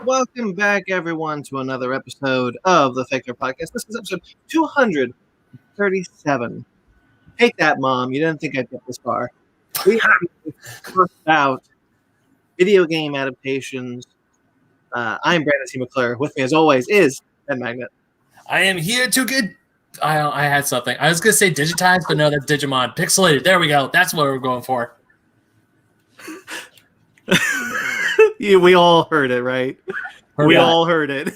Welcome back, everyone, to another episode of the Fake Nerd Podcast. This is episode 237. Take that, Mom. You didn't think I'd get this far. We are talking about video game adaptations. I'm Brandon C. McClure. With me, as always, is Ed Magnet. I am here to get... I had something. I was going to say digitized, but no, that's Digimon. Pixelated. There we go. That's what we're going for. We all heard it, right? We all heard it.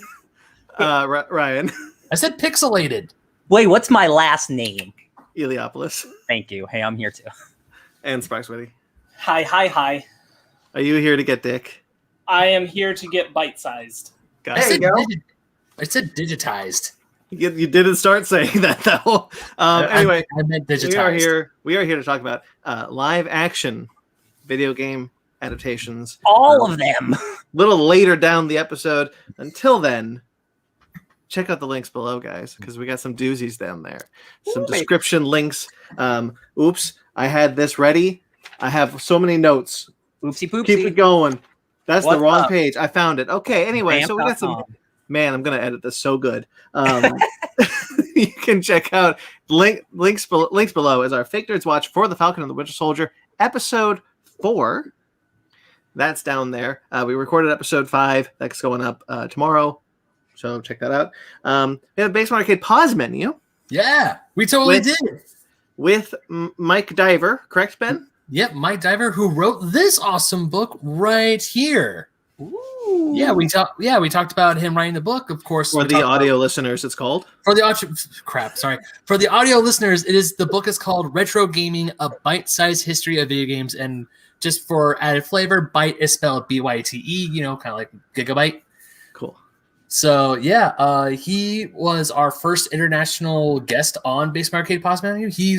Ryan. I said pixelated. Wait, what's my last name? Eliopoulos. Thank you. Hey, I'm here too. And Sparkswitty. Hi. Are you here to get dick? I am here to get bite-sized. There you go. I said digitized. You didn't start saying that, though. Anyway, I meant digitized. We are here to talk about live action video game adaptations. All of them. A little later down the episode. Until then, check out the links below, guys, because we got some doozies down there. Some description links. Oops, I had this ready. I have so many notes. Oopsie poopsie. Keep it going. That's the wrong page. I found it. Okay, anyway, so we got some... Man, I'm going to edit this so good. You can check out links below as our Fake Nerds Watch for The Falcon and the Winter Soldier, episode 4. That's down there. We recorded episode 5. That's going up tomorrow. So check that out. We have a Basement Arcade pause menu. Yeah, we totally did. With Mike Diver, correct, Ben? Yep, Mike Diver, who wrote this awesome book right here. Ooh. Yeah, we talked about him writing the book, of course. For the audio listeners, it's called. For the audio listeners, the book is called Retro Gaming: A Bite-Sized History of Video Games, and just for added flavor, byte is spelled B-Y-T-E, kind of like gigabyte. Cool. So yeah, he was our first international guest on Basement Arcade Pause Menu. He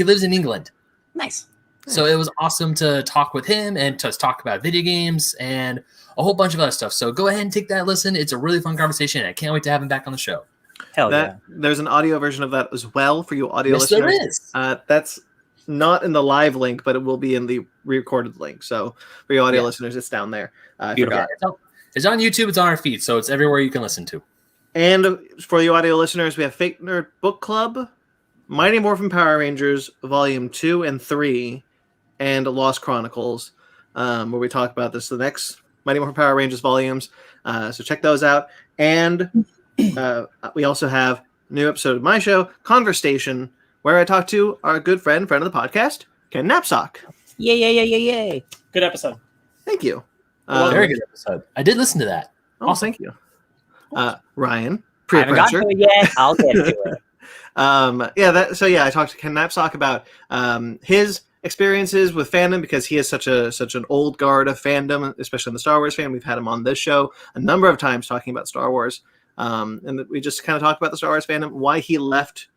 lives in England. Nice. So it was awesome to talk with him and to talk about video games and a whole bunch of other stuff. So go ahead and take that listen. It's a really fun conversation. I can't wait to have him back on the show. Hell yeah. There's an audio version of that as well for you audio listeners. There is. That's not in the live link, but it will be in the recorded link. So for you audio listeners, it's down there. I forgot. It's on YouTube. It's on our feed. So it's everywhere you can listen to. And for you audio listeners, we have Fake Nerd Book Club, Mighty Morphin Power Rangers, Volume 2 and 3, and Lost Chronicles, where we talk about the next Mighty Morphin Power Rangers volumes. So check those out. And we also have a new episode of my show, Conversation, where I talk to our good friend of the podcast, Ken Knapsack. Yay. Good episode. Thank you. Very good episode. I did listen to that. Oh, awesome. Thank you. Ryan, I haven't gotten to it yet. I'll get to it. I talked to Ken Knapsack about his experiences with fandom, because he is such an old guard of fandom, especially in the Star Wars fan. We've had him on this show a number of times talking about Star Wars, and we just kind of talked about the Star Wars fandom, why he left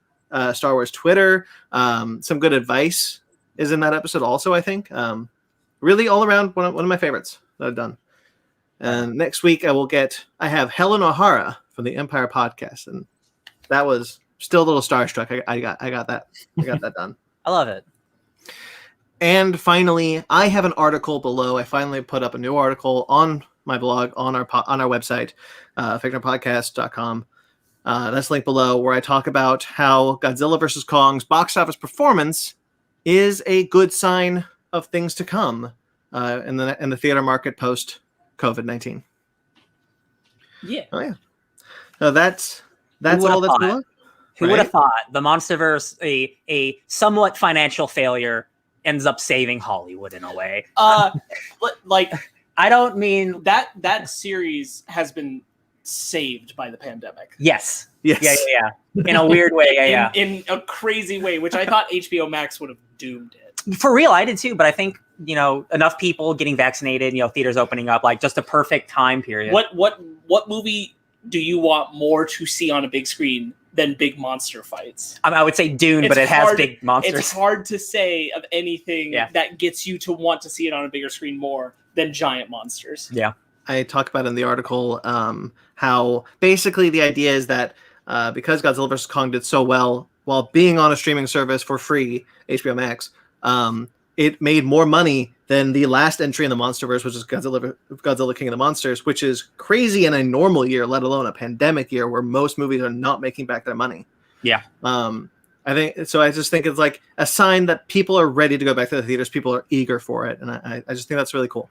Star Wars Twitter. Some good advice is in that episode also, I think. Really all around one of my favorites that I've done. And next week I have Helen O'Hara from the Empire Podcast, and that was still a little starstruck. I got that done. I love it. And finally, I have an article below. I finally put up a new article on my blog, on our website, FNBookClub.Truth. That's linked below, where I talk about how Godzilla vs. Kong's box office performance is a good sign of things to come in the theater market post COVID-19. Yeah. Oh yeah. So that's all that's below. Who would have thought the Monsterverse, a somewhat financial failure, ends up saving Hollywood in a way? Like, I don't mean that series has been saved by the pandemic. Yes. Yeah. In a weird way, In a crazy way, which I thought HBO Max would have doomed it. For real, I did too. But I think enough people getting vaccinated, theaters opening up, like just a perfect time period. What movie do you want more to see on a big screen than big monster fights? I would say Dune, but it has big monsters. It's hard to say of anything that gets you to want to see it on a bigger screen more than giant monsters. Yeah. I talk about in the article how basically the idea is that because Godzilla vs. Kong did so well while being on a streaming service for free, HBO Max, it made more money Then the last entry in the Monsterverse, which is Godzilla King of the Monsters, which is crazy in a normal year, let alone a pandemic year where most movies are not making back their money. Yeah. I just think it's like a sign that people are ready to go back to the theaters. People are eager for it. And I just think that's really cool.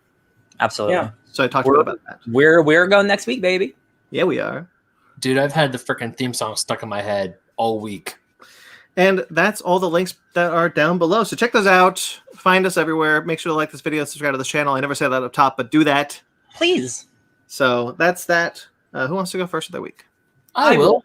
Absolutely. Yeah. So I talked about that. We're going next week, baby. Yeah, we are. Dude, I've had the freaking theme song stuck in my head all week. And that's all the links that are down below. So check those out. Find us everywhere. Make sure to like this video, subscribe to the channel. I never say that up top, but do that. Please. So that's that. Who wants to go first of the week? I will.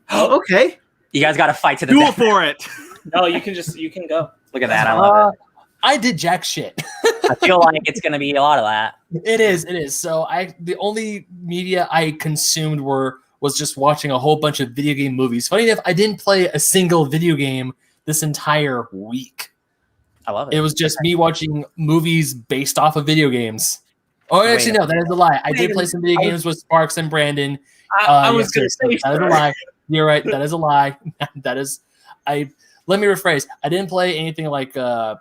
Oh, okay. You guys got to fight to the Do it death. for it. No, you can go. Look at that. I love it. I did jack shit. I feel like it's going to be a lot of that. It is. So the only media I consumed was just watching a whole bunch of video game movies. Funny enough, I didn't play a single video game this entire week. I love it. It was just me watching movies based off of video games. Oh, actually, no, that is a lie. I did play some video games with Sparks and Brandon. I was going to say that is a lie. You're right. That is a lie. Let me rephrase. I didn't play anything like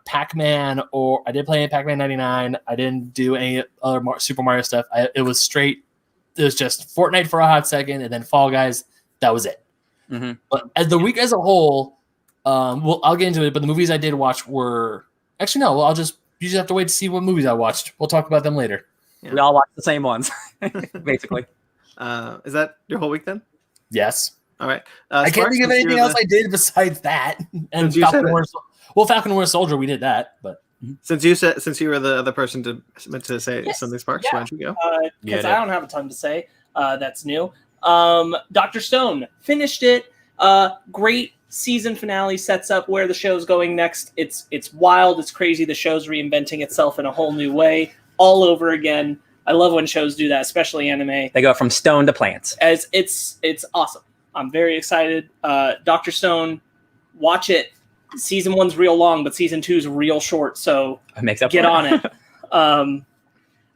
Pac-Man, or I did play Pac-Man 99. I didn't do any other Super Mario stuff. It was just Fortnite for a hot second, and then Fall Guys. That was it. Mm-hmm. But as the week as a whole, I'll get into it. But the movies I did watch were actually no. Well, you just have to wait to see what movies I watched. We'll talk about them later. Yeah. We all watch the same ones, basically. Is that your whole week then? Yes. All right. I can't think of anything else I did besides that. And Falcon and Winter Soldier, we did that. But since you were the other person to say something, Sparks, why don't you go? Because I don't have a ton to say. That's new. Dr. Stone finished it. Great season finale, sets up where the show's going next. It's wild. It's crazy. The show's reinventing itself in a whole new way, all over again. I love when shows do that, especially anime. They go from stone to plants. As it's awesome. I'm very excited. Dr. Stone, watch it. Season 1's real long, but season 2's real short. So It makes up get for on it.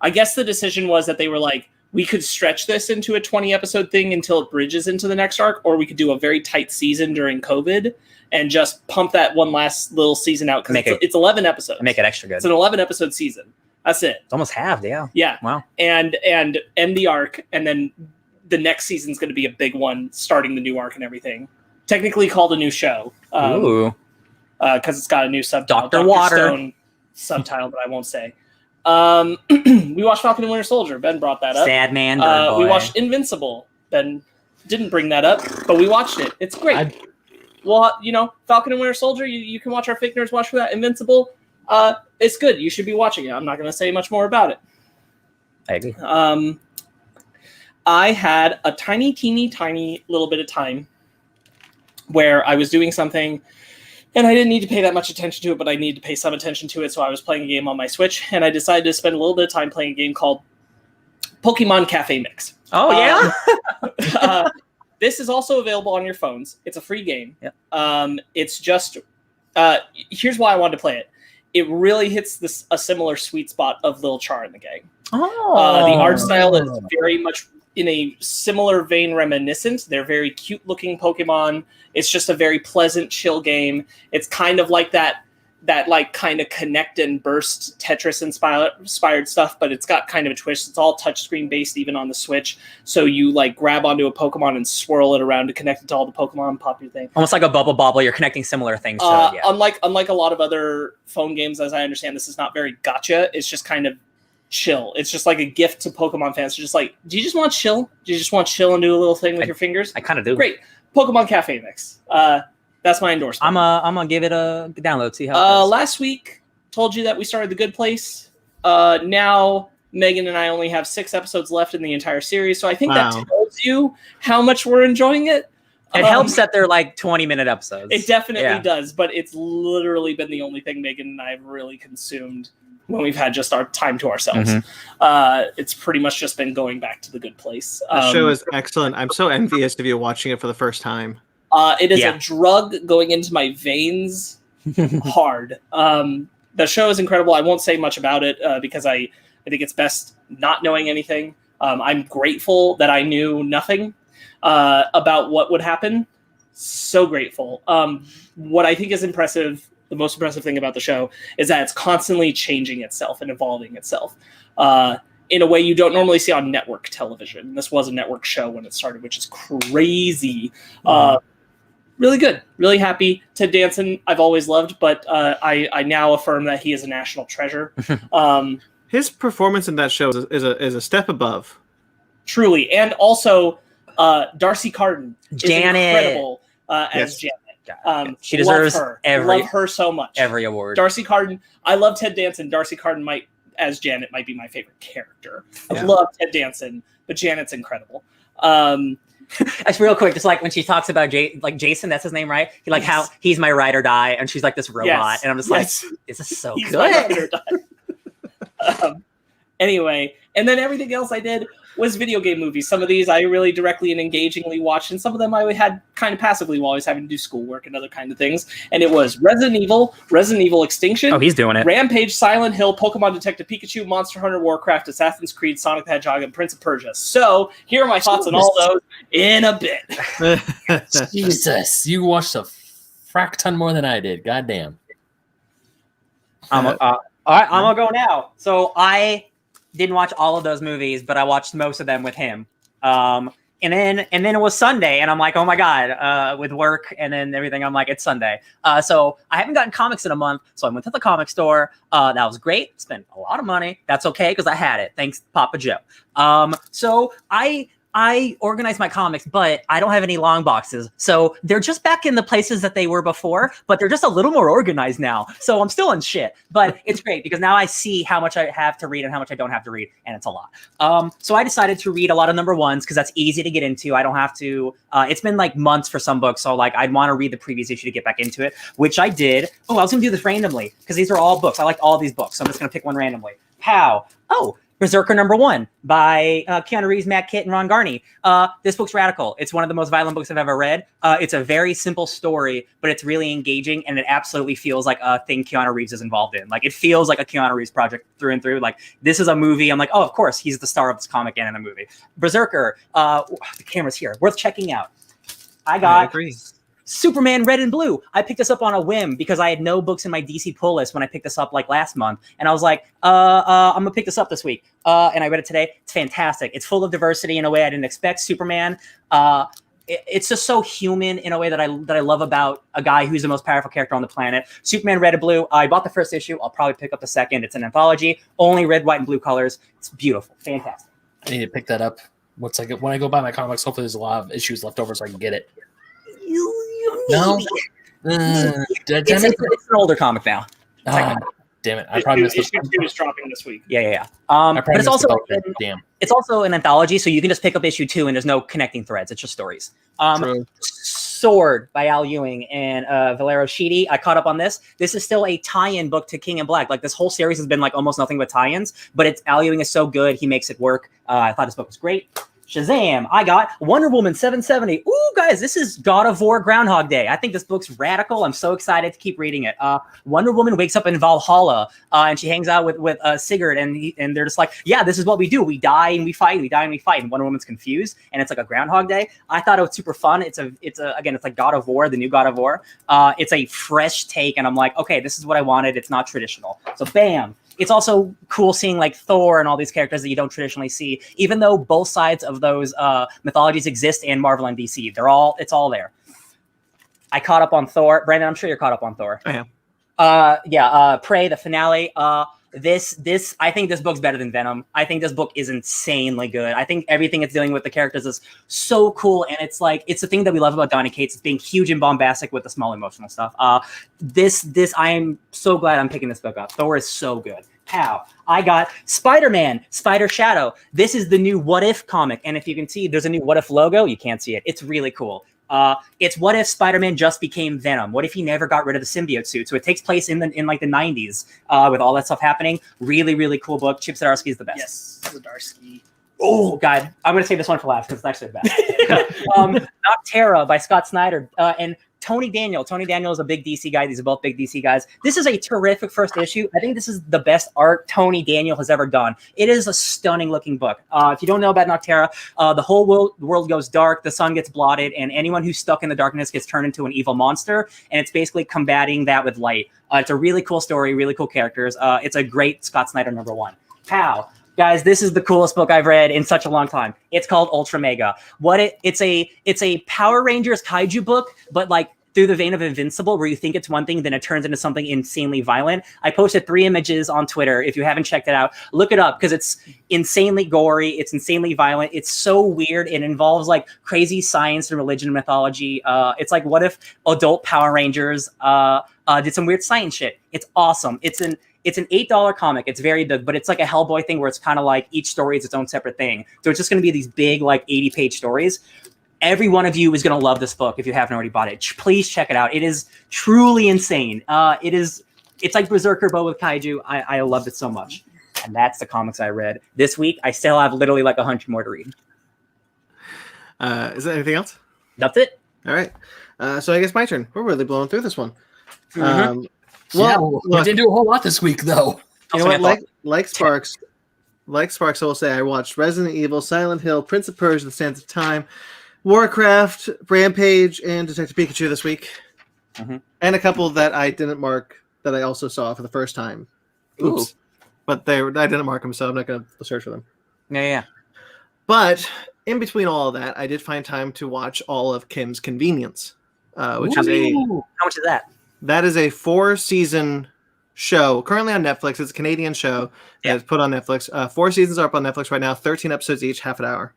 I guess the decision was that they were like, we could stretch this into a 20-episode thing until it bridges into the next arc, or we could do a very tight season during COVID and just pump that one last little season out, because it's 11 episodes. Make it extra good. It's an 11-episode season. That's it. It's almost halved, yeah. Yeah. Wow. And end the arc, and then the next season's going to be a big one, starting the new arc and everything. Technically called a new show. Ooh. Because it's got a new subtitle. Dr. Water. Stone subtitle, but I won't say. We watched Falcon and Winter Soldier. Ben brought that up. Sad man. We watched Invincible. Ben didn't bring that up, but we watched it. It's great. Well, Falcon and Winter Soldier, you can watch our fake nerds watch for that. Invincible, it's good. You should be watching it. I'm not going to say much more about it. I agree. I had a tiny little bit of time where I was doing something and I didn't need to pay that much attention to it, but I needed to pay some attention to it. So I was playing a game on my Switch, and I decided to spend a little bit of time playing a game called Pokemon Cafe Mix. Oh, yeah? This is also available on your phones. It's a free game. Yeah. It's just, here's why I wanted to play it. It really hits a similar sweet spot of Lil Char and the gang. Oh. The art style is very much in a similar vein reminiscent. They're very cute looking Pokemon. It's just a very pleasant, chill game. It's kind of like that like kind of connect and burst Tetris inspired stuff, but it's got kind of a twist. It's all touchscreen based, even on the Switch. So you like grab onto a Pokemon and swirl it around to connect it to all the Pokemon, pop your thing. Almost like a Bubble Bobble. You're connecting similar things to it, yeah. Unlike a lot of other phone games, as I understand, this is not very gacha. It's just kind of chill. It's just like a gift to Pokemon fans. They're just like, do you just want chill? Do you just want chill and do a little thing with your fingers? I kind of do. Great. Pokemon Cafe Mix. That's my endorsement. I'm gonna give it a download, see how it goes. Last week, told you that we started The Good Place. Now, Megan and I only have 6 episodes left in the entire series, so I think that tells you how much we're enjoying it. It helps that they're like 20-minute episodes. It definitely does, but it's literally been the only thing Megan and I have really consumed when we've had just our time to ourselves. Mm-hmm. It's pretty much just been going back to The Good Place. The show is excellent. I'm so envious of you watching it for the first time. It is a drug going into my veins hard. The show is incredible. I won't say much about it because I think it's best not knowing anything. I'm grateful that I knew nothing about what would happen. So grateful. What I think is impressive, the most impressive thing about the show is that it's constantly changing itself and evolving itself in a way you don't normally see on network television. This was a network show when it started, which is crazy. Really good. Really happy. Ted Danson, I've always loved, but I now affirm that he is a national treasure. His performance in that show is a step above. Truly. And also, Darcy Carden is incredible as Janet. She deserves love her so much. Every award. Darcy Carden. I love Ted Danson. Darcy Carden as Janet might be my favorite character. I love Ted Danson, but Janet's incredible. That's real quick. Just like when she talks about Jason, that's his name, right? How he's my ride or die, and she's like this robot, and I'm just like, this is so he's good. My ride or die. Anyway, and then everything else I did was video game movies. Some of these I really directly and engagingly watched, and some of them I had kind of passively while I was having to do schoolwork and other kind of things. And it was Resident Evil Extinction. Oh, he's doing it. Rampage, Silent Hill, Pokemon Detective Pikachu, Monster Hunter, Warcraft, Assassin's Creed, Sonic the Hedgehog, and Prince of Persia. So here are my thoughts on all those in a bit. Jesus, you watched a frack ton more than I did. Goddamn. All right, I'm gonna go now. So I didn't watch all of those movies, but I watched most of them with him. And then it was Sunday, and I'm like, oh my God, with work and then everything, I'm like, it's Sunday. So I haven't gotten comics in a month, so I went to the comic store. That was great. Spent a lot of money. That's okay, because I had it. Thanks, Papa Joe. So I organized my comics, but I don't have any long boxes. So they're just back in the places that they were before, but they're just a little more organized now. So I'm still in shit, but it's great because now I see how much I have to read and how much I don't have to read, and it's a lot. So I decided to read a lot of number ones because that's easy to get into. I don't have to, it's been like months for some books. So like I'd want to read the previous issue to get back into it, which I did. Oh, I was gonna do this randomly because these are all books. I liked all these books. So I'm just gonna pick one randomly. How? Oh, Berserker #1 by Keanu Reeves, Matt Kitt, and Ron Garney. This book's radical. It's one of the most violent books I've ever read. It's a very simple story, but it's really engaging, and it absolutely feels like a thing Keanu Reeves is involved in. Like, it feels like a Keanu Reeves project through and through. Like, this is a movie. I'm like, oh, of course, he's the star of this comic and in a movie. Berserker, the camera's here. Worth checking out. I got Superman Red and Blue. I picked this up on a whim because I had no books in my DC pull list when I picked this up like last month. And I was like, I'm gonna pick this up this week. And I read it today. It's fantastic. It's full of diversity in a way I didn't expect. Superman. It's just so human in a way that I love about a guy who's the most powerful character on the planet. Superman Red and Blue. I bought the first issue. I'll probably pick up the second. It's an anthology. Only red, white, and blue colors. It's beautiful. Fantastic. I need to pick that up. When I go buy my comics, hopefully there's a lot of issues left over so I can get it. No? It's an older comic now. Damn it! I probably missed issue 2 is dropping this week. Yeah. But it's also an anthology, so you can just pick up issue 2 and there's no connecting threads. It's just stories. Sword by Al Ewing and Valero Sheedy. I caught up on this. This is still a tie-in book to King in Black. Like, this whole series has been like almost nothing but tie-ins, but Al Ewing is so good. He makes it work. I thought this book was great. Shazam! I got Wonder Woman 770. Ooh, guys, this is God of War Groundhog Day. I think this book's radical. I'm so excited to keep reading it. Wonder Woman wakes up in Valhalla, and she hangs out with Sigurd, and they're just like, yeah, this is what we do. We die and we fight. We die and we fight. And Wonder Woman's confused, and it's like a Groundhog Day. I thought it was super fun. It's like God of War, the new God of War. It's a fresh take, and I'm like, okay, this is what I wanted. It's not traditional. So bam. It's also cool seeing like Thor and all these characters that you don't traditionally see, even though both sides of those mythologies exist in Marvel and DC. It's all there. I caught up on Thor. Brandon, I'm sure you're caught up on Thor. I am. Prey, the finale. This I think this book's better than Venom. I think this book is insanely good. I think everything it's dealing with the characters is so cool, and it's the thing that we love about Donny Cates. It's being huge and bombastic with the small emotional stuff. This I am so glad I'm picking this book up. Thor is so good. How? I got Spider-Man, Spider Shadow. This is the new What If comic, and if you can see, there's a new What If logo. You can't see it. It's really cool. It's what if Spider-Man just became Venom? What if he never got rid of the symbiote suit? So it takes place in like the 90s with all that stuff happening. Really, really cool book. Chip Zdarsky is the best. Yes, Zdarsky. Oh, God. I'm going to save this one for last because it's actually the best. Noctera by Scott Snyder and Tony Daniel. Tony Daniel is a big DC guy. These are both big DC guys. This is a terrific first issue. I think this is the best art Tony Daniel has ever done. It is a stunning looking book. If you don't know about Noctera, the whole world goes dark, the sun gets blotted, and anyone who's stuck in the darkness gets turned into an evil monster, and it's basically combating that with light. It's a really cool story, really cool characters. It's a great Scott Snyder #1. Pow. Guys, this is the coolest book I've read in such a long time. It's called Ultra Mega. It's a Power Rangers kaiju book, but like through the vein of Invincible, where you think it's one thing, then it turns into something insanely violent. I posted 3 images on Twitter. If you haven't checked it out, look it up because it's insanely gory. It's insanely violent. It's so weird. It involves like crazy science and religion and mythology. It's like, what if adult Power Rangers did some weird science shit? It's awesome. It's an $8 comic. It's very big, but it's like a Hellboy thing where it's kind of like each story is its own separate thing. So it's just going to be these big, like 80-page stories. Every one of you is going to love this book if you haven't already bought it. Please check it out. It is truly insane. It's like Berserker, but with kaiju. I loved it so much. And that's the comics I read this week. I still have literally like 100 more to read. Is there anything else? That's it. All right. So I guess my turn. We're really blowing through this one. We didn't do a whole lot this week, though. You know what? Like Sparks, I will say I watched Resident Evil, Silent Hill, Prince of Persia: The Sands of Time, Warcraft, Rampage, and Detective Pikachu this week. And a couple that I didn't mark that I also saw for the first time. Oops. Ooh. But I didn't mark them, so I'm not going to search for them. Yeah. But in between all of that, I did find time to watch all of Kim's Convenience, which is How much is that? That is a 4-season show currently on Netflix. It's a Canadian show that's put on Netflix. 4 seasons are up on Netflix right now. 13 episodes each, half an hour.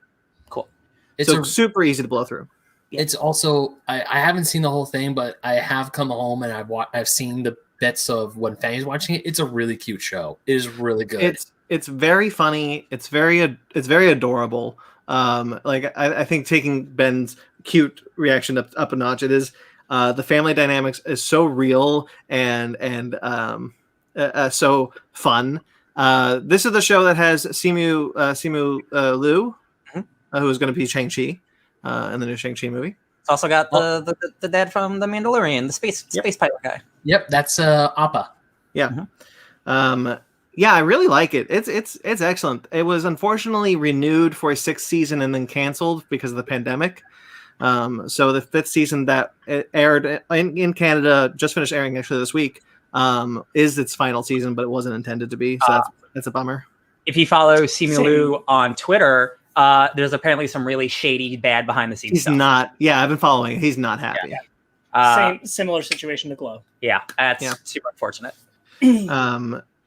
Cool. It's super easy to blow through. It's also I haven't seen the whole thing, but I have come home and I've seen the bits of when Fanny's watching it. It's a really cute show. It is really good. It's very funny. It's very adorable. I think taking Ben's cute reaction up a notch. It is. The family dynamics is so real and so fun. This is the show that has Simu Liu, who's going to be Shang-Chi in the new Shang-Chi movie. It's also got the dad from The Mandalorian, the space pilot guy. Yep, that's Appa. Yeah. Yeah, I really like it. It's excellent. It was unfortunately renewed for a 6th season and then canceled because of the pandemic. So the 5th season that it aired in Canada, just finished airing actually this week, is its final season, but it wasn't intended to be. So that's a bummer. If you follow Simu Liu on Twitter, there's apparently some really shady, bad behind the scenes stuff. He's not. Yeah, I've been following. He's not happy. Similar situation to Glow. Yeah, that's super unfortunate.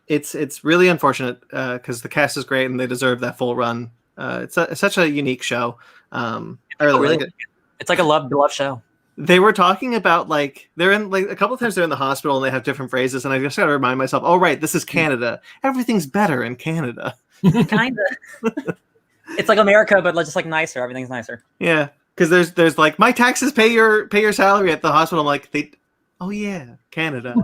It's really unfortunate because the cast is great and they deserve that full run. It's such a unique show. I really like it. It's like a beloved show. They were talking about they're in a couple of times they're in the hospital and they have different phrases, and I just got to remind myself, oh right, this is Canada. Everything's better in Canada. Kinda. It's like America, but just like nicer. Everything's nicer. Yeah, because there's like my taxes pay your salary at the hospital. I'm like oh yeah, Canada.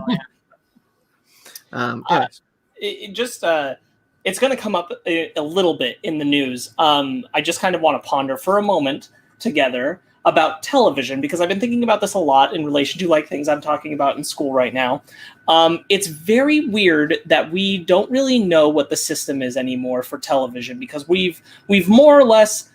It's going to come up a little bit in the news. I just kind of want to ponder for a moment together about television, because I've been thinking about this a lot in relation to things I'm talking about in school right now. It's very weird that we don't really know what the system is anymore for television, because we've more or less,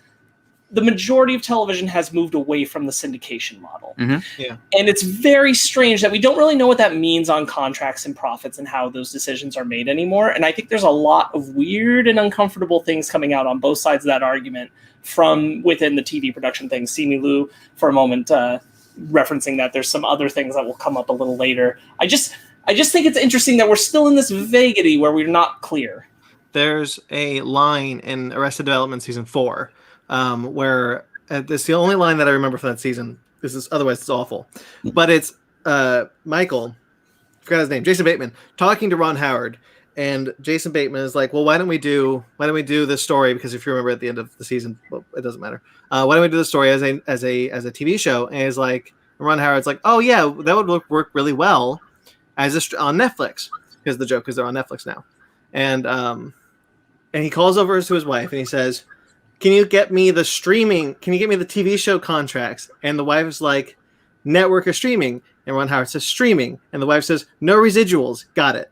the majority of television has moved away from the syndication model. Yeah. And it's very strange that we don't really know what that means on contracts and profits and how those decisions are made anymore. And I think there's a lot of weird and uncomfortable things coming out on both sides of that argument from within the TV production thing. Simu Liu, for a moment, referencing that there's some other things that will come up a little later. I just think it's interesting that we're still in this vagity where we're not clear. There's a line in Arrested Development season 4 where it's the only line that I remember from that season. Otherwise it's awful. But it's Michael, I forgot his name, Jason Bateman, talking to Ron Howard, and Jason Bateman is like, well, why don't we do this story? Because if you remember at the end of the season, well, it doesn't matter. Why don't we do the story as a TV show? And he's like, Ron Howard's like, oh yeah, that would work really well as on Netflix, because the joke is they're on Netflix now. And he calls over to his wife and he says, can you get me the TV show contracts? And the wife is like, network or streaming? And Ron Howard says streaming. And the wife says, no residuals. Got it.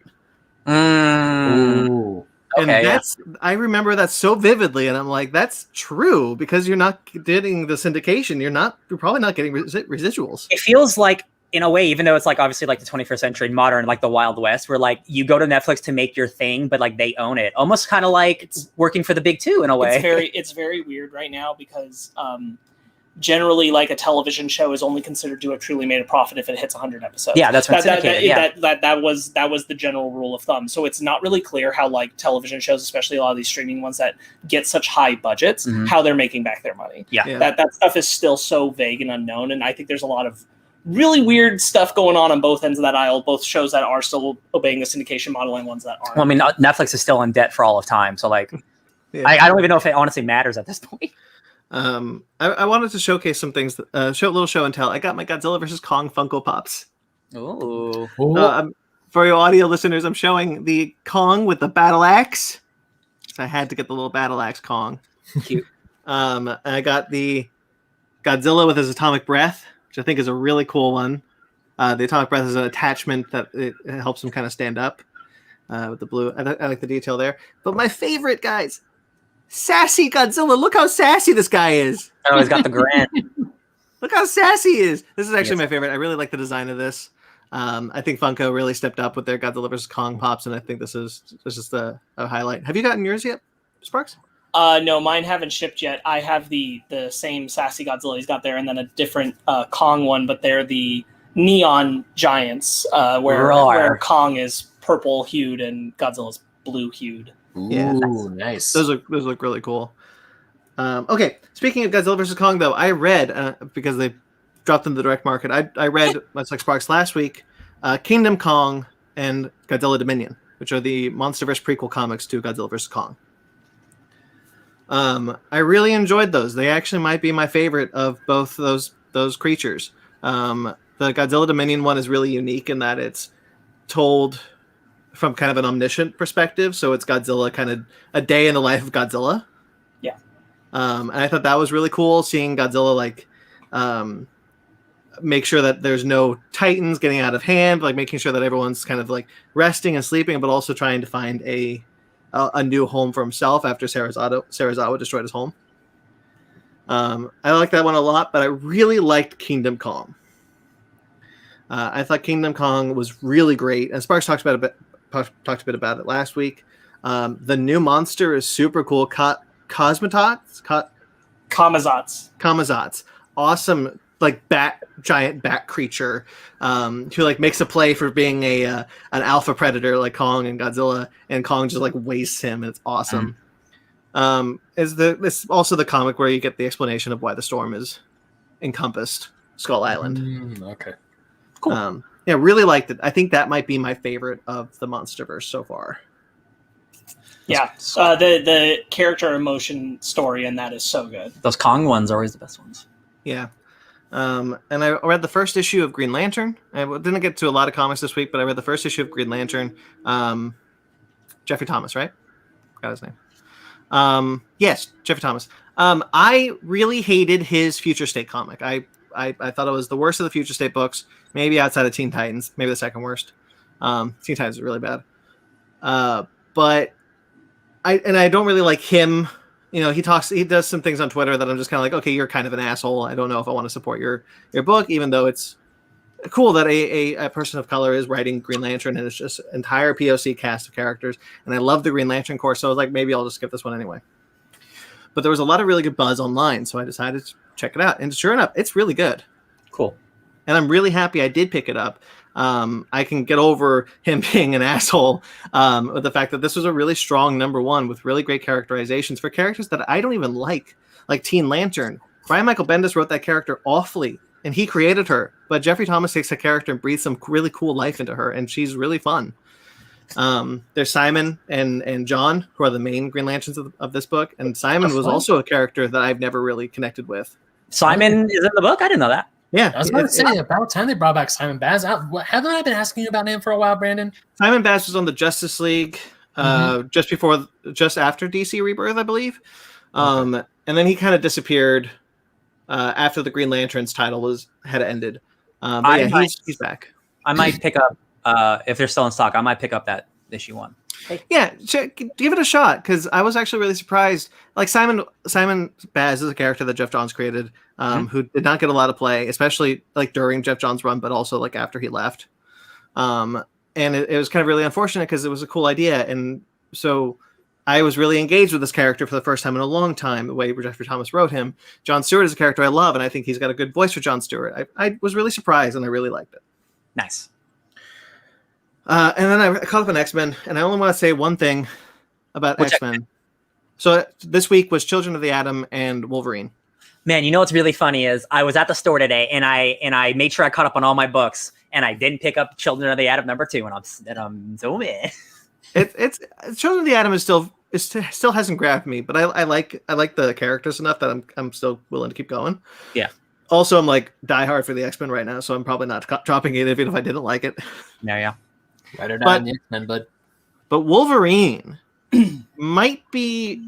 Ooh. And Okay, that's, I remember that so vividly. And I'm like, that's true, because you're not getting the syndication. You're probably not getting residuals. It feels like, in a way, even though it's like obviously like the 21st century modern, like the Wild West, where like you go to Netflix to make your thing, but like they own it. Almost kind of like it's working for the big two in a way. It's very weird right now because generally like a television show is only considered to have truly made a profit if it hits 100 episodes. Yeah, that's what syndicated. That was the general rule of thumb. So it's not really clear how like television shows, especially a lot of these streaming ones that get such high budgets, how they're making back their money. Yeah. That stuff is still so vague and unknown, and I think there's a lot of really weird stuff going on both ends of that aisle, both shows that are still obeying the syndication model and ones that aren't. Well, I mean, Netflix is still in debt for all of time, so like, I don't even know if it honestly matters at this point. I wanted to showcase some things, show a little show and tell. I got my Godzilla vs. Kong Funko Pops. Ooh. For your audio listeners, I'm showing the Kong with the battle axe. So I had to get the little battle axe Kong. Cute. I got the Godzilla with his atomic breath, which I think is a really cool one. The atomic breath is an attachment that it helps him kind of stand up with the blue. I like the detail there. But my favorite, guys, sassy Godzilla. Look how sassy this guy is. Oh, he's got the grin. Look how sassy he is. This is actually my favorite. I really like the design of this. I think Funko really stepped up with their Godzilla vs. Kong pops, and I think this is just a highlight. Have you gotten yours yet, Sparks? No, mine haven't shipped yet. I have the same sassy Godzilla he's got there, and then a different Kong one, but they're the neon giants, where Kong is purple hued and Godzilla's blue hued. Yeah, nice. Those look really cool. Okay, speaking of Godzilla vs. Kong, though, I read because they dropped in the direct market. I read much like Sparks last week, Kingdom Kong and Godzilla Dominion, which are the MonsterVerse prequel comics to Godzilla vs. Kong. I really enjoyed those. They actually might be my favorite of both those creatures. The Godzilla Dominion one is really unique in that it's told from kind of an omniscient perspective. So it's Godzilla, kind of a day in the life of Godzilla. Yeah. And I thought that was really cool, seeing Godzilla like make sure that there's no titans getting out of hand, like making sure that everyone's kind of like resting and sleeping, but also trying to find a new home for himself after Sarazawa destroyed his home. I like that one a lot, but I really liked Kingdom Kong. I thought Kingdom Kong was really great, and Sparks talked a bit about it last week. The new monster is super cool. Kamazats. Awesome, like giant bat creature who like makes a play for being an alpha predator like Kong and Godzilla, and Kong just like wastes him, and it's awesome. This also the comic where you get the explanation of why the storm is encompassed Skull Island. Okay, cool. Yeah, really liked it. I think that might be my favorite of the MonsterVerse so far. Yeah, the character emotion story in that is so good. Those Kong ones are always the best ones. Yeah. And I read the first issue of Green Lantern. I didn't get to a lot of comics this week, but I read the first issue of Green Lantern. Jeffrey Thomas, right? Got his name. Yes, Jeffrey Thomas. I really hated his Future State comic. I thought it was the worst of the Future State books, maybe outside of Teen Titans, maybe the second worst. Teen Titans is really bad. But I don't really like him. You know, he does some things on Twitter that I'm just kind of like, okay, you're kind of an asshole. I don't know if I want to support your book, even though it's cool that a person of color is writing Green Lantern, and it's just an entire POC cast of characters. And I love the Green Lantern Corps, so I was like, maybe I'll just skip this one anyway. But there was a lot of really good buzz online, so I decided to check it out. And sure enough, it's really good. Cool. And I'm really happy I did pick it up. I can get over him being an asshole with the fact that this was a really strong #1 with really great characterizations for characters that I don't even like Teen Lantern. Brian Michael Bendis wrote that character awfully, and he created her. But Jeffrey Thomas takes a character and breathes some really cool life into her, and she's really fun. There's Simon and John, who are the main Green Lanterns of this book, and Simon was also a character that I've never really connected with. Simon is in the book? I didn't know that. Yeah, I was about to say, about time they brought back Simon Baz. Haven't I been asking you about him for a while, Brandon? Simon Baz was on the Justice League just after DC Rebirth, I believe. And then he kind of disappeared after the Green Lantern's title had ended. He's back. I might pick up if they're still in stock. I might pick up that issue 1. Yeah, give it a shot because I was actually really surprised. Like Simon Baz is a character that Jeff Johns created, who did not get a lot of play, especially like during Jeff Johns' run, but also like after he left. And it was kind of really unfortunate because it was a cool idea, and so I was really engaged with this character for the first time in a long time. The way Jeffrey Thomas wrote him, Jon Stewart is a character I love, and I think he's got a good voice for Jon Stewart. I was really surprised, and I really liked it. Nice. And then I caught up on X-Men, and I only want to say one thing about X-Men. So this week was Children of the Atom and Wolverine. Man, you know what's really funny is I was at the store today, and I made sure I caught up on all my books, and I didn't pick up Children of the Atom #2, and I'm so mad. It's Children of the Atom still hasn't grabbed me, but I like the characters enough that I'm still willing to keep going. Yeah. Also, I'm like diehard for the X-Men right now, so I'm probably not dropping it even if I didn't like it. Yeah. Right or not, X-Men, bud. But Wolverine might be,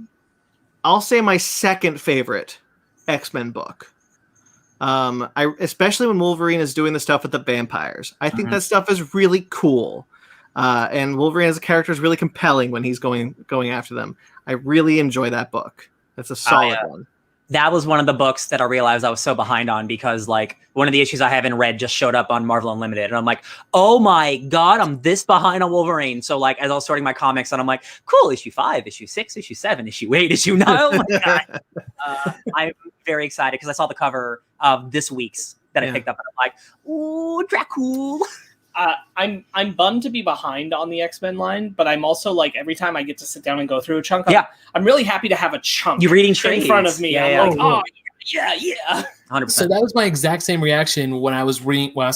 I'll say, my second favorite X-Men book. Especially when Wolverine is doing the stuff with the vampires. I think that stuff is really cool. And Wolverine as a character is really compelling when he's going after them. I really enjoy that book. That's a solid one. That was one of the books that I realized I was so behind on because like one of the issues I haven't read just showed up on Marvel Unlimited. And I'm like, oh my God, I'm this behind on Wolverine. So like, as I was sorting my comics and I'm like, cool, issue 5, issue 6, issue 7, issue 8, issue 9. Oh my God. I'm very excited because I saw the cover of this week's that I picked up. And I'm like, ooh, Dracul. I'm bummed to be behind on the X-Men line, but I'm also like every time I get to sit down and go through a chunk, I'm really happy to have a chunk. You're reading trades in front of me. I'm like, oh yeah, 100%. So that was my exact same reaction when I was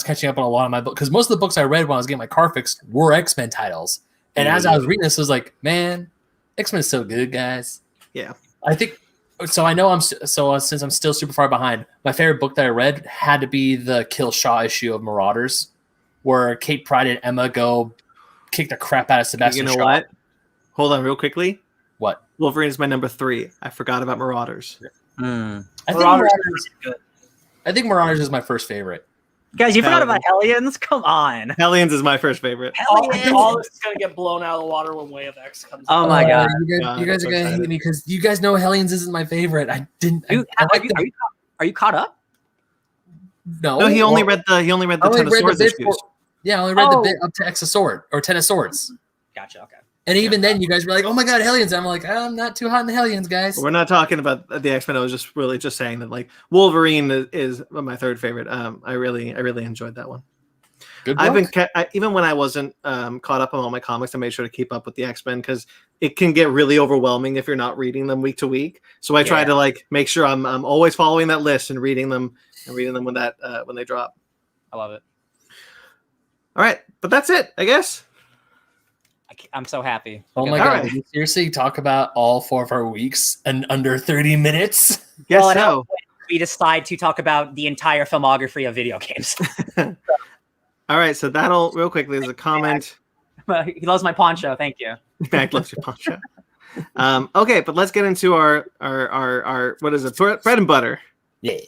catching up on a lot of my books, because most of the books I read when I was getting my car fixed were X-Men titles, and as I was reading this, I was like, man, X-Men is so good, guys. Yeah, I think. So I know since I'm still super far behind, my favorite book that I read had to be the Kill Shaw issue of Marauders, where Kate Pryde and Emma go kick the crap out of Sebastian Shaw. You know what? Hold on real quickly. What? Wolverine is my number 3. I forgot about Marauders. I think Marauders is my first favorite. Guys, you forgot about Hellions? Come on. Hellions is my first favorite. All this is going to get blown out of the water when Way of X comes out. Oh my God. You guys are going to hate me because you guys know Hellions isn't my favorite. Are you caught up? No, he only read the Ten of Swords issues. Yeah, I only read the bit up to X of Sword or Ten of Swords. Gotcha. Okay. And even then, you guys were like, "Oh my God, Hellions!" I'm like, "I'm not too hot in the Hellions, guys." We're not talking about the X-Men. I was just really just saying that like Wolverine is my third favorite. I really enjoyed that one. Good book. Even when I wasn't caught up on all my comics, I made sure to keep up with the X-Men because it can get really overwhelming if you're not reading them week to week. So I try to like make sure I'm always following that list and reading them when they drop. I love it. All right, but that's it, I guess. I'm so happy. Oh my God! Did you seriously talk about all 4 of our weeks in under 30 minutes? Yes, so. We decide to talk about the entire filmography of video games. All right, so that'll real quickly. There's a comment. He loves my poncho. Thank you. Mac loves your poncho. Okay, but let's get into our what is it? Bread and butter. Yeah.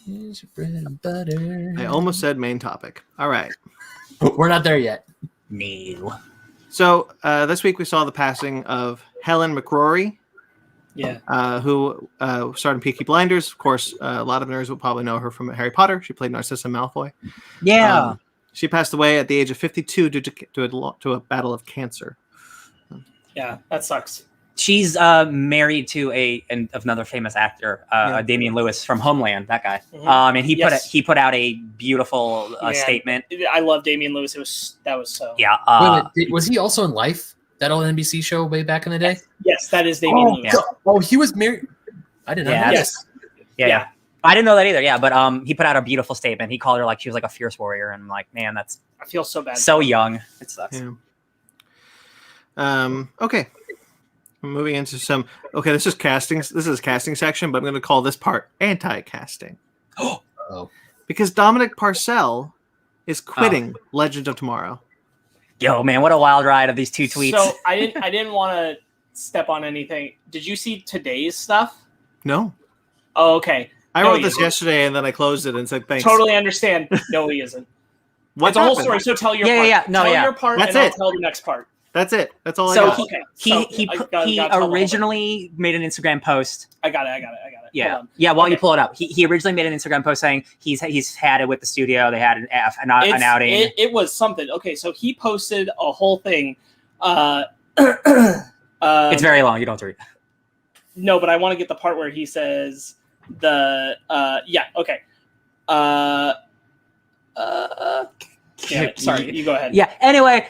Here's your bread and butter. I almost said main topic. All right. We're not there yet. No. So this week we saw the passing of Helen McCrory. Yeah. Who starred in Peaky Blinders. Of course, a lot of nerds will probably know her from Harry Potter. She played Narcissa Malfoy. Yeah. She passed away at the age of 52 due to a battle of cancer. Yeah, that sucks. She's married to another famous actor, Damian Lewis from Homeland. That guy, and he put out a beautiful statement. I love Damian Lewis. That was so. Yeah. Wait, was he also in Life? That old NBC show way back in the day? Yes, that is Damian Lewis. God. Oh, he was married. I didn't know. Yes. Yeah. I didn't know that either. Yeah, but he put out a beautiful statement. He called her like she was like a fierce warrior, and I'm like, man, I feel so bad. So young. It sucks. Yeah. Okay. I'm moving into some. Okay, this is casting. This is casting section, but I'm going to call this part anti-casting. Oh. Because Dominic Parcell is quitting Legend of Tomorrow. Yo, man, what a wild ride of these 2 tweets. So I didn't want to step on anything. Did you see today's stuff? No. Oh, okay. I No, wrote he this isn't. yesterday and then I closed it and said thanks. Totally understand. No, he isn't. What It's a whole happened? story. So tell your Yeah, part. yeah, yeah. No, tell yeah. your part, That's and I'll it. tell the next part. That's it. That's all I So got. Okay. he So I gotta tell the whole thing. originally made an Instagram post. I got it. Yeah, Hold on. yeah. While you Okay. pull it up, he originally made an Instagram post saying he's had it with the studio. They had an outing. It was something. Okay, so he posted a whole thing. It's very long. You don't have to read. No, but I want to get the part where he says okay. Sorry, you go ahead. Yeah. Anyway,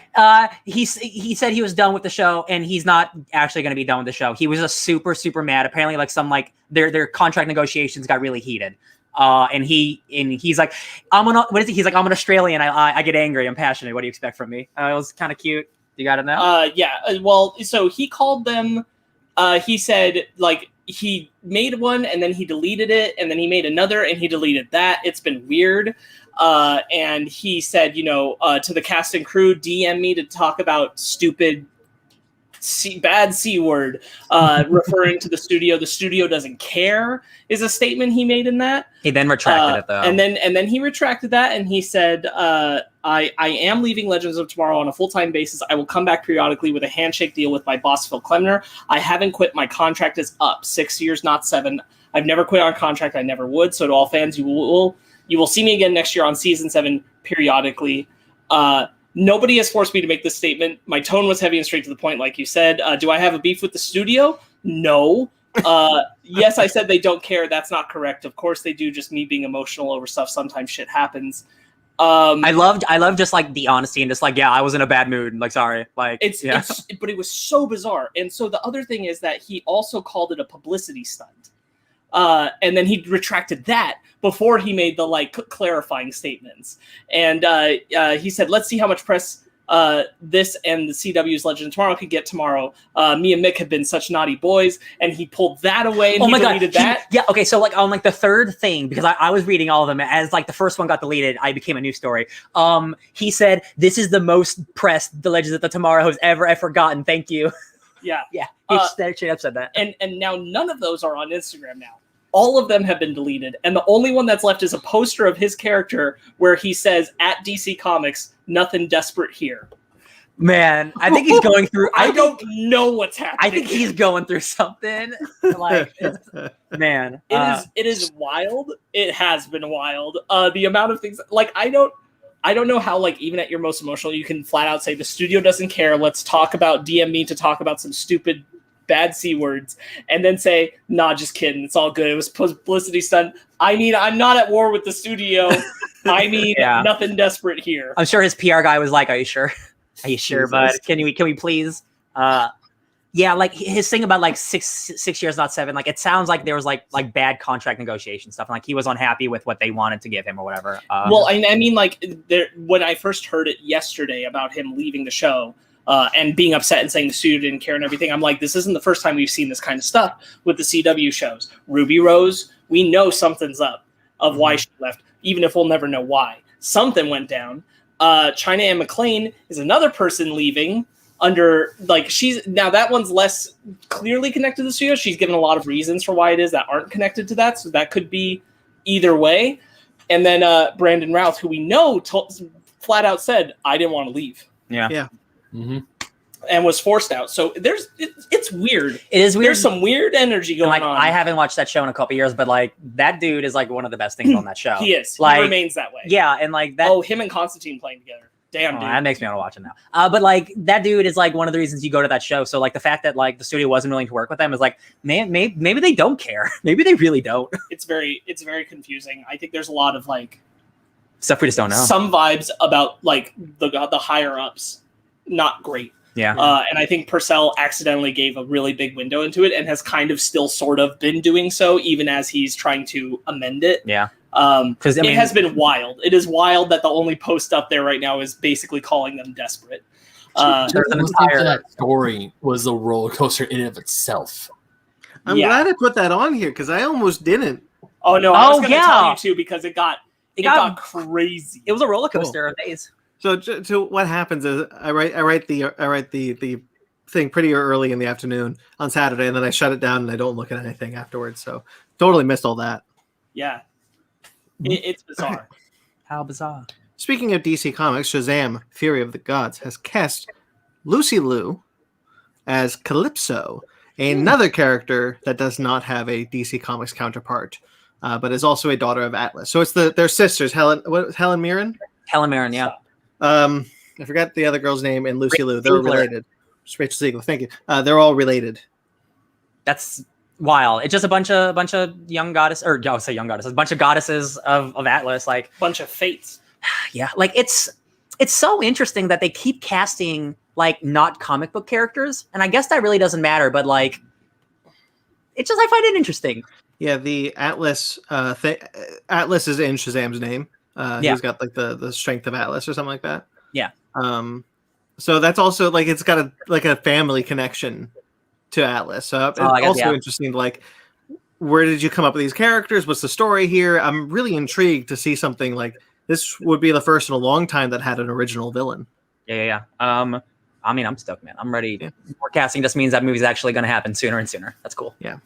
he said he was done with the show, and he's not actually going to be done with the show. He was just super mad. Apparently, like their contract negotiations got really heated. And he's like, I'm an Australian. I get angry. I'm passionate. What do you expect from me? It was kind of cute. You got it now? Well, so he called them. He said like he made one and then he deleted it and then he made another and he deleted that. It's been weird. And he said, to the cast and crew, DM me to talk about stupid bad C word, referring to the studio. The studio doesn't care is a statement he made in that. He then retracted it though. And then he retracted that and he said, I am leaving Legends of Tomorrow on a full-time basis. I will come back periodically with a handshake deal with my boss, Phil Klemner. I haven't quit. My contract is up. 6 years, not 7. I've never quit on contract. I never would. So to all fans, you will see me again next year on season 7 periodically. Nobody has forced me to make this statement. My tone was heavy and straight to the point, like you said. Do I have a beef with the studio? No. Yes, I said they don't care. That's not correct. Of course they do. Just me being emotional over stuff. Sometimes shit happens. I love just like the honesty and just like, yeah, I was in a bad mood. Like, sorry. Like, but it was so bizarre. And so the other thing is that he also called it a publicity stunt. And then he retracted that before he made the clarifying statements. And he said, let's see how much press this and the CW's Legend of Tomorrow could get tomorrow. Me and Mick have been such naughty boys. And he pulled that away and he deleted that. Yeah, okay, so on the third thing, because I was reading all of them, as the first one got deleted, I became a news story. He said, this is the most press the Legends of the Tomorrow has ever gotten. Thank you. Yeah. Yeah, he straight up said that. And now none of those are on Instagram now. All of them have been deleted. And the only one that's left is a poster of his character where he says, at DC Comics, nothing desperate here. Man, I think he's going through... I don't know what's happening. I think he's going through something. Man. It is wild. It has been wild. The amount of things... I don't know how, even at your most emotional, you can flat out say, the studio doesn't care. Let's talk about... DM me to talk about some stupid... bad C words, and then say, nah, just kidding. It's all good. It was publicity stunt. I'm not at war with the studio. Nothing desperate here. I'm sure his PR guy was like, are you sure? Are you sure, bud? Can we please? His thing about 6 years, not 7, it sounds like there was like bad contract negotiation stuff. And he was unhappy with what they wanted to give him or whatever. When I first heard it yesterday about him leaving the show, and being upset and saying the studio didn't care and everything, I'm like, this isn't the first time we've seen this kind of stuff with the CW shows. Ruby Rose, we know something's up of why she left, even if we'll never know why. Something went down. China Anne McClain is another person leaving under, now that one's less clearly connected to the studio. She's given a lot of reasons for why it is that aren't connected to that, so that could be either way. And then Brandon Routh, who we know flat out said, I didn't want to leave. Yeah. Mm-hmm. And was forced out. So it's weird. It is weird. There's some weird energy going on. I haven't watched that show in a couple years, but that dude is one of the best things on that show. He is. He remains that way. Yeah, and that. Oh, him and Constantine playing together. Damn, dude. That makes me want to watch it now. But that dude is one of the reasons you go to that show. So the fact that the studio wasn't willing to work with them is man, maybe they don't care. Maybe they really don't. It's very confusing. I think there's a lot of stuff we just don't know. Some vibes about the higher ups. Not great. Yeah. And I think Purcell accidentally gave a really big window into it and has kind of still sort of been doing so, even as he's trying to amend it. Yeah. Because it has been wild. It is wild that the only post up there right now is basically calling them desperate. That story was a roller coaster in and of itself. I'm glad I put that on here because I almost didn't. Oh no! I was going to tell you too because it got crazy. It was a roller coaster of days. So what happens is I write the thing pretty early in the afternoon on Saturday, and then I shut it down and I don't look at anything afterwards. So totally missed all that. Yeah. It's bizarre. How bizarre. Speaking of DC Comics, Shazam! Fury of the Gods has cast Lucy Liu as Calypso, another character that does not have a DC Comics counterpart, but is also a daughter of Atlas. So it's their sisters, Helen Mirren? Helen Mirren, yeah. I forgot the other girl's name, and Lucy Liu. They're related. Rachel Ziegler, thank you. They're all related. That's wild. It's just a bunch of young goddess, or I'll say young goddesses, a bunch of goddesses of Atlas, like Bunch of fates. yeah, like it's so interesting that they keep casting like not comic book characters, and I guess that really doesn't matter, but like it's just I find it interesting. Yeah, the Atlas Atlas is in Shazam's name. He's got like the strength of Atlas or something like that. Yeah. So that's also like it's got a family connection to Atlas. So it's also interesting. Like, where did you come up with these characters? What's the story here? I'm really intrigued to see something like this. Would be the first in a long time that had an original villain. Yeah. I mean, I'm stoked, man. I'm ready. Yeah. Forecasting just means that movie's actually going to happen sooner and sooner. That's cool. Yeah.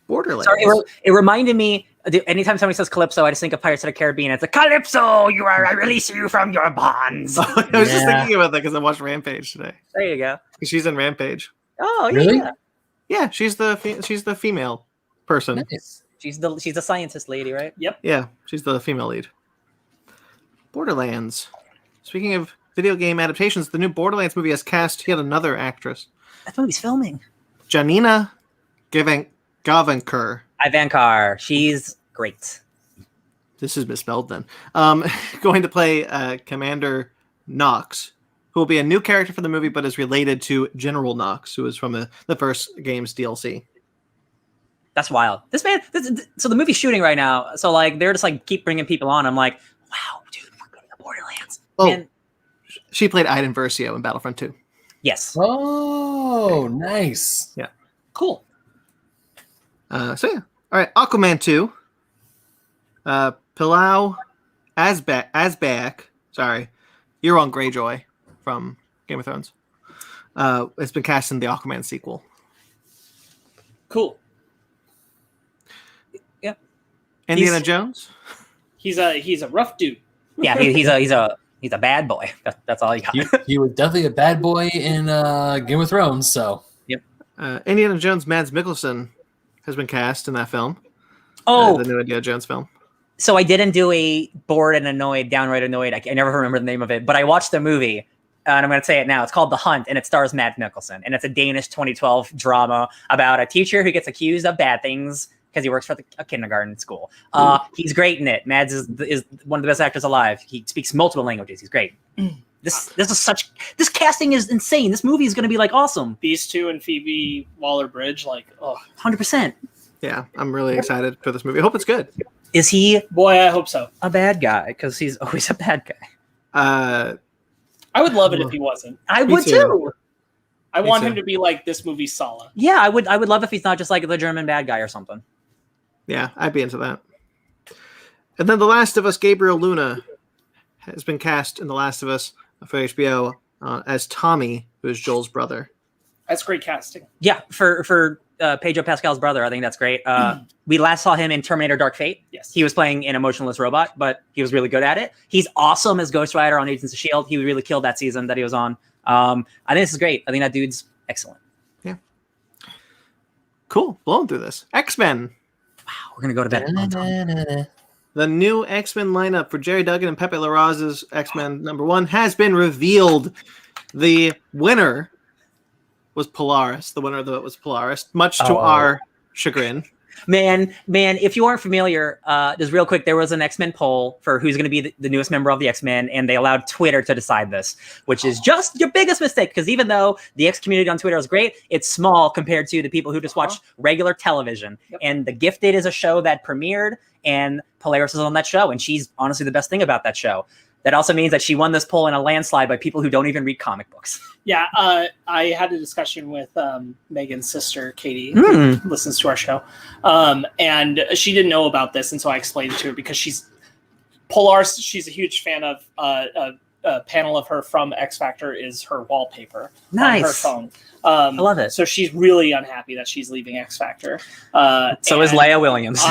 Borderlands. Sorry, it reminded me. Anytime somebody says Calypso, I just think of Pirates of the Caribbean. It's a Calypso. I release you from your bonds. I was just thinking about that because I watched Rampage today. There you go. She's in Rampage. Oh, yeah. Really? Yeah, she's the female person. Nice. She's the scientist lady, right? Yep. Yeah, she's the female lead. Borderlands. Speaking of video game adaptations, the new Borderlands movie has cast yet another actress. That movie's filming. Janina Gavankar. Ivankar. She's great. This is misspelled then. Going to play Commander Knox, who will be a new character for the movie, but is related to General Knox, who is from the first game's DLC. That's wild. So the movie's shooting right now. So like they're just like keep bringing people on. I'm like, wow, dude, we're going to Borderlands. Oh, man. She played Iden Versio in Battlefront 2. Yes. Oh, nice. Yeah. Cool. So yeah. All right, Aquaman 2. Pilau Asback. Sorry, you're on Greyjoy from Game of Thrones. It's been cast in the Aquaman sequel. Cool. Yeah. Indiana Jones. He's a rough dude. Yeah, he's a bad boy. That's all you got. He was definitely a bad boy in Game of Thrones. So yep. Indiana Jones. Mads Mikkelsen has been cast in that film. Oh, the new Indiana Jones film. So I didn't do a bored and annoyed, downright annoyed. I never remember the name of it, but I watched the movie, and I'm going to say it now. It's called The Hunt, and it stars Mads Mikkelsen, and it's a Danish 2012 drama about a teacher who gets accused of bad things because he works for a kindergarten school. He's great in it. Mads is one of the best actors alive. He speaks multiple languages. He's great. This casting is insane. This movie is going to be like awesome. These two and Phoebe Waller-Bridge, like, 100%. Yeah, I'm really excited for this movie. I hope it's good. Is he? Boy, I hope so. A bad guy? Because he's always a bad guy. I would love it if he wasn't. I would too. I want him to be like this movie's Sala. Yeah, I would love if he's not just like the German bad guy or something. Yeah, I'd be into that. And then The Last of Us, Gabriel Luna has been cast in The Last of Us for HBO as Tommy, who is Joel's brother. That's great casting. Yeah, for Pedro Pascal's brother, I think that's great. We last saw him in Terminator Dark Fate. Yes. He was playing an emotionless robot, but he was really good at it. He's awesome as Ghost Rider on Agents of S.H.I.E.L.D. He really killed that season that he was on. I think this is great. I think that dude's excellent. Yeah. Cool. Blowing through this. X-Men. Wow, we're going to go to bed. The new X-Men lineup for Jerry Duggan and Pepe Larraz's X-Men #1 has been revealed. The winner was Polaris. The winner of it was Polaris, much to our chagrin. Man, if you aren't familiar, just real quick, there was an X-Men poll for who's going to be the newest member of the X-Men, and they allowed Twitter to decide this, which is just your biggest mistake, because even though the X community on Twitter is great, it's small compared to the people who just watch regular television. Yep. And The Gifted is a show that premiered, and Polaris is on that show, and she's honestly the best thing about that show. That also means that she won this poll in a landslide by people who don't even read comic books. Yeah, I had a discussion with Megan's sister, Katie, who listens to our show, and she didn't know about this, and so I explained it to her because she's Polaris. She's a huge fan of panel of her from X Factor is her wallpaper Nice. on her phone. I love it. So she's really unhappy that she's leaving X Factor. So is Leia Williams.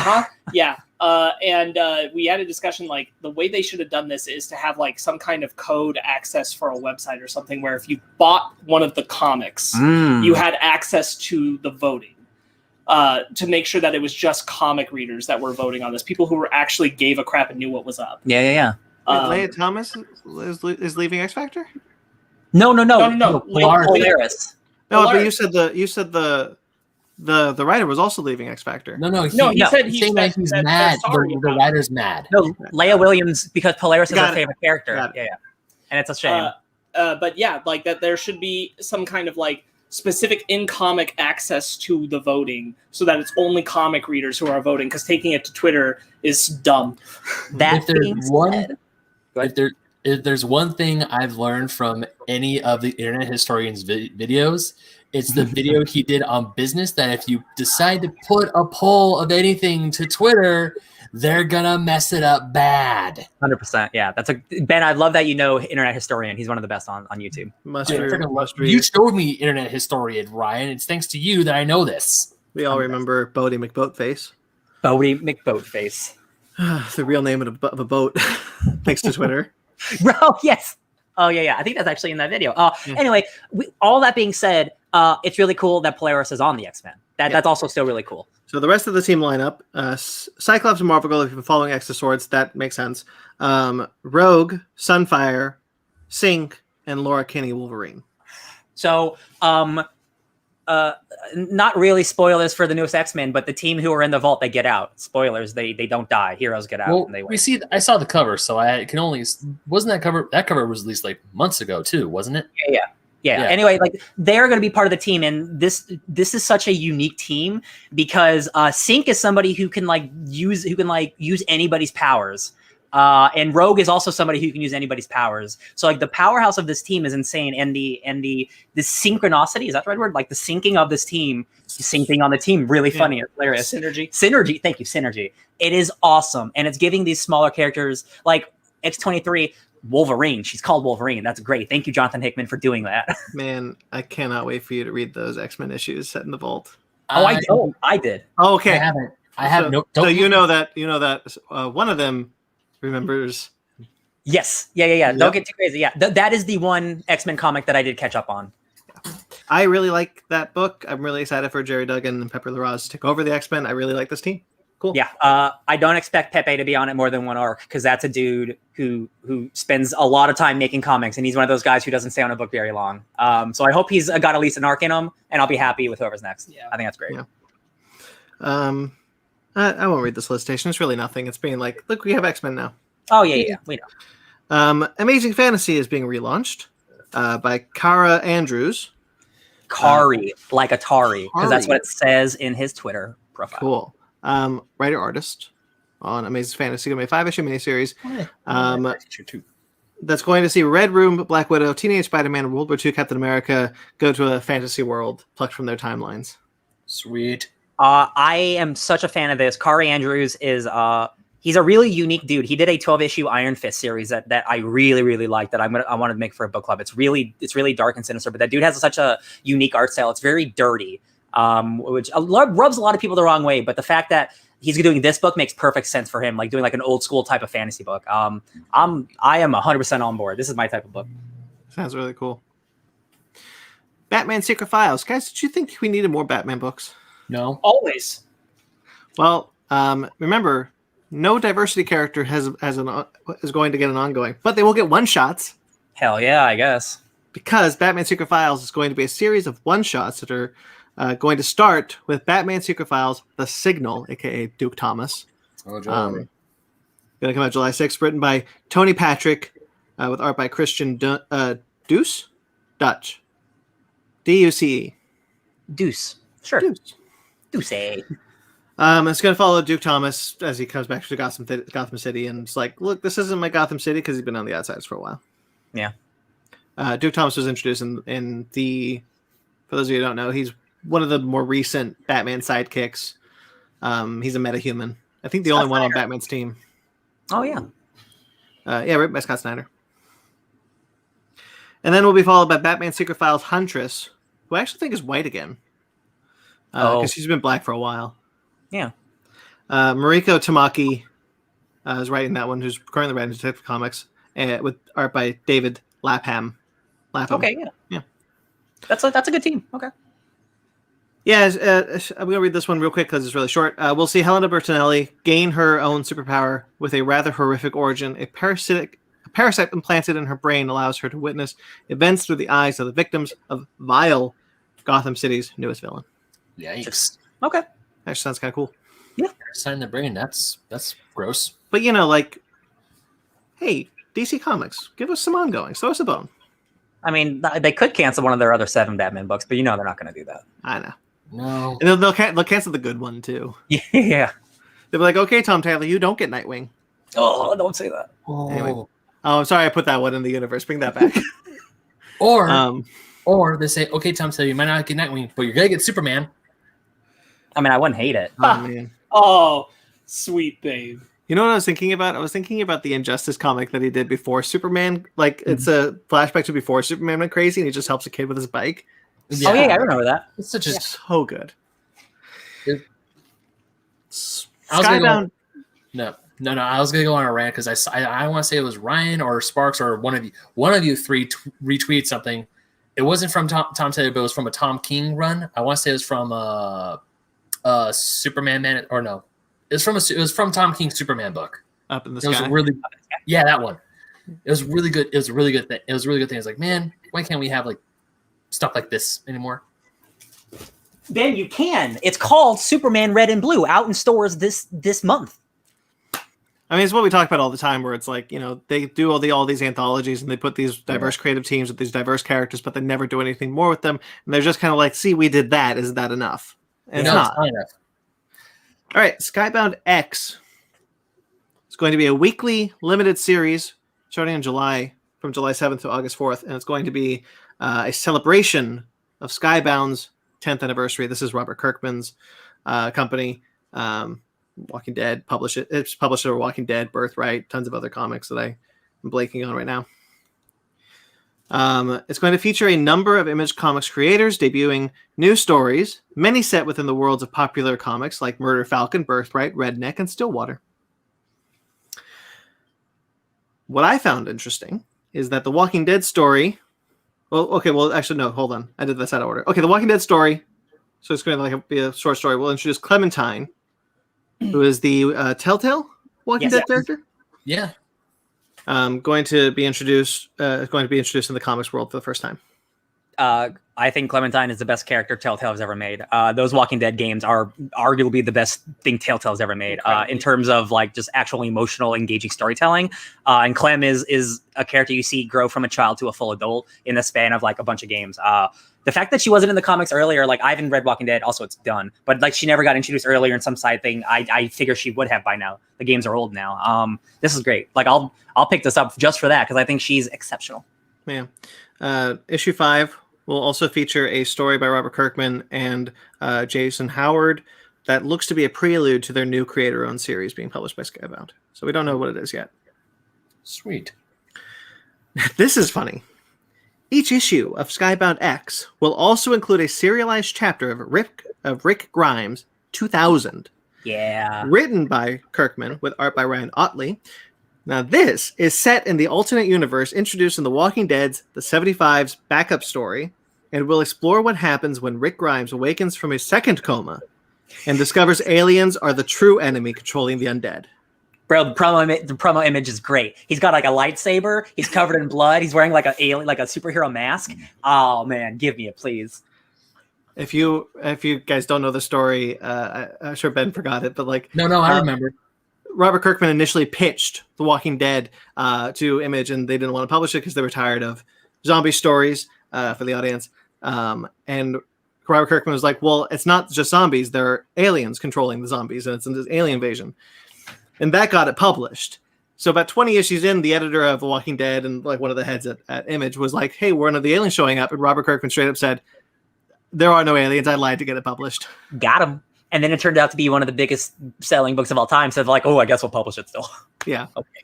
Yeah. And we had a discussion, like, the way they should have done this is to have like some kind of code access for a website or something where if you bought one of the comics, you had access to the voting. To make sure that it was just comic readers that were voting on this, people who were actually gave a crap and knew what was up. Yeah. Leia Thomas is leaving X Factor? No. Polaris. No, but you said the writer was also leaving X Factor. No. He said he's saying that he's mad. The writer's mad. No, Leia Williams, because Polaris is her favorite character. Got it. Yeah. And it's a shame. But yeah, like that there should be some kind of like specific in-comic access to the voting so that it's only comic readers who are voting, because taking it to Twitter is dumb. That If there's one thing I've learned from any of the internet historians' videos, it's the video he did on business, that if you decide to put a poll of anything to Twitter, they're gonna mess it up bad. 100%. Yeah, Ben. I love that you know internet historian. He's one of the best on YouTube. Must read. You showed me internet historian, Ryan. It's thanks to you that I know this. We all remember Bodie McBoatface. Bodie McBoatface. The real name of a boat, thanks to Twitter. Oh, yes. Oh, yeah. I think that's actually in that video. Anyway, all that being said, it's really cool that Polaris is on the X-Men. That's also still really cool. So the rest of the team lineup, Cyclops and Marvel Girl, if you've been following X of Swords, that makes sense. Rogue, Sunfire, Sync, and Laura Kinney Wolverine. So, not really spoilers for the newest X-Men, but the team who are in the vault, they get out. Spoilers, they don't die. Heroes get out. Well, and they win. I saw the cover, so I can only wasn't that cover. That cover was released like months ago too, wasn't it? Yeah. Anyway, like they're going to be part of the team, and this is such a unique team because Sync is somebody who can use anybody's powers. And Rogue is also somebody who can use anybody's powers. So like the powerhouse of this team is insane, and the synchronicity, is that the right word? Like the syncing of this team, syncing on the team, really funny, it's hilarious. Synergy. Thank you, synergy. It is awesome, and it's giving these smaller characters like X-23 Wolverine. She's called Wolverine. That's great. Thank you, Jonathan Hickman, for doing that. Man, I cannot wait for you to read those X-Men issues set in the vault. I don't. I did. Oh, okay. I haven't. So you know that one of them remembers. Yes. Yeah. Yep. Don't get too crazy. Yeah. That is the one X-Men comic that I did catch up on. I really like that book. I'm really excited for Jerry Duggan and Pepper LaRose to take over the X-Men. I really like this team. Cool. Yeah. I don't expect Pepe to be on it more than one arc, because that's a dude who spends a lot of time making comics, and he's one of those guys who doesn't stay on a book very long. So I hope he's got at least an arc in him, and I'll be happy with whoever's next. Yeah. I think that's great. Yeah. I won't read the solicitation. It's really nothing. It's being like, look, we have X-Men now. Oh, yeah. We know. Amazing Fantasy is being relaunched by Kara Andrews. Kari, like Atari, because that's what it says in his Twitter profile. Cool. Writer-artist on Amazing Fantasy. Going to be a 5-issue miniseries. That's going to see Red Room, Black Widow, Teenage Spider-Man, and World War II Captain America go to a fantasy world plucked from their timelines. Sweet. I am such a fan of this. Kari Andrews is he's a really unique dude. He did a 12-issue Iron Fist series that I really, really like, that I wanted to make for a book club. It's really dark and sinister, but that dude has such a unique art style. It's very dirty, which rubs a lot of people the wrong way. But the fact that he's doing this book makes perfect sense for him, like doing like an old school type of fantasy book. I am 100% on board. This is my type of book. Sounds really cool. Batman Secret Files. Guys, did you think we needed more Batman books? No. Always. Well, remember, no diversity character is going to get an ongoing, but they will get one-shots. Hell yeah, I guess. Because Batman Secret Files is going to be a series of one-shots that are going to start with Batman Secret Files, The Signal, a.k.a. Duke Thomas. Oh, going to come out July 6th, written by Tony Patrick, with art by Christian Deuce? Dutch. D-U-C-E. Deuce. Sure. Deuce. It's going to follow Duke Thomas as he comes back to Gotham City, and it's like, look, this isn't my Gotham City, because he's been on the outsides for a while. Yeah. Duke Thomas was introduced in the, for those of you who don't know, he's one of the more recent Batman sidekicks. He's a metahuman. I think the only one on Batman's team. Oh, yeah. Written by Scott Snyder. And then we'll be followed by Batman Secret Files Huntress, who I actually think is white again. Because she's been black for a while. Yeah. Mariko Tamaki is writing that one, who's currently writing Detective Comics, with art by David Lapham. Okay, yeah. That's a good team. Okay. Yeah, I'm going to read this one real quick because it's really short. We'll see Helena Bertinelli gain her own superpower with a rather horrific origin. A parasite implanted in her brain allows her to witness events through the eyes of the victims of vile Gotham City's newest villain. Yikes. Okay. That sounds kind of cool. Yeah. Parasite in the brain. That's gross. But, you know, like, hey, DC Comics, give us some ongoing. Throw us a bone. I mean, they could cancel one of their other 7 Batman books, but you know they're not going to do that. I know. No. And they'll cancel the good one, too. Yeah. They'll be like, okay, Tom Taylor, you don't get Nightwing. Oh, don't say that. Anyway. Oh, I'm sorry I put that one in the universe. Bring that back. Or they say, okay, Tom Taylor, you might not get Nightwing, but you're going to get Superman. I mean, I wouldn't hate it. Oh, man. Oh, sweet babe. You know what I was thinking about? I was thinking about the Injustice comic that he did before Superman. Like, it's a flashback to before Superman went crazy, and he just helps a kid with his bike. Oh, yeah, I remember that. It's such so good. Skybound. No. I was gonna go on a rant because I want to say it was Ryan or Sparks or one of you three retweeted something. It wasn't from Tom Taylor, but it was from a Tom King run. I want to say it was from Superman Man, or no, it was from Tom King's Superman book. Up in the It Sky. was really, yeah, that one. It was really good. It was a really good thing. It was a really good thing. I was like, man, why can't we have like stuff like this anymore? Ben, you can. It's called Superman Red and Blue, out in stores this month. I mean, it's what we talk about all the time, where it's like, you know, they do all these anthologies and they put these diverse creative teams with these diverse characters, but they never do anything more with them. And they're just kind of like, see, we did that. Is that enough? And it's not. Enough. All right, Skybound X is going to be a weekly limited series starting in July, from July 7th to August 4th. And it's going to be a celebration of Skybound's 10th anniversary. This is Robert Kirkman's company. Walking Dead it's publisher Walking Dead, Birthright, tons of other comics that I'm blanking on right now. It's going to feature a number of Image Comics creators debuting new stories, many set within the worlds of popular comics like Murder Falcon, Birthright, Redneck, and Stillwater. What I found interesting is that the Walking Dead story... actually, no, hold on. I did this out of order. Okay, the Walking Dead story, so it's going to be a short story. We'll introduce Clementine, who is the Telltale Walking Dead character. Yeah. Going to be introduced in the comics world for the first time. I think Clementine is the best character Telltale has ever made. Those Walking Dead games are arguably the best thing Telltale has ever made in terms of like just actual emotional, engaging storytelling. And Clem is a character you see grow from a child to a full adult in the span of like a bunch of games. The fact that she wasn't in the comics earlier, like I haven't read Walking Dead, also it's done, but like she never got introduced earlier in some side thing. I figure she would have by now. The games are old now. This is great. Like I'll pick this up just for that because I think she's exceptional. Yeah. Issue 5 will also feature a story by Robert Kirkman and Jason Howard that looks to be a prelude to their new creator-owned series being published by Skybound. So we don't know what it is yet. Sweet. This is funny. Each issue of Skybound X will also include a serialized chapter of Rick Grimes 2000. Yeah. Written by Kirkman with art by Ryan Otley. Now this is set in the alternate universe introduced in The Walking Dead's The 75's backup story, and will explore what happens when Rick Grimes awakens from his second coma and discovers aliens are the true enemy controlling the undead. Bro, the promo image is great. He's got like a lightsaber. He's covered in blood. He's wearing like a superhero mask. Oh man, give me it, please. If you guys don't know the story, I'm sure Ben forgot it, but like no, I remember. Robert Kirkman initially pitched The Walking Dead to Image, and they didn't want to publish it because they were tired of zombie stories for the audience. And Robert Kirkman was like, "Well, it's not just zombies; there are aliens controlling the zombies, and it's an alien invasion." And that got it published. So about 20 issues in, the editor of The Walking Dead and like one of the heads at Image was like, "Hey, one of the aliens showing up," and Robert Kirkman straight up said, "There are no aliens. I lied to get it published." Got him. And then it turned out to be one of the biggest selling books of all time. So like, oh, I guess we'll publish it still. Yeah. Okay.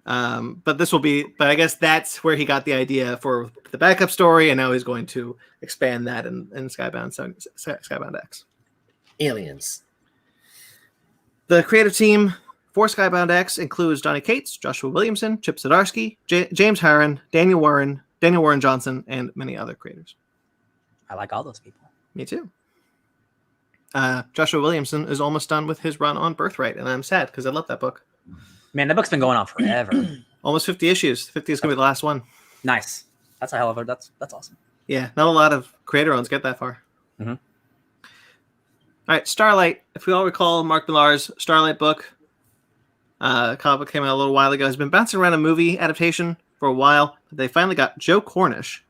But this will be. But I guess that's where he got the idea for the backup story, and now he's going to expand that in Skybound X. Aliens. The creative team for Skybound X includes Donny Cates, Joshua Williamson, Chip Zdarsky, James Harron, Daniel Warren Johnson, and many other creators. I like all those people. Me too. Joshua Williamson is almost done with his run on Birthright, and I'm sad because I love that book. Man, that book's been going on forever. Almost 50 issues. 50 is going to be the last one. Nice. That's a hell of a. That's awesome. Yeah, not a lot of creator owns get that far. Mm-hmm. All right, Starlight. If we all recall, Mark Millar's Starlight book, comic book came out a little while ago. Has been bouncing around a movie adaptation for a while. But they finally got Joe Cornish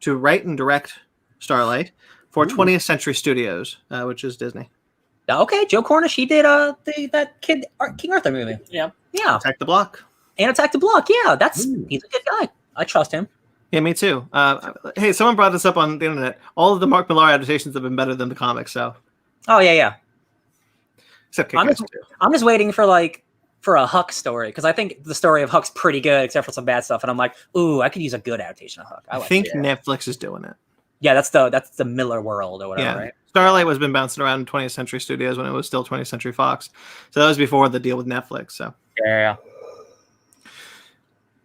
to write and direct Starlight for 20th Century Studios, which is Disney. Okay, Joe Cornish. He did that King Arthur movie. Yeah. Attack the Block. And Attack the Block. Yeah, he's a good guy. I trust him. Yeah, me too. Hey, someone brought this up on the internet. All of the Mark Millar adaptations have been better than the comics, so. Oh yeah. Except Kick-Ass too. I'm just waiting for a Huck story because I think the story of Huck's pretty good, except for some bad stuff. And I'm like, ooh, I could use a good adaptation of Huck. I think Netflix is doing it. Yeah, that's the Miller World or whatever, right? Starlight was been bouncing around in 20th Century Studios when it was still 20th Century Fox. So that was before the deal with Netflix. So yeah.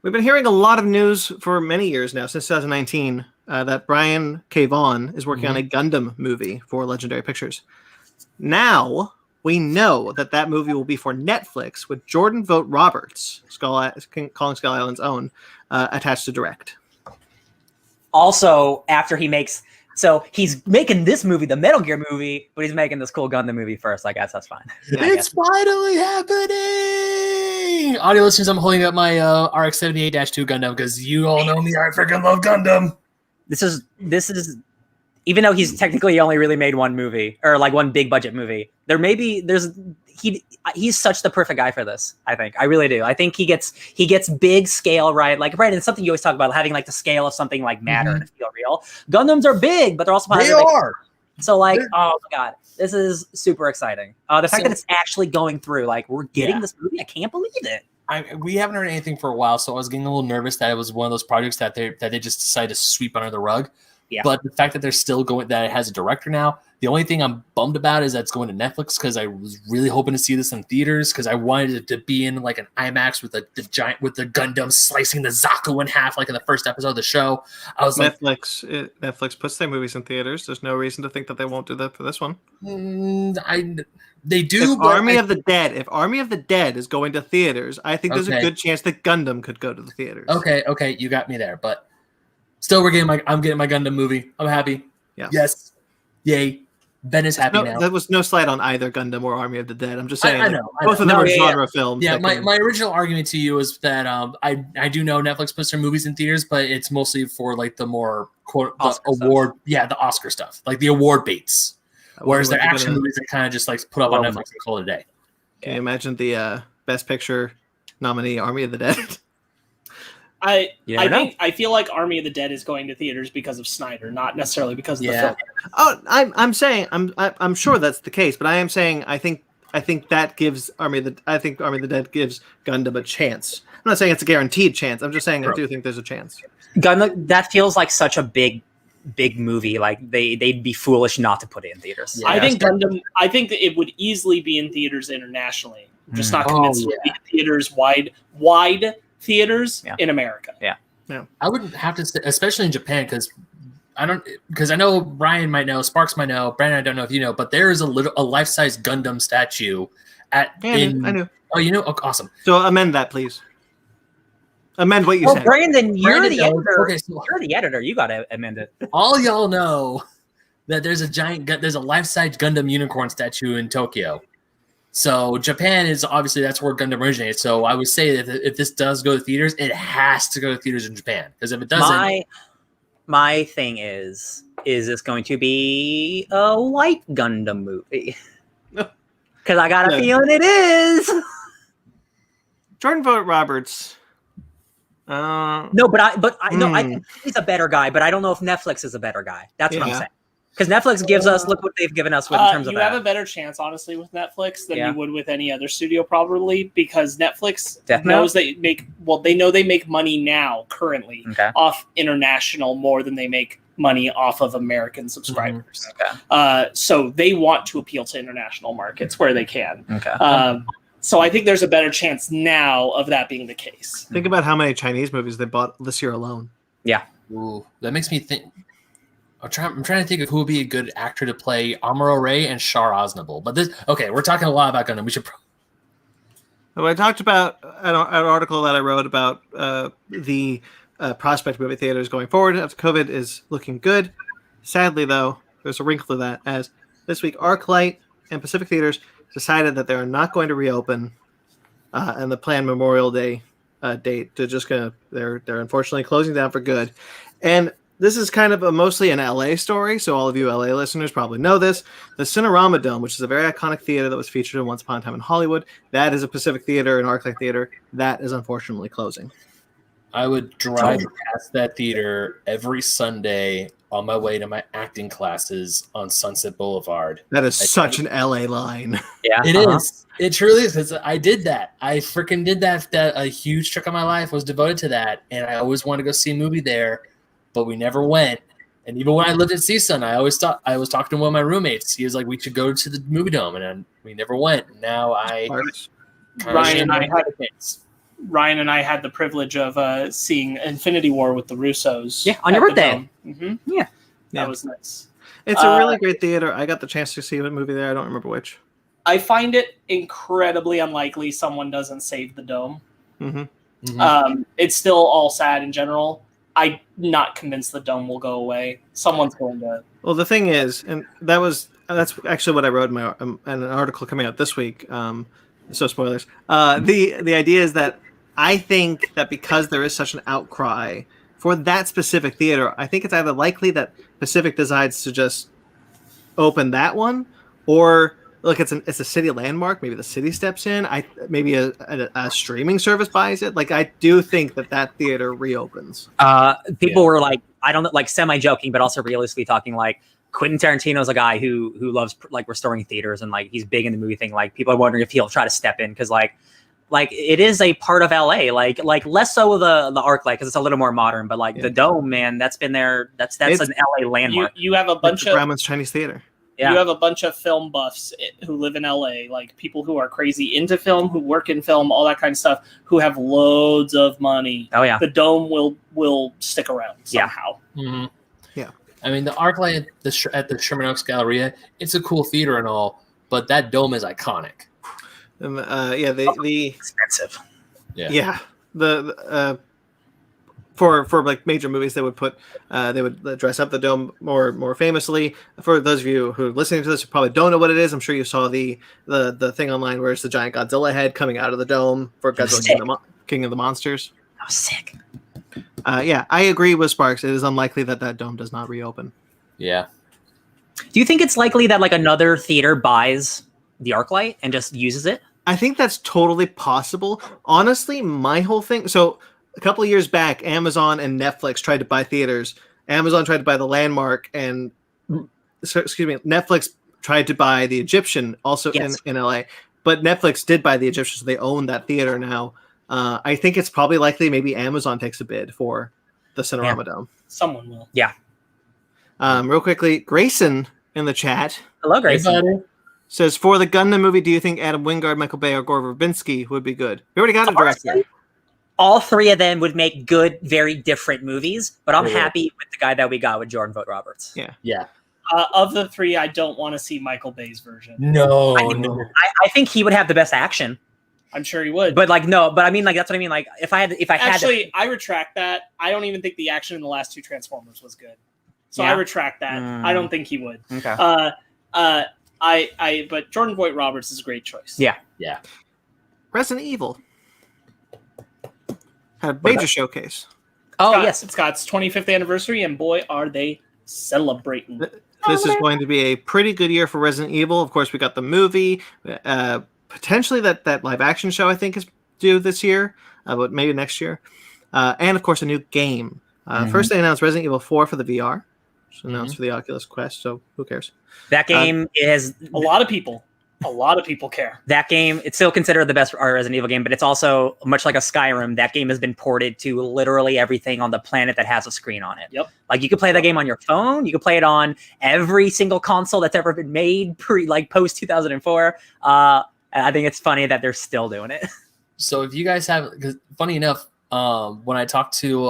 We've been hearing a lot of news for many years now, since 2019, that Brian K. Vaughan is working on a Gundam movie for Legendary Pictures. Now we know that movie will be for Netflix with Jordan Vogt Roberts, calling Skull Island's own, attached to direct. Also, after he's making this movie, the Metal Gear movie, but he's making this cool Gundam movie first. I guess that's fine. It's finally happening! Audio listeners, I'm holding up my RX-78-2 Gundam because you all know me. I freaking love Gundam. This is even though he's technically only really made one movie or like one big budget movie. He's such the perfect guy for this. I think I really do. I think he gets big scale right. Like right, and it's something you always talk about having like the scale of something like matter and feel real. Gundams are big, but they're also so like oh my god, this is super exciting. The fact that it's actually going through, like we're getting this movie, I can't believe it. We haven't heard anything for a while, so I was getting a little nervous that it was one of those projects that they just decided to sweep under the rug. Yeah. But the fact that they're still going, that it has a director now, the only thing I'm bummed about is that it's going to Netflix because I was really hoping to see this in theaters because I wanted it to be in like an IMAX with the giant with the Gundam slicing the Zaku in half like in the first episode of the show. I was Netflix puts their movies in theaters. There's no reason to think that they won't do that for this one. They do. If Army of the Dead is going to theaters, I think there's a good chance that Gundam could go to the theaters. Okay, you got me there, but still, I'm getting my Gundam movie. I'm happy. Yeah. Yes. Yay. Ben is happy now. There was no slight on either Gundam or Army of the Dead. I'm just saying. I know. Both of them are genre films. Yeah, my original argument to you is that I do know Netflix puts their movies in theaters, but it's mostly for like the more the Oscar stuff, like the award baits. Whereas their action movies are kind of just like put up on Netflix and call it a day. Can you imagine the Best Picture nominee, Army of the Dead? I feel like Army of the Dead is going to theaters because of Snyder, not necessarily because of the film. Oh, I'm saying I'm sure that's the case, but I am saying I think that gives Army of the Dead gives Gundam a chance. I'm not saying it's a guaranteed chance. I'm just saying I do think there's a chance. Gundam, that feels like such a big movie. Like they'd be foolish not to put it in theaters. Yeah. I think Gundam. I think that it would easily be in theaters internationally. I'm just not convinced it would be in theaters wide theaters in America. Yeah. I wouldn't have to say, especially in Japan, because I know Brian might know, Sparks might know, Brandon, I don't know if you know, but there is a life-size Gundam statue I know. Oh, you know? Oh, awesome. So amend that, please. Amend what you said. Brandon, you're the editor. Okay, so you're the editor. You got to amend it. All y'all know that there's a life-size Gundam unicorn statue in Tokyo. So Japan is obviously that's where Gundam originated. So I would say that if this does go to theaters, it has to go to theaters in Japan. Because if it doesn't, my thing is this going to be a white Gundam movie? Because I got a feeling it is. Jordan Vogt Roberts. I think he's a better guy, but I don't know if Netflix is a better guy. That's what I'm saying. Because Netflix gives us, look what they've given us with in terms of you that. have a better chance, honestly, with Netflix than you would with any other studio, probably, because Netflix knows that they know they make money now, currently, off international more than they make money off of American subscribers. So they want to appeal to international markets where they can. So I think there's a better chance now of that being the case. Think about how many Chinese movies they bought this year alone. Yeah. Ooh, that makes me think. I'm trying to think of who would be a good actor to play Amuro Ray and Shar Aznavour. But we're talking a lot about Gundam. We should. I talked about an article that I wrote about the prospect of movie theaters going forward after COVID is looking good. Sadly, though, there's a wrinkle to that, as this week ArcLight and Pacific Theaters decided that they are not going to reopen, and the planned Memorial Day date they're unfortunately closing down for good. And this is kind of mostly an LA story, so all of you LA listeners probably know this. The Cinerama Dome, which is a very iconic theater that was featured in Once Upon a Time in Hollywood, that is a Pacific Theater and ArcLight Theater. That is unfortunately closing. I would drive past that theater every Sunday on my way to my acting classes on Sunset Boulevard. That is such an LA line. Yeah, it is. It truly is. I did that. I freaking did that. A huge chunk of my life was devoted to that, and I always wanted to go see a movie there, but we never went. And even when I lived at CSUN, I was talking to one of my roommates. He was like, "We should go to the movie dome," and we never went. Now Ryan and I had the privilege of seeing Infinity War with the Russos. Yeah, on your birthday. Yeah, that was nice. It's a really great theater. I got the chance to see a movie there. I don't remember which. I find it incredibly unlikely someone doesn't save the dome. It's still all sad in general. I'm not convinced the dome will go away. Someone's going to. Well, the thing is, and that's actually what I wrote in an article coming out this week. So spoilers. The idea is that I think that because there is such an outcry for that specific theater, I think it's either likely that Pacific decides to just open that one, or look, it's a city landmark. Maybe the city steps in. Maybe a streaming service buys it. Like, I do think that theater reopens. People were like, I don't know, like semi joking, but also realistically talking, like Quentin Tarantino's a guy who loves like restoring theaters, and like he's big in the movie thing. Like, people are wondering if he'll try to step in because like it is a part of LA. Like less so the ArcLight because it's a little more modern, but like the Dome, man, that's been there. That's an LA landmark. You have a bunch of Grauman's Chinese Theater. Yeah. You have a bunch of film buffs who live in LA, like people who are crazy into film, who work in film, all that kind of stuff, who have loads of money. Oh yeah, the Dome will stick around somehow. Yeah. Yeah. I mean, the ArcLight at the Sherman Oaks Galleria, it's a cool theater and all, but that dome is iconic. The expensive. Yeah. The for like major movies, they would dress up the dome more famously. For those of you who are listening to this who probably don't know what it is, I'm sure you saw the thing online where it's the giant Godzilla head coming out of the dome for Godzilla King of the Monsters. That was sick. Yeah, I agree with Sparks. It is unlikely that dome does not reopen. Yeah. Do you think it's likely that like another theater buys the ArcLight and just uses it? I think that's totally possible. Honestly, my whole thing. So a couple of years back, Amazon and Netflix tried to buy theaters. Amazon tried to buy the Landmark, and Netflix tried to buy the Egyptian, also in LA. But Netflix did buy the Egyptian, so they own that theater now. I think it's probably likely maybe Amazon takes a bid for the Cinerama Dome. Someone will. Yeah. Real quickly, Grayson in the chat. Hello, Grayson. Hey, says, for the Gundam movie, do you think Adam Wingard, Michael Bay, or Gore Verbinski would be good? We already got a director. All three of them would make good, very different movies, but I'm happy with the guy that we got with Jordan Vogt Roberts. Yeah. Yeah. Of the three, I don't want to see Michael Bay's version. No. I think he would have the best action. I'm sure he would. But like, no, but I mean, like, that's what I mean. Like, if I had I retract that. I don't even think the action in the last two Transformers was good. So I retract that. I don't think he would. Okay. But Jordan Vogt Roberts is a great choice. Yeah. Yeah. Resident Evil had a major showcase. Oh, yes. It's Scott's 25th anniversary, and boy, are they celebrating. This is going to be a pretty good year for Resident Evil. Of course, we got the movie. Potentially that live action show, I think, is due this year, but maybe next year. And, of course, a new game. First, they announced Resident Evil 4 for the VR. It's announced for the Oculus Quest, so who cares? That game is A lot of people care. that game. It's still considered the best Resident Evil game, but it's also much like a Skyrim. That game has been ported to literally everything on the planet that has a screen on it. Yep. Like you can play that game on your phone. You can play it on every single console that's ever been made post 2004. I think it's funny that they're still doing it. So if you guys have, because funny enough, when I talked to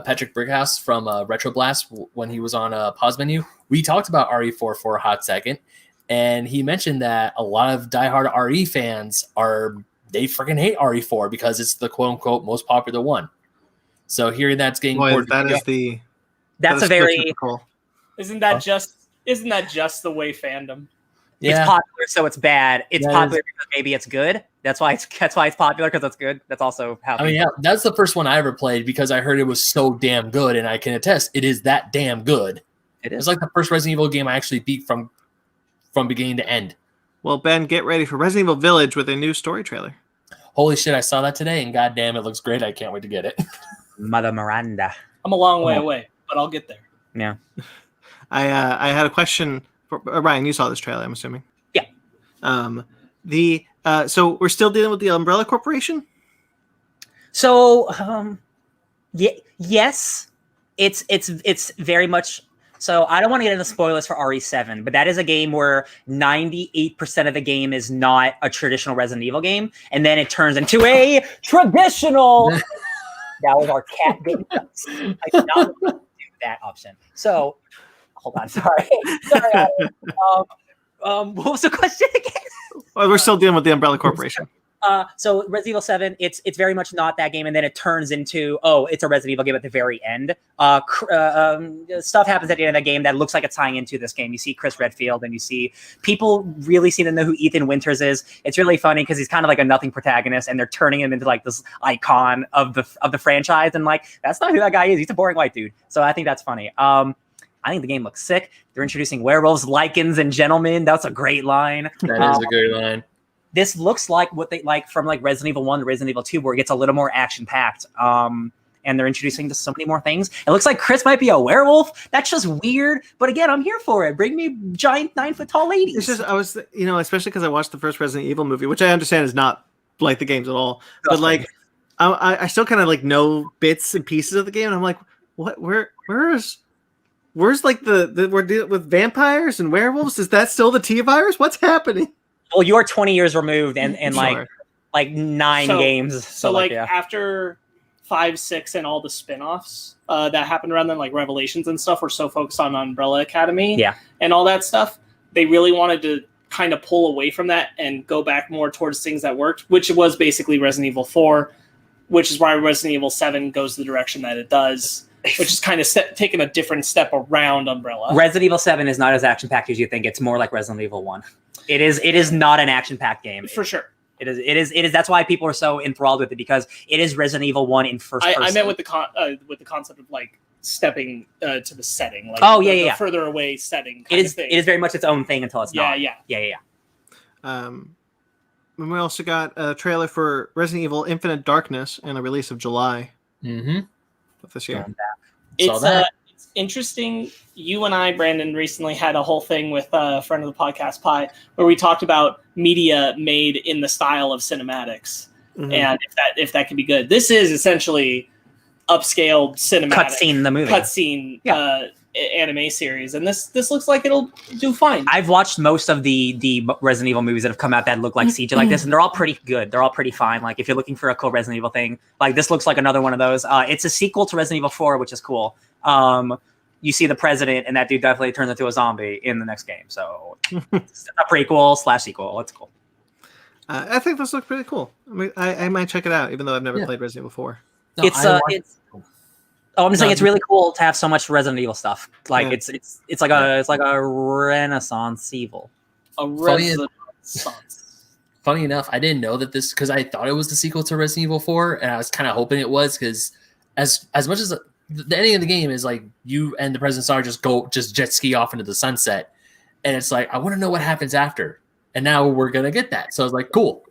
Patrick Brickhouse from Retro Blast when he was on Pause Menu, we talked about RE4 for a hot second, and he mentioned that a lot of diehard RE fans they freaking hate RE4 because it's the quote unquote most popular one. So hearing that's getting Boy, That's a very Isn't that just the way fandom? It's popular, so it's bad. It's popular because maybe it's good. That's why it's popular, because it's good. That's also how. I mean, yeah, that's the first one I ever played because I heard it was so damn good, and I can attest it is that damn good. It is. It's like the first Resident Evil game I actually beat from beginning to end. Well, Ben, get ready for Resident Evil Village with a new story trailer. Holy shit, I saw that today, and goddamn, it looks great. I can't wait to get it. Mother Miranda. I'm a long way away, but I'll get there. Yeah. I had a question. Ryan, you saw this trailer, I'm assuming. Yeah. So we're still dealing with the Umbrella Corporation? So, yes, it's very much. So I don't want to get into spoilers for RE7, but that is a game where 98% of the game is not a traditional Resident Evil game, and then it turns into a traditional. That was our cat game. I did not do that option. So. Hold on, sorry. What was the question again? Well, we're still dealing with the Umbrella Corporation. So Resident Evil 7, it's very much not that game, and then it turns into it's a Resident Evil game at the very end. Stuff happens at the end of that game that looks like it's tying into this game. You see Chris Redfield, and you see people really seem to know who Ethan Winters is. It's really funny because he's kind of like a nothing protagonist, and they're turning him into like this icon of the franchise, and like that's not who that guy is. He's a boring white dude. So I think that's funny. I think the game looks sick. They're introducing werewolves, lichens, and gentlemen. That's a great line. That is a great line. This looks like what they like from like Resident Evil 1 to Resident Evil 2, where it gets a little more action-packed. And they're introducing just so many more things. It looks like Chris might be a werewolf. That's just weird. But again, I'm here for it. Bring me giant 9-foot-tall ladies. It's just, especially because I watched the first Resident Evil movie, which I understand is not like the games at all. But like, I still kind of like know bits and pieces of the game. And I'm like, what? Where's like we're dealing with vampires and werewolves? Is that still the T-virus? What's happening? Well, you're 20 years removed and Sure. like 9 games. So like after 5, 6, and all the spin-offs that happened around then, like Revelations and stuff, were so focused on Umbrella Academy and all that stuff, they really wanted to kind of pull away from that and go back more towards things that worked, which was basically Resident Evil 4, which is why Resident Evil 7 goes the direction that it does. Which is kind of taking a different step around Umbrella. Resident Evil 7 is not as action-packed as you think. It's more like Resident Evil 1. It is not an action-packed game. For sure. It is. That's why people are so enthralled with it, because it is Resident Evil 1 in first person. I meant with the concept of like stepping to the setting. Like the further away setting. It is very much its own thing until it's not. Yeah. And we also got a trailer for Resident Evil Infinite Darkness and a release of July. Mm-hmm. Of this year. It's interesting. You and I, Brandon, recently had a whole thing with a friend of the podcast, Pi, where we talked about media made in the style of cinematics, and if that could be good. This is essentially upscaled cinematic cutscene anime series, and this looks like it'll do fine. I've watched most of the Resident Evil movies that have come out that look like CG like this, and they're all pretty good. They're all pretty fine. Like if you're looking for a cool Resident Evil thing, like this looks like another one of those. It's a sequel to Resident Evil 4, which is cool. You see the president, and that dude definitely turns into a zombie in the next game. So it's a prequel / sequel. It's cool. I think this looks pretty cool. I mean, I might check it out, even though I've never played Resident Evil 4. No, I'm just saying it's really cool to have so much Resident Evil stuff. Like it's like a Renaissance evil. Funny enough, I didn't know that this, because I thought it was the sequel to Resident Evil 4, and I was kind of hoping it was, because as much as the ending of the game is like you and the President Tsar just jet ski off into the sunset, and it's like I want to know what happens after, and now we're gonna get that. So I was like, cool.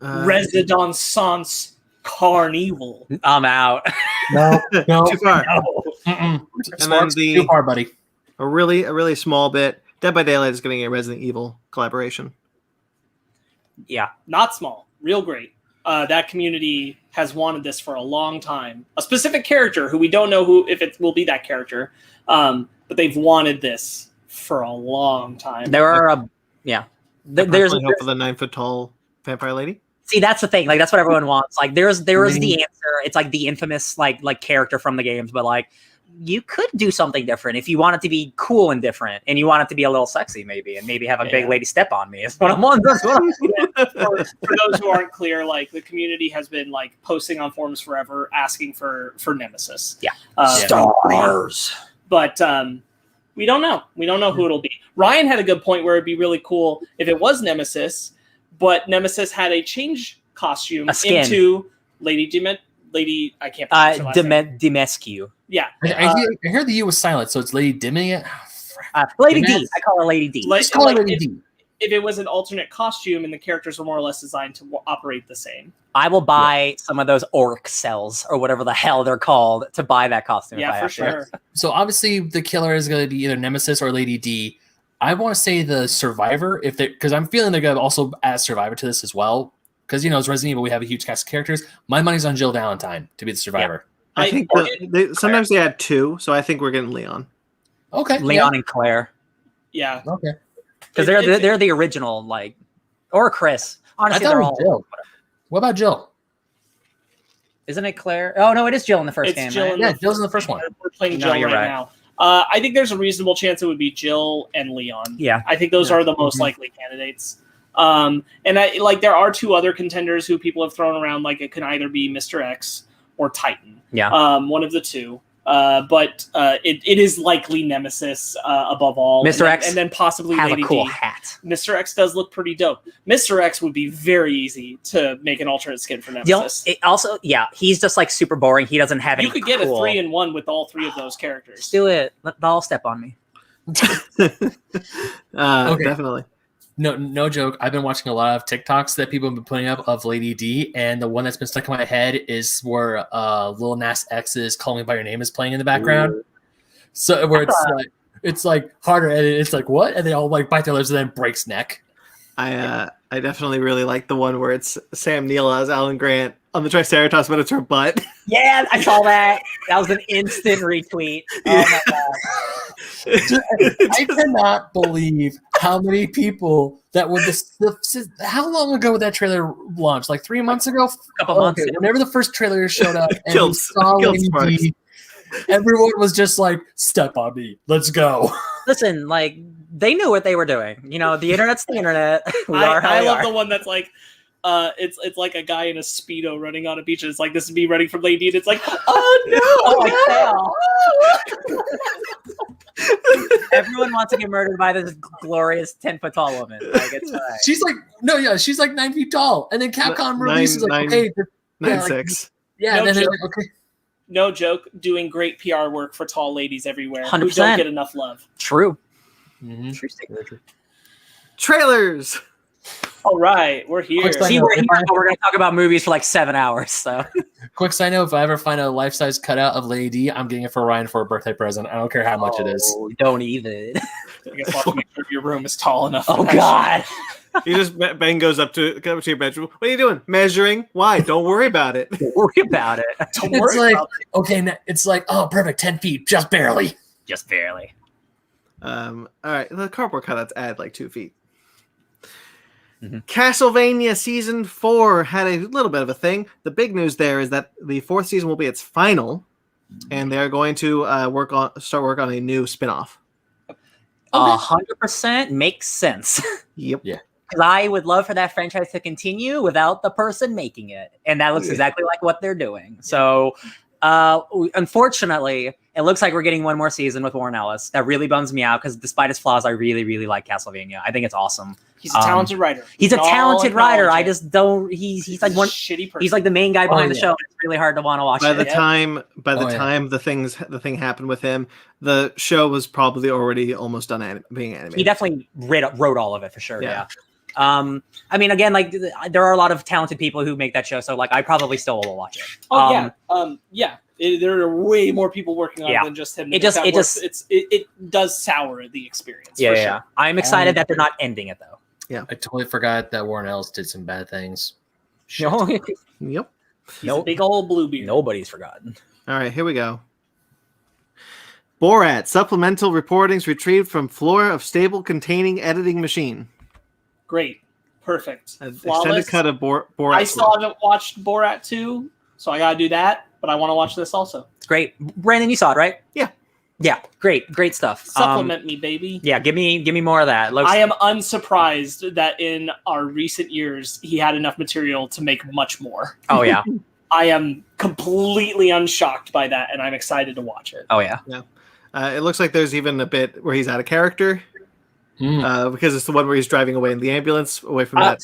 Residence. Carnival. I'm out. No, no, Too far. and then too far, buddy. A really small bit. Dead by Daylight is getting a Resident Evil collaboration. Yeah. Not small, real great. That community has wanted this for a long time. A specific character who we don't know if it will be that character, but they've wanted this for a long time. There are There's hope for the 9-foot tall vampire lady. See, that's the thing. Like, that's what everyone wants. Like, there is the answer. It's like the infamous like character from the games, but like you could do something different if you want it to be cool and different, and you want it to be a little sexy, maybe, and maybe have a big lady step on me. That's what I'm on. That's what I'm for those who aren't clear, like the community has been like posting on forums forever, asking for Nemesis. Yeah, stars. But we don't know. We don't know who it'll be. Ryan had a good point where it'd be really cool if it was Nemesis, but Nemesis had a change costume into Lady I can't pronounce her last name. Dimescu. Yeah. I hear the U was silent, so it's Lady Dimming. Lady D. I call her Lady D. Just call her Lady D. If it was an alternate costume and the characters were more or less designed to operate the same. I will buy some of those orc cells or whatever the hell they're called to buy that costume. Yeah, for sure. So obviously the killer is going to be either Nemesis or Lady D. I want to say the Survivor, because I'm feeling they're going to also add Survivor to this as well. Because, it's Resident Evil, we have a huge cast of characters. My money's on Jill Valentine to be the Survivor. Yeah. I think sometimes they add 2, so I think we're getting Leon. Okay. Leon and Claire. Yeah. Okay. Because they're the original, like, or Chris. Honestly, they're all. Jill. What about Jill? Isn't it Claire? Oh, no, it is Jill in the first game. Jill, right? Jill's in the first one. We're playing Jill right now. I think there's a reasonable chance it would be Jill and Leon. Yeah. I think those are the most likely candidates. And there are 2 other contenders who people have thrown around. Like, it can either be Mr. X or Titan. Yeah. One of the 2. But it is likely Nemesis above all. Mr. X and then possibly have Lady a cool D. hat. Mr. X does look pretty dope. Mr. X would be very easy to make an alternate skin for Nemesis. He's just like super boring. He doesn't have any. You could get a 3-in-1 with all 3 of those characters. Just do it. Let the all step on me. Definitely. No joke. I've been watching a lot of TikToks that people have been putting up of Lady D, and the one that's been stuck in my head is where Lil Nas X's "Call Me by Your Name" is playing in the background. Ooh. So where it's like harder, and it's like what, and they all like bite their lips and then breaks neck. I definitely really like the one where it's Sam Neill as Alan Grant on the Triceratops, but it's her butt. Yeah, I saw that. That was an instant retweet. Oh my god. I cannot believe how many people that would how long ago would that trailer launch? Like 3 months ago? A couple months. Whenever the first trailer showed up and we saw Lady D, everyone was just like, step on me. Let's go. Listen, like, they knew what they were doing. The internet's the internet. I love the one that's like, it's like a guy in a Speedo running on a beach, and it's like, this is me running from Lady, and it's like, oh no! Everyone wants to get murdered by this glorious 10-foot tall woman. Like, it's fine. She's like, she's like 9 feet tall, and then Capcom releases like, okay, 9'6". Yeah, no, joke. Okay. No joke, doing great PR work for tall ladies everywhere 100%. who don't get enough love. True. Mm-hmm. True. Trailers. All right, we're here. See, we're here, but we're going to talk about movies for like 7 hours. So, quick side note: if I ever find a life-size cutout of Lady D, I'm getting it for Ryan for a birthday present. I don't care how much it is. Don't even. I guess I'll have to make sure your room is tall enough. Oh God! Ben goes up to your bedroom. What are you doing? Measuring? Why? Don't worry about it. Don't worry about it. Don't worry about it. Okay, it's like, oh, perfect, 10 feet, just barely. Just barely. All right, the cardboard cutouts add like 2 feet. Mm-hmm. Castlevania Season 4 had a little bit of a thing. The big news there is that the 4th season will be its final, and they're going to start work on a new spin-off. 100% makes sense. Yep. Yeah. Because I would love for that franchise to continue without the person making it, and that looks exactly like what they're doing. So, unfortunately, it looks like we're getting one more season with Warren Ellis. That really bums me out because despite his flaws, I really, really like Castlevania. I think it's awesome. He's a talented writer. He's a talented writer. I just don't. He's like one shitty person. He's like the main guy behind the show. And it's really hard to want to watch. By the time the thing happened with him, the show was probably already almost done being animated. He definitely wrote all of it for sure. Yeah. I mean, again, like there are a lot of talented people who make that show, so like I probably still will watch it. There are way more people working on it than just him. It does sour the experience. Yeah, for sure. I'm excited that they're not ending it though. Yeah, I totally forgot that Warren Ellis did some bad things. Yep. He's a big old Bluebeard. Nobody's forgotten. All right, here we go. Borat supplemental reportings retrieved from floor of stable containing editing machine. Great, perfect, Extended cut of Borat. I still haven't watched Borat 2, so I gotta do that. But I want to watch this also. It's great. Brandon, you saw it, right? Yeah. Yeah, great stuff. Supplement me, baby. Yeah, give me more of that. I am unsurprised that in our recent years he had enough material to make much more. Oh yeah. I am completely unshocked by that, and I'm excited to watch it. Oh yeah. Yeah. It looks like there's even a bit where he's out of character because it's the one where he's driving away in the ambulance away from that.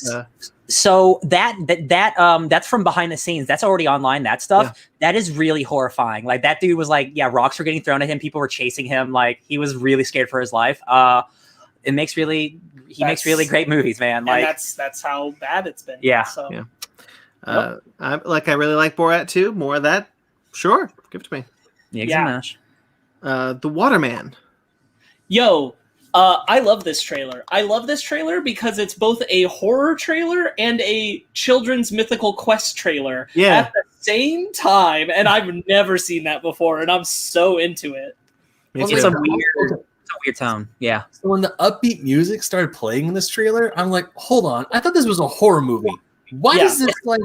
So that's from behind the scenes. That's already online. That stuff that is really horrifying. Like that dude was like, rocks were getting thrown at him. People were chasing him. Like he was really scared for his life. He makes really great movies, man. Like that's how bad it's been. Yeah. So. Yeah. I really like Borat 2. More of that. Sure, give it to me. The Waterman. Yo. I love this trailer. I love this trailer because it's both a horror trailer and a children's mythical quest trailer at the same time, and I've never seen that before, and I'm so into it. It's a weird tone. Yeah. So when the upbeat music started playing in this trailer, I'm like, hold on, I thought this was a horror movie. Why is this like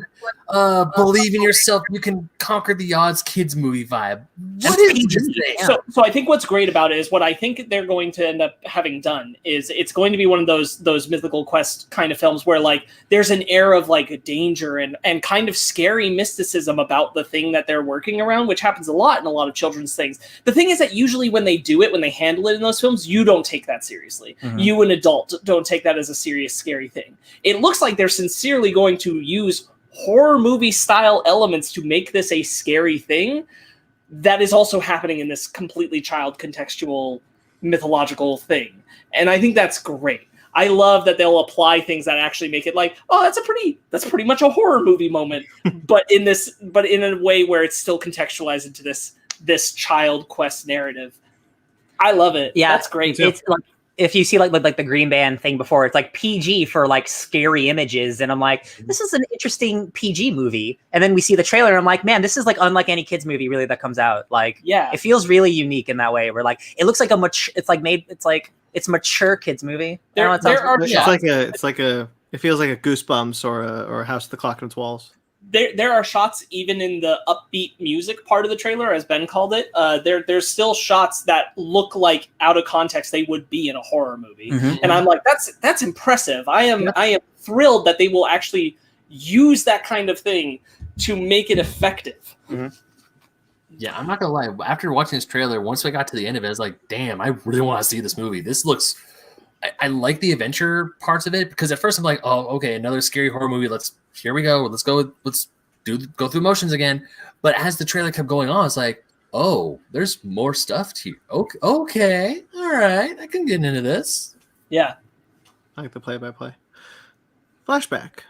believe in yourself, you can conquer the odds kids movie vibe? What is this? So I think what's great about it is what I think they're going to end up having done is it's going to be one of those mythical quest kind of films where like there's an air of like danger and kind of scary mysticism about the thing that they're working around, which happens a lot in a lot of children's things. The thing is that usually when they handle it in those films, you don't take that seriously. Mm-hmm. You, an adult, don't take that as a serious, scary thing. It looks like they're sincerely going to use horror movie style elements to make this a scary thing that is also happening in this completely child contextual mythological thing. And I think that's great. I love that they'll apply things that actually make it like, oh, that's pretty much a horror movie moment, but in a way where it's still contextualized into this child quest narrative. I love it. Yeah, that's great. It's like, if you see like the Green Band thing before, it's like PG for like scary images. And I'm like, this is an interesting PG movie. And then we see the trailer and I'm like, man, this is like unlike any kids movie really that comes out. Like, it feels really unique in that way where like, it looks like it's mature kids movie. It feels like a Goosebumps or a House of the Clock on Its Walls. There are shots even in the upbeat music part of the trailer, as Ben called it. There's still shots that look like out of context they would be in a horror movie, and I'm like, that's impressive. I am thrilled that they will actually use that kind of thing to make it effective. Mm-hmm. Yeah, I'm not gonna lie. After watching this trailer, once I got to the end of it, I was like, damn, I really want to see this movie. This looks. I like the adventure parts of it because at first I'm like, oh, okay, another scary horror movie. Here we go. Let's go. Let's go through motions again. But as the trailer kept going on, it's like, oh, there's more stuff to you. Okay, all right, I can get into this. Yeah, I like the play-by-play. Flashback.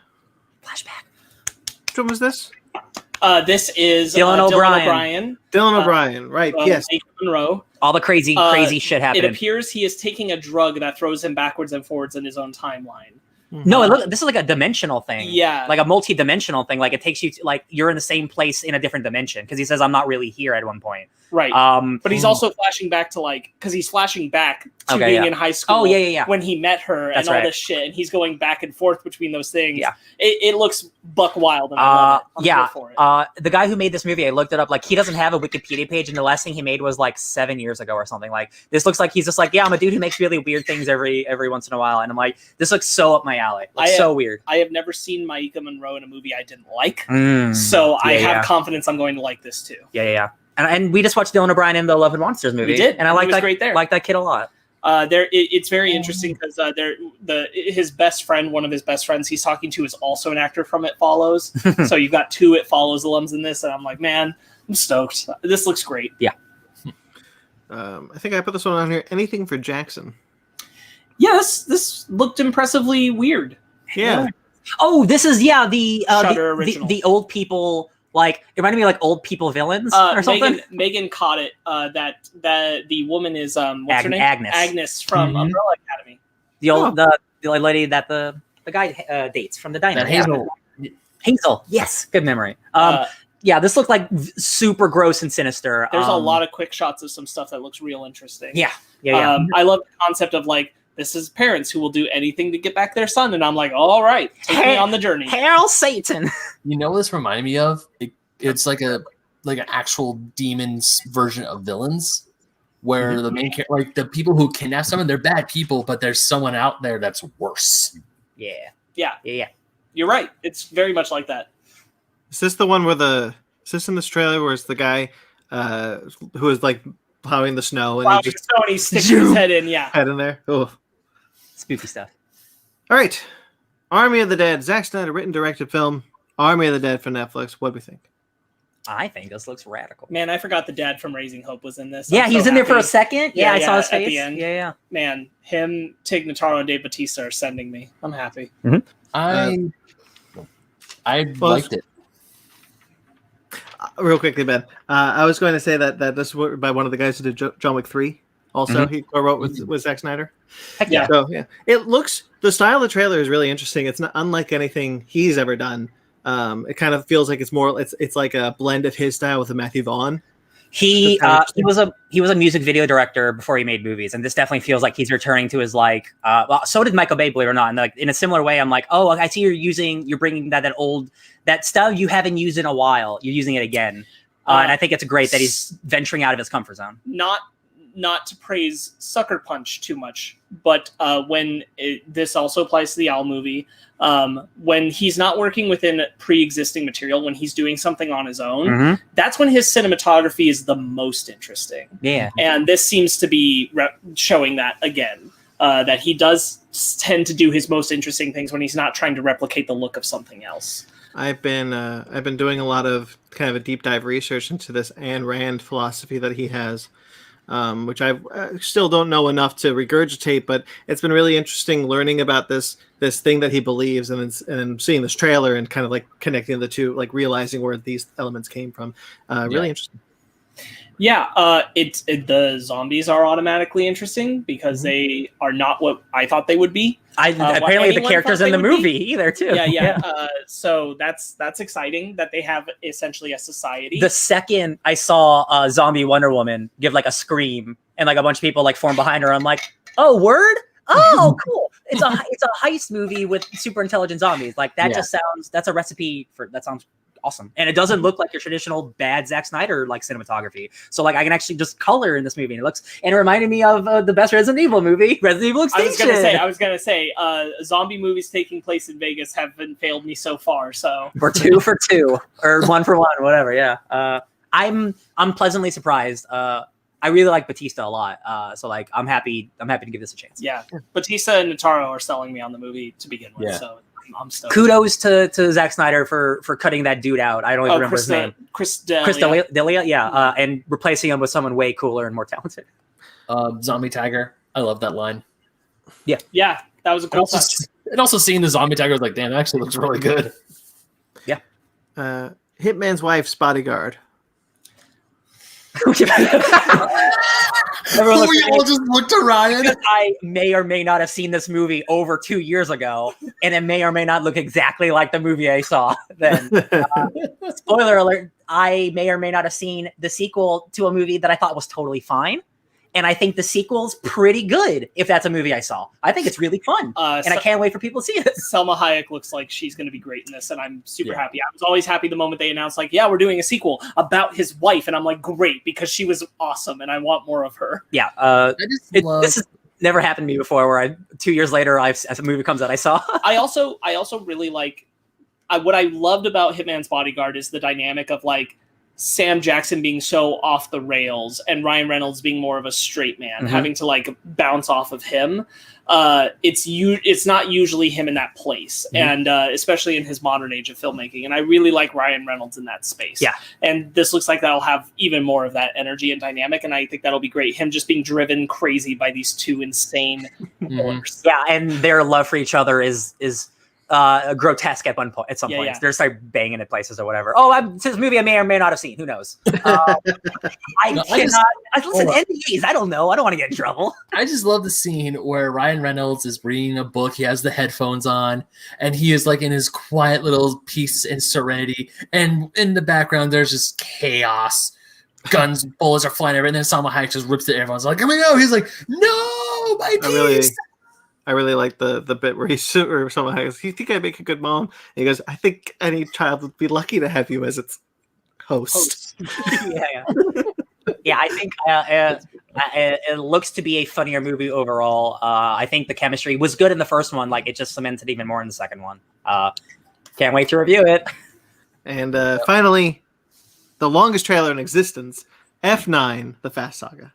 Which one was this? This is Dylan O'Brien. Dylan O'Brien, right? Yes. Monroe. All the crazy shit happening. It appears he is taking a drug that throws him backwards and forwards in his own timeline. No, this is like a dimensional thing. Yeah. Like a multi-dimensional thing. Like it takes you to, like you're in the same place in a different dimension because he says I'm not really here at one point. Right. But he's also flashing back to because he's flashing back to being in high school. Oh, yeah. When he met her and all this shit. And he's going back and forth between those things. Yeah. It looks buck wild. And I love it. I'm here for it. The guy who made this movie, I looked it up. Like he doesn't have a Wikipedia page. And the last thing he made was like 7 years ago or something. Like this looks like he's just like, I'm a dude who makes really weird things every once in a while. And I'm like, this looks so up my alley. So weird. I have never seen Maika Monroe in a movie I didn't like. So I have confidence I'm going to like this too. Yeah. And we just watched Dylan O'Brien in the Love and Monsters movie. We did, and I like that. Great there. Like that kid a lot. It's very interesting because his best friend, one of his best friends, he's talking to is also an actor from It Follows. So you've got two It Follows alums in this, and I'm like, man, I'm stoked. This looks great. Yeah. I think I put this one on here. Anything for Jackson? Yes, this looked impressively weird. Yeah. Oh, this is Shudder the original. the old people, like it reminded me of, like, old people villains or something. Megan caught it. That the woman is what's her name? Agnes. Agnes from Mhm. Umbrella Academy. The old the lady that the guy dates from the diner. That Hazel. Hazel. Yes, good memory. Yeah, this looked like super gross and sinister. There's a lot of quick shots of some stuff that looks real interesting. Yeah. I love the concept of like, this is parents who will do anything to get back their son, and I'm like, all right, take me on the journey. Hail Satan! You know what this reminded me of? It's like an actual demons version of villains, where the main like the people who kidnap someone, they're bad people, but there's someone out there that's worse. Yeah. You're right. It's very much like that. Is this the one where is this in this trailer where it's the guy who is like plowing the snow and he sticks his head in? Yeah. Head in there. Oh, Spooky stuff. all right. Army of the Dead. Zack Snyder written directed film. Army of the Dead for Netflix. What do we think? I think this looks radical. Man, I forgot the dad from Raising Hope was in this. Yeah, I'm he was so in there for a happy. second. Yeah, I saw his face at the end. Yeah. Man, him, Tig Notaro, and Dave Bautista are sending me. I'm happy. I liked it. Real quickly, Ben. I was going to say that this was by one of the guys who did John Wick 3. Also, he co-wrote with Zack Snyder. Heck yeah. So yeah, the style of the trailer is really interesting. It's not unlike anything he's ever done. It kind of feels like it's like a blend of his style with a Matthew Vaughn. He was a music video director before he made movies, and this definitely feels like he's returning to his like. Well, so did Michael Bay, believe it or not. And like in a similar way, I'm like, oh, I see you're bringing that style you haven't used in a while. You're using it again, and I think it's great that he's venturing out of his comfort zone. Not to praise Sucker Punch too much, but this also applies to the Owl movie. When he's not working within pre-existing material, when he's doing something on his own, that's when his cinematography is the most interesting. Yeah. And this seems to be showing that again, that he does tend to do his most interesting things when he's not trying to replicate the look of something else. I've been doing a lot of kind of a deep dive research into this Ayn Rand philosophy that he has. Which I still don't know enough to regurgitate, but it's been really interesting learning about this thing that he believes, and seeing this trailer and kind of like connecting the two, like realizing where these elements came from. Really interesting. Yeah, the zombies are automatically interesting because they are not what I thought they would be. Apparently the characters in the movie either too. Yeah. So that's exciting that they have essentially a society. The second I saw zombie Wonder Woman give like a scream and like a bunch of people like form behind her, I'm like, oh, word? Oh, cool. It's a heist movie with super intelligent zombies. Like that that's a recipe that sounds awesome. And it doesn't look like your traditional bad Zack Snyder like cinematography. So like I can actually just color in this movie, and it reminded me of the best Resident Evil movie, Resident Evil Extinction. I was gonna say zombie movies taking place in Vegas haven't failed me so far. So we're 2 for 2 or 1 for 1, whatever. Yeah. I'm pleasantly surprised. I really like Bautista a lot. So like I'm happy to give this a chance. Yeah. Bautista and Notaro are selling me on the movie to begin with. Yeah. So I'm stoked. Kudos to Zack Snyder for cutting that dude out. I don't even remember his name. Chris D'Elia, yeah, and replacing him with someone way cooler and more talented. Zombie Tiger. I love that line. Yeah, that was a cool touch. And also seeing the zombie tiger, I was like, damn, that actually looks really good. Yeah. Hitman's Wife's Bodyguard. Everyone We all just looked to Ryan. I may or may not have seen this movie over 2 years ago, and it may or may not look exactly like the movie I saw then. Spoiler alert, I may or may not have seen the sequel to a movie that I thought was totally fine. And I think the sequel's pretty good if that's a movie I saw. I think it's really fun. And I can't wait for people to see it. Selma Hayek looks like she's going to be great in this, and I'm super happy. I was always happy the moment they announced, like, yeah, we're doing a sequel about his wife. And I'm like, great, because she was awesome, and I want more of her. Yeah. This has never happened to me before, where 2 years later, as a movie comes out, I saw. I also really like, what I loved about Hitman's Bodyguard is the dynamic of, like, Sam Jackson being so off the rails and Ryan Reynolds being more of a straight man, having to like bounce off of him. It's not usually him in that place, and especially in his modern age of filmmaking. And I really like Ryan Reynolds in that space. Yeah, and this looks like that'll have even more of that energy and dynamic, and I think that'll be great. Him just being driven crazy by these two insane killers. Yeah, and their love for each other is grotesque at some Yeah, points. yeah. They're just like banging at places or whatever. It's this movie I may or may not have seen. Who knows? Listen, NDAs. I don't know. I don't want to get in trouble. I just love the scene where Ryan Reynolds is reading a book. He has the headphones on, and he is like in his quiet little peace and serenity. And in the background, there's just chaos. Guns, bullets are flying everywhere. And then Salma Hayek just rips it. Everyone's like, "Here we go!" He's like, "No, my peace." I really like the bit where or someone goes, "You think I make a good mom?" And he goes, "I think any child would be lucky to have you as its host." Yeah. I think it looks to be a funnier movie overall. I think the chemistry was good in the first one. Like, it just cemented even more in the second one. Can't wait to review it. And finally, the longest trailer in existence, F9, The Fast Saga.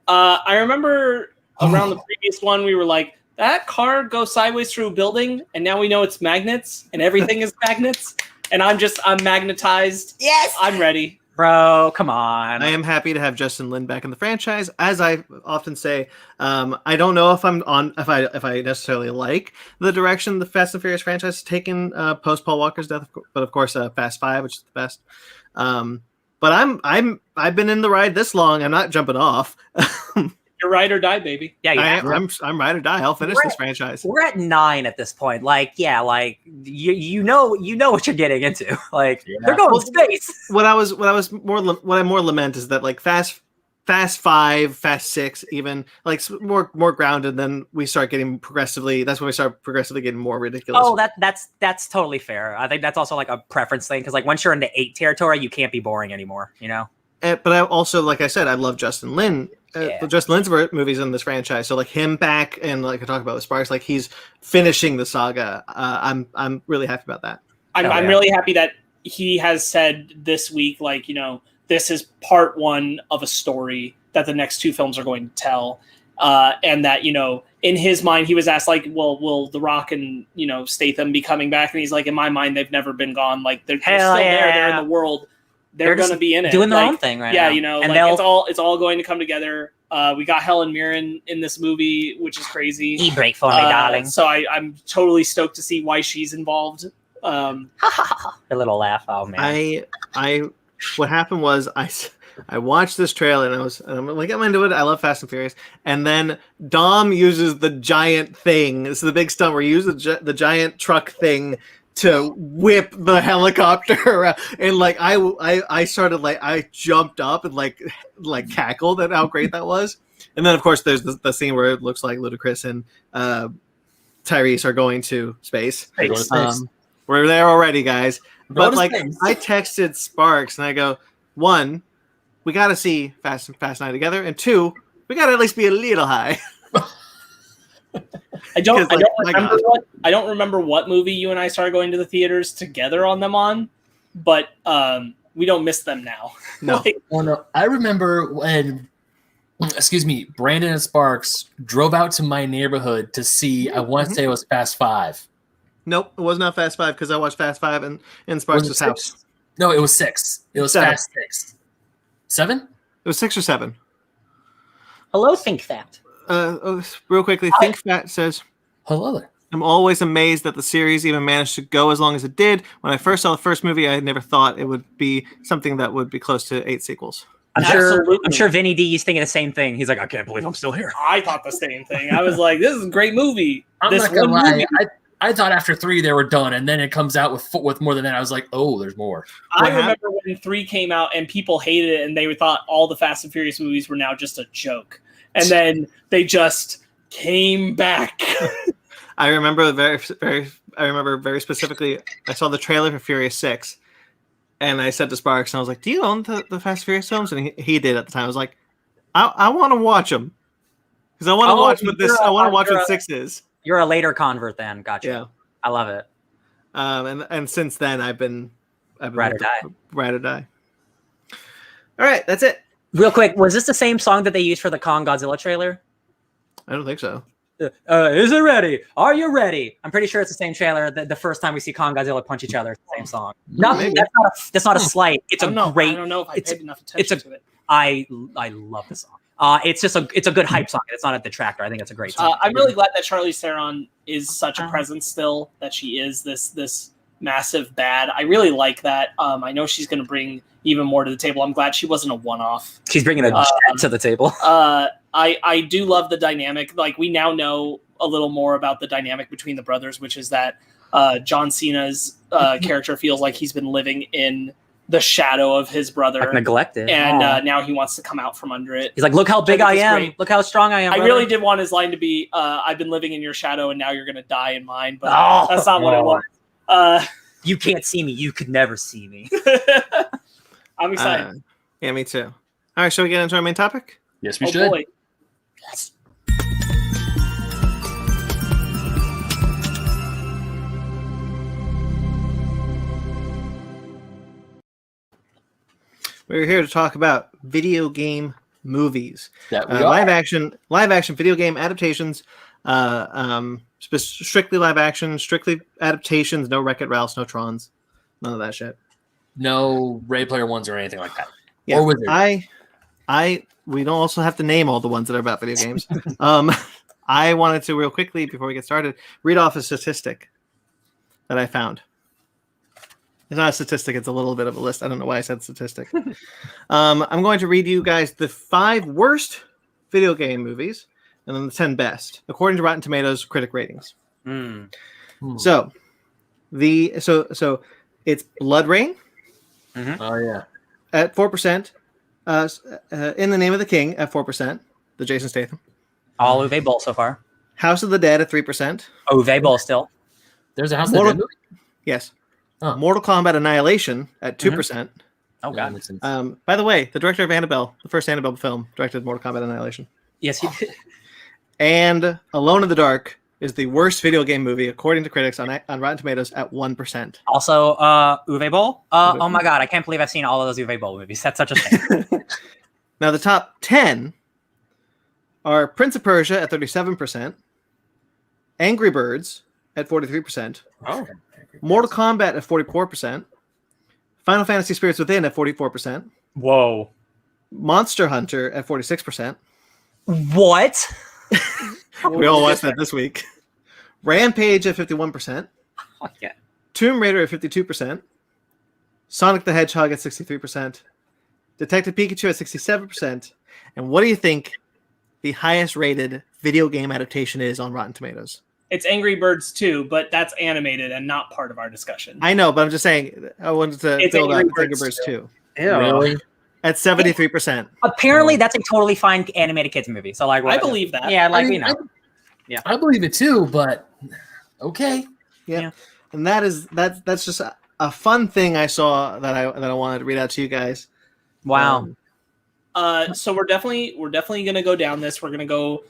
I remember around the previous one, we were like, that car goes sideways through a building, and now we know it's magnets, and everything is magnets. And I'm magnetized. Yes! I'm ready. Bro, come on. I am happy to have Justin Lin back in the franchise. As I often say, I don't know if if I necessarily like the direction the Fast and Furious franchise has taken post Paul Walker's death, but of course Fast 5, which is the best. But I've been in the ride this long. I'm not jumping off. You're ride or die, baby. Yeah, I'm ride or die. I'll finish this franchise. We're at 9 at this point. Like, yeah, like you know what you're getting into. Like, they're going to space. What I more lament is that like Fast 5, Fast 6, even like more grounded. Then we start getting progressively. That's when we start progressively getting more ridiculous. Oh, that's totally fair. I think that's also like a preference thing, because like once you're into 8 territory, you can't be boring anymore. You know. But I also, like I said, I love Justin Lin. Justin Lin's movies in this franchise, so like him back, and like I talked about with Sparks, like he's finishing the saga. I'm really happy about that. I'm really happy that he has said this week, like, you know, this is part 1 of a story that the next 2 films are going to tell, and that, you know, in his mind, he was asked like, well, will The Rock and, you know, Statham be coming back? And he's like, in my mind, they've never been gone. Like they're still there. They're in the world. They're going to be in it, doing their own thing right now. Yeah, you know, and like it's all going to come together. We got Helen Mirren in this movie, which is crazy. E-break for me, darling. So I'm totally stoked to see why she's involved. A little laugh. Oh man. What happened was I watched this trailer and I'm like, I'm into it. I love Fast and Furious. And then Dom uses the giant thing. This is the big stunt where he uses the giant truck thing to whip the helicopter around. And like I started, like, I jumped up and like cackled at how great that was. And then of course there's the scene where it looks like Ludacris and Tyrese are going to space. We're there already, guys. But like I texted Sparks and I go, 1, we got to see Fast 9 together, and 2, we got to at least be a little high. I don't remember what movie you and I started going to the theaters together on them on, but we don't miss them now. No. No. I remember when, Brandon and Sparks drove out to my neighborhood to see, I want to say it was Fast 5. Nope, it was not Fast 5 because I watched Fast 5 in Sparks' house. No, it was 6. It was 7. Fast 6. 7? It was 6 or 7. Hello, Think Fat. Real quickly, Think Fat says, hello there. I'm always amazed that the series even managed to go as long as it did. When I first saw the first movie, I had never thought it would be something that would be close to 8 sequels. I'm sure Vinny D is thinking the same thing. He's like, I can't believe I'm still here. I thought the same thing. I was like, this is a great movie. I'm not gonna lie. I thought after 3 they were done, and then it comes out with more than that. I was like, oh, there's more. I remember when 3 came out and people hated it, and they thought all the Fast and Furious movies were now just a joke. And then they just came back. I remember very specifically, I saw the trailer for Furious 6, and I said to Sparks, and I was like, do you own the Fast and Furious films? And he did at the time. I was like, I want to watch them. Because I want to watch what 6 is. You're a later convert then. Gotcha. Yeah. I love it. And since then I've been ride or die. Ride or die. All right, that's it. Real quick, was this the same song that they used for the Kong Godzilla trailer? I don't think so. Is it ready? Are you ready? I'm pretty sure it's the same trailer. The first time we see Kong Godzilla punch each other, it's the same song. No, that's not a slight. It's a great. I don't know if I paid enough attention to it. I love the song. It's a good hype song. It's not a detractor. I think it's a great song. I'm really glad that Charlize Theron is such a presence still, that she is this massive bad. I really like that. I know she's going to bring even more to the table. I'm glad she wasn't a one-off. She's bringing a jet to the table. I do love the dynamic. Like, we now know a little more about the dynamic between the brothers, which is that John Cena's character feels like he's been living in the shadow of his brother, like neglected, and now he wants to come out from under it. He's like, look how big I am, great. Look how strong I am. I brother. really did want his line to be, I've been living in your shadow and now you're going to die in mine, but that's not what it was. You can't see me. You could never see me. I'm excited. Yeah, me too. All right, shall we get into our main topic? Yes, we should. Boy. Yes. We're here to talk about video game movies, That we live action video game adaptations, strictly live action, strictly adaptations. No Wreck-It Ralphs, no Trons, none of that shit. No Ready Player Ones or anything like that. Yeah, Or Wizards. We don't also have to name all the ones that are about video games. I wanted to real quickly before we get started read off a statistic that I found. It's not a statistic, it's a little bit of a list. I don't know why I said statistic. I'm going to read you guys the 5 worst video game movies and then the 10 best, according to Rotten Tomatoes critic ratings. So it's Blood Rain Oh yeah. at 4%, In the Name of the King at 4%, the Jason Statham. All Uwe Boll so far. House of the Dead at 3%. Uwe Boll still. There's a House of the Dead movie? Yes. Oh. Mortal Kombat Annihilation at 2%. Oh Yeah, god. makes sense. By the way, the director of Annabelle, the first Annabelle film, directed Mortal Kombat Annihilation. Yes, he did. And Alone in the Dark is the worst video game movie, according to critics on Rotten Tomatoes, at 1%. Also, Uwe Boll. Oh my god, I can't believe I've seen all of those Uwe Boll movies. That's such a shame. Now, the top 10 are Prince of Persia at 37%, Angry Birds at 43%, Oh. Mortal Kombat at 44%, Final Fantasy Spirits Within at 44%, Whoa. Monster Hunter at 46%. What? We all watched that this week. Rampage at 51%, Oh, yeah. Tomb Raider at 52%, Sonic the Hedgehog at 63%, Detective Pikachu at 67%, and what do you think the highest rated video game adaptation is on Rotten Tomatoes? It's Angry Birds 2, but that's animated and not part of our discussion. I know, but I'm just saying, I wanted to It's build Angry up Angry Birds Birds 2 Really? at 73%. Apparently, that's a totally fine animated kids movie. So, like, I believe that. Yeah, like, I mean, we know. I believe it too, but okay. Yeah. And that's just a fun thing I saw that I wanted to read out to you guys. Wow. So we're definitely going to go down this. We're going to go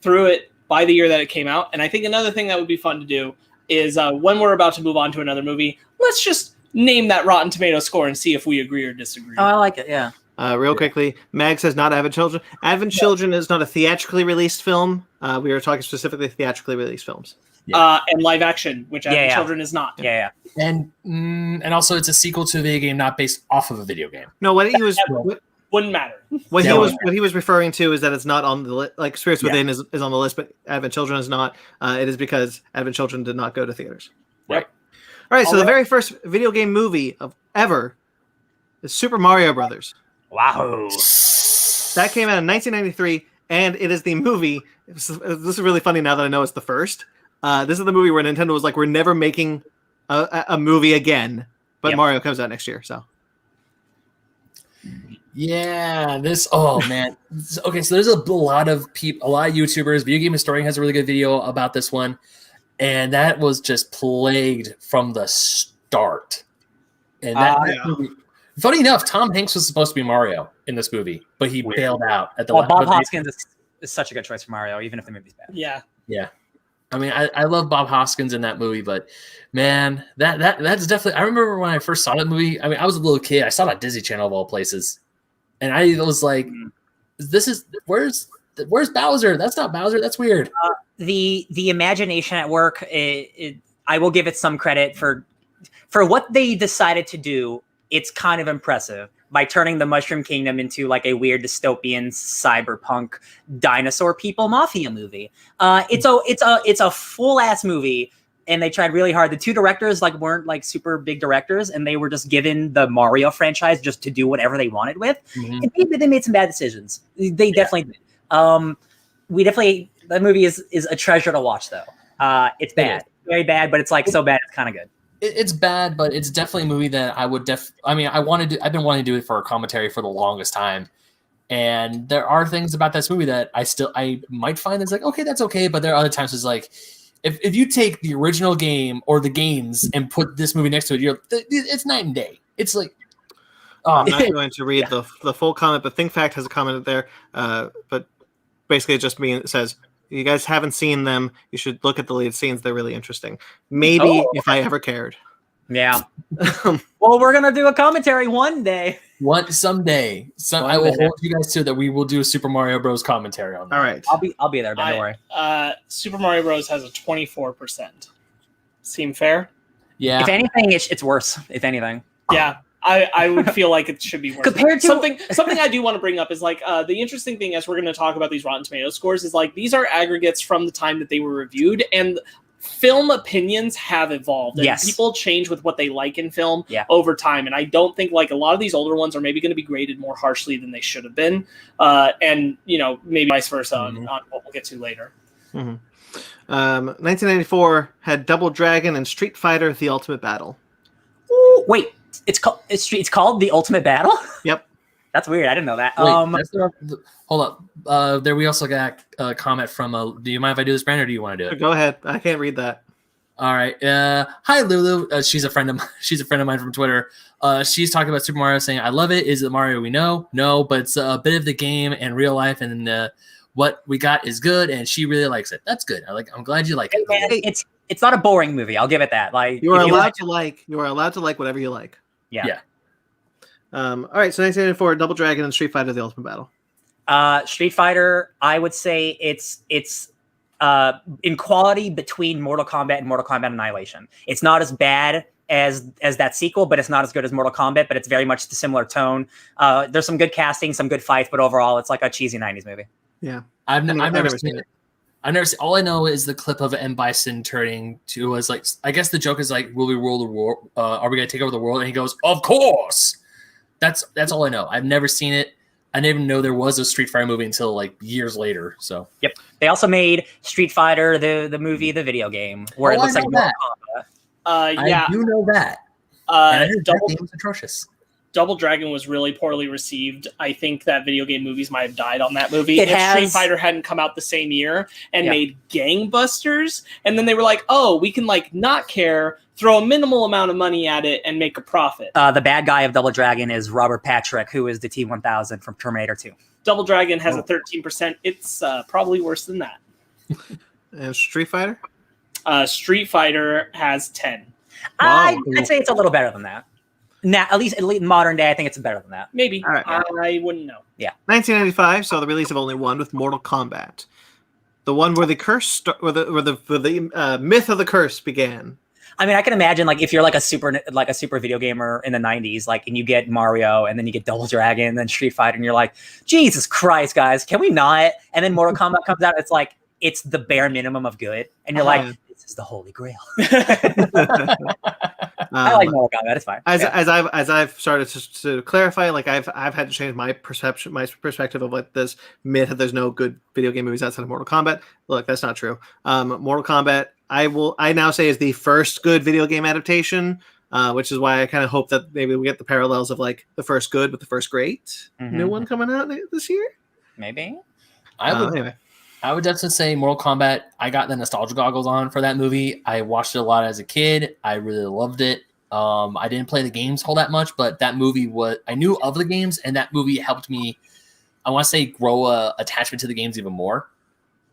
through it by the year that it came out. And I think another thing that would be fun to do is when we're about to move on to another movie, let's just name that Rotten Tomato score and see if we agree or disagree. Oh, I like it. Yeah. Real quickly, Mag says not Advent Children. Advent Children is not a theatrically released film. We are talking specifically theatrically released films. And live action, which Advent Children is not. Yeah. And also it's a sequel to a video game not based off of a video game. No, what he was Wouldn't matter. what he was referring to is that it's not on the list. Like Spirits Within is on the list, but Advent Children is not. It is because Advent Children did not go to theaters. Right. All right. So the very first video game movie of ever is Super Mario Brothers. Wow. That came out in 1993, and it is the movie. This is really funny now that I know it's the first. This is the movie where Nintendo was like, "We're never making a movie again," but Mario comes out next year. So. Yeah, oh man. Okay, so there's a lot of people, a lot of YouTubers. Video Game Historian has a really good video about this one, and that was just plagued from the start. And that movie, funny enough, Tom Hanks was supposed to be Mario in this movie, but he bailed out at the. Well, Bob Hoskins is such a good choice for Mario, even if the movie's bad. Yeah. I mean, I love Bob Hoskins in that movie, but man, that's definitely. I remember when I first saw that movie. I mean, I was a little kid. I saw it on Disney Channel of all places. And I was like, where's Bowser? That's not Bowser. That's weird. The imagination at work, I will give it some credit for what they decided to do. It's kind of impressive. by turning the Mushroom Kingdom into like a weird dystopian cyberpunk dinosaur people mafia movie. It's a full ass movie, and they tried really hard. The two directors like weren't like super big directors, and they were just given the Mario franchise just to do whatever they wanted with. And maybe they made some bad decisions. They definitely did. That movie is a treasure to watch though. It's bad, very bad, but it's like so bad it's kind of good. It's bad, but it's definitely a movie that I would I've been wanting to do it for a commentary for the longest time. And there are things about this movie that I might find it's like, okay, that's okay. But there are other times it's like, if you take the original game or the games and put this movie next to it, it's night and day. It's like, I'm not going to read the full comment, but ThinkFact has a comment there. But basically, it says, you guys haven't seen them, you should look at the lead scenes. They're really interesting. Maybe if I ever cared. Yeah. Well, we're gonna do a commentary one day. Someday. I will hold you guys to that. We will do a Super Mario Bros. Commentary on that. All right. I'll be there. Don't worry. Super Mario Bros. Has a 24%. Seem fair? Yeah. If anything, it's worse. If anything. Yeah. I would feel like it should be worse. Compared to something I do want to bring up is like the interesting thing as we're going to talk about these Rotten Tomatoes scores is like these are aggregates from the time that they were reviewed, and film opinions have evolved. And people change with what they like in film over time, and I don't think like a lot of these older ones are maybe going to be graded more harshly than they should have been, and maybe vice versa on what we'll get to later. 1994 had Double Dragon and Street Fighter: The Ultimate Battle. Ooh, wait. It's called The Ultimate Battle? Yep. That's weird. I didn't know that. Hold up. There we also got a comment from do you mind if I do this, Brandon, or do you want to do it? Go ahead. I can't read that. All right. Hi, Lulu. She's a friend of mine from Twitter. She's talking about Super Mario, saying, "I love it. Is it Mario we know? No, but it's a bit of the game and real life, and what we got is good, and she really likes it. That's good. I'm glad you like it. Man, it's not a boring movie. I'll give it that. Like you are allowed to like whatever you like. Yeah. All right. So 1994, Double Dragon and Street Fighter: The Ultimate Battle. Street Fighter, I would say it's in quality between Mortal Kombat and Mortal Kombat Annihilation. It's not as bad as that sequel, but it's not as good as Mortal Kombat, but it's very much the similar tone. There's some good casting, some good fights, but overall it's like a cheesy 90s movie. Yeah. I've never seen it. All I know is the clip of M. Bison turning to was like, I guess the joke is like, will we rule the world? Are we going to take over the world? And he goes, of course. That's all I know. I've never seen it. I didn't even know there was a Street Fighter movie until like years later. So yep. They also made Street Fighter, the movie, the video game, where it looks like Mortal Kombat. I do know that. And I heard that game was atrocious. Double Dragon was really poorly received. I think that video game movies might have died on that movie. If Street Fighter hadn't come out the same year and made gangbusters, and then they were like, oh, we can like not care, throw a minimal amount of money at it and make a profit. The bad guy of Double Dragon is Robert Patrick, who is the T-1000 from Terminator 2. Double Dragon has a 13%. It's probably worse than that. And Street Fighter? Street Fighter has 10. Wow. I'd say it's a little better than that. Now, at least in modern day, I think it's better than that. Maybe. All right. I wouldn't know. Yeah. 1995 saw the release of only one with Mortal Kombat. The one where the curse, where the myth of the curse began. I mean, I can imagine like if you're like a super video gamer in the 90s, like, and you get Mario and then you get Double Dragon and then Street Fighter, and you're like, Jesus Christ, guys, can we not? And then Mortal Kombat comes out, it's like it's the bare minimum of good, and you're like, this is the holy grail. I like Mortal Kombat. It's fine. As I've started to clarify, like I've had to change my perspective of like this myth that there's no good video game movies outside of Mortal Kombat. Look, that's not true. Mortal Kombat, I now say is the first good video game adaptation, which is why I kind of hope that maybe we get the parallels of like the first good with the first great new one coming out this year. Maybe. I would definitely say Mortal Kombat. I got the nostalgia goggles on for that movie. I watched it a lot as a kid. I really loved it. I didn't play the games all that much, but that movie I knew of the games, and that movie helped me, I want to say, grow a attachment to the games even more.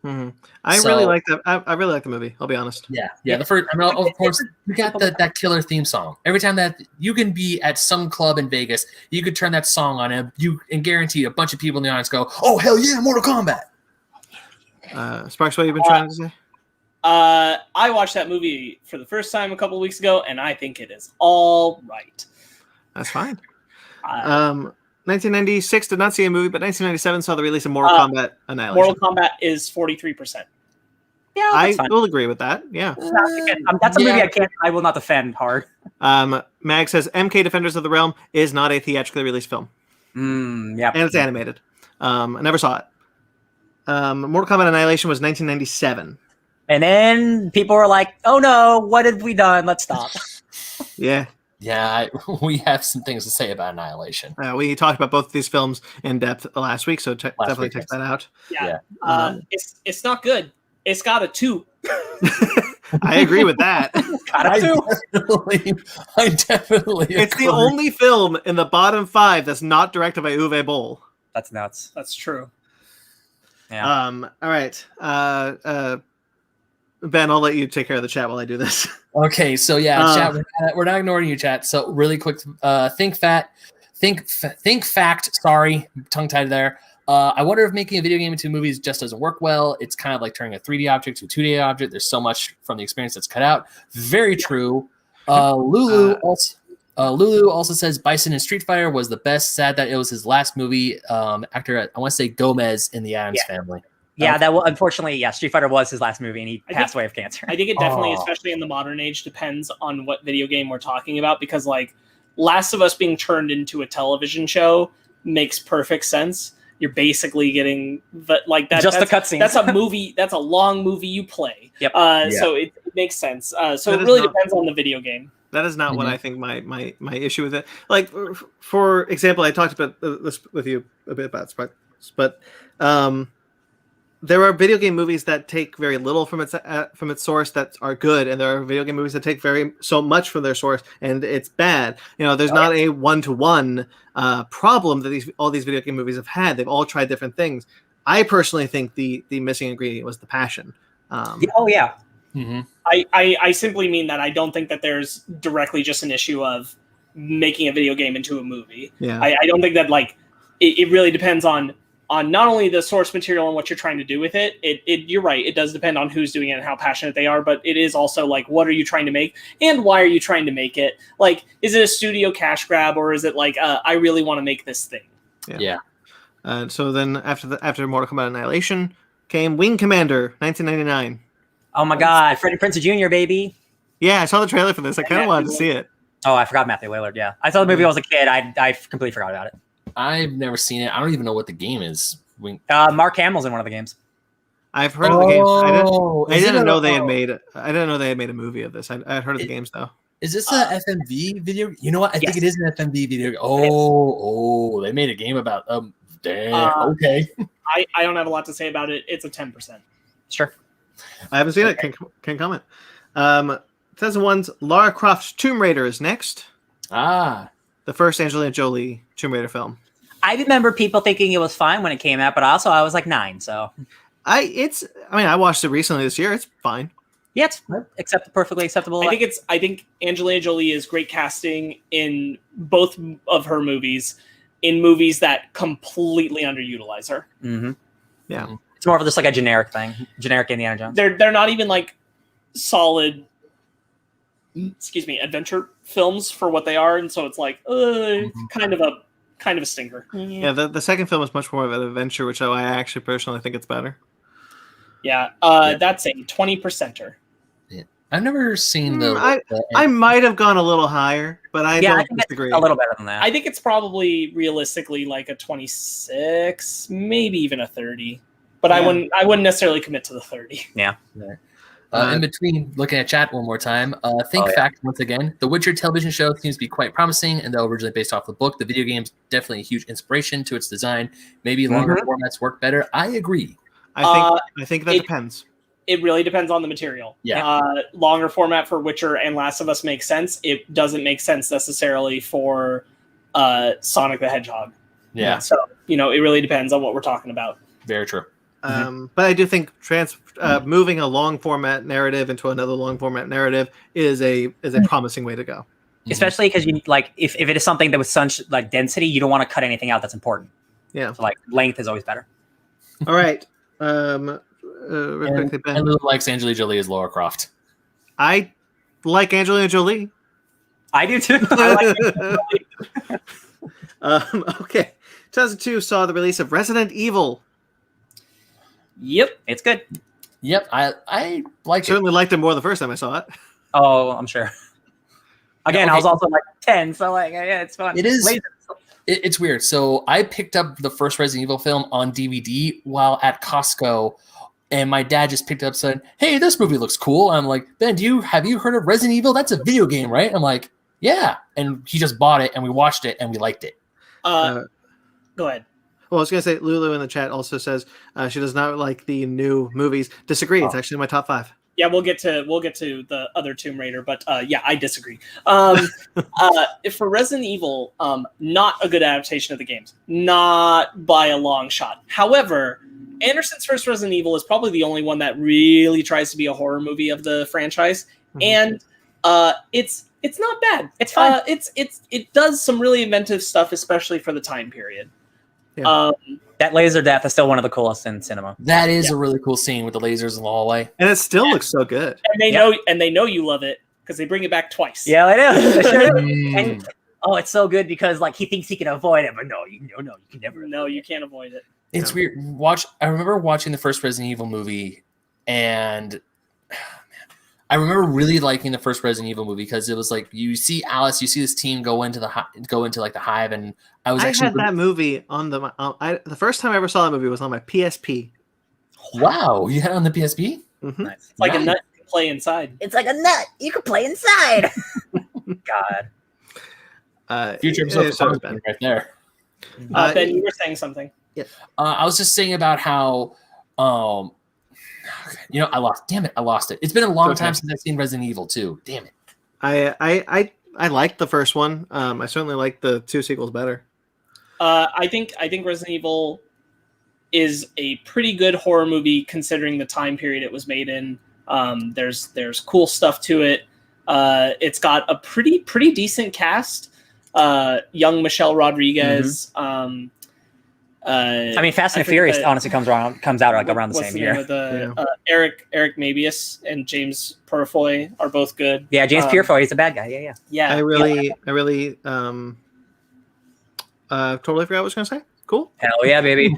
Mm-hmm. I really like that. I really like the movie. I'll be honest. Yeah. The first, of course, you got that killer theme song. Every time that you can be at some club in Vegas, you could turn that song on, and guarantee a bunch of people in the audience go, "Oh hell yeah, Mortal Kombat!" Sparks, what have you been trying to say? I watched that movie for the first time a couple of weeks ago, and I think it is all right. That's fine. 1996 did not see a movie, but 1997 saw the release of Mortal Kombat Annihilation. Mortal Kombat is 43%. Yeah, I will agree with that. Yeah. That's a movie I will not defend hard. Mag says MK Defenders of the Realm is not a theatrically released film. Yeah, and it's animated. I never saw it. Mortal Kombat Annihilation was 1997. And then people were like, "Oh no, what have we done? Let's stop." Yeah. Yeah, we have some things to say about Annihilation. We talked about both of these films in depth last week, so definitely check that out. Yeah. It's not good. It's got a 2. I agree with that. I definitely It's agree. the only film in the bottom 5 that's not directed by Uwe Boll. That's nuts. That's true. Yeah. All right. Ben, I'll let you take care of the chat while I do this. Okay, so chat, we're not ignoring you, chat. So really quick, think fact. Sorry, tongue tied there. I wonder if making a video game into movies just doesn't work well. It's kind of like turning a 3D object to a 2D object. There's so much from the experience that's cut out. Very true. Lulu also says Bison in Street Fighter was the best. Sad that it was his last movie. Actor, I want to say Gomez in the Addams Family. Yeah, that will unfortunately, Street Fighter was his last movie, and he passed away of cancer. I think it definitely, especially in the modern age, depends on what video game we're talking about. Because like Last of Us being turned into a television show makes perfect sense. You're basically getting that. Just the cutscene. That's a movie. That's a long movie you play. Yep. So it makes sense. So it really depends on the video game. That is not what I think my issue with it. Like, for example, I talked about this with you a bit about Sparks, but there are video game movies that take very little from its source that are good, and there are video game movies that take so much from their source and it's bad. There's not a one-to-one problem that all these video game movies have had. They've all tried different things. I personally think the missing ingredient was the passion. Mm-hmm. I simply mean that I don't think that there's directly just an issue of making a video game into a movie. Yeah. I don't think that it really depends on not only the source material and what you're trying to do with it. You're right. It does depend on who's doing it and how passionate they are, but it is also like, what are you trying to make and why are you trying to make it? Like, is it a studio cash grab or is it like, I really want to make this thing? Yeah. So then after Mortal Kombat Annihilation came Wing Commander 1999. Oh my God, Freddie Prinze Jr., baby. Yeah, I saw the trailer for this. I kind of wanted to see it. Oh, I forgot Matthew Lillard. Yeah, I saw the movie when I was a kid. I completely forgot about it. I've never seen it. I don't even know what the game is. Mark Hamill's in one of the games. I've heard of the games. I didn't know they had made a movie of this. I'd heard of the games though. Is this a FNB video? You know what? I think it is an FNB video. They made a game about damn. Okay. I don't have a lot to say about it. It's a 10%. Sure. I haven't seen it. Can comment. 2001's Lara Croft's Tomb Raider is next. The first Angelina Jolie Tomb Raider film. I remember people thinking it was fine when it came out, but also I was like 9, so. I watched it recently this year. It's fine. Yeah, it's perfectly acceptable. I think Angelina Jolie is great casting in both of her movies, in movies that completely underutilize her. Mm-hmm. Yeah. It's more of just like a generic thing. Generic Indiana Jones. They're not even like solid adventure films for what they are, and so it's like kind of a stinker. Yeah, the second film is much more of an adventure, which I actually personally think it's better. Yeah, that's a 20%er. Yeah. I've never seen I might have gone a little higher, but I don't disagree. A little better than that. I think it's probably realistically like a 26, maybe even a 30. But I wouldn't necessarily commit to the 30. Yeah. In between, looking at chat one more time, fact once again, the Witcher television show seems to be quite promising, and though originally based off the book, the video game's definitely a huge inspiration to its design. Maybe longer formats work better. I agree. I think that depends. It really depends on the material. Yeah. Longer format for Witcher and Last of Us makes sense. It doesn't make sense necessarily for Sonic the Hedgehog. Yeah. So, it really depends on what we're talking about. Very true. But I do think moving a long format narrative into another long format narrative is a promising way to go. Especially because you if it is something that with such density, you don't want to cut anything out that's important. Yeah. So length is always better. All right. And Lou likes Angelina Jolie as Lara Croft. I like Angelina Jolie. I do too. Okay. 2002 saw the release of Resident Evil. Yep, it's good. Yep, I like it. Certainly liked it more the first time I saw it. Oh, I'm sure. Again, Okay. I was also like 10, so like, yeah, it's fun. It is. Laser. It's weird. So I picked up the first Resident Evil film on DVD while at Costco, and my dad just picked it up and said, "Hey, this movie looks cool." I'm like, "Ben, have you heard of Resident Evil? That's a video game, right?" I'm like, "Yeah." And he just bought it, and we watched it, and we liked it. Go ahead. Well, I was going to say, Lulu in the chat also says she does not like the new movies. Disagree. It's actually in my top 5. Yeah, we'll get to the other Tomb Raider, but yeah, I disagree. For Resident Evil, not a good adaptation of the games, not by a long shot. However, Anderson's first Resident Evil is probably the only one that really tries to be a horror movie of the franchise, and it's not bad. It's fine. It does some really inventive stuff, especially for the time period. Yeah. That laser death is still one of the coolest in cinema. That is a really cool scene with the lasers in the hallway. And it still looks so good. And they know you love it because they bring it back twice. Yeah, I do. They sure do. And, it's so good because like he thinks he can avoid it, but no, you can never. No, you can't avoid it. It's weird. I remember watching the first Resident Evil movie, and I remember really liking the first Resident Evil movie because it was like you see Alice, you see this team go into like the hive, and I had that movie on the first time I ever saw that movie was on my PSP. Wow, you had it on the PSP? Mm-hmm. Nice. It's like a nut you can play inside. It's like a nut you can play inside. God. Future episode right there. Ben, you were saying something. Yeah. I was just saying about how, I lost it. It's been a long time since I've seen Resident Evil 2. Damn it. I liked the first one. I certainly like the 2 sequels better. I think Resident Evil is a pretty good horror movie considering the time period it was made in. There's cool stuff to it. It's got a pretty decent cast. Young Michelle Rodriguez. I mean, Fast and Furious honestly comes out like around the same year. Eric Mabius and James Purefoy are both good. Yeah, James Purefoy, he's a bad guy. Yeah. I really totally forgot what I was going to say. Cool. Hell yeah, baby.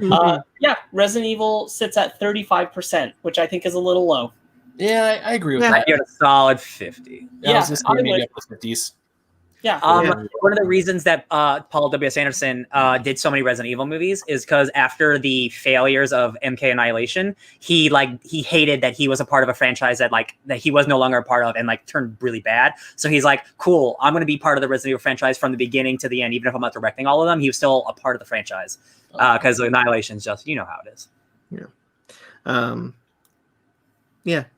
Resident Evil sits at 35%, which I think is a little low. Yeah, I agree with that. I'd give it a solid 50. I was just maybe up to 50s. Yeah. One of the reasons that Paul W.S. Anderson did so many Resident Evil movies is because after the failures of MK Annihilation, he hated that he was a part of a franchise that he was no longer a part of and turned really bad. So he's like, cool, I'm going to be part of the Resident Evil franchise from the beginning to the end, even if I'm not directing all of them. He was still a part of the franchise because Annihilation is just, you know how it is.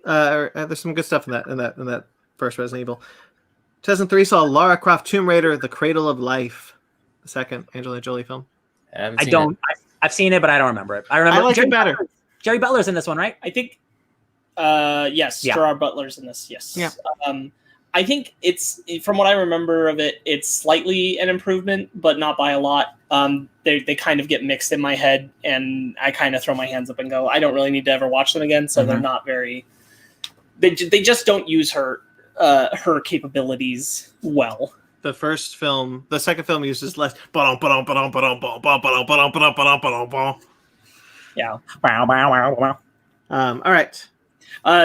There's some good stuff in that first Resident Evil. 2003 saw Lara Croft Tomb Raider: The Cradle of Life, the second Angelina Jolie film. I've seen it, but I don't remember it. I remember. I like it better. Jerry Butler's in this one, right? I think. Yes, yeah. Gerard Butler's in this. Yes. Yeah. I think it's, from what I remember of it, it's slightly an improvement, but not by a lot. They kind of get mixed in my head, and I kind of throw my hands up and go, I don't really need to ever watch them again. So they're not very. They just don't use her capabilities well. The second film uses less. Yeah. All right.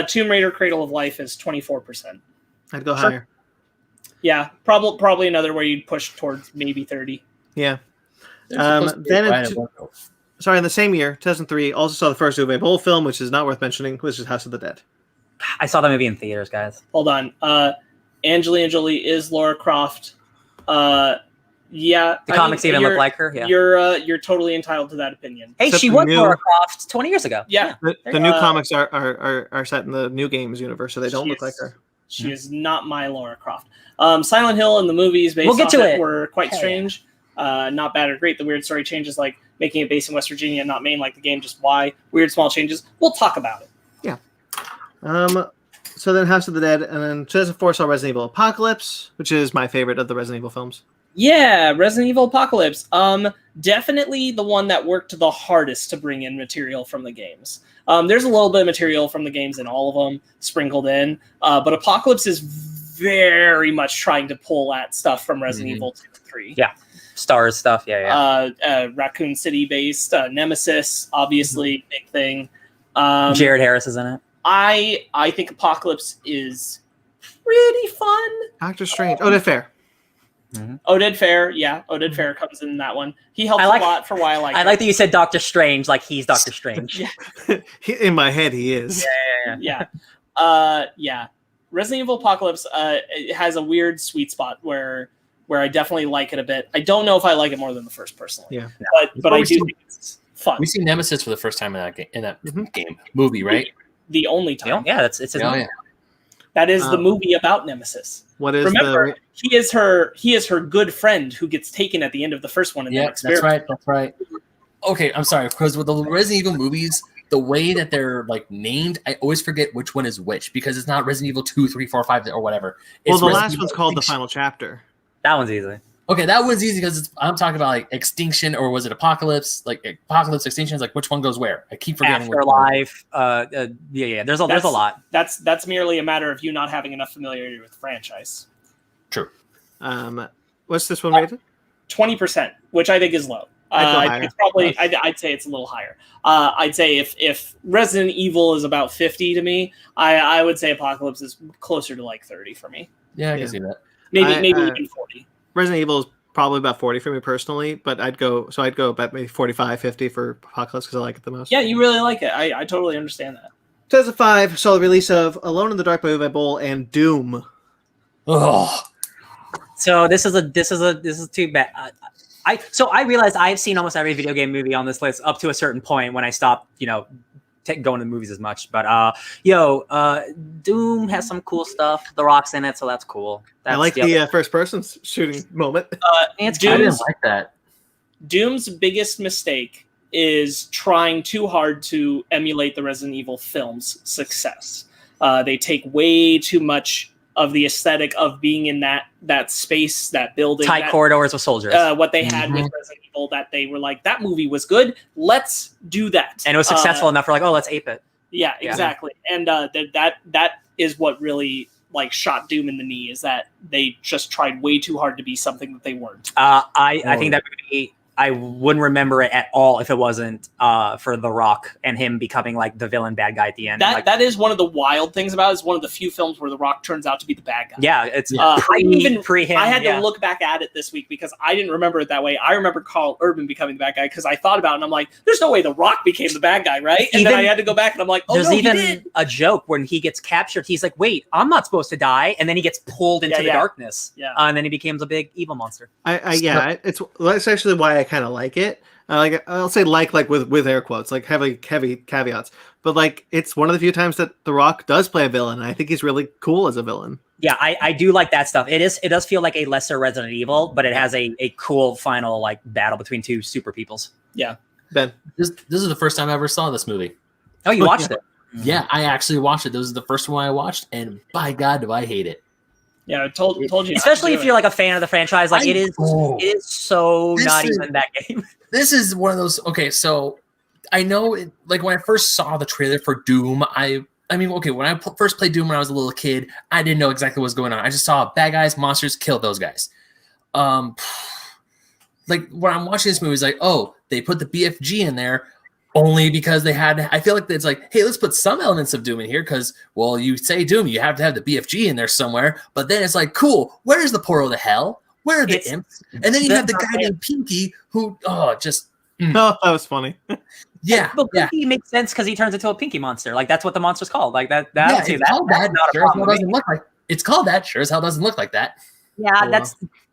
Tomb Raider: Cradle of Life is 24%. I'd go higher. Yeah, probably another where you'd push towards maybe 30. Yeah. Then in the same year, 2003, also saw the first Uwe Boll film, which is not worth mentioning, which is House of the Dead. I saw that movie in theaters, guys. Hold on. Angelina Jolie is Lara Croft. The comics even look like her. Yeah. You're totally entitled to that opinion. Hey, she was Lara Croft 20 years ago. Yeah. The new comics are set in the new games universe, so they don't look like her. She is not my Lara Croft. Silent Hill and the movies based off it were quite strange. Not bad or great. The weird story changes, like making it based in West Virginia and not Maine, like the game. Just why? Weird small changes. We'll talk about it. Yeah. So then House of the Dead, and then 2004 saw Resident Evil Apocalypse, which is my favorite of the Resident Evil films. Yeah, Resident Evil Apocalypse. Definitely the one that worked the hardest to bring in material from the games. There's a little bit of material from the games in all of them sprinkled in, but Apocalypse is very much trying to pull at stuff from Resident Evil 2 and 3. Yeah. Stars stuff. Yeah. Raccoon City based. Nemesis, obviously, big thing. Jared Harris is in it. I think Apocalypse is pretty fun. Doctor Strange. Oh, that's fair. Oded Fair, yeah. Oded Fair comes in that one. He helps a lot for why I like I like that you said Doctor Strange like he's Doctor Strange. Yeah. In my head, he is. Yeah. Resident Evil Apocalypse it has a weird sweet spot where I definitely like it a bit. I don't know if I like it more than the first personally. Yeah. But I do think it's fun. We see Nemesis for the first time in that game movie, right? The only time. Yeah, it's his movie. Yeah. That is the movie about Nemesis. What is Remember, he is her good friend who gets taken at the end of the first one. Yeah, that's right. Okay, I'm sorry, because with the Resident Evil movies, the way that they're like named, I always forget which one is which because it's not Resident Evil 2, 3, 4, 5, or whatever. Well, the Resident last Evil one's called The Extinction. Final Chapter. That one's easy. Okay, that one's easy because I'm talking about like Extinction or was it Apocalypse? Like Apocalypse, Extinction is like which one goes where? I keep forgetting. Afterlife. Yeah. There's a lot. That's merely a matter of you not having enough familiarity with the franchise. True. What's this one rated? 20%, which I think is low. It's probably I'd say it's a little higher. I'd say if Resident Evil is about 50 to me, I would say Apocalypse is closer to like 30 for me. Yeah, I can see that. Maybe even 40. Resident Evil is probably about 40 for me personally, but I'd go about maybe 45, 50 for Apocalypse because I like it the most. Yeah, you really like it. I totally understand that. 2005 saw the release of Alone in the Dark by Uwe Boll and Doom. Oh, so this is too bad. I realized I've seen almost every video game movie on this list up to a certain point when I stopped, going to the movies as much. But Doom has some cool stuff. The Rock's in it, so that's cool. I like the first person shooting moment. I didn't like that. Doom's biggest mistake is trying too hard to emulate the Resident Evil films' success. They take way too much of the aesthetic of being in that space, that building, tight corridors with soldiers. What they had with Resident Evil, that they were like, that movie was good. Let's do that, and it was successful enough for like, let's ape it. Yeah, exactly. And that is what really like shot Doom in the knee, is that they just tried way too hard to be something that they weren't. I think that movie, I wouldn't remember it at all if it wasn't for The Rock and him becoming like the villain bad guy at the end. That is one of the wild things about it. It's one of the few films where The Rock turns out to be the bad guy. Yeah, it's pre him. I had to look back at it this week because I didn't remember it that way. I remember Carl Urban becoming the bad guy because I thought about it and I'm like, there's no way The Rock became the bad guy, right? And then I had to go back and I'm like, oh, there's no, even he did. a joke when he gets captured. He's like, wait, I'm not supposed to die. And then he gets pulled into the darkness. Yeah. And then he becomes a big evil monster. That's actually why I kind of like it. I'll say like with air quotes, like heavy caveats, but like it's one of the few times that The Rock does play a villain, and I think he's really cool as a villain. Yeah, I do like that stuff. It does feel like a lesser Resident Evil, but it has a cool final like battle between two super peoples. Yeah, Ben, this is the first time I ever saw this movie. Oh, you watched it? Yeah, I actually watched it. This is the first one I watched, and by God, do I hate it. Yeah, I told you. Especially if you're like a fan of the franchise, like it is so not even that game. This is one of those. Okay, so I know, like when I first saw the trailer for Doom, I mean, okay, when I first played Doom when I was a little kid, I didn't know exactly what was going on. I just saw bad guys, monsters, kill those guys. Like when I'm watching this movie, it's like, oh, they put the BFG in there only because they had. I feel like it's like, hey, let's put some elements of Doom in here because, well, you say Doom, you have to have the BFG in there somewhere. But then it's like, cool, where's the portal to hell? Where are the imps? And then you have the guy named Pinky who, Oh, that was funny. Yeah. But Pinky makes sense because he turns into a Pinky monster. Like that's what the monster's called. Like that. Yeah, it's called that. Sure as hell doesn't look like. It's called that. Sure as hell doesn't look like that. Yeah,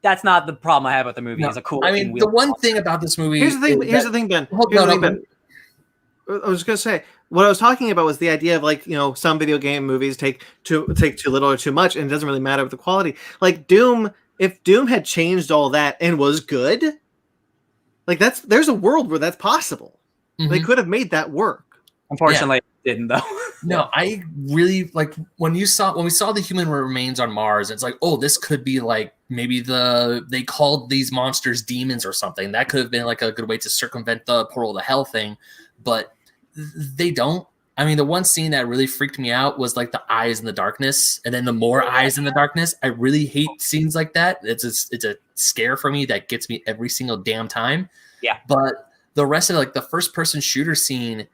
that's not the problem I have with the movie. It's a cool. I mean, the one thing about this movie. Here's the thing, Ben. I was gonna say what I was talking about was the idea of like some video game movies take too little or too much, and it doesn't really matter with the quality. Like Doom. If Doom had changed all that and was good, like there's a world where that's possible. Mm-hmm. They could have made that work. Unfortunately, it didn't though. No, I really like when we saw the human remains on Mars. It's like, oh, this could be like maybe they called these monsters demons or something. That could have been like a good way to circumvent the portal to hell thing, but they don't. I mean, the one scene that really freaked me out was like the eyes in the darkness, and then the more eyes in the darkness. I really hate scenes like that. It's a scare for me that gets me every single damn time. Yeah. But the rest of it, like the first person shooter scene,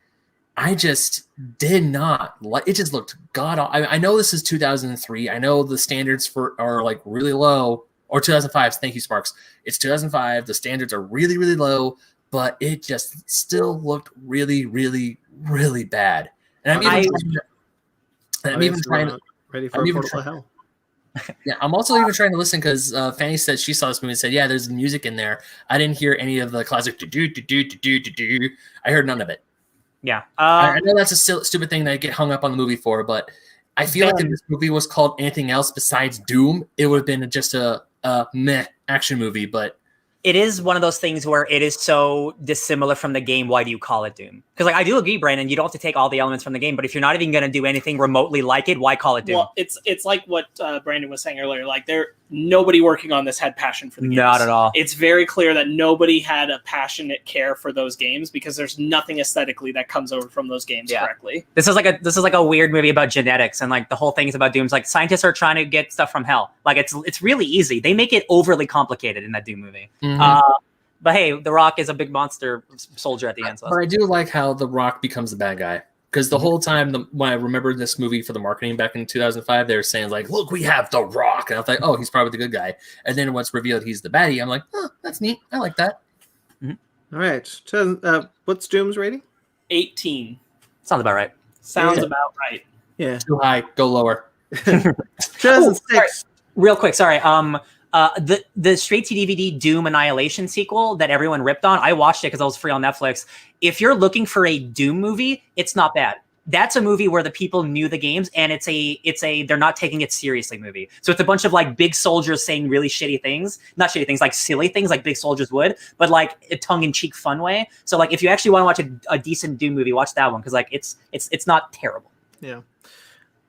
I just did not like. It just looked god. I know this is 2003. I know the standards are like really low, or 2005. Thank you, Sparks. It's 2005. The standards are really, really low, but it just still looked really, really, really bad. And I'm even trying to ready for a portal to hell. Yeah, I'm also even trying to listen because Fanny said she saw this movie and said, "Yeah, there's music in there." I didn't hear any of the classic do. I heard none of it. Yeah, I know that's a stupid thing that I get hung up on the movie for, but I feel like if this movie was called anything else besides Doom, it would have been just a meh action movie. But it is one of those things where it is so dissimilar from the game. Why do you call it Doom? Because like I do agree, Brandon, you don't have to take all the elements from the game, but if you're not even going to do anything remotely like it, why call it Doom? Well, it's like what Brandon was saying earlier. Like nobody working on this had passion for the games. Not at all. It's very clear that nobody had a passionate care for those games because there's nothing aesthetically that comes over from those games correctly. This is like a weird movie about genetics, and like the whole thing is about Doom. It's like scientists are trying to get stuff from hell. Like it's really easy. They make it overly complicated in that Doom movie. Mm-hmm. But hey, The Rock is a big monster soldier at the end. So but I do like how The Rock becomes the bad guy. Because the whole time, when I remember this movie for the marketing back in 2005, they were saying, like, look, we have The Rock. And I was like, oh, he's probably the good guy. And then once revealed he's the baddie, I'm like, oh, that's neat. I like that. All right. So, what's Doom's rating? 18. sounds about right. Sounds about right. Yeah. Too high. Go lower. 2006. Real quick, sorry. The straight to DVD Doom Annihilation sequel that everyone ripped on, I watched it because I was free on Netflix. If you're looking for a Doom movie, it's not bad. That's a movie where the people knew the games, and it's a they're not taking it seriously movie. So it's a bunch of like big soldiers saying really shitty things, not shitty things, like silly things like big soldiers would, but like a tongue-in-cheek fun way. So like if you actually want to watch a decent Doom movie, watch that one because like it's not terrible. Yeah.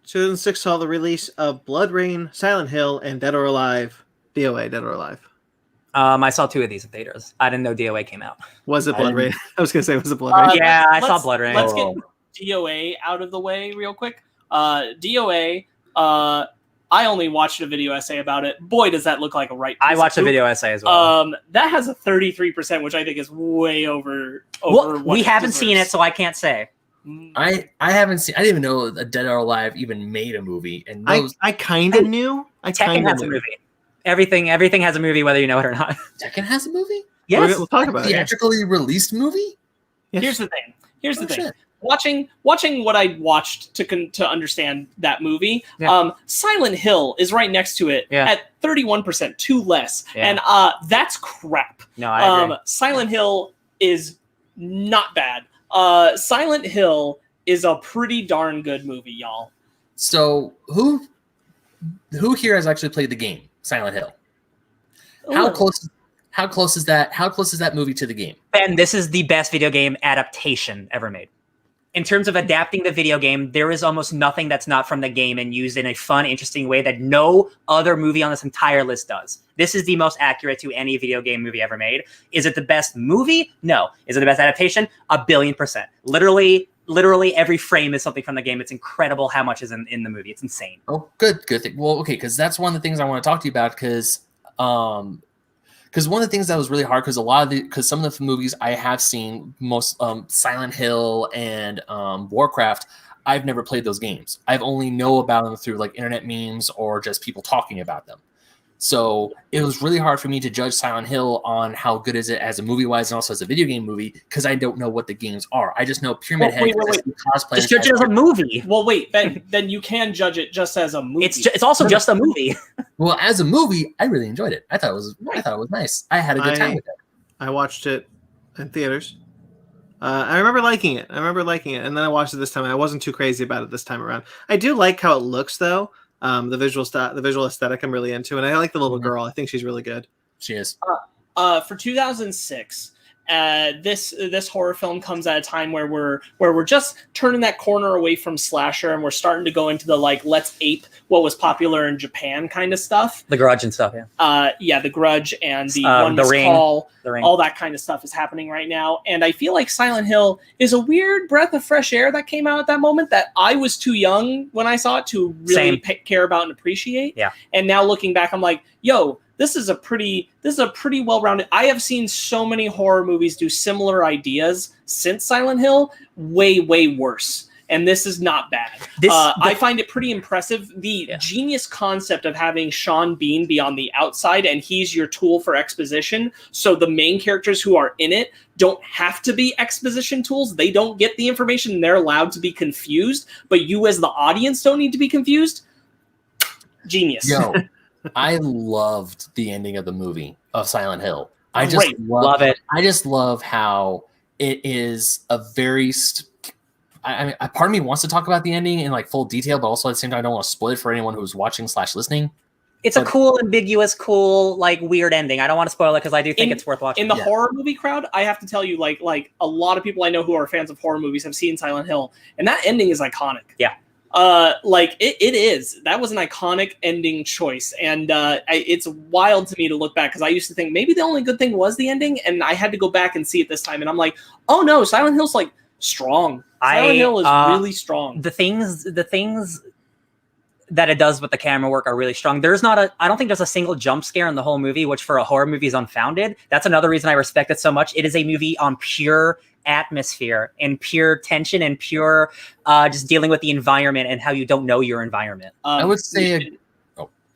2006 saw the release of Blood Rain, Silent Hill, and Dead or Alive. DOA, Dead or Alive. I saw 2 of these in theaters. I didn't know DOA came out. Was it Blood Rain? I was gonna say, was it Blood Rain? Yeah, I saw Blood Rain. Let's get DOA out of the way real quick. DOA, I only watched a video essay about it. Boy, does that look like a right. I watched a video essay as well. That has a 33%, which I think is way over. Well, we haven't seen it, so I can't say. I haven't seen. I didn't even know that Dead or Alive even made a movie. And I kind of knew. Tekken has a movie. Everything has a movie, whether you know it or not. Tekken has a movie? Yes. We'll talk about it. Theatrically released movie? Yes. Here's the thing. Shit. Watching what I watched to understand that movie. Yeah. Silent Hill is right next to it at 31%, 2 less, and that's crap. No, I agree. Silent Hill is not bad. Silent Hill is a pretty darn good movie, y'all. So who here has actually played the game Silent Hill? How close is that movie to the game? Ben, this is the best video game adaptation ever made. In terms of adapting the video game, there is almost nothing that's not from the game and used in a fun, interesting way that no other movie on this entire list does. This is the most accurate to any video game movie ever made. Is it the best movie? No. Is it the best adaptation? 1,000,000,000%. Literally every frame is something from the game. It's incredible how much is in the movie. It's insane. Oh, good thing. Well, okay, because that's one of the things I want to talk to you about because one of the things that was really hard because some of the movies I have seen, most Silent Hill and Warcraft, I've never played those games. I've only know about them through like internet memes or just people talking about them. So it was really hard for me to judge Silent Hill on how good is it as a movie-wise and also as a video game movie because I don't know what the games are. I just know Pyramid Head cosplay. Just judge it as a movie. Well, wait, then you can judge it just as a movie. It's also just a movie. Well, as a movie, I really enjoyed it. I thought it was nice. I had a good time with it. I watched it in theaters. I remember liking it. And then I watched it this time. And I wasn't too crazy about it this time around. I do like how it looks, though. The visual aesthetic I'm really into, and I like the little girl. I think she's really good. She is. For 2006, this horror film comes at a time where we're just turning that corner away from slasher, and we're starting to go into the like let's ape what was popular in Japan kind of stuff. The Grudge and stuff, yeah. The Grudge and the One the Miss Ring. Call, The Ring. all that kind of stuff is happening right now, and I feel like Silent Hill is a weird breath of fresh air that came out at that moment that I was too young when I saw it to really care about and appreciate. Yeah. And now looking back, I'm like, yo, this is a pretty well-rounded. I have seen so many horror movies do similar ideas since Silent Hill, way worse. And this is not bad. I find it pretty impressive. The genius concept of having Sean Bean be on the outside and he's your tool for exposition. So the main characters who are in it don't have to be exposition tools. They don't get the information. They're allowed to be confused. But you as the audience don't need to be confused. Genius. Yo, I loved the ending of the movie of Silent Hill. I just Great. Love it. I just love how it is a very. I mean, part of me wants to talk about the ending in like full detail, but also at the same time, I don't want to spoil it for anyone who's watching / listening. It's a cool, ambiguous, cool, like weird ending. I don't want to spoil it because I do think it's worth watching. In the horror movie crowd, I have to tell you, like a lot of people I know who are fans of horror movies have seen Silent Hill, and that ending is iconic. Yeah. Like it is. That was an iconic ending choice, and it's wild to me to look back because I used to think maybe the only good thing was the ending, and I had to go back and see it this time, and I'm like, oh no, Silent Hill's like strong. Silent Hill is really strong. The things that it does with the camera work are really strong. I don't think there's a single jump scare in the whole movie, which for a horror movie is unfounded. That's another reason I respect it so much. It is a movie on pure atmosphere and pure tension and pure just dealing with the environment and how you don't know your environment. I would say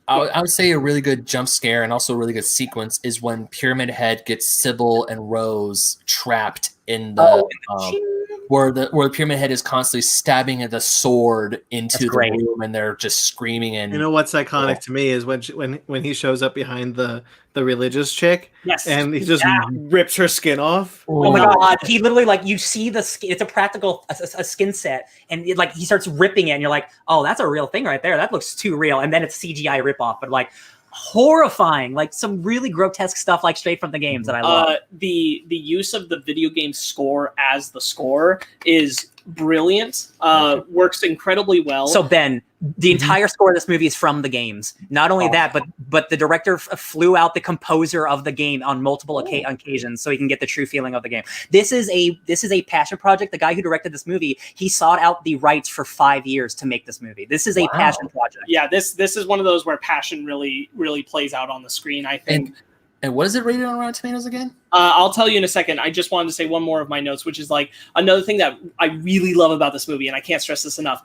a really good jump scare and also a really good sequence is when Pyramid Head gets Sybil and Rose trapped in the where the Pyramid Head is constantly stabbing the sword into the room, and they're just screaming. And you know what's iconic to me is when he shows up behind the religious chick, and he just rips her skin off. Oh my god! He literally you see the skin. It's a practical a skin set, and he starts ripping it, and you're like, oh, that's a real thing right there. That looks too real. And then it's CGI ripoff, but horrifying, some really grotesque stuff straight from the games that I love. The use of the video game score as the score is brilliant. Works incredibly well. So Ben, the entire score of this movie is from the games. Not only that, but the director flew out the composer of the game on multiple occasions so he can get the true feeling of the game. This is a passion project. The guy who directed this movie, he sought out the rights for 5 years to make this movie. This is a passion project. Yeah, this is one of those where passion really plays out on the screen, I think. And what is it rated on Rotten Tomatoes again? I'll tell you in a second. I just wanted to say one more of my notes, which is another thing that I really love about this movie, and I can't stress this enough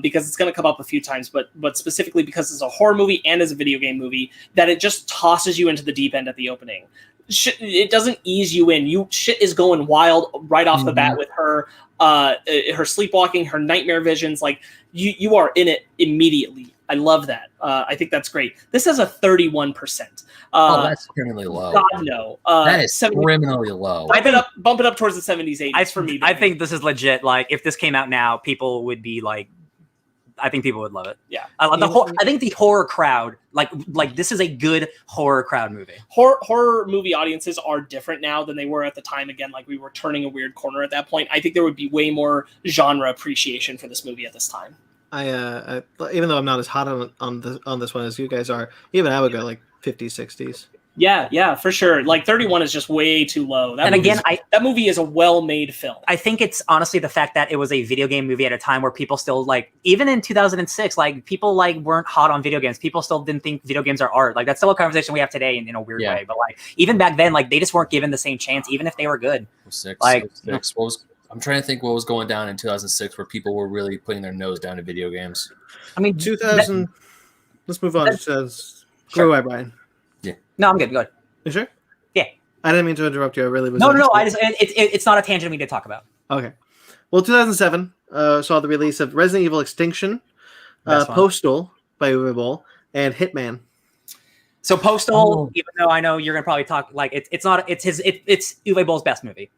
because it's going to come up a few times, but specifically because it's a horror movie and as a video game movie, that it just tosses you into the deep end at the opening. It doesn't ease you in. Shit is going wild right off the bat with her sleepwalking, her nightmare visions. You are in it immediately. I love that. I think that's great. This has a 31%. That's criminally low. God no. That is criminally low. Bump it up towards the 70s, 80s for me. I think this is legit. If this came out now, people would be I think people would love it. Yeah. I think the horror crowd, this is a good horror crowd movie. Horror movie audiences are different now than they were at the time. Again, we were turning a weird corner at that point. I think there would be way more genre appreciation for this movie at this time. I even though I'm not as hot on this one as you guys are, even I would go 50s, 60s. Yeah, for sure. 31 is just way too low. That movie is a well-made film. I think it's honestly the fact that it was a video game movie at a time where people still even in 2006, people weren't hot on video games. People still didn't think video games are art. That's still a conversation we have today in a weird way. But even back then, they just weren't given the same chance, even if they were good. I'm trying to think what was going down in 2006 where people were really putting their nose down to video games. I mean, 2000. Let's move on. Go ahead, Brian. Yeah. No, I'm good. Go ahead. You sure? Yeah. I didn't mean to interrupt you. I really was. No. It's not a tangent we need to talk about. Okay. Well, 2007 saw the release of Resident Evil Extinction, Postal by Uwe Boll, and Hitman. So Postal, even though I know you're gonna probably talk it's Uwe Boll's best movie.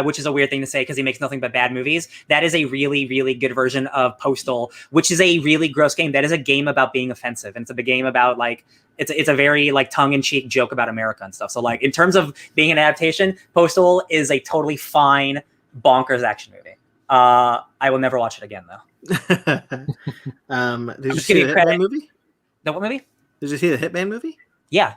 which is a weird thing to say because he makes nothing but bad movies. That is a really, really good version of Postal, which is a really gross game. That is a game about being offensive, and it's a big game about like it's a very like tongue-in-cheek joke about America and stuff. So like in terms of being an adaptation, Postal is a totally fine, bonkers action movie. I will never watch it again though. Did you see the Hitman movie? The what movie? Did you see the Hitman movie? Yeah,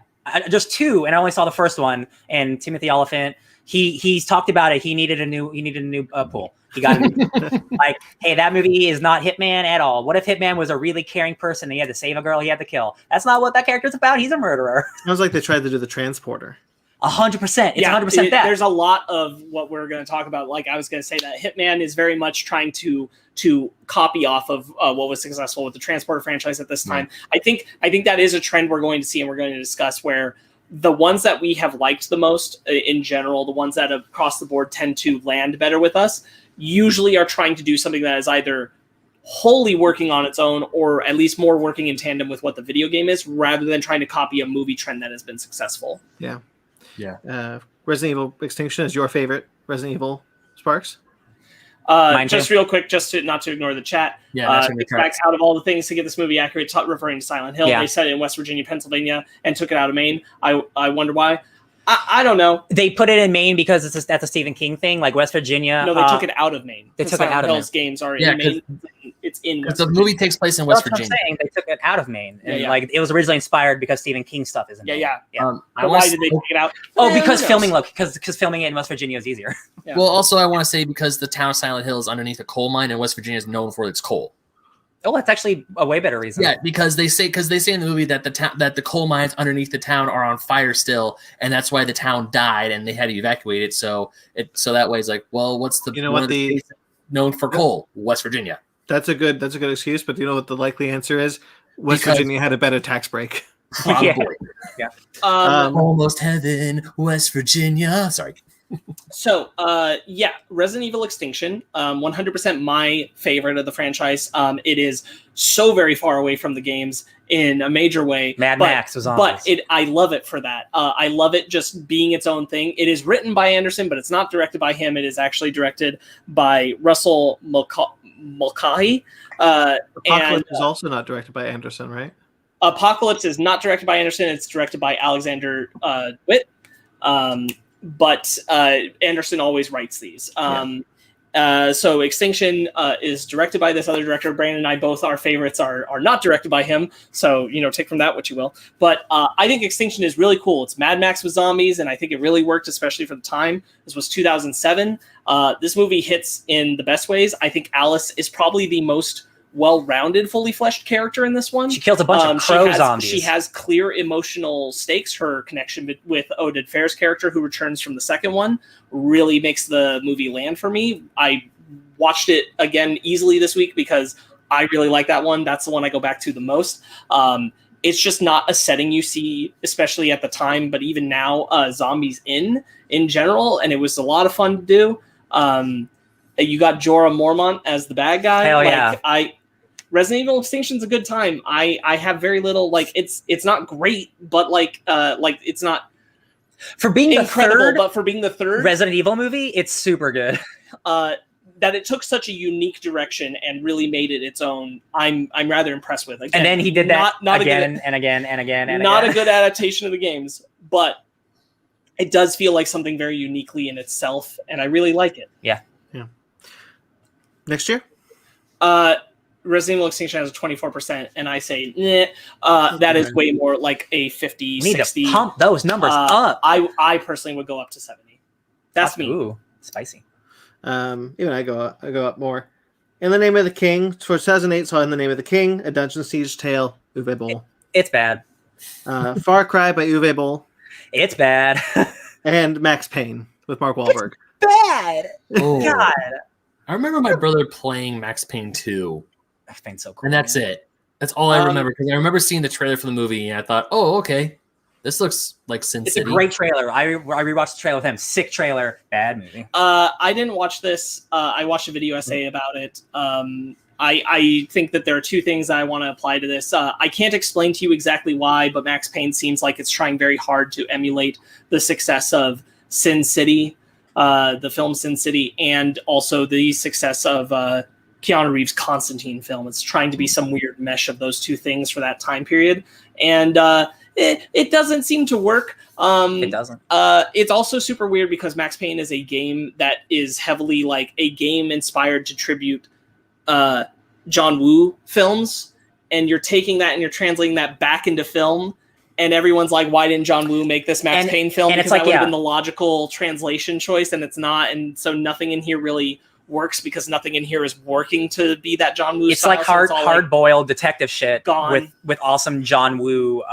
just two, and I only saw the first one. And Timothy Oliphant, he's talked about it. He needed a new pool. He got like, hey, that movie is not Hitman at all. What if Hitman was a really caring person and he had to save a girl he had to kill? That's not what that character's about. He's a murderer. Sounds like they tried to do the Transporter. 100%. It's 100% that. There's a lot of what we're going to talk about. Like I was going to say that Hitman is very much trying to copy off of what was successful with the Transporter franchise at this time. I think that is a trend we're going to see and we're going to discuss, where the ones that we have liked the most in general, the ones that across the board tend to land better with us, usually are trying to do something that is either wholly working on its own or at least more working in tandem with what the video game is, rather than trying to copy a movie trend that has been successful. Yeah. Resident Evil Extinction is your favorite Resident Evil, Sparks? Just real quick, just to not to ignore the chat. Out of all the things to get this movie accurate, referring to Silent Hill, they set it in West Virginia, Pennsylvania, and took it out of Maine. I wonder why. I don't know. They put it in Maine because that's a Stephen King thing. Like West Virginia. No, they took it out of Maine. They took it out of Maine. Games are in Maine. It's in West the Virginia. movie takes place in West That's Virginia. What I'm saying. They took it out of Maine. And like it was originally inspired because Stephen King stuff is in Maine. Why did they take it out? Oh, because filming filming it in West Virginia is easier. Yeah. Well, also I want to say because the town of Silent Hill is underneath a coal mine, and West Virginia is known for its coal. Oh, that's actually a way better reason. Yeah, because they say in the movie that the coal mines underneath the town are on fire still, and that's why the town died and they had to evacuate it. So that way it's like, well, what's the known for coal? West Virginia. That's a good excuse, but do you know what the likely answer is? Virginia had a better tax break. Probably. Yeah. Almost heaven, West Virginia. Sorry. So, Resident Evil Extinction, 100% my favorite of the franchise. It is so very far away from the games in a major way. Mad Max was on. But I love it for that. I love it just being its own thing. It is written by Anderson, but it's not directed by him. It is actually directed by Russell Mulcahy. Apocalypse is also not directed by Anderson, right? Apocalypse is not directed by Anderson. It's directed by Alexander Witt. But Anderson always writes these. So Extinction is directed by this other director. Brandon and I both, our favorites are not directed by him. So, take from that what you will. But I think Extinction is really cool. It's Mad Max with zombies, and I think it really worked, especially for the time. This was 2007. This movie hits in the best ways. I think Alice is probably the most well-rounded, fully fleshed character in this one. She kills a bunch of crow zombies. She has clear emotional stakes. Her connection with Oded Fair's character, who returns from the second one, really makes the movie land for me. I watched it again easily this week because I really like that one. That's the one I go back to the most. It's just not a setting you see, especially at the time, but even now, zombies in general, and it was a lot of fun to do. You got Jorah Mormont as the bad guy. Hell yeah. Resident Evil Extinction's a good time. I have very little, it's not great, but it's not for being incredible, but for being the third Resident Evil movie, it's super good. That it took such a unique direction and really made it its own. I'm rather impressed with. Again, and then he did that not again and again and again and not again. A good adaptation of the games, but it does feel like something very uniquely in itself, and I really like it. Yeah. Next year? Resident Evil Extinction has a 24%, and I say, that is way more like a 50, 60. To pump those numbers up. I personally would go up to 70. That's me. Ooh, spicy. Even I go up more. In the Name of the King, for 2008 saw In the Name of the King, A Dungeon Siege Tale, Uwe Boll. It's bad. Far Cry by Uwe Boll. It's bad. And Max Payne with Mark Wahlberg. Bad. Oh. God. I remember my brother playing Max Payne 2. Max Payne's so cool. And that's it. That's all I remember, because I remember seeing the trailer for the movie, and I thought, oh, okay. This looks like Sin City. It's a great trailer. I rewatched the trailer with him. Sick trailer. Bad movie. I didn't watch this. I watched a video essay about it. I think that there are two things I want to apply to this. I can't explain to you exactly why, but Max Payne seems like it's trying very hard to emulate the success of Sin City. the film Sin City, and also the success of Keanu Reeves' Constantine film. It's trying to be some weird mesh of those two things for that time period, and it doesn't seem to work. It doesn't. It's also super weird because Max Payne is a game that is heavily like a game inspired to tribute John Woo films, and you're taking that and you're translating that back into film, and everyone's like, why didn't John Woo make this Max Payne film? Because that would have been the logical translation choice, and it's not, and so nothing in here really works because nothing in here is working to be that John Woo. It's style, like hard-boiled detective shit with awesome John Woo.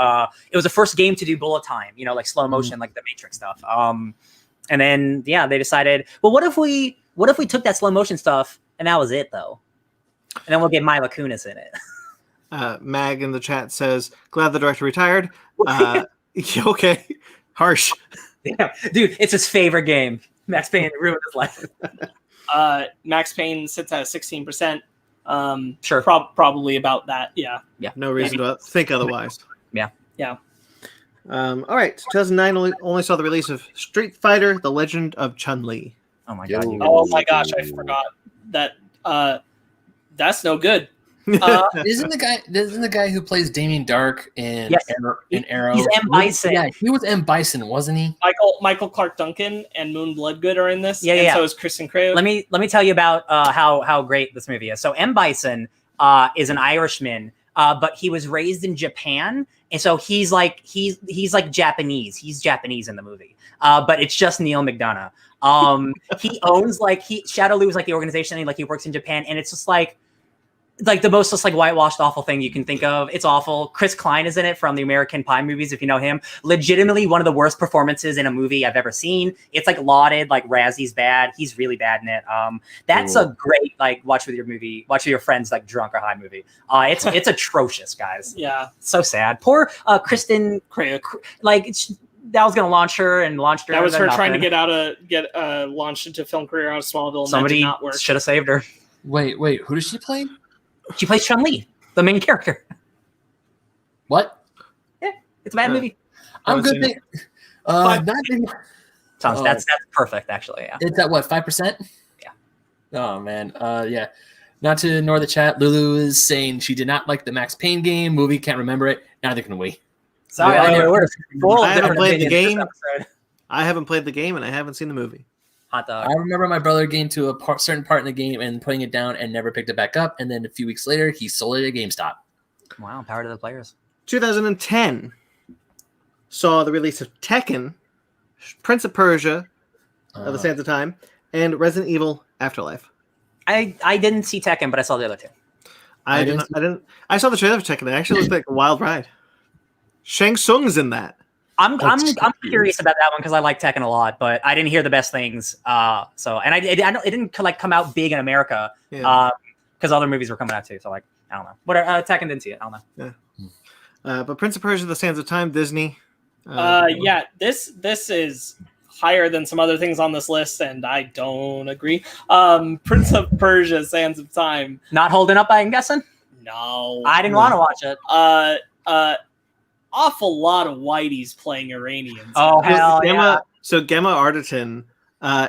It was the first game to do bullet time, like slow motion, like the Matrix stuff. And then they decided, well, what if we took that slow motion stuff and that was it though, and then we'll get Mila Kunis in it. Mag in the chat says, glad the director retired. Okay, harsh. Yeah. Dude, it's his favorite game. Max Payne ruined his life. Max Payne sits at 16%. Sure. Probably about that. Yeah. No reason to think otherwise. Yeah. All right. 2009 only saw the release of Street Fighter: The Legend of Chun-Li. Oh my god. Oh my gosh, I forgot that. That's no good. Isn't the guy who plays Damien Dark in Arrow? He's M. Bison. Yeah, he was M. Bison, wasn't he? Michael Clark Duncan and Moon Bloodgood are in this. Yeah. So is Kristen Craig. Let me tell you about how great this movie is. So M. Bison is an Irishman, but he was raised in Japan, and so he's like Japanese. He's Japanese in the movie, but it's just Neil McDonough. He owns Shadowloo is like the organization, and he works in Japan, and it's just like the most just whitewashed awful thing you can think of. It's awful. Chris Klein is in it from the American Pie movies, if you know him. Legitimately one of the worst performances in a movie I've ever seen. It's lauded, Razzie's bad. He's really bad in it. That's a great watch with your friends drunk or high movie. It's atrocious, guys. Yeah. So sad. Poor Kristen Craig. That was gonna launch her. That was her trying to get launched into film career out of Smallville. And somebody that did not work. Should have saved her. Wait, who does she play? She plays Chun-Li, the main character. What? Yeah, it's a bad movie. I'm good. Thomas, that's perfect, actually. Yeah. It's at what, 5%? Yeah. Oh man. Yeah. Not to ignore the chat. Lulu is saying she did not like the Max Payne game. Movie, can't remember it. Neither can we. Sorry, I haven't played the game. I haven't played the game, and I haven't seen the movie. Hot dog. I remember my brother getting to a certain part in the game and putting it down and never picked it back up. And then a few weeks later, he sold it at GameStop. Wow, power to the players. 2010 saw the release of Tekken, Prince of Persia, at the Sands of Time, and Resident Evil Afterlife. I didn't see Tekken, but I saw the other two. I didn't. I saw the trailer for Tekken. It actually looked like a wild ride. Shang Tsung's in that. I'm curious about that one because I like Tekken a lot, but I didn't hear the best things. It didn't come out big in America because other movies were coming out too. So I don't know. Whatever. Tekken didn't see it. I don't know. Yeah. But Prince of Persia: The Sands of Time, Disney. This is higher than some other things on this list, and I don't agree. Prince of Persia: Sands of Time. Not holding up, I'm guessing. No, I didn't want to watch it. Awful lot of whiteys playing Iranians. Oh hell yeah! So Gemma Arterton,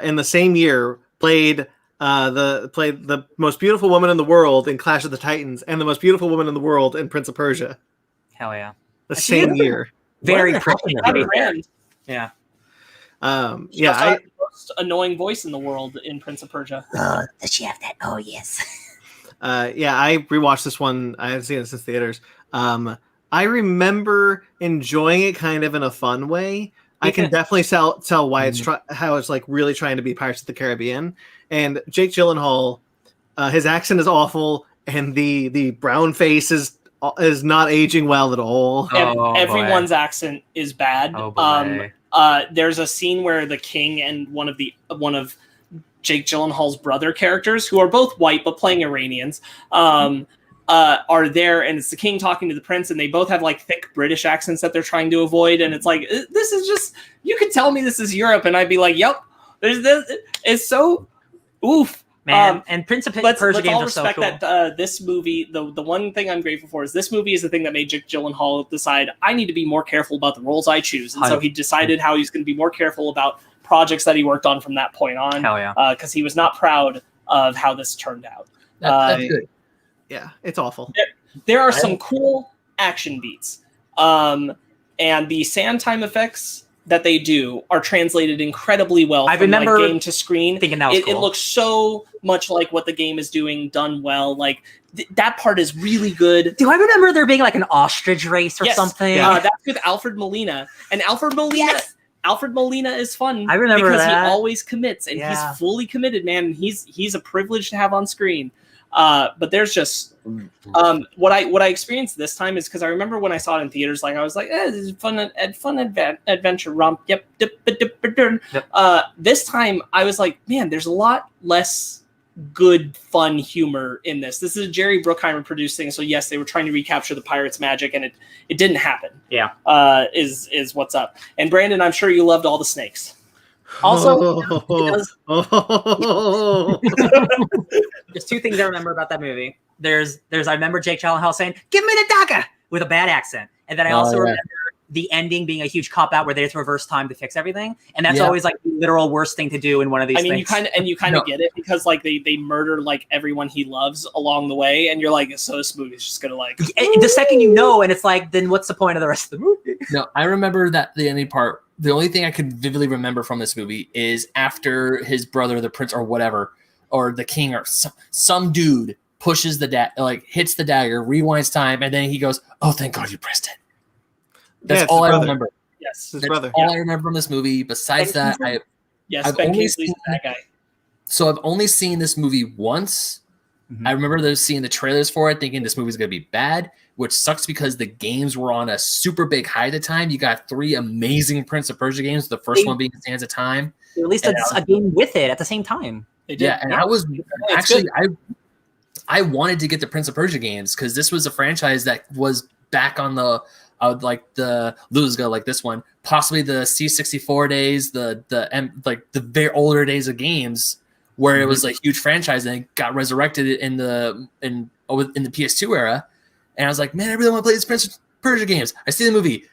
in the same year, played the most beautiful woman in the world in Clash of the Titans, and the most beautiful woman in the world in Prince of Persia. Hell yeah! The same year. Very pretty. Yeah. The most annoying voice in the world in Prince of Persia. Does she have that? Oh yes. I rewatched this one. I haven't seen it since theaters. I remember enjoying it kind of in a fun way. I can definitely tell why it's how it's really trying to be Pirates of the Caribbean. And Jake Gyllenhaal, his accent is awful, and the brown face is not aging well at all. Everyone's accent is bad. There's a scene where the king and one of Jake Gyllenhaal's brother characters, who are both white but playing Iranians, are there, and it's the king talking to the prince, and they both have thick British accents that they're trying to avoid, and it's this is just, you could tell me this is Europe, and I'd be like, yep, there's this. It's so oof, man. And Prince of Persia games are so cool. That this movie, the one thing I'm grateful for is this movie is the thing that made Jake Gyllenhaal decide I need to be more careful about the roles I choose, and so he decided how he's going to be more careful about projects that he worked on from that point on. Hell yeah. Because he was not proud of how this turned out. That's good. Yeah, it's awful. There are some cool action beats. And the sand time effects that they do are translated incredibly well from like game to screen. Thinking that was cool. It looks so much like what the game is doing, done well. Like that part is really good. Do I remember there being like an ostrich race or something? That's with Alfred Molina. And Alfred Molina is fun. I remember because that. he always commits, and he's fully committed, man. And he's a privilege to have on screen. But there's just what I experienced this time is because I remember when I saw it in theaters, like I was like, this is fun adventure romp. Yep. This time I was like, man, there's a lot less good fun humor in this. This is a Jerry Bruckheimer produced thing, so yes, they were trying to recapture the pirates' magic, and it didn't happen. Yeah, is what's up. And Brandon, I'm sure you loved all the snakes. Also, there's two things I remember about that movie. There's I remember Jake Gyllenhaal saying, "Give me the dagger" with a bad accent, and then I also remember the ending being a huge cop out where they had to reverse time to fix everything, and that's always like the literal worst thing to do in one of these. I mean, things. you kind of get it because like they murder like everyone he loves along the way, and you're like, so this movie's just gonna like the second you know, and it's like, then what's the point of the rest of the movie? No, I remember that the ending part. The only thing I can vividly remember from this movie is after his brother, the prince or whatever, or the king or some dude pushes hits the dagger, rewinds time, and then he goes, "Oh, thank God you pressed it." That's all I remember. Yes, his brother. All I remember from this movie. Besides that, I've only seen that guy. So I've only seen this movie once. Mm-hmm. I remember seeing the trailers for it, thinking this movie's gonna be bad, which sucks because the games were on a super big high at the time. You got 3 amazing Prince of Persia games. The first one being Sands of Time. They released a game with it at the same time. Yeah, and I was actually I wanted to get the Prince of Persia games because this was a franchise that was back on the like the Luzga, like this one, possibly the C64 days, the very older days of games where it was a huge franchise and it got resurrected in the PS2 era. And I was like, man, I really want to play these Prince of Persia games. I see the movie.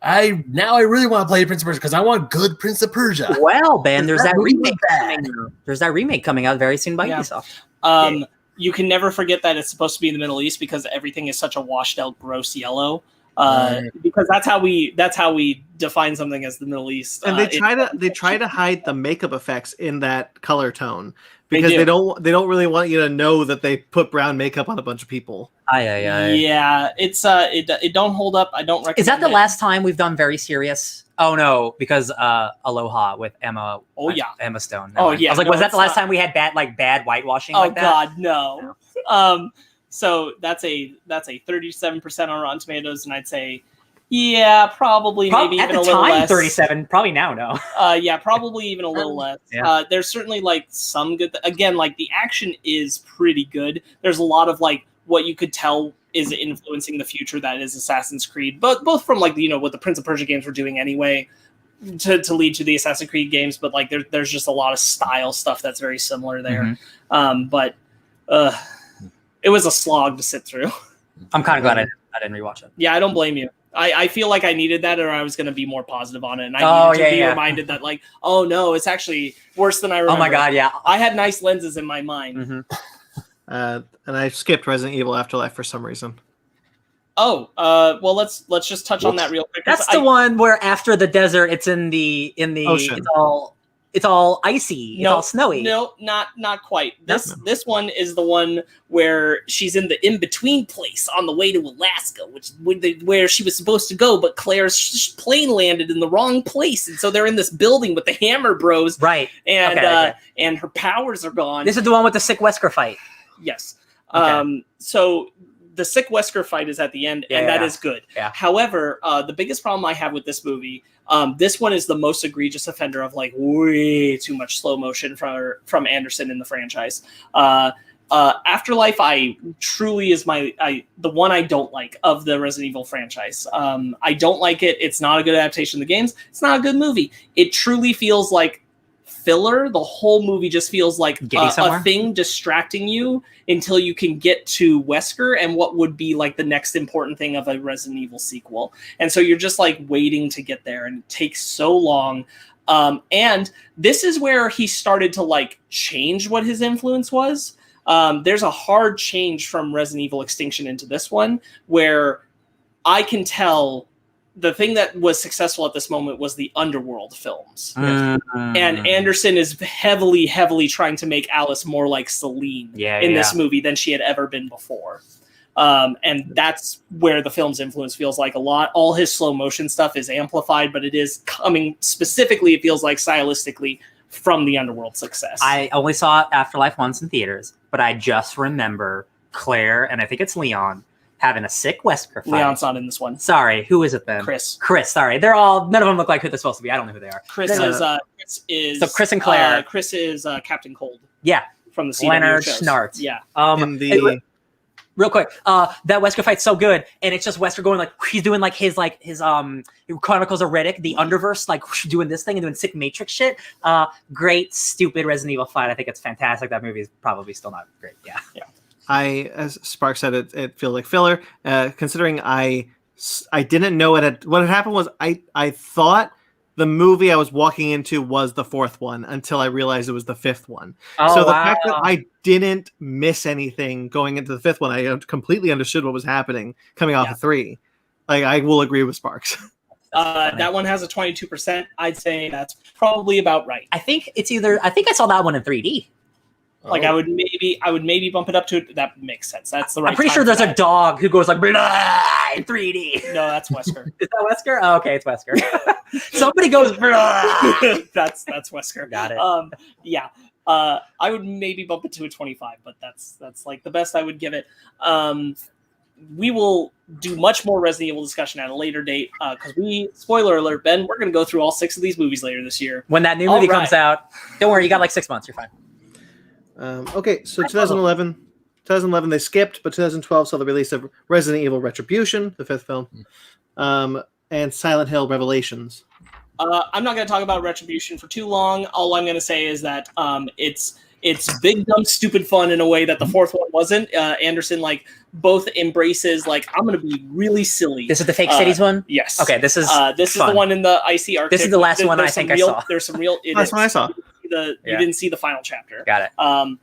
I really want to play Prince of Persia because I want good Prince of Persia. Well, Ben, there's that remake coming out. There's that remake coming out very soon by Ubisoft. You can never forget that it's supposed to be in the Middle East because everything is such a washed out, gross yellow. Because that's how we define something as the Middle East. And they try to hide the makeup effects in that color tone because they don't really want you to know that they put brown makeup on a bunch of people. Yeah, it's it don't hold up. I don't recommend. Is that the last time we've done very serious? Oh no, because Aloha with Emma. Oh yeah, Emma Stone. Oh yeah. I was like, was that the last time we had bad whitewashing? Oh like that? God, no. So that's a 37% on Rotten Tomatoes, and I'd say, yeah, probably maybe even a little less. 37, probably now, no. Yeah, probably even a little less. There's certainly like some good. Again, like the action is pretty good. There's a lot of like what you could tell is influencing the future that is Assassin's Creed, but both from like what the Prince of Persia games were doing anyway to lead to the Assassin's Creed games. But like there's just a lot of style stuff that's very similar there. But it was a slog to sit through. I'm kind of glad I didn't rewatch it. Yeah, I don't blame you. I feel like I needed that, or I was going to be more positive on it. And I needed to be reminded that, like, oh no, it's actually worse than I remember. Oh my God, yeah. I had nice lenses in my mind. And I skipped Resident Evil Afterlife for some reason. Oh, well, let's just touch on that real quick. That's the one where after the desert, it's in the ocean. It's all icy. It's all snowy. No, not quite. This one is the one where she's in the in-between place on the way to Alaska, where she was supposed to go, but Claire's plane landed in the wrong place, and so they're in this building with the Hammer Bros. Right. And and her powers are gone. This is the one with the sick Wesker fight. Yes. Okay. So the sick Wesker fight is at the end, and that is good. Yeah. However, the biggest problem I have with this movie, this one is the most egregious offender of like way too much slow motion from Anderson in the franchise. Afterlife, truly is the one I don't like of the Resident Evil franchise. I don't like it. It's not a good adaptation of the games. It's not a good movie. It truly feels like filler. The whole movie just feels like a thing distracting you until you can get to Wesker and what would be like the next important thing of a Resident Evil sequel. And so you're just like waiting to get there, and it takes so long. And this is where he started to like change what his influence was. There's a hard change from Resident Evil Extinction into this one, where I can tell the thing that was successful at this moment was the Underworld films. And Anderson is heavily, heavily trying to make Alice more like Celine in this movie than she had ever been before. And that's where the film's influence feels like a lot. All his slow motion stuff is amplified, but it is coming specifically, it feels like stylistically, from the Underworld success. I only saw Afterlife once in theaters, but I just remember Claire, and I think it's Leon, having a sick Wesker fight. Leon's not in this one. Sorry, who is it then? Chris, sorry. They're all, none of them look like who they're supposed to be. I don't know who they are. Chris is so Chris and Claire. Chris is Captain Cold. Yeah. From the CW Leonard shows. Schnartz. Yeah. Real quick, that Wesker fight's so good, and it's just Wesker going like he's doing like his Chronicles of Riddick, the Underverse, like doing this thing and doing sick Matrix shit. Great, stupid Resident Evil fight. I think it's fantastic. That movie is probably still not great. Yeah. As Spark said, it feels like filler. Considering I didn't know what had happened was I thought the movie I was walking into was the fourth one until I realized it was the fifth one. So the fact that I didn't miss anything going into the fifth one, I completely understood what was happening coming off of 3. Like, I will agree with Sparks. That one has a 22%. I'd say that's probably about right. I think I saw that one in 3D. Like I would maybe bump it up to it. That makes sense. That's the right. I'm pretty sure there's a dog who goes like in 3D. No, that's Wesker. Is that Wesker? Oh, okay, it's Wesker. Somebody goes. That's Wesker. Got it. Yeah. I would maybe bump it to a 25, but that's like the best I would give it. We will do much more Resident Evil discussion at a later date because spoiler alert, Ben, we're going to go through all 6 of these movies later this year. When that new movie comes out, don't worry, you got like 6 months. You're fine. Okay, so 2011 they skipped, but 2012 saw the release of Resident Evil Retribution, the 5th film, and Silent Hill Revelations. I'm not going to talk about Retribution for too long. All I'm going to say is that it's big, dumb, stupid fun in a way that the 4th one wasn't. Anderson both embraces I'm going to be really silly. This is the Fake Cities one? Yes. Okay, this is the one in the icy Arctic. This is the last one I think I saw. There's some real... That's what I saw. You didn't see the final chapter. Got it.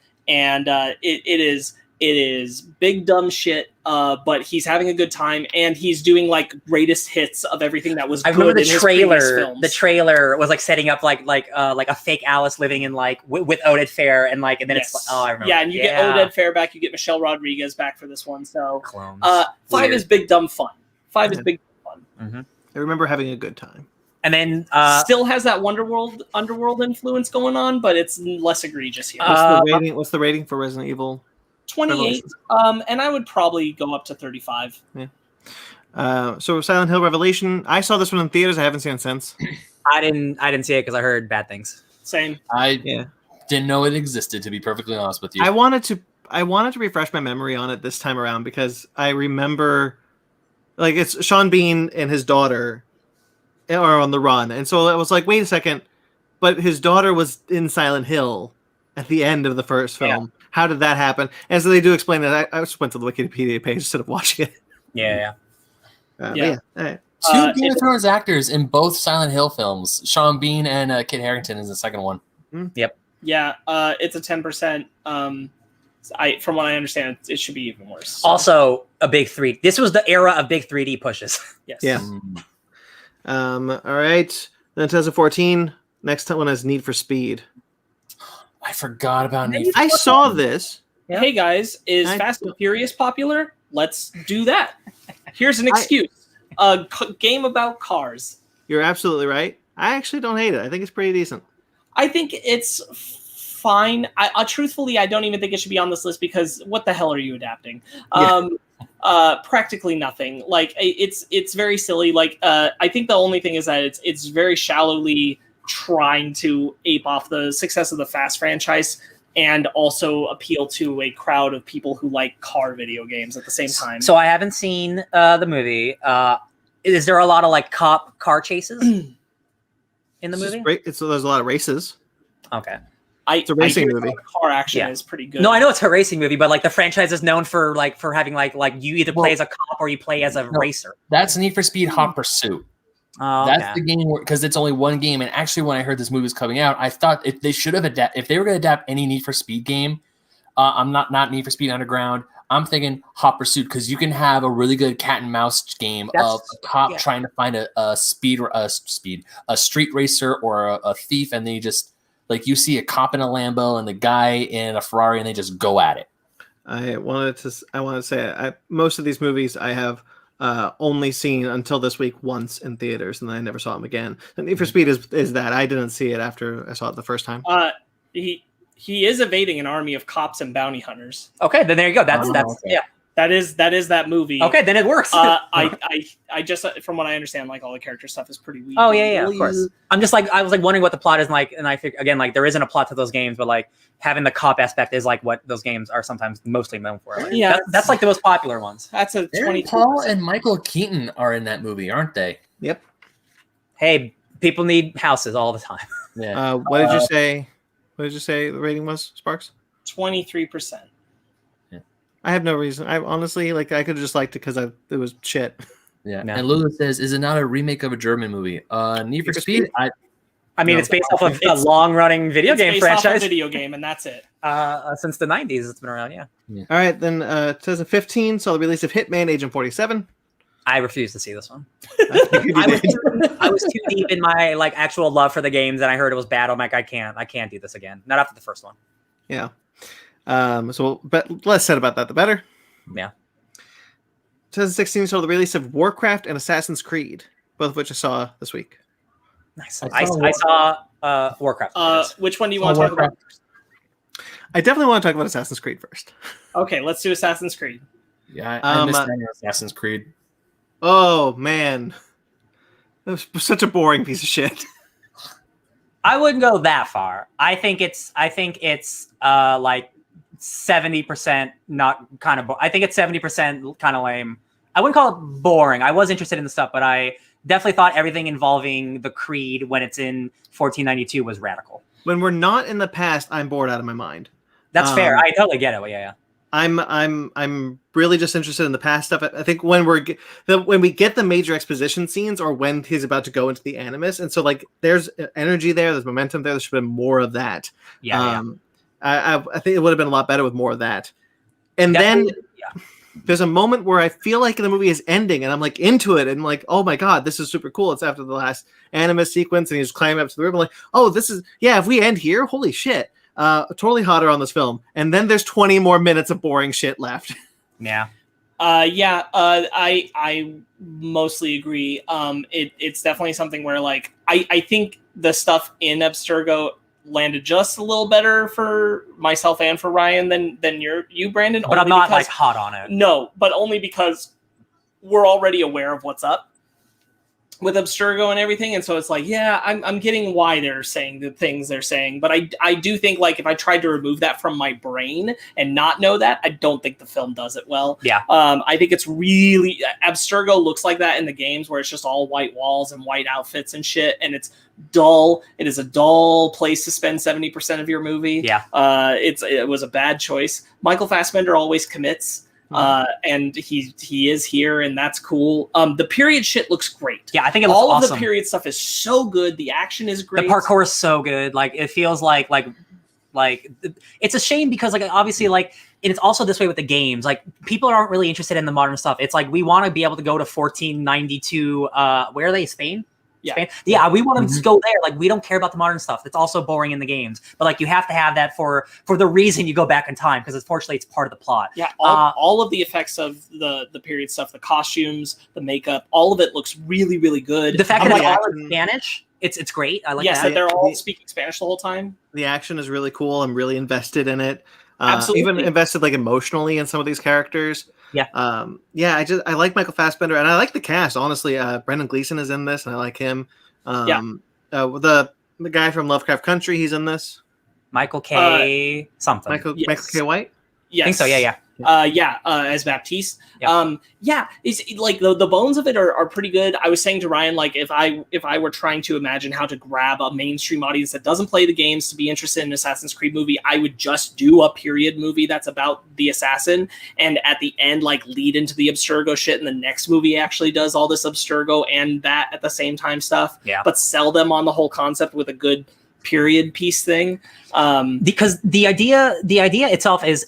It is big dumb shit, but he's having a good time and he's doing greatest hits of everything that was good. I remember in his previous films. The trailer was setting up like a fake Alice living in with Oded Fair and then it's I remember. Yeah, and you get Oded Fair back, you get Michelle Rodriguez back for this one. So clones. 5 is big dumb fun. 5 is big dumb fun. Mm-hmm. I remember having a good time. And then still has that Underworld influence going on, but it's less egregious here. What's the rating for Resident Evil? 28. And I would probably go up to 35. Yeah. So Silent Hill Revelation. I saw this one in theaters. I haven't seen it since. I didn't see it because I heard bad things. Same. I didn't know it existed, to be perfectly honest with you. I wanted to refresh my memory on it this time around because I remember it's Sean Bean and his daughter are on the run. And so I was like, wait a second, but his daughter was in Silent Hill at the end of the first film. Yeah. How did that happen? And so they do explain that. I just went to the Wikipedia page instead of watching it. Yeah. All right. 2 Game of Thrones actors in both Silent Hill films. Sean Bean and Kit Harington is the second one. Yep. Yeah, it's a 10%. From what I understand, it should be even worse. So. Also, a big 3. This was the era of big 3D pushes. Yes. Yeah. All right. Then 2014. Next one is Need for Speed. I forgot about Need for Speed. I saw this. Yeah. Hey guys, is Fast and Furious popular? Let's do that. Here's an excuse. A game about cars. You're absolutely right. I actually don't hate it. I think it's pretty decent. I think it's fine. Truthfully, I don't even think it should be on this list because what the hell are you adapting? Practically nothing. It's very silly. I think the only thing is that it's very shallowly trying to ape off the success of the Fast franchise and also appeal to a crowd of people who like car video games at the same time. So I haven't seen the movie. Is there a lot of cop car chases in the movie? There's a lot of races. Okay. It's a racing movie. Car action is pretty good. No, I know it's a racing movie, but the franchise is known for having you either play as a cop or you play as a racer. That's Need for Speed Hot Pursuit. Oh, That's okay. the game because it's only one game. And actually, when I heard this movie was coming out, I thought if they should have if they were going to adapt any Need for Speed game, I'm not Need for Speed Underground. I'm thinking Hot Pursuit because you can have a really good cat and mouse game of a cop trying to find a street racer or a thief, and they just like you see a cop in a Lambo and the guy in a Ferrari, and they just go at it. I wanted to say most of these movies I have only seen until this week once in theaters, and then I never saw them again. And Need for Speed is that I didn't see it after I saw it the first time. He is evading an army of cops and bounty hunters. Okay, then there you go. That's okay. yeah. That is that movie. Okay, then it works. I just from what I understand, like all the character stuff is pretty weak. Oh yeah, of course. I'm just like I was like wondering what the plot is like, and I think again like there isn't a plot to those games, but like having the cop aspect is like what those games are sometimes mostly known for. Right? Yeah, that's like the most popular ones. That's a 20. Paul and Michael Keaton are in that movie, aren't they? Yep. Hey, people need houses all the time. Yeah. What did you say? What did you say the rating was, Sparks? 23%. I have no reason. I honestly like. I could have just liked it because it was shit. Yeah. No. And Lulu says, "Is it not a remake of a German movie?" Need for Speed. I mean, No. it's based off of a long-running video game Based off a franchise video game, and that's it. since the 90s. It's been around, yeah. All right, then 2015 saw the release of Hitman Agent 47. I refuse to see this one. I I was too deep in my like actual love for the games, and I heard it was bad. I'm like, I can't do this again. Not after the first one. Yeah. But less said about that, the better. Yeah. 2016 saw the release of Warcraft and Assassin's Creed, both of which I saw this week. Nice. I saw Warcraft. Which one do you want to talk about? I definitely want to talk about Assassin's Creed first. Okay, let's do Assassin's Creed. Yeah, I missed Assassin's Creed. Oh man, that was such a boring piece of shit. I wouldn't go that far. I think it's like 70% not kind of. I think it's 70% kind of lame. I wouldn't call it boring. I was interested in the stuff, but I definitely thought everything involving the Creed when it's in 1492 was radical. When we're not in the past, I'm bored out of my mind. That's fair. I totally get it. Yeah. I'm really just interested in the past stuff. I think when we get the major exposition scenes, or when he's about to go into the Animus, and so like there's energy there, there's momentum there. There should have been more of that. Yeah. I think it would have been a lot better with more of that. And Definitely, then there's a moment where I feel like the movie is ending, and I'm like into it, and I'm like, oh my god, this is super cool. It's after the last Animus sequence, and he's climbing up to the river. I'm like, oh, this is if we end here, holy shit. Totally hotter on this film, and then there's 20 more minutes of boring shit left. Yeah. I mostly agree. It's definitely something where like I think the stuff in Abstergo landed just a little better for myself and for Ryan than you, Brandon. But I'm not like hot on it. No, but only because we're already aware of what's up with Abstergo and everything, and so it's like, I'm getting why they're saying the things they're saying, but I do think like if I tried to remove that from my brain and not know that, I don't think the film does it well. Yeah. I think it's really Abstergo looks like that in the games where it's just all white walls and white outfits and shit, and it's dull. It is a dull place to spend 70% of your movie. Yeah. It was a bad choice. Michael Fassbender always commits. And he is here, and that's cool. The period shit looks great. Yeah, I think it looks all awesome. Of the period stuff is so good. The action is great. The parkour is so good. Like it feels like it's a shame because like obviously like and it's also this way with the games. Like people aren't really interested in the modern stuff. It's like we want to be able to go to 1492. Where are they? Spain? Yeah. Spain? Yeah, we want to go there. Like we don't care about the modern stuff. It's also boring in the games. But like you have to have that for the reason you go back in time, because unfortunately it's part of the plot. Yeah, all of the effects of the period stuff, the costumes, the makeup, all of it looks really, really good. The fact that it's all in Spanish, it's great. I like that. That they're all speaking Spanish the whole time. The action is really cool. I'm really invested in it. Absolutely. Even invested like emotionally in some of these characters. Yeah. I like Michael Fassbender, and I like the cast. Honestly, Brendan Gleeson is in this, and I like him. The guy from Lovecraft Country, he's in this. Michael K. something. Michael K. White. Yes. I think so. Yeah. As Baptiste. It's like the bones of it are pretty good. I was saying to Ryan, like if I were trying to imagine how to grab a mainstream audience that doesn't play the games to be interested in an Assassin's Creed movie, I would just do a period movie that's about the assassin, and at the end like lead into the Abstergo shit, and the next movie actually does all this Abstergo and that at the same time stuff. But sell them on the whole concept with a good period piece thing. Because the idea itself is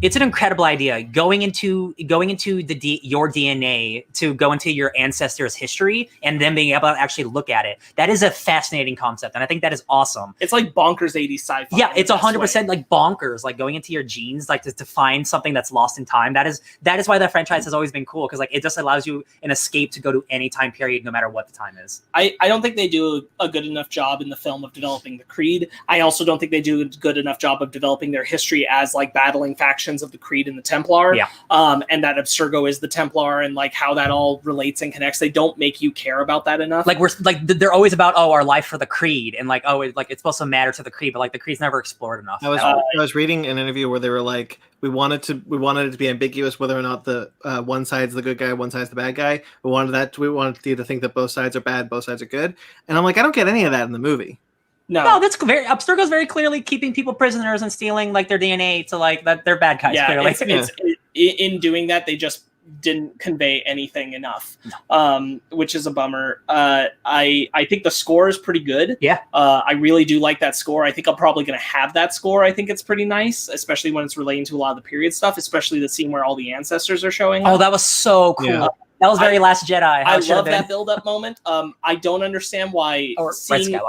it's an incredible idea, going into your DNA, to go into your ancestors' history and then being able to actually look at it. That is a fascinating concept, and I think that is awesome. It's like bonkers 80s sci-fi. Yeah, it's 100% like bonkers, like going into your genes, like to find something that's lost in time. That is why that franchise has always been cool, because like it just allows you an escape to go to any time period, no matter what the time is. I don't think they do a good enough job in the film of developing the Creed. I also don't think they do a good enough job of developing their history as like battling factions of the Creed and the Templar, and that Abstergo is the Templar, and like how that all relates and connects. They don't make you care about that enough. Like they're always about our life for the Creed, and like it's supposed to matter to the Creed, but like the Creed's never explored enough. I was reading an interview where they were like, we wanted it to be ambiguous whether or not the one side's the good guy, one side's the bad guy. We wanted you to think that both sides are bad, both sides are good, and I'm like, I don't get any of that in the movie. No, that's very Abstergo's very clearly keeping people prisoners and stealing like their DNA to like that they're bad guys. Clearly. In doing that, they just didn't convey anything enough, which is a bummer. I think the score is pretty good. I really do like that score. I think I'm probably going to have that score. I think it's pretty nice, especially when it's relating to a lot of the period stuff, especially the scene where all the ancestors are showing up. Oh, that was so cool. Yeah. That was very Last Jedi. I love that build-up moment. I don't understand why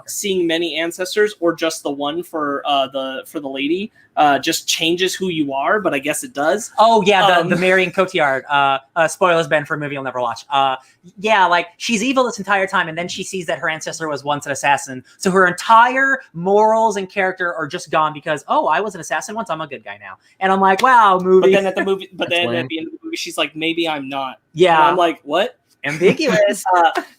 seeing many ancestors, or just the one for the lady, just changes who you are. But I guess it does. Oh yeah, the Marion Cotillard. Spoilers, Ben, for a movie you'll never watch. Like she's evil this entire time, and then she sees that her ancestor was once an assassin. So her entire morals and character are just gone because I was an assassin once. I'm a good guy now. And I'm like, wow, movie. But then at the end of the movie, she's like, maybe I'm not. Yeah. And I'm like, what? Ambiguous.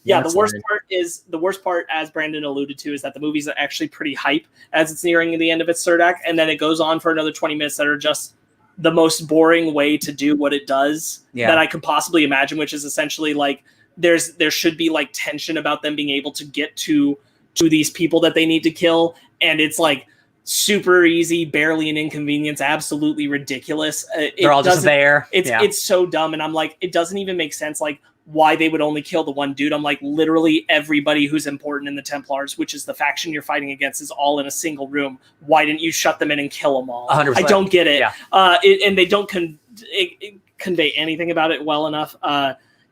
The worst part, as Brandon alluded to, is that the movie's actually pretty hype as it's nearing the end of its third act, and then it goes on for another 20 minutes that are just the most boring way to do what it does that I could possibly imagine, which is essentially like there should be like tension about them being able to get to these people that they need to kill, and it's like super easy, barely an inconvenience, absolutely ridiculous. They're all just there. It's so dumb, and I'm like, it doesn't even make sense. Like, why they would only kill the one dude. I'm like, literally everybody who's important in the Templars, which is the faction you're fighting against, is all in a single room. Why didn't you shut them in and kill them all? 100%. I don't get it. Yeah. And they don't convey anything about it well enough.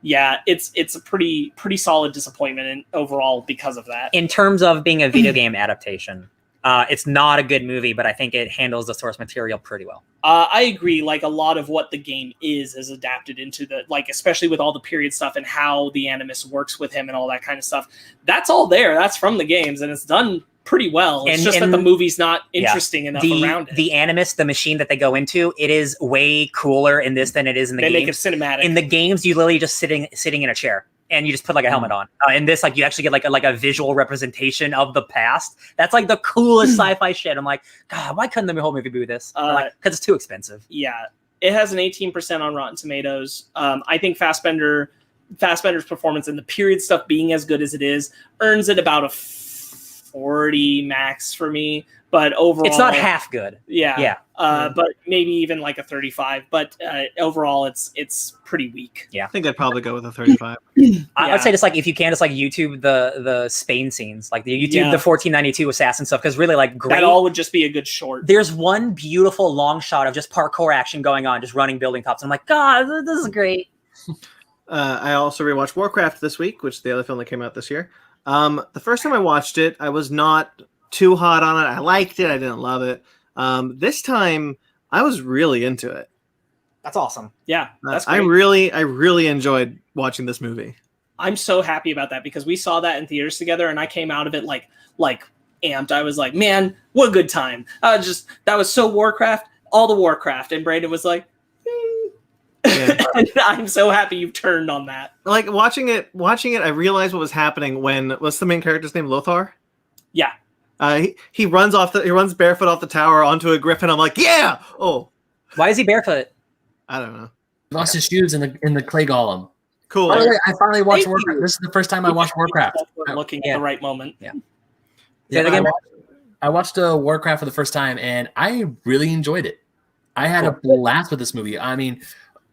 It's a pretty solid disappointment overall because of that. In terms of being a video game adaptation, it's not a good movie, but I think it handles the source material pretty well. I agree. Like, a lot of what the game is adapted into the, like, especially with all the period stuff and how the Animus works with him and all that kind of stuff. That's all there. That's from the games, and it's done pretty well. It's just that the movie's not interesting enough around it. The Animus, the machine that they go into, it is way cooler in this than it is in the games. They make it cinematic. In the games, you literally just sitting in a chair. And you just put like a helmet on. In this, like, you actually get like a visual representation of the past. That's like the coolest sci-fi shit. I'm like, God, why couldn't the whole movie do this? Because it's too expensive. Yeah, it has an 18% on Rotten Tomatoes. I think Fassbender's performance and the period stuff being as good as it is earns it about a 40 max for me. But overall, it's not half good. Yeah. But maybe even like a 35. But overall, it's pretty weak. Yeah, I think I'd probably go with a 35. I would say just like, if you can, just like YouTube the Spain scenes, like the 1492 assassin stuff, because really, like, great. That all would just be a good short. There's one beautiful long shot of just parkour action going on, just running building tops. And I'm like, God, this is great. I also rewatched Warcraft this week, which is the other film that came out this year. The first time I watched it, I was not too hot on it. I liked it. I didn't love it. This time, I was really into it. That's awesome. Yeah, that's great. I really enjoyed watching this movie. I'm so happy about that, because we saw that in theaters together, and I came out of it like amped. I was like, man, what a good time. That was so Warcraft, all the Warcraft. And Brandon was like, Yeah. And I'm so happy you've turned on that. Like, watching it, I realized what was happening when, what's the main character's name? Lothar? Yeah. He runs barefoot off the tower onto a griffin. I'm like, yeah! Oh. Why is he barefoot? I don't know. He lost his shoes in the clay golem. Cool. By the way, I finally watched Thank Warcraft. you. This is the first time I watched Warcraft. Looking Yeah. at the right moment. Yeah. Yeah, Say that again? I watched Warcraft for the first time, and I really enjoyed it. I had a blast with this movie. I mean,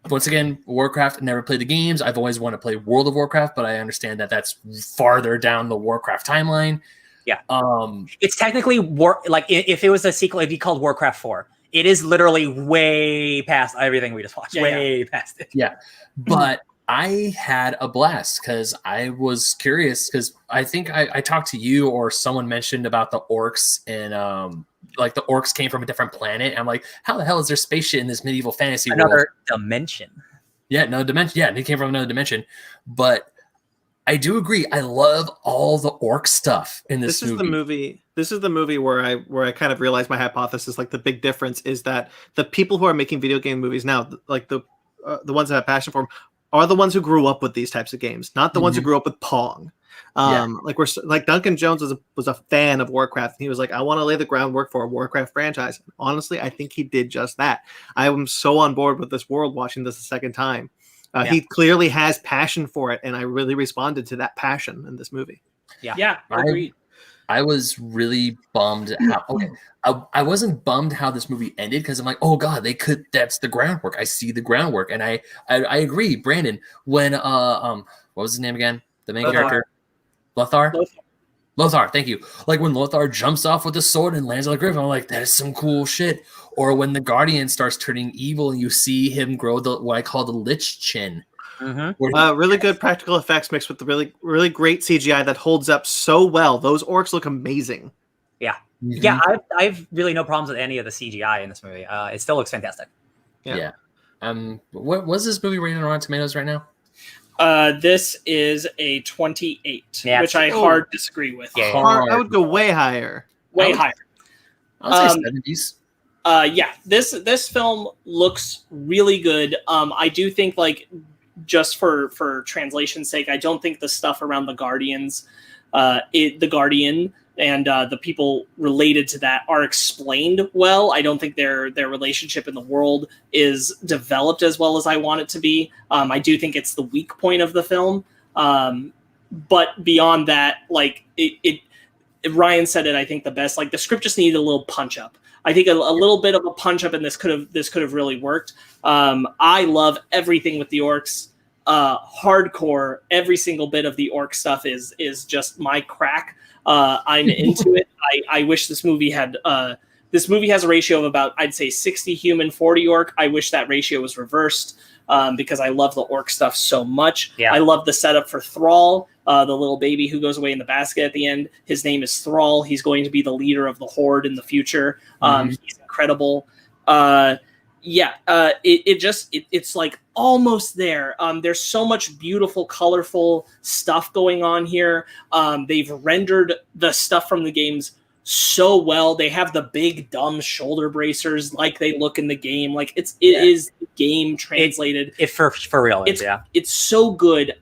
once again, Warcraft, never played the games. I've always wanted to play World of Warcraft, but I understand that that's farther down the Warcraft timeline. Yeah. It's technically if it was a sequel, it'd be called Warcraft 4. It is literally way past everything we just watched. Way past it. Yeah. But I had a blast because I was curious because I think I talked to you or someone mentioned about the orcs and like the orcs came from a different planet. I'm like, how the hell is there space shit in this medieval fantasy world? Another dimension. Yeah, another dimension. Yeah, they came from another dimension. But I do agree. I love all the orc stuff in this movie. This is the movie where I kind of realized my hypothesis. Like the big difference is that the people who are making video game movies now, like the ones that have passion for them, are the ones who grew up with these types of games, not the ones who grew up with Pong. Like Duncan Jones was a fan of Warcraft, and he was like, I want to lay the groundwork for a Warcraft franchise. And honestly, I think he did just that. I am so on board with this world watching this a second time. He clearly has passion for it, and I really responded to that passion in this movie. Yeah, agreed. I was really bummed. I wasn't bummed how this movie ended because I'm like, oh god, that's the groundwork. I see the groundwork, and I agree, Brandon. When what was his name again? The main character, Lothar. Lothar, thank you. Like when Lothar jumps off with the sword and lands on the griffin, I'm like, that is some cool shit. Or when the Guardian starts turning evil and you see him grow what I call the Lich Chin. Really good practical effects mixed with the really, really great CGI that holds up so well. Those orcs look amazing. Yeah. I've really no problems with any of the CGI in this movie. It still looks fantastic. Yeah. What was this movie rated on Rotten Tomatoes right now? This is a 28, which I hard disagree with. I would go way higher. Higher. I would say 70s. This film looks really good. I do think, like, just for translation's sake, I don't think the stuff around the Guardians, the Guardian and the people related to that are explained well. I don't think their relationship in the world is developed as well as I want it to be. I do think it's the weak point of the film. But beyond that, like Ryan said it, I think the best. Like the script just needed a little punch up. I think a little bit of a punch up, and this could have really worked. I love everything with the orcs. Hardcore. Every single bit of the orc stuff is just my crack. I'm into it. I wish this movie had. This movie has a ratio of about, I'd say, 60 human, 40 orc. I wish that ratio was reversed because I love the orc stuff so much. Yeah. I love the setup for Thrall, the little baby who goes away in the basket at the end. His name is Thrall. He's going to be the leader of the Horde in the future. He's incredible. It's like almost there. There's so much beautiful, colorful stuff going on here. They've rendered the stuff from the games so well. They have the big dumb shoulder bracers like they look in the game. Like it is game translated. It for real. It's so good.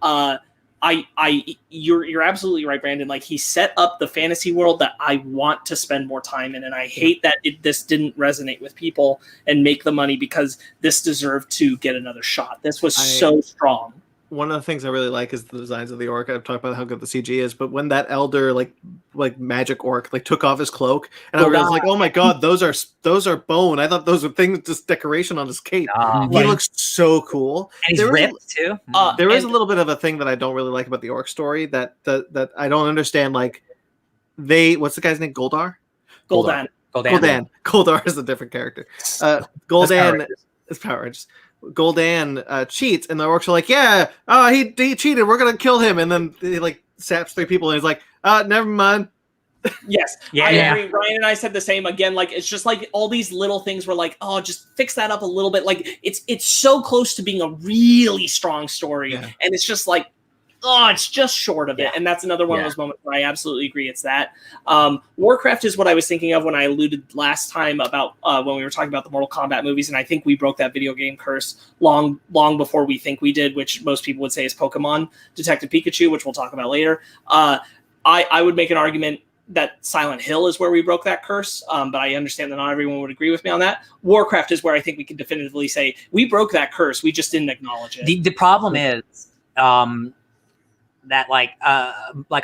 You're absolutely right, Brandon. Like he set up the fantasy world that I want to spend more time in, and I hate that this didn't resonate with people and make the money because this deserved to get another shot. This was so strong. One of the things I really like is the designs of the orc. I've talked about how good the CG is, but when that elder like magic orc took off his cloak, and I was like, oh my god, those are bone. I thought those were things, just decoration on his cape. He looks so cool. And he's ripped too. There is a little bit of a thing that I don't really like about the orc story that I don't understand. Like what's the guy's name? Goldar. Goldar is a different character. Gul'dan is Power Rangers. Gul'dan cheats, and the orcs are like, he cheated, we're gonna kill him, and then he saps 3 people, and he's like, never mind. Yes, I agree. Ryan and I said the same. Again, it's just like all these little things were like, oh, just fix that up a little bit. Like it's so close to being a really strong story, and it's just like, oh, it's just short of it. And that's another one of those moments where I absolutely agree it's that. Warcraft is what I was thinking of when I alluded last time about when we were talking about the Mortal Kombat movies, and I think we broke that video game curse long before we think we did, which most people would say is Pokemon Detective Pikachu, which we'll talk about later. I would make an argument Silent Hill is where we broke that curse, but I understand that not everyone would agree with me on that. Warcraft is where I think we can definitively say we broke that curse. We just didn't acknowledge it. The problem is that like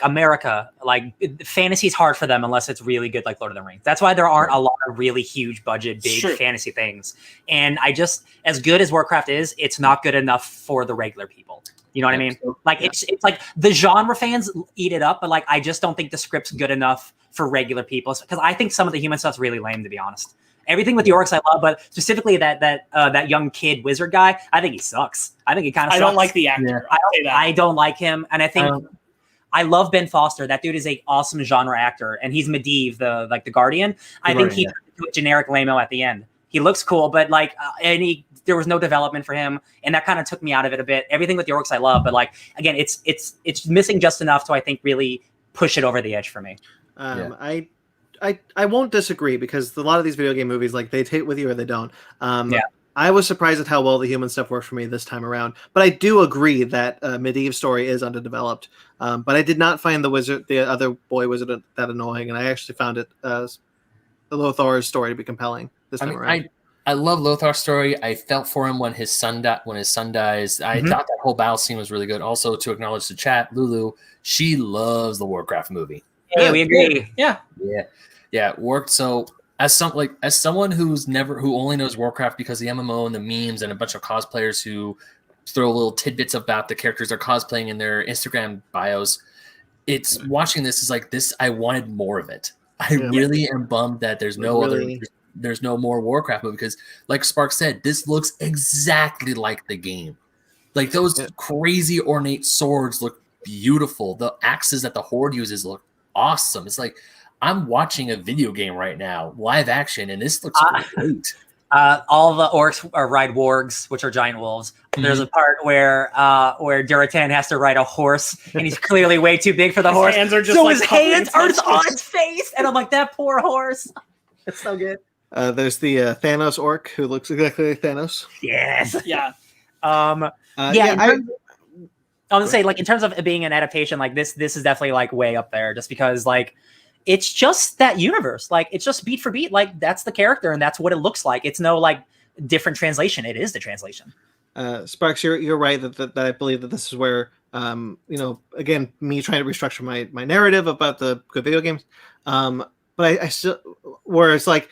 America, like fantasy is hard for them unless it's really good, like Lord of the Rings. That's why there aren't a lot of really huge budget, big fantasy things. And as good as Warcraft is, it's not good enough for the regular people. You know what I mean? Like it's like the genre fans eat it up, but like I just don't think the script's good enough for regular people, because I think some of the human stuff's really lame, to be honest. Everything with the orcs I love, but specifically that young kid wizard guy, I think he sucks. I think he kind of sucks. I don't like the actor. Yeah. I don't like him, and I think I love Ben Foster. That dude is a awesome genre actor, and he's Medivh, the Guardian. I think he turned into a generic lame-o at the end. He looks cool, but like there was no development for him, and that kind of took me out of it a bit. Everything with the orcs I love, but like again, it's missing just enough to I think really push it over the edge for me. I won't disagree, because a lot of these video game movies, like, they hit with you or they don't. I was surprised at how well the human stuff worked for me this time around, but I do agree that Medivh's story is underdeveloped. But I did not find the other boy wizard, that annoying, and I actually found it the Lothar's story to be compelling this time around. I love Lothar's story. I felt for him when his son dies. I thought that whole battle scene was really good. Also, to acknowledge the chat, Lulu, she loves the Warcraft movie. Yeah, we agree. Yeah, it worked. So as someone who only knows Warcraft because of the MMO and the memes and a bunch of cosplayers who throw little tidbits about the characters they're cosplaying in their Instagram bios, it's watching this is like this. I wanted more of it. I really am bummed that there's no more Warcraft movie, because like Spark said, this looks exactly like the game. Like those crazy ornate swords look beautiful. The axes that the Horde uses look awesome. It's like I'm watching a video game right now, live action, and this looks great. All the orcs ride wargs, which are giant wolves. There's a part where Duratan has to ride a horse, and he's clearly way too big for the horse. Hands are just so like his hands are just on his face, and I'm like, that poor horse. It's so good. There's the Thanos orc who looks exactly like Thanos. Yes. Yeah. I would say, like, in terms of it being an adaptation, like this is definitely like way up there, just because like it's just that universe. Like it's just beat for beat. Like that's the character and that's what it looks like. It's no like different translation. It is the translation. Sparks, you're right that I believe that this is where again, me trying to restructure my narrative about the good video games. But I still, where it's like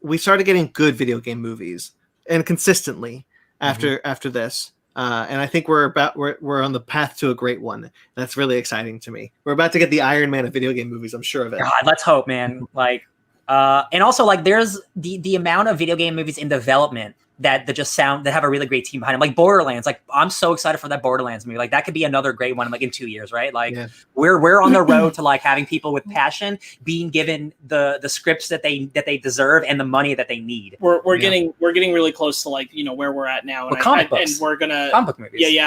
we started getting good video game movies and consistently after this. And I think we're on the path to a great one. That's really exciting to me. We're about to get the Iron Man of video game movies. I'm sure of it. God, let's hope, man. Like, and also like there's the amount of video game movies in development that have a really great team behind them. Like Borderlands. Like I'm so excited for that Borderlands movie. Like that could be another great one like in 2 years, right? Like we're on the road to like having people with passion being given the scripts that they deserve and the money that they need. We're getting really close to like where we're at now. And comic books. And we're gonna comic book movies.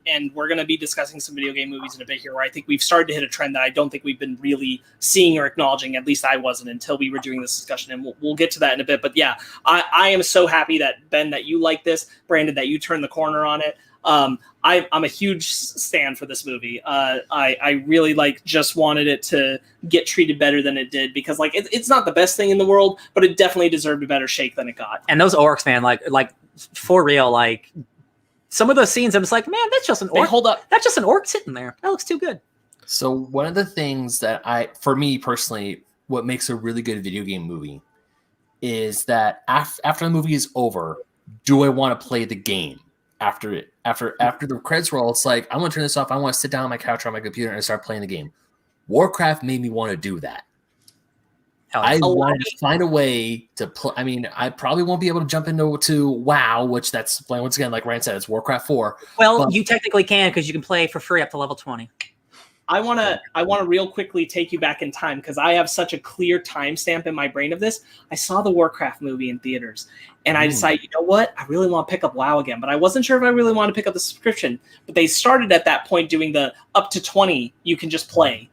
And we're gonna be discussing some video game movies in a bit here, where I think we've started to hit a trend that I don't think we've been really seeing or acknowledging. At least I wasn't until we were doing this discussion, and we'll get to that in a bit. But yeah, I am so happy that Ben, that you like this, Brandon, that you turned the corner on it. I'm a huge stan for this movie. I really just wanted it to get treated better than it did, because like it's not the best thing in the world, but it definitely deserved a better shake than it got. And those orcs, man, like for real, like some of those scenes, I'm just like, man, that's just an orc. Hold up, that's just an orc sitting there. That looks too good. So one of the things that for me personally, what makes a really good video game movie is that after the movie is over, do I want to play the game after it? After the credits roll, it's like, I want to turn this off. I want to sit down on my couch or on my computer and start playing the game. Warcraft made me want to do that. I wanted to find a way to play. I mean, I probably won't be able to jump into WoW, which that's, once again, like Ryan said, it's Warcraft 4. Well, you technically can, because you can play for free up to level 20. I want to real quickly take you back in time, because I have such a clear timestamp in my brain of this. I saw the Warcraft movie in theaters, and I decided, you know what? I really want to pick up WoW again, but I wasn't sure if I really want to pick up the subscription. But they started at that point doing the up to 20 you can just play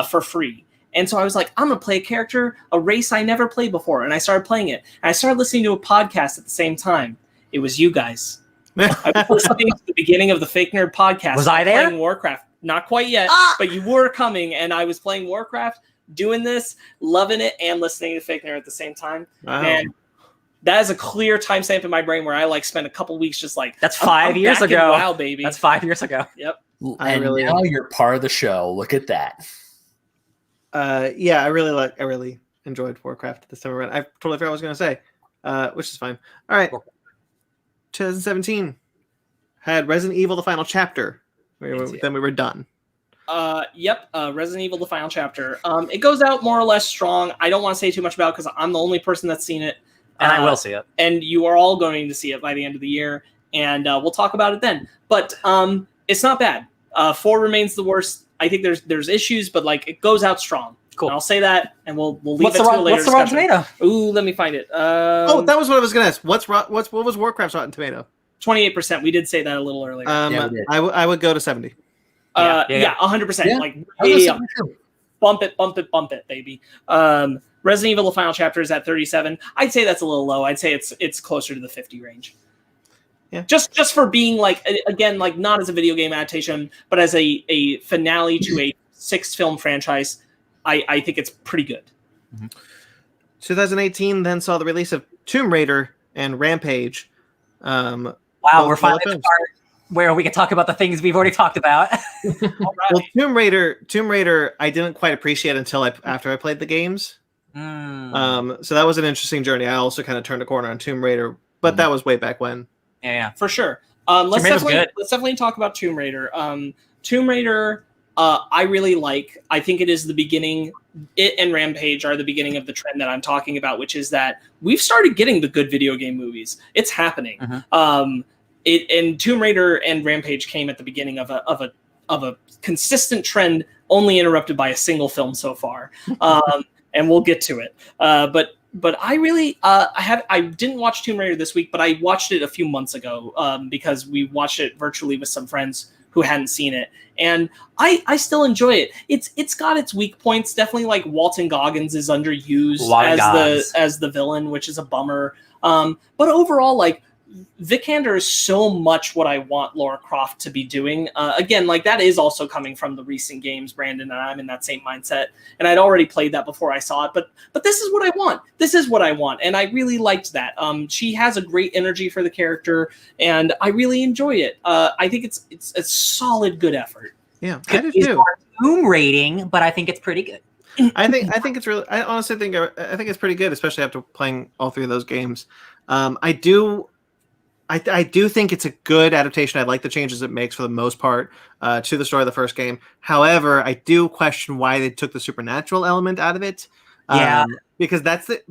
for free. And so I was like, I'm going to play a character, a race I never played before. And I started playing it. And I started listening to a podcast at the same time. It was you guys. I was listening to the beginning of the Fake Nerd podcast. Was I there? Playing Warcraft. Not quite yet, but you were coming, and I was playing Warcraft, doing this, loving it, and listening to Fake Nerd at the same time. Wow. And that is a clear timestamp in my brain where I like spent a couple weeks just like That's 5 years back in ago. WoW, baby. That's 5 years ago. Yep. And now you're part of the show. Look at that. Yeah, I really enjoyed Warcraft this time around. I totally forgot what I was going to say, which is fine. All right. 2017 had Resident Evil: The Final Chapter. Then we were done. Yep. Resident Evil: The Final Chapter. It goes out more or less strong. I don't want to say too much about it because I'm the only person that's seen it. And I will see it. And you are all going to see it by the end of the year. And we'll talk about it then. But it's not bad. 4 remains the worst. I think there's issues, but like it goes out strong. Cool. And I'll say that, and we'll leave What's it to a later What's the Rotten discussion. Tomato? Ooh, let me find it. Oh, that was what I was going to ask. What was Warcraft's Rotten Tomato? 28%. We did say that a little earlier. Yeah, we did. I would go to 70. Yeah, 100%. Yeah. Like, I was yeah. Bump it, baby. Resident Evil: The Final Chapter is at 37. I'd say that's a little low. I'd say it's closer to the 50 range. Yeah. Just for being like, again, like not as a video game adaptation, but as a finale to a 6-film franchise, I think it's pretty good. 2018 then saw the release of Tomb Raider and Rampage. Wow, we're finally at the films. part where we can talk about the things we've already talked about. All right. Well, Tomb Raider, I didn't quite appreciate until after I played the games. So that was an interesting journey. I also kind of turned a corner on Tomb Raider, but that was way back when. Yeah. For sure. Let's Raider's good. definitely talk about Tomb Raider. Tomb Raider, I really like. I think it is the beginning. It and Rampage are the beginning of the trend that I'm talking about, which is that we've started getting the good video game movies. It's happening. And Tomb Raider and Rampage came at the beginning of a consistent trend, only interrupted by a single film so far. And we'll get to it. But I really I didn't watch Tomb Raider this week, but I watched it a few months ago because we watched it virtually with some friends who hadn't seen it, and I still enjoy it. It's got its weak points. Definitely, like Walton Goggins is underused as the villain, which is a bummer. But overall, like Vikander is so much what I want Lara Croft to be doing. Again, like that is also coming from the recent games, Brandon, and I'm in that same mindset. And I'd already played that before I saw it, but this is what I want. This is what I want, and I really liked that. She has a great energy for the character, and I really enjoy it. I think it's a solid, good effort. Yeah, I do It's too. our Doom rating, but I think it's pretty good. I think it's really. I honestly think it's pretty good, especially after playing all 3 of those games. I do think it's a good adaptation. I like the changes it makes for the most part to the story of the first game. However, I do question why they took the supernatural element out of it. Because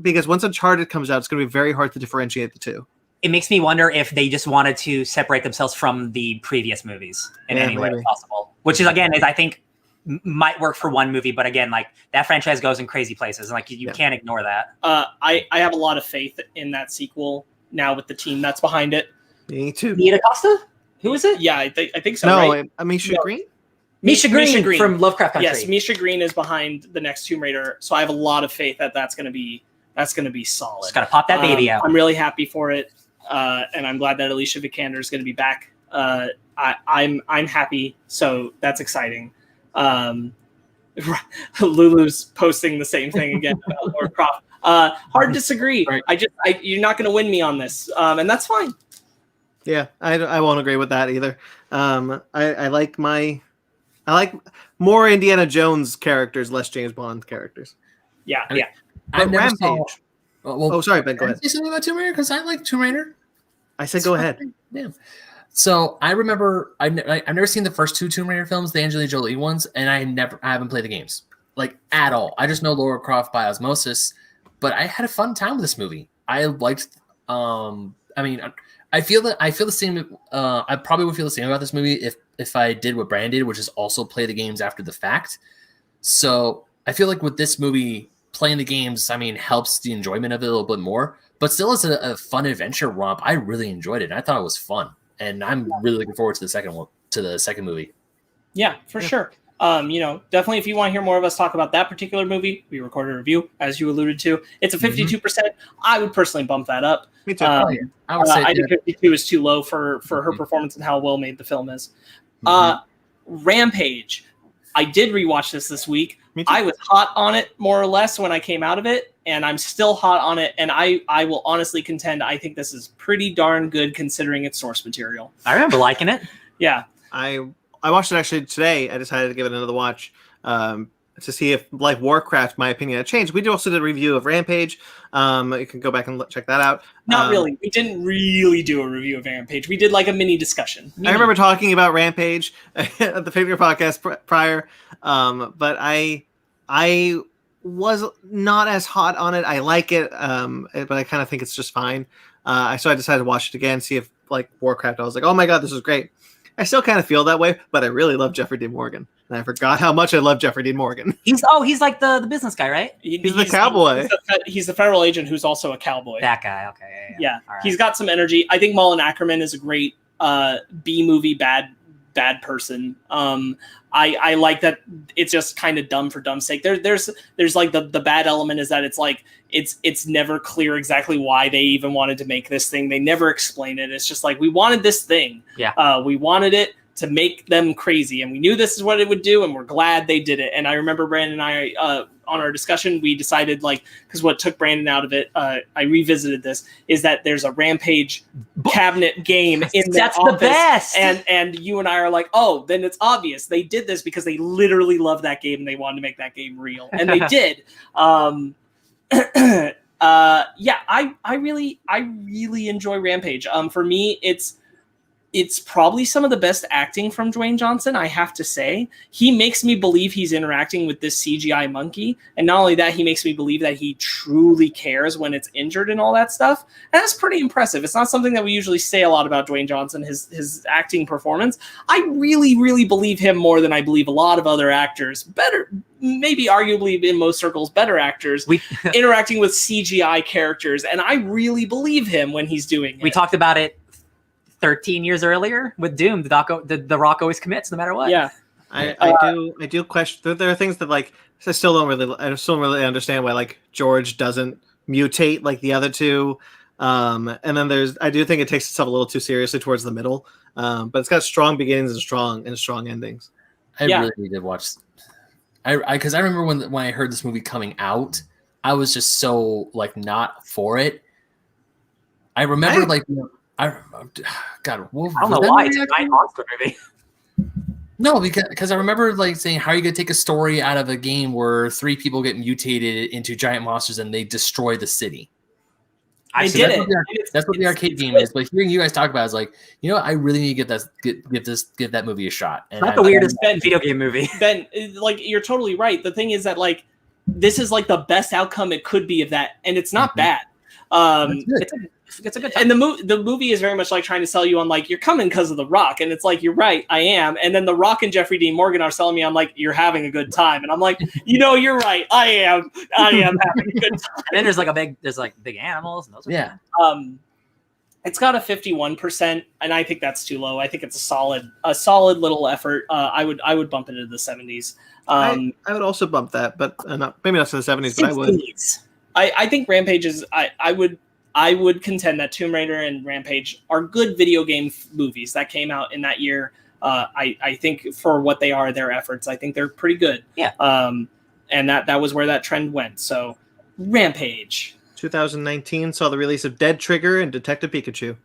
because once Uncharted comes out, it's going to be very hard to differentiate the two. It makes me wonder if they just wanted to separate themselves from the previous movies in any way possible. Which is, again, I think might work for one movie, but again, like that franchise goes in crazy places, and like you can't ignore that. I have a lot of faith in that sequel now with the team that's behind it. Me too. Nita Costa? Who is it? Yeah, I think so. No, right? Misha Green. Misha Green from Lovecraft Country. Yes, Misha Green is behind the next Tomb Raider, so I have a lot of faith that that's going to be solid. Just gotta pop that baby out. I'm really happy for it, and I'm glad that Alicia Vikander is going to be back. I'm happy, so that's exciting. Lulu's posting the same thing again about Lara Croft. Hard to disagree. Right. You're not going to win me on this, and that's fine. Yeah, I won't agree with that either. I like more Indiana Jones characters, less James Bond characters. Yeah. I've never saw. Oh, sorry, Ben. Go ahead. Say something about Tomb Raider because I like Tomb Raider. I said go ahead. Yeah. So I remember I've never seen the first 2 Tomb Raider films, the Angelina Jolie ones, and I haven't played the games like at all. I just know Lara Croft by osmosis, but I had a fun time with this movie. I liked. I feel the same. I probably would feel the same about this movie if I did what Brandon did, which is also play the games after the fact. So I feel like with this movie, playing the games, helps the enjoyment of it a little bit more. But still, as a fun adventure romp, I really enjoyed it. And I thought it was fun, and I'm really looking forward to the second movie. Yeah, for sure. Definitely if you want to hear more of us talk about that particular movie, we recorded a review, as you alluded to. It's a 52%. I would personally bump that up. Me too. I would say I think 52 is too low for her performance and how well made the film is. Rampage. I did rewatch this week. Me too. I was hot on it more or less when I came out of it, and I'm still hot on it. And I will honestly contend I think this is pretty darn good considering its source material. I remember liking it. Yeah. I watched it actually today. I decided to give it another watch to see if, like Warcraft, my opinion had changed. We also did a review of Rampage. You can go back and check that out. Not really. We didn't really do a review of Rampage. We did like a mini discussion. I remember talking about Rampage at the Figure podcast prior, but I was not as hot on it. I like it, but I kind of think it's just fine. So I decided to watch it again, see if, like Warcraft, I was like, oh my god, this is great. I still kind of feel that way, but I really love Jeffrey Dean Morgan. And I forgot how much I love Jeffrey Dean Morgan. He's like the business guy, right? He's the cowboy. He's the federal agent who's also a cowboy. That guy, okay. Yeah. Right. He's got some energy. I think Mullen Ackerman is a great B-movie bad person. I like that it's just kind of dumb for dumb's sake. There's like the bad element is that it's like it's never clear exactly why they even wanted to make this thing. They never explain it. It's just like, we wanted this thing. Yeah. We wanted it to make them crazy, and we knew this is what it would do, and we're glad they did it. And I remember Brandon and I on our discussion, we decided, like, because what took Brandon out of it, I revisited this, is that there's a Rampage cabinet game in That's the the best. and you and I are like, oh, then it's obvious they did this because they literally love that game and they wanted to make that game real, and they did. Yeah, I really enjoy Rampage. For me, it's probably some of the best acting from Dwayne Johnson, I have to say. He makes me believe he's interacting with this CGI monkey. And not only that, he makes me believe that he truly cares when it's injured and all that stuff. And that's pretty impressive. It's not something that we usually say a lot about Dwayne Johnson, his acting performance. I really, really believe him more than I believe a lot of other actors. Better, maybe arguably in most circles, better actors interacting with CGI characters. And I really believe him when he's doing it. We talked about it 13 years earlier with Doom. The Rock always commits no matter what. Yeah. I do question. There are things that, like, I still don't really understand why, like, George doesn't mutate like the other two. And then I do think it takes itself a little too seriously towards the middle. But it's got strong beginnings and strong endings. I really did watch. Because I remember when I heard this movie coming out, I was just so, like, not for it. I remember God, Wolf. I don't know why it's a giant monster movie. No, because I remember, like, saying, how are you going to take a story out of a game where 3 people get mutated into giant monsters and they destroy the city? That's what the arcade game is. But hearing you guys talk about it is like, you know what? I really need to give that movie a shot. And not the weirdest video game movie. Ben, like, you're totally right. The thing is that, like, this is like the best outcome it could be of that, and it's not bad. It's a good time. And the movie is very much like trying to sell you on, like, you're coming because of The Rock, and it's like, you're right, I am. And then The Rock and Jeffrey Dean Morgan are selling me on, like, you're having a good time, and I'm like, you're right, I am having a good time. And then there's big animals, and those are fun. It's got a 51%, and I think that's too low. I think it's a solid little effort. I would bump it into the 70s. I would also bump that, but maybe not to the 70s, but I would. I think Rampage is. I would contend that Tomb Raider and Rampage are good video game movies that came out in that year. I think for what they are, their efforts, I think they're pretty good. Yeah. And that was where that trend went. So, Rampage. 2019 saw the release of Dead Trigger and Detective Pikachu.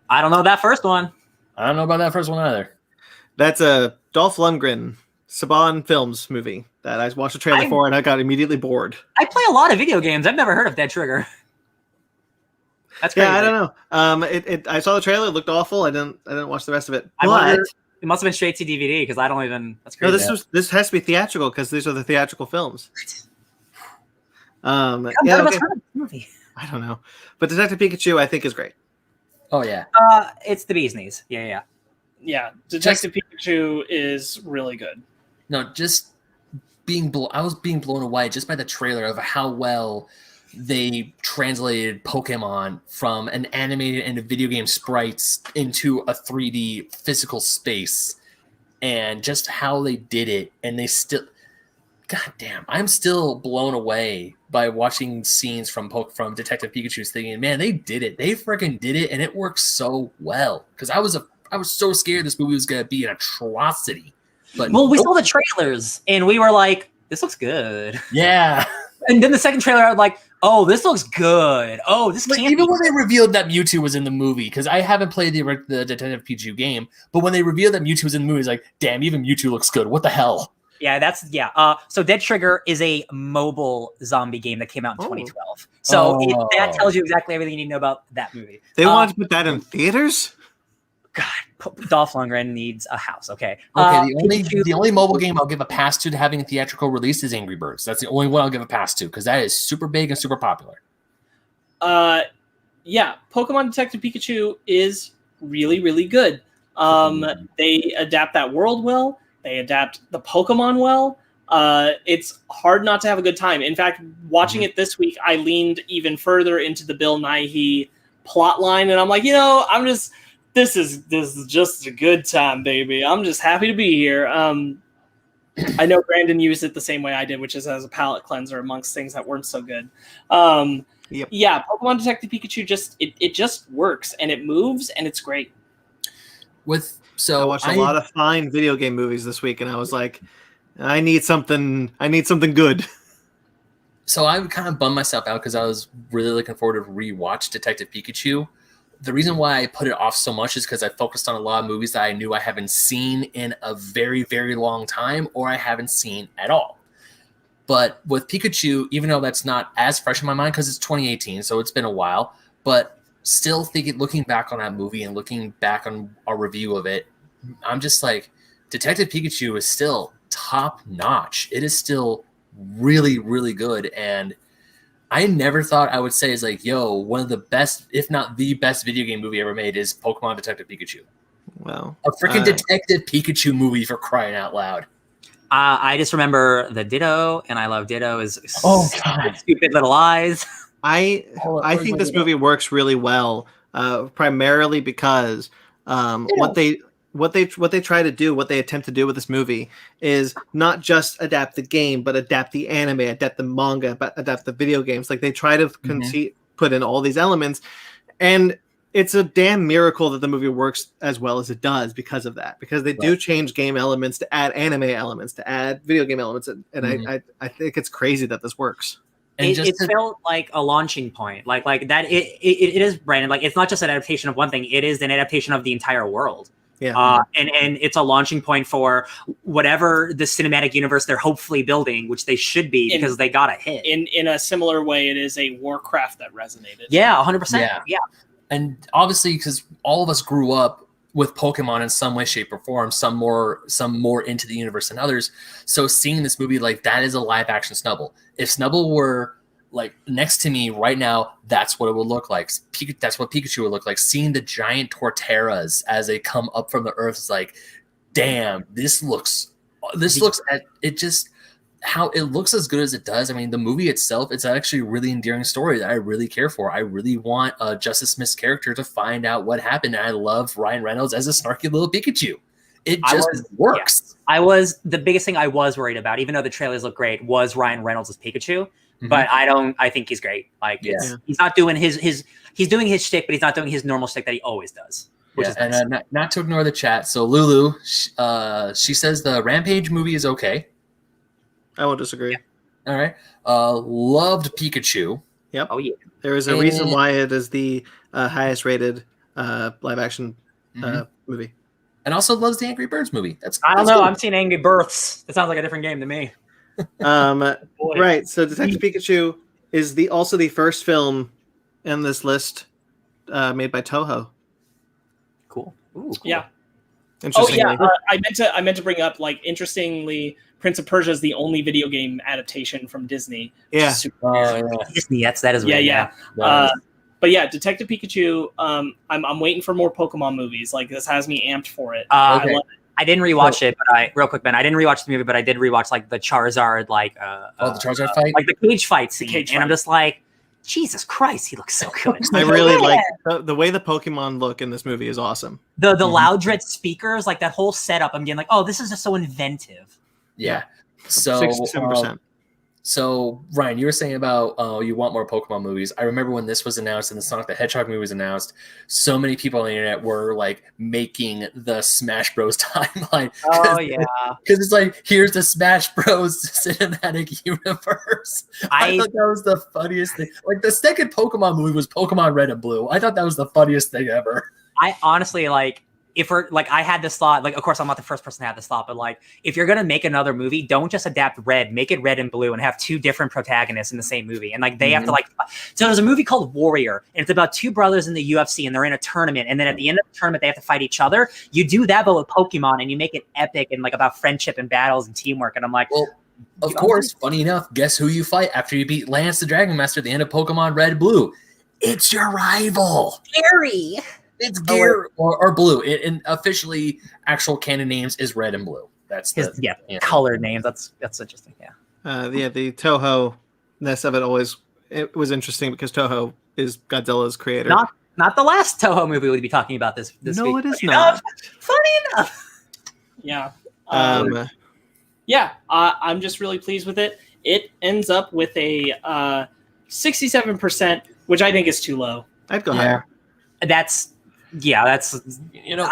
I don't know that first one. I don't know about that first one either. That's a Dolph Lundgren Saban Films movie that I watched the trailer for and I got immediately bored. I play a lot of video games. I've never heard of Dead Trigger. That's crazy. Yeah, I don't know. I saw the trailer. It looked awful. I didn't watch the rest of it. It must have been straight to DVD because I don't even. That's crazy. No, this has to be theatrical because these are the theatrical films. Movie. I don't know, but Detective Pikachu I think is great. Oh yeah. It's the bee's knees. Yeah. Detective Pikachu is really good. No, just I was being blown away just by the trailer of how well they translated Pokemon from an animated and a video game sprites into a 3D physical space, and just how they did it. And they still, goddamn, I'm still blown away by watching scenes from Detective Pikachu, thinking, man, they did it. They freaking did it, and it works so well. Because I was so scared this movie was going to be an atrocity. But Well, we saw the trailers and we were like, this looks good. yeah. And then the second trailer, I was like, oh, this looks good. Oh, this Like, can't even be when they revealed that Mewtwo was in the movie, because I haven't played the Detective Pikachu game, but when they revealed that Mewtwo was in the movie, it's like, damn, even Mewtwo looks good. What the hell? Yeah. So Dead Trigger is a mobile zombie game that came out in 2012. So that tells you exactly everything you need to know about that movie. They wanted to put that in theaters? God, Dolph Lundgren needs a house. Okay. The only mobile game I'll give a pass to having a theatrical release is Angry Birds. That's the only one I'll give a pass to because that is super big and super popular. Yeah, Pokemon Detective Pikachu is really, really good. They adapt that world well. They adapt the Pokemon well. It's hard not to have a good time. In fact, watching it this week, I leaned even further into the Bill Nighy plot line, and I'm like, this is just a good time, baby. I'm just happy to be here. I know Brandon used it the same way I did, which is as a palate cleanser amongst things that weren't so good. Yep. Yeah, Pokemon Detective Pikachu just works and it moves and it's great. I watched a lot of fine video game movies this week, and I was like, I need something good. So I kind of bummed myself out because I was really looking forward to rewatch Detective Pikachu. The reason why I put it off so much is because I focused on a lot of movies that I knew I haven't seen in a very, very long time, or I haven't seen at all. But with Pikachu, even though that's not as fresh in my mind because it's 2018, so it's been a while, but still looking back on that movie and looking back on our review of it, I'm just like, Detective Pikachu is still top notch. It is still really, really good. And I never thought I would say is like, yo, one of the best, if not the best video game movie ever made is Pokemon Detective Pikachu. Wow. A freaking Detective Pikachu movie, for crying out loud. I just remember the Ditto, and I love Ditto's God. stupid little eyes. I think this movie works really well, primarily because what they try to do, what they attempt to do with this movie is not just adapt the game, but adapt the anime, adapt the manga, but adapt the video games. Like they try to put in all these elements, and it's a damn miracle that the movie works as well as it does because of that. Because they do change game elements to add anime elements, to add video game elements, and I think it's crazy that this works. It felt like a launching point, like that. It is, Brandon. Like it's not just an adaptation of one thing; it is an adaptation of the entire world. Yeah, and it's a launching point for whatever the cinematic universe they're hopefully building, which they should be because they got a hit. In a similar way, it is a Warcraft that resonated. Yeah, 100%. Yeah, and obviously because all of us grew up with Pokemon in some way, shape, or form, some more into the universe than others. So seeing this movie, like, that is a live action Snubbull. If Snubbull were like next to me right now, that's what it would look like. That's what Pikachu would look like. Seeing the giant Torterras as they come up from the earth is like, damn, this looks at it just how it looks as good as it does. I mean, the movie itself, it's actually a really endearing story that I really care for. I really want Justice Smith's character to find out what happened. And I love Ryan Reynolds as a snarky little Pikachu. It just works. Yeah. The biggest thing I was worried about, even though the trailers look great, was Ryan Reynolds as Pikachu. But I think he's great. Like he's not doing he's doing his shtick, but he's not doing his normal shtick that he always does. Which is nice. And not to ignore the chat. So Lulu, she says the Rampage movie is okay. I won't disagree. All right. Loved Pikachu. Yep. Oh yeah. There is a reason why it is the highest rated live action movie. And also loves the Angry Birds movie. I don't know. Cool. I'm seeing Angry Birds. That sounds like a different game to me. Right. So Detective Pikachu is also the first film in this list made by Toho. Cool. Ooh, cool. Yeah. Interesting. Oh yeah. I meant to bring up, like, interestingly, Prince of Persia is the only video game adaptation from Disney. Yeah. Disney. That is weird. Yeah. But yeah, Detective Pikachu. I'm waiting for more Pokemon movies. Like, this has me amped for it. I love it. I didn't rewatch it, but real quick, Ben. I didn't rewatch the movie, but I did rewatch like the Charizard, the Charizard fight, like the cage fight scene, I'm just like, Jesus Christ, he looks so good. I really like the way the Pokemon look in this movie is awesome. The Loudred speakers, like that whole setup. I'm getting like, oh, this is just so inventive. Yeah. So 67%. So, Ryan, you were saying about you want more Pokemon movies. I remember when this was announced and the Sonic the Hedgehog movie was announced, so many people on the internet were like making the Smash Bros. Timeline. Oh yeah, Because it's like, here's the Smash Bros. Cinematic universe. I thought that was the funniest thing. Like, the second Pokemon movie was Pokemon Red and Blue. I thought that was the funniest thing ever. I honestly like. If we're like, I had this thought, like, of course, I'm not the first person to have this thought, but like, if you're gonna make another movie, don't just adapt Red, make it Red and Blue, and have two different protagonists in the same movie, and like they have to like. So there's a movie called Warrior, and it's about two brothers in the UFC, and they're in a tournament, and then at the end of the tournament, they have to fight each other. You do that, but with Pokemon, and you make it epic and like about friendship and battles and teamwork. And I'm like, well, of course, funny enough, guess who you fight after you beat Lance the Dragon Master at the end of Pokemon Red and Blue? It's your rival, Gary. It's Gear or Blue. And officially, actual canon names is Red and Blue. That's his color names. That's interesting. Yeah. The Toho-ness of it was interesting because Toho is Godzilla's creator. Not the last Toho movie we'll be talking about this no, week. It is not. Funny enough. Yeah. I'm just really pleased with it. It ends up with a 67%, which I think is too low. I'd go higher. That's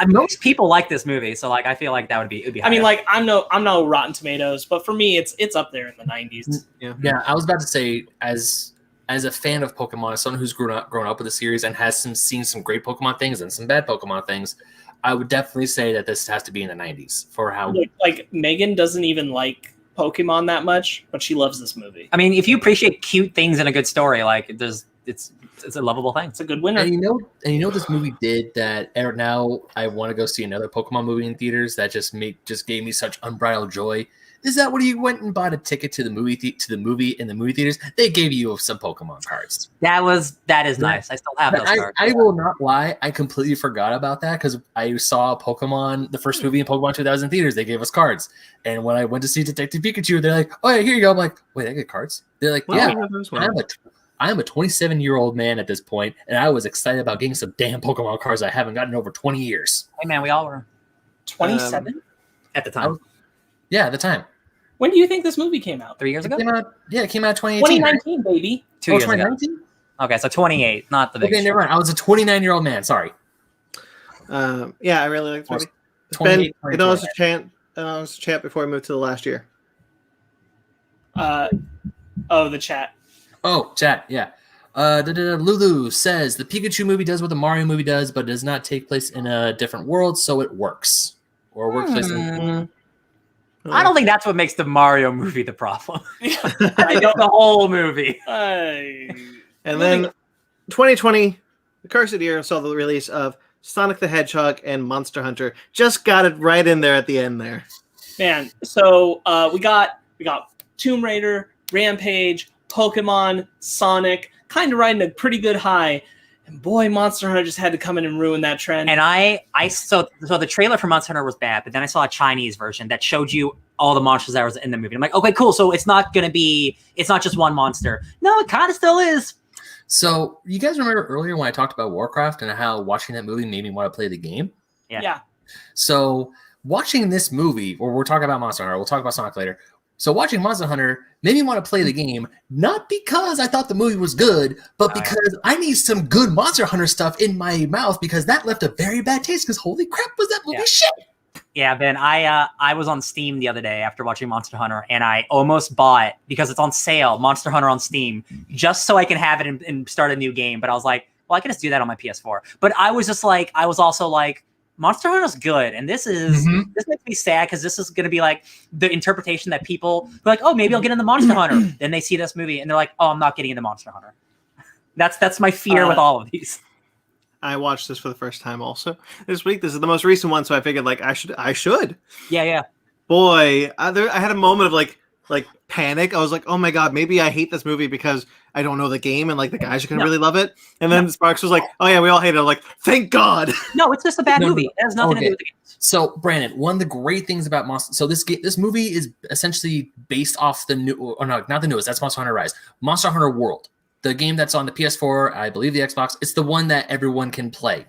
most people like this movie, so like I feel like that would be higher. I mean, like I'm no Rotten Tomatoes, but for me it's up there in the 90s. Yeah, I was about to say, as a fan of Pokemon, as someone who's grown up with the series and has seen some great Pokemon things and some bad Pokemon things, I would definitely say that this has to be in the 90s for how like Megan doesn't even like Pokemon that much, but she loves this movie. I mean, if you appreciate cute things and a good story, like it's a lovable thing. It's a good winner. And you know this movie did that. And now I want to go see another Pokemon movie in theaters that just gave me such unbridled joy. Is that when you went and bought a ticket to the movie in the movie theaters? They gave you some Pokemon cards. That is nice. I still have those cards. I will not lie. I completely forgot about that because I saw Pokemon, the first movie in Pokemon 2000 theaters. They gave us cards, and when I went to see Detective Pikachu, they're like, "Oh yeah, here you go." I'm like, "Wait, I get cards?" They're like, "Yeah." I'm a 27-year-old man at this point, and I was excited about getting some damn Pokemon cards I haven't gotten in over 20 years. Hey, man, we all were. 27? At the time. At the time. When do you think this movie came out? 3 years ago? It came out 2018. 2019, right? Baby. 2 years 2019? ago. Okay, so 28, not the big Okay, never mind. I was a 29-year-old man. Sorry. I really like this movie. It was a chant before I moved to the last year. The chat. Oh, chat, yeah. Lulu says the Pikachu movie does what the Mario movie does, but does not take place in a different world, so it works. Or works place in. I don't think that's what makes the Mario movie the problem. I think it's the whole movie. And then 2020, the cursed year, saw the release of Sonic the Hedgehog and Monster Hunter. Just got it right in there at the end there. Man, so we got Tomb Raider, Rampage, Pokemon, Sonic, kind of riding a pretty good high. And boy, Monster Hunter just had to come in and ruin that trend. And so the trailer for Monster Hunter was bad, but then I saw a Chinese version that showed you all the monsters that was in the movie. I'm like, okay, cool. So it's not just one monster. No, it kind of still is. So you guys remember earlier when I talked about Warcraft and how watching that movie made me want to play the game? Yeah. So watching this movie, or we're talking about Monster Hunter, we'll talk about Sonic later. So watching Monster Hunter made me want to play the game, not because I thought the movie was good, but because I need some good Monster Hunter stuff in my mouth because that left a very bad taste because holy crap, was that movie shit. Yeah, Ben, I was on Steam the other day after watching Monster Hunter, and I almost bought, because it's on sale, Monster Hunter on Steam, just so I can have it and start a new game. But I was like, well, I can just do that on my PS4. But I was also like, Monster Hunter's good, and this makes me sad because this is going to be like the interpretation that people are like, oh, maybe I'll get into Monster Hunter. Then they see this movie and they're like, oh, I'm not getting into Monster Hunter. That's my fear with all of these. I watched this for the first time also this week. This is the most recent one, so I figured like I should. Yeah. Boy, I had a moment of like panic. I was like, oh my god, maybe I hate this movie because I don't know the game and like the guys are gonna really love it. And then Sparks was like, oh yeah, we all hate it. I was like, thank God. No, it's just a bad movie. It has nothing to do with the game. So Brandon, one of the great things about Monster, so this movie is essentially based off the new, or no, not the newest. That's Monster Hunter Rise, Monster Hunter World, the game that's on the PS4, I believe the Xbox. It's the one that everyone can play.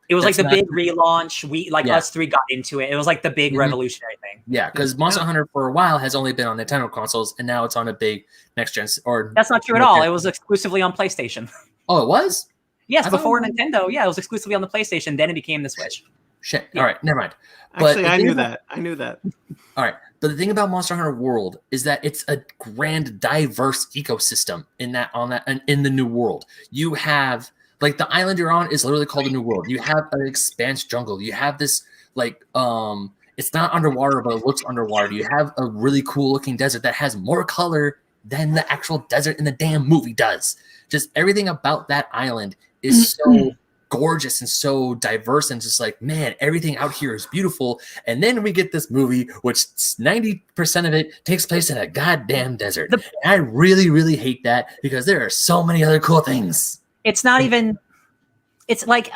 It was That's like the not- big relaunch. We Yeah. us three got into it. It was like the big Mhm. revolutionary thing. Yeah, because Monster Hunter for a while has only been on Nintendo consoles, and now it's on a big next gen. Or That's not true at all. It was exclusively on PlayStation. Oh, it was. Yes, I thought before it was- Nintendo. Yeah, it was exclusively on the PlayStation. Then it became the Switch. Shit. Yeah. All right, never mind. Actually, the I thing knew about- that. I knew that. All right, but the thing about Monster Hunter World is that it's a grand, diverse ecosystem in the new world. You have like the island you're on is literally called the New World. You have an expanse jungle. You have this like it's not underwater, but it looks underwater. You have a really cool looking desert that has more color than the actual desert in the damn movie does. Just everything about that island is so gorgeous and so diverse, and just like, man, everything out here is beautiful. And then we get this movie, which 90% of it takes place in a goddamn desert. And I really, really hate that because there are so many other cool things. It's not even. It's like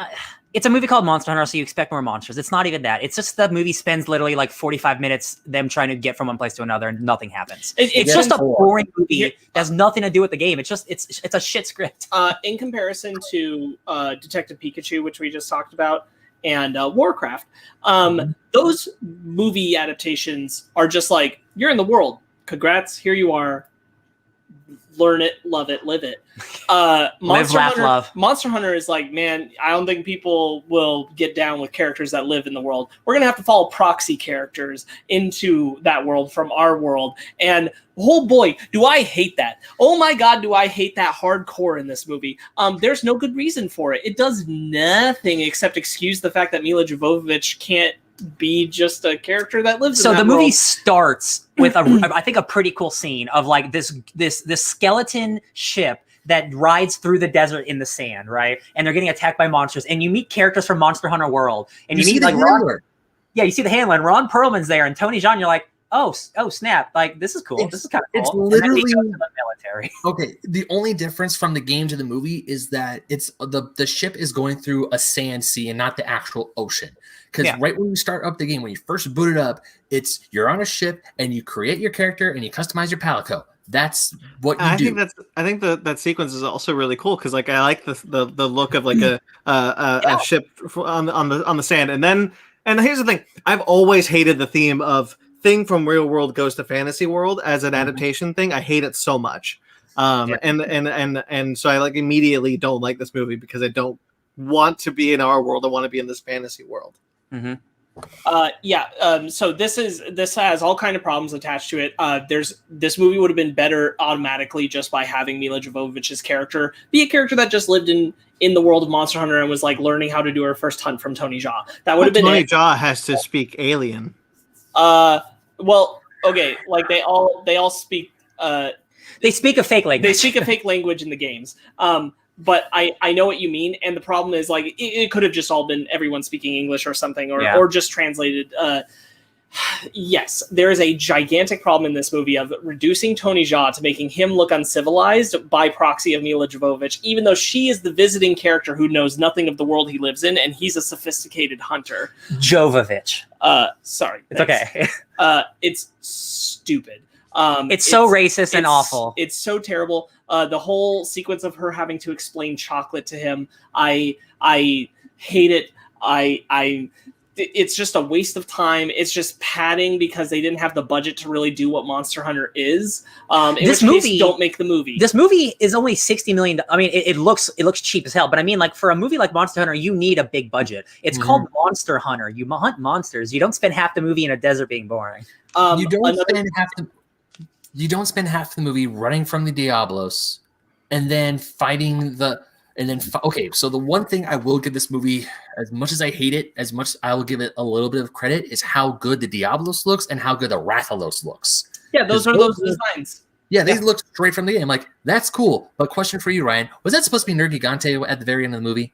it's a movie called Monster Hunter, so you expect more monsters. It's not even that. It's just the movie spends literally like 45 minutes them trying to get from one place to another, and nothing happens. It's just a boring movie that has nothing to do with the game. It's just it's a shit script. In comparison to Detective Pikachu, which we just talked about, and Warcraft, those movie adaptations are just like, you're in the world. Congrats, here you are. Learn it, love it, live it. Live, laugh, love. Monster Hunter is like, man, I don't think people will get down with characters that live in the world. We're going to have to follow proxy characters into that world from our world. And oh boy, do I hate that. Oh my God, do I hate that hardcore in this movie. There's no good reason for it. It does nothing except excuse the fact that Mila Jovovich can't be just a character that lives in that the movie world. starts with I think a pretty cool scene of like this skeleton ship that rides through the desert in the sand, right? And they're getting attacked by monsters, and you meet characters from Monster Hunter World, and you meet like Ron. Yeah, you see the handler, and Ron Perlman's there, and Tony Jaa, and you're like, oh snap! Like, this is cool. This is kind of cool. It's And then literally he goes to the military. Okay. The only difference from the game to the movie is that it's the ship is going through a sand sea and not the actual ocean. Because right when you start up the game, when you first boot it up, you're on a ship and you create your character and you customize your palico. That's what you do. I think that sequence is also really cool because like I like the look of like a ship on the sand, and here's the thing: I've always hated the theme of thing from real world goes to fantasy world as an adaptation thing. I hate it so much, and so I like immediately don't like this movie because I don't want to be in our world. I want to be in this fantasy world. Mm-hmm. So this has all kind of problems attached to it. This movie would have been better automatically just by having Mila Jovovich's character be a character that just lived in the world of Monster Hunter and was like learning how to do her first hunt from Tony Jaa. That would have been Tony Jaa has to speak alien. Well, okay, like they all speak. They speak a fake language. They speak a fake language in the games. But I know what you mean, and the problem is like it could have just all been everyone speaking English or something, or just translated. Yes, there is a gigantic problem in this movie of reducing Tony Jaa to making him look uncivilized by proxy of Mila Jovovich, even though she is the visiting character who knows nothing of the world he lives in, and he's a sophisticated hunter. Jovovich. Sorry. It's okay. It's stupid. It's so racist and awful. It's so terrible. The whole sequence of her having to explain chocolate to him, I hate it. It's just a waste of time. It's just padding because they didn't have the budget to really do what Monster Hunter is. This movie, don't make the movie. This movie is only $60 million. I mean, it looks cheap as hell, but I mean, like for a movie like Monster Hunter, you need a big budget. It's called Monster Hunter. You hunt monsters. You don't spend half the movie in a desert being boring. You don't spend half the movie running from the Diablos and then fighting so the one thing I will give this movie, as much as I hate it, as much I will give it a little bit of credit, is how good the Diablos looks and how good the Rathalos looks. Yeah, those designs. Yeah, they look straight from the game. Like, that's cool. But question for you, Ryan, was that supposed to be Nerd Gigante at the very end of the movie?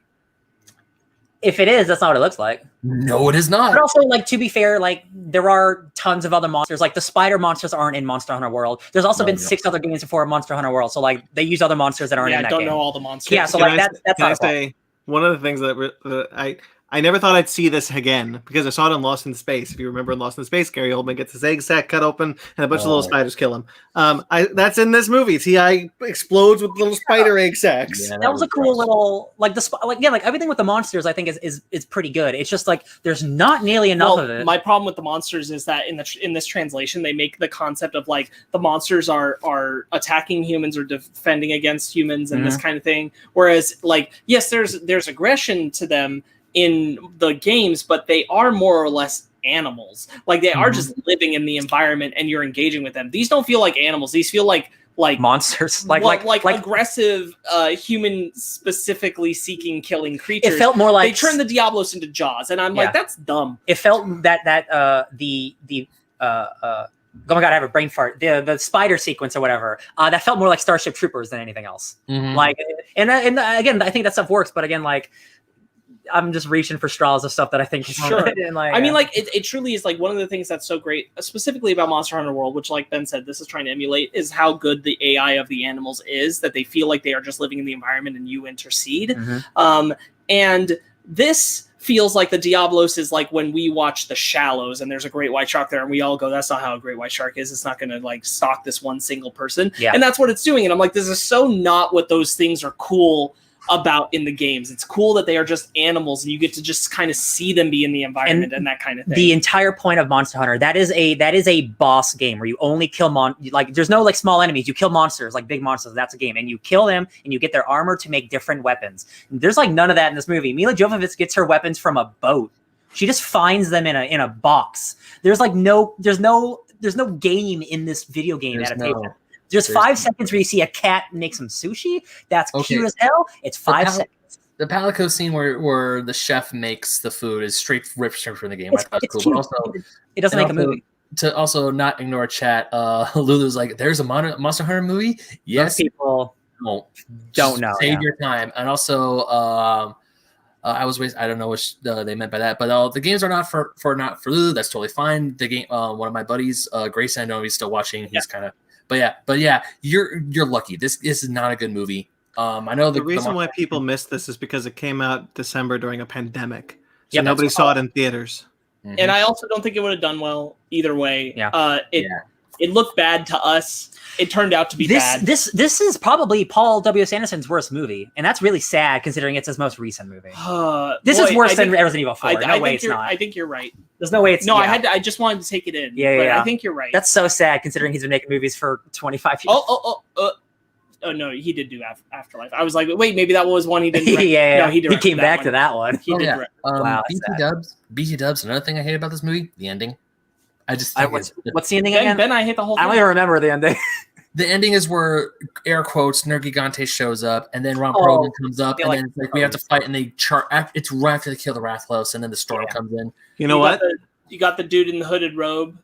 If it is, that's not what it looks like. No, it is not. But also, like, to be fair, like, there are tons of other monsters. Like, the spider monsters aren't in Monster Hunter World. There's also been 6 other games before Monster Hunter World. So, like, they use other monsters that aren't in that game. I don't know all the monsters. Yeah, so, like, that's can I say one of the things that I never thought I'd see this again because I saw it in Lost in Space. If you remember in Lost in Space, Gary Oldman gets his egg sac cut open and a bunch of little spiders kill him. That's in this movie. Ti explodes with little spider egg sacs. Yeah, that was a cool little like everything with the monsters. I think is pretty good. It's just like there's not nearly enough of it. My problem with the monsters is that in this translation they make the concept of like the monsters are attacking humans or defending against humans and this kind of thing. Whereas like yes, there's aggression to them in the games, but they are more or less animals. Like they are just living in the environment and you're engaging with them. These don't feel like animals. These feel like monsters, like aggressive, human specifically seeking killing creatures. It felt more like they turned the Diablos into Jaws, and I'm like, that's dumb. It felt that the oh my god, I have a brain fart. The spider sequence or whatever. That felt more like Starship Troopers than anything else. Like, and again, I think that stuff works, but again, like. I'm just reaching for straws of stuff that I think is sure. And like, I mean, like it truly is like one of the things that's so great, specifically about Monster Hunter World, which, like Ben said, this is trying to emulate, is how good the AI of the animals is. That they feel like they are just living in the environment and you intercede. And this feels like the Diablos is like when we watch The Shallows and there's a great white shark there, and we all go, "That's not how a great white shark is. It's not going to like stalk this one single person." Yeah. And that's what it's doing. And I'm like, this is so not what those things are cool about in the games. It's cool that they are just animals and you get to just kind of see them be in the environment and that kind of thing. The entire point of Monster Hunter, that is a boss game where you only kill like there's no like small enemies. You kill monsters, like big monsters. That's a game, and you kill them and you get their armor to make different weapons. There's like none of that in this movie. Mila Jovovich gets her weapons from a boat. She just finds them in a box. There's no game in this video game adaptation. There's 5 seconds where you see a cat make some sushi. That's cute as hell. It's 5 seconds. The Palico scene where the chef makes the food is straight ripped from the game. It's cool. cute. But also, it doesn't make a movie. To also not ignore chat, Lulu's like, there's a Monster Hunter movie? Yes. Most people don't know. Save your time. And also, I don't know what they meant by that, but the games are not for Lulu. That's totally fine. The game, one of my buddies, Grayson, I know he's still watching. He's kind of. But yeah, you're lucky. This is not a good movie. I know the reason why people missed this is because it came out December during a pandemic, so nobody saw it in theaters. And I also don't think it would have done well either way. It looked bad to us. It turned out to be bad. This is probably Paul W.S. Anderson's worst movie, and that's really sad considering it's his most recent movie. This is worse than Resident Evil 4. No way it's not. I think you're right. There's no way it's not. I just wanted to take it in. I think you're right. That's so sad considering he's been making movies for 25 years. Oh no, he did do Afterlife. I was like, wait, maybe that was one he didn't. No, he came back to that one. He did. Wow, BT Dubs. Another thing I hate about this movie, the ending. I just think what's the ending again? Ben, I hate the whole thing. I don't even remember the ending. The ending is where, air quotes, Nergigante shows up, and then Ron Perlman comes up, and then it's like we have to fight, and they it's right after they kill the Rathlos, and then the storm comes in. You know what? You got the dude in the hooded robe.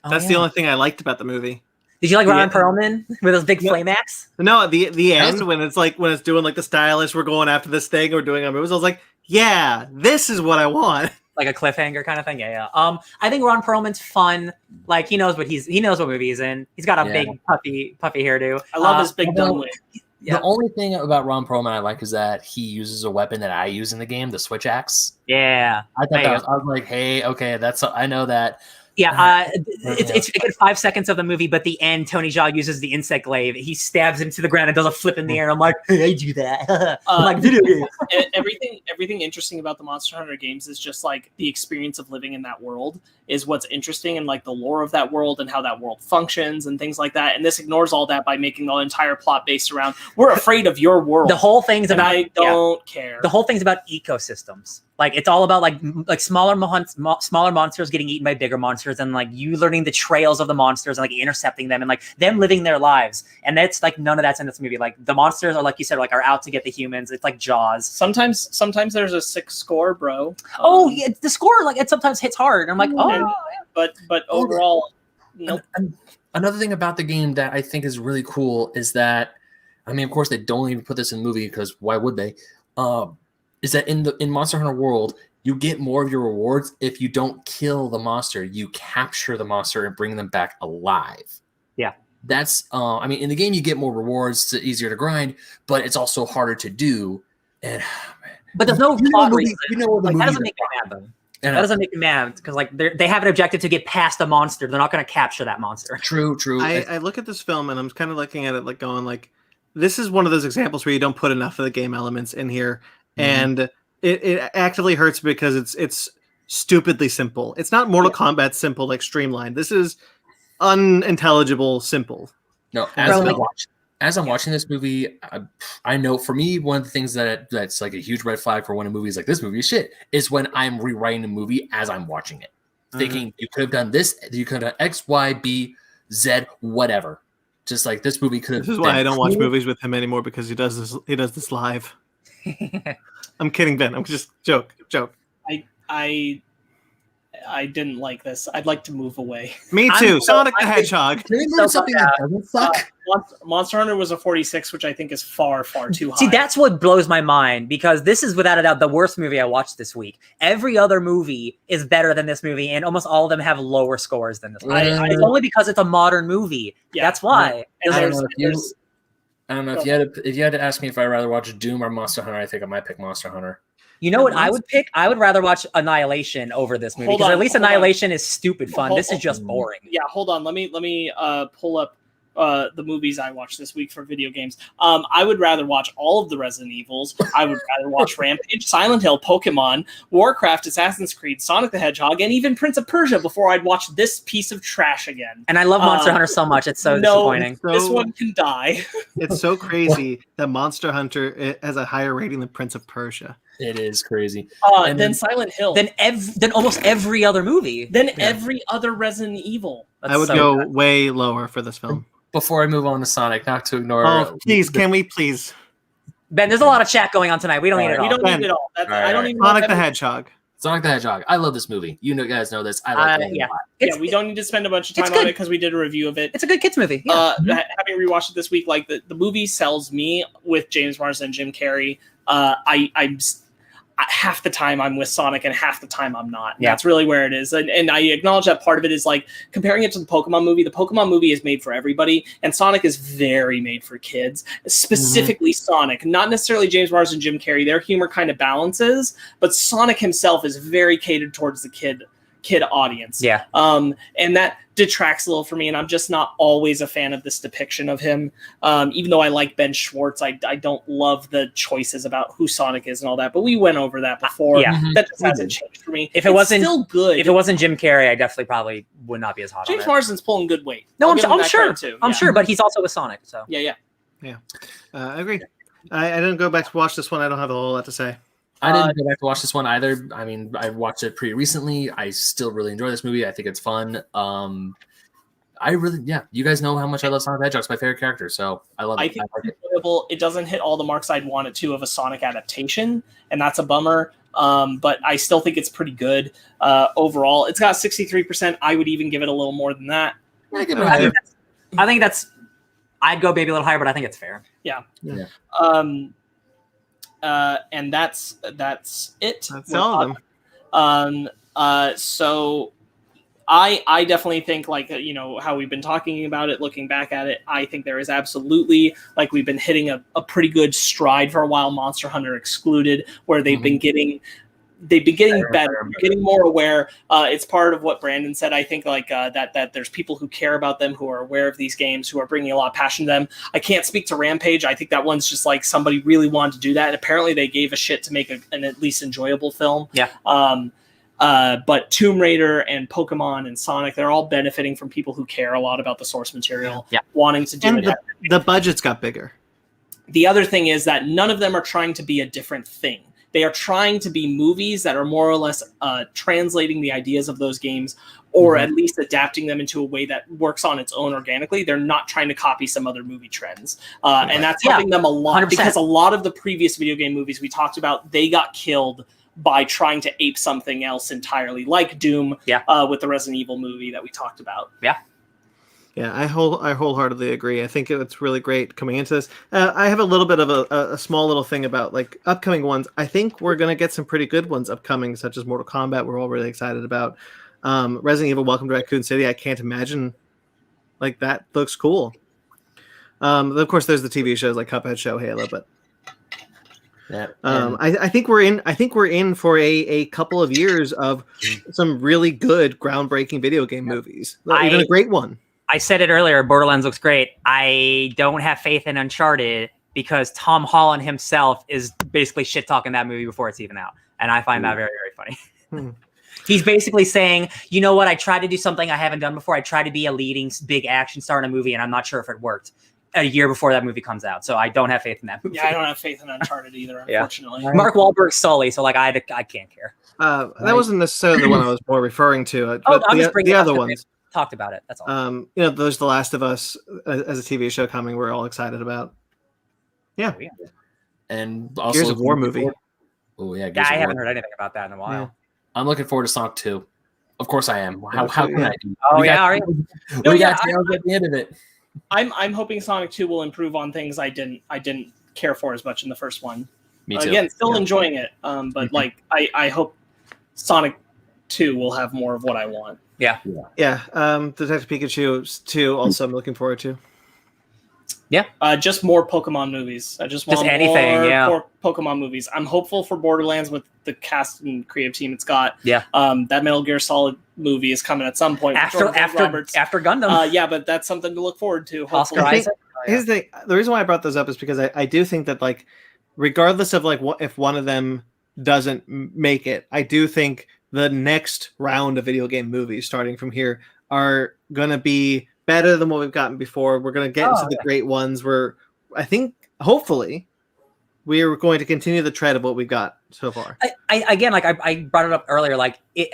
That's the only thing I liked about the movie. Did you like Ron Perlman with those big flame axe? No, the end when it's doing like the stylish, we're going after this thing, we're doing our moves. I was like, yeah, this is what I want. Like a cliffhanger kind of thing. Yeah. I think Ron Perlman's fun. Like he knows what movie he's in. He's got a big puffy hairdo. I love his big dumb wig. The only thing about Ron Perlman I like is that he uses a weapon that I use in the game, the switch axe. Yeah. I thought I was like, hey, okay, I know that. Yeah, it's a good 5 seconds of the movie, but the end, Tony Jaa uses the insect glaive. He stabs him to the ground and does a flip in the air. I'm like, hey, I do that. I'm like, video games. Everything interesting about the Monster Hunter games is just like the experience of living in that world is what's interesting, and like the lore of that world and how that world functions and things like that. And this ignores all that by making the entire plot based around we're afraid of your world. The whole thing's about I don't care. The whole thing's about ecosystems. Like it's all about like smaller monsters getting eaten by bigger monsters, and like you learning the trails of the monsters and like intercepting them and like them living their lives. And that's like none of that's in this movie. Like the monsters are, like you said, like are out to get the humans. It's like Jaws. Sometimes there's a 6 score, bro. Yeah, the score like it sometimes hits hard. I'm like, but overall, nope. Another thing about the game that I think is really cool is that, I mean, of course they don't even put this in the movie because why would they? Is that in Monster Hunter World, you get more of your rewards if you don't kill the monster. You capture the monster and bring them back alive. Yeah. That's, I mean, in the game, you get more rewards. It's easier to grind, but it's also harder to do. And But there's no You know plot the movie- reason. you know the Like, that movie doesn't you're make me mad though. And That doesn't make me mad because like they have an objective to get past the monster. They're not going to capture that monster. true. I look at this film and I'm kind of looking at it like going like, this is one of those examples where you don't put enough of the game elements in here, and it actively hurts because it's stupidly simple. It's not Mortal Kombat simple, like streamlined. This is unintelligible simple. No, Bro, as I'm watching this movie, I know for me one of the things that's like a huge red flag for when a movie is like this movie is shit is when I'm rewriting a movie as I'm watching it, thinking you could have done this, you could have done X, Y, B, Z, whatever. Just like this movie could have. This is why I don't watch movies with him anymore, because he does this. He does this live. I'm kidding, Ben. I'm just joke. I didn't like this. I'd like to move away. Me too. Sonic the Hedgehog. Can we move something that doesn't suck? Monster Hunter was a 46, which I think is far too high. See, that's what blows my mind because this is without a doubt the worst movie I watched this week. Every other movie is better than this movie, and almost all of them have lower scores than this one. It's only because it's a modern movie. Yeah. That's why. And I don't there's, know if you had to ask me if I'd rather watch Doom or Monster Hunter, I think I might pick Monster Hunter. You know what I would pick? I would rather watch Annihilation over this movie because at least Annihilation is stupid fun. This is just boring. Yeah, hold on. Let me pull up the movies I watched this week for video games. I would rather watch all of the Resident Evils. I would rather watch Rampage, Silent Hill, Pokemon, Warcraft, Assassin's Creed, Sonic the Hedgehog, and even Prince of Persia before I'd watch this piece of trash again. And I love Monster Hunter so much. It's so disappointing. This one can die. It's so crazy that Monster Hunter has a higher rating than Prince of Persia. It is crazy. And then Silent Hill. Then almost every other movie. Then every other Resident Evil. I would go way lower for this film. Before I move on to Sonic, not to ignore. Oh, please, can we please? Ben, there's a lot of chat going on tonight. We don't need it all. We don't need it all. I don't even Sonic the Hedgehog. Sonic the Hedgehog. I love this movie. You guys know this. I like it a lot. We don't need to spend a bunch of time on it because we did a review of it. It's a good kids movie. Yeah. Having rewatched it this week, like the movie sells me with James Marsden and Jim Carrey. I'm half the time I'm with Sonic and half the time I'm not. Yeah. That's really where it is. And I acknowledge that part of it is like comparing it to the Pokemon movie. The Pokemon movie is made for everybody, and Sonic is very made for kids, specifically Sonic, not necessarily James Marsden and Jim Carrey. Their humor kind of balances, but Sonic himself is very catered towards the kid audience. Yeah. And that detracts a little for me, and I'm just not always a fan of this depiction of him. Even though I like Ben Schwartz, I don't love the choices about who Sonic is and all that, but we went over that before. That just hasn't changed for me. If it wasn't still good. If it wasn't Jim Carrey, I definitely probably would not be as hot James on it. Marsden's pulling good weight. No, I'm sure. Too. I'm sure, but he's also with Sonic, so. Yeah. I agree. I didn't go back to watch this one. I don't have a whole lot to say. I didn't go back to watch this one either. I mean, I watched it pretty recently. I still really enjoy this movie. I think it's fun. You guys know how much I love Sonic the Hedgehog. It's my favorite character, so I love it. I think it's enjoyable. It doesn't hit all the marks I'd want it to of a Sonic adaptation, and that's a bummer. But I still think it's pretty good overall. It's got 63%. I would even give it a little more than that. I think that's. I'd go maybe a little higher, but I think it's fair. Yeah. And that's it. That's all of them. So I definitely think, like, how we've been talking about it, looking back at it, I think there is absolutely, like, we've been hitting a pretty good stride for a while, Monster Hunter excluded, where they've been getting better, getting more aware. It's part of what Brandon said. I think that there's people who care about them, who are aware of these games, who are bringing a lot of passion to them. I can't speak to Rampage. I think that one's just like somebody really wanted to do that, and apparently they gave a shit to make an at least enjoyable film. Yeah. But Tomb Raider and Pokemon and Sonic, they're all benefiting from people who care a lot about the source material, wanting to do and it. The budgets got bigger. The other thing is that none of them are trying to be a different thing. They are trying to be movies that are more or less translating the ideas of those games, or at least adapting them into a way that works on its own organically. They're not trying to copy some other movie trends. And that's helping them a lot, 100%. because a lot of the previous video game movies we talked about, they got killed by trying to ape something else entirely, like Doom with the Resident Evil movie that we talked about. Yeah, I wholeheartedly agree. I think it's really great coming into this. I have a little bit of a small little thing about like upcoming ones. I think we're going to get some pretty good ones upcoming, such as Mortal Kombat. We're all really excited about. Resident Evil Welcome to Raccoon City. I can't imagine, like, that looks cool. Of course, there's the TV shows like Cuphead Show, Halo, but Yeah. I think we're in for a couple of years of some really good, groundbreaking video game movies. Even a great one. I said it earlier. Borderlands looks great. I don't have faith in Uncharted because Tom Holland himself is basically shit talking that movie before it's even out, and I find that very, very funny. He's basically saying, you know what? I tried to do something I haven't done before. I tried to be a leading big action star in a movie, and I'm not sure if it worked. A year before that movie comes out, so I don't have faith in that movie. Yeah, I don't have faith in Uncharted either, unfortunately. Mark Wahlberg's Sully, so like I can't care. That wasn't necessarily the one I was more referring to. But I'm just bringing the it other up ones. Talked about it. That's all. There's The Last of Us as a TV show coming. We're all excited about. Yeah, and also Gears of War movie. Oh yeah, I haven't heard anything about that in a while. Yeah. I'm looking forward to Sonic 2. Of course I am. How can I do? Oh yeah, are you? We got at the end of it. I'm hoping Sonic 2 will improve on things I didn't care for as much in the first one. Me too. Again, still enjoying it, but like I hope Sonic 2 will have more of what I want. Yeah. Detective Pikachu 2 also I'm looking forward to. Yeah. Just more Pokemon movies. I just want anything, more Pokemon movies. I'm hopeful for Borderlands with the cast and creative team it's got. Yeah. That Metal Gear Solid movie is coming at some point. After Gundam. Yeah, but that's something to look forward to. Oscar Isaac. Here's the reason why I brought those up is because I do think that like regardless of like what if one of them doesn't make it, I do think the next round of video game movies starting from here are gonna be better than what we've gotten before. We're gonna get into the great ones. I think hopefully we are going to continue the trend of what we've got so far. I brought it up earlier. I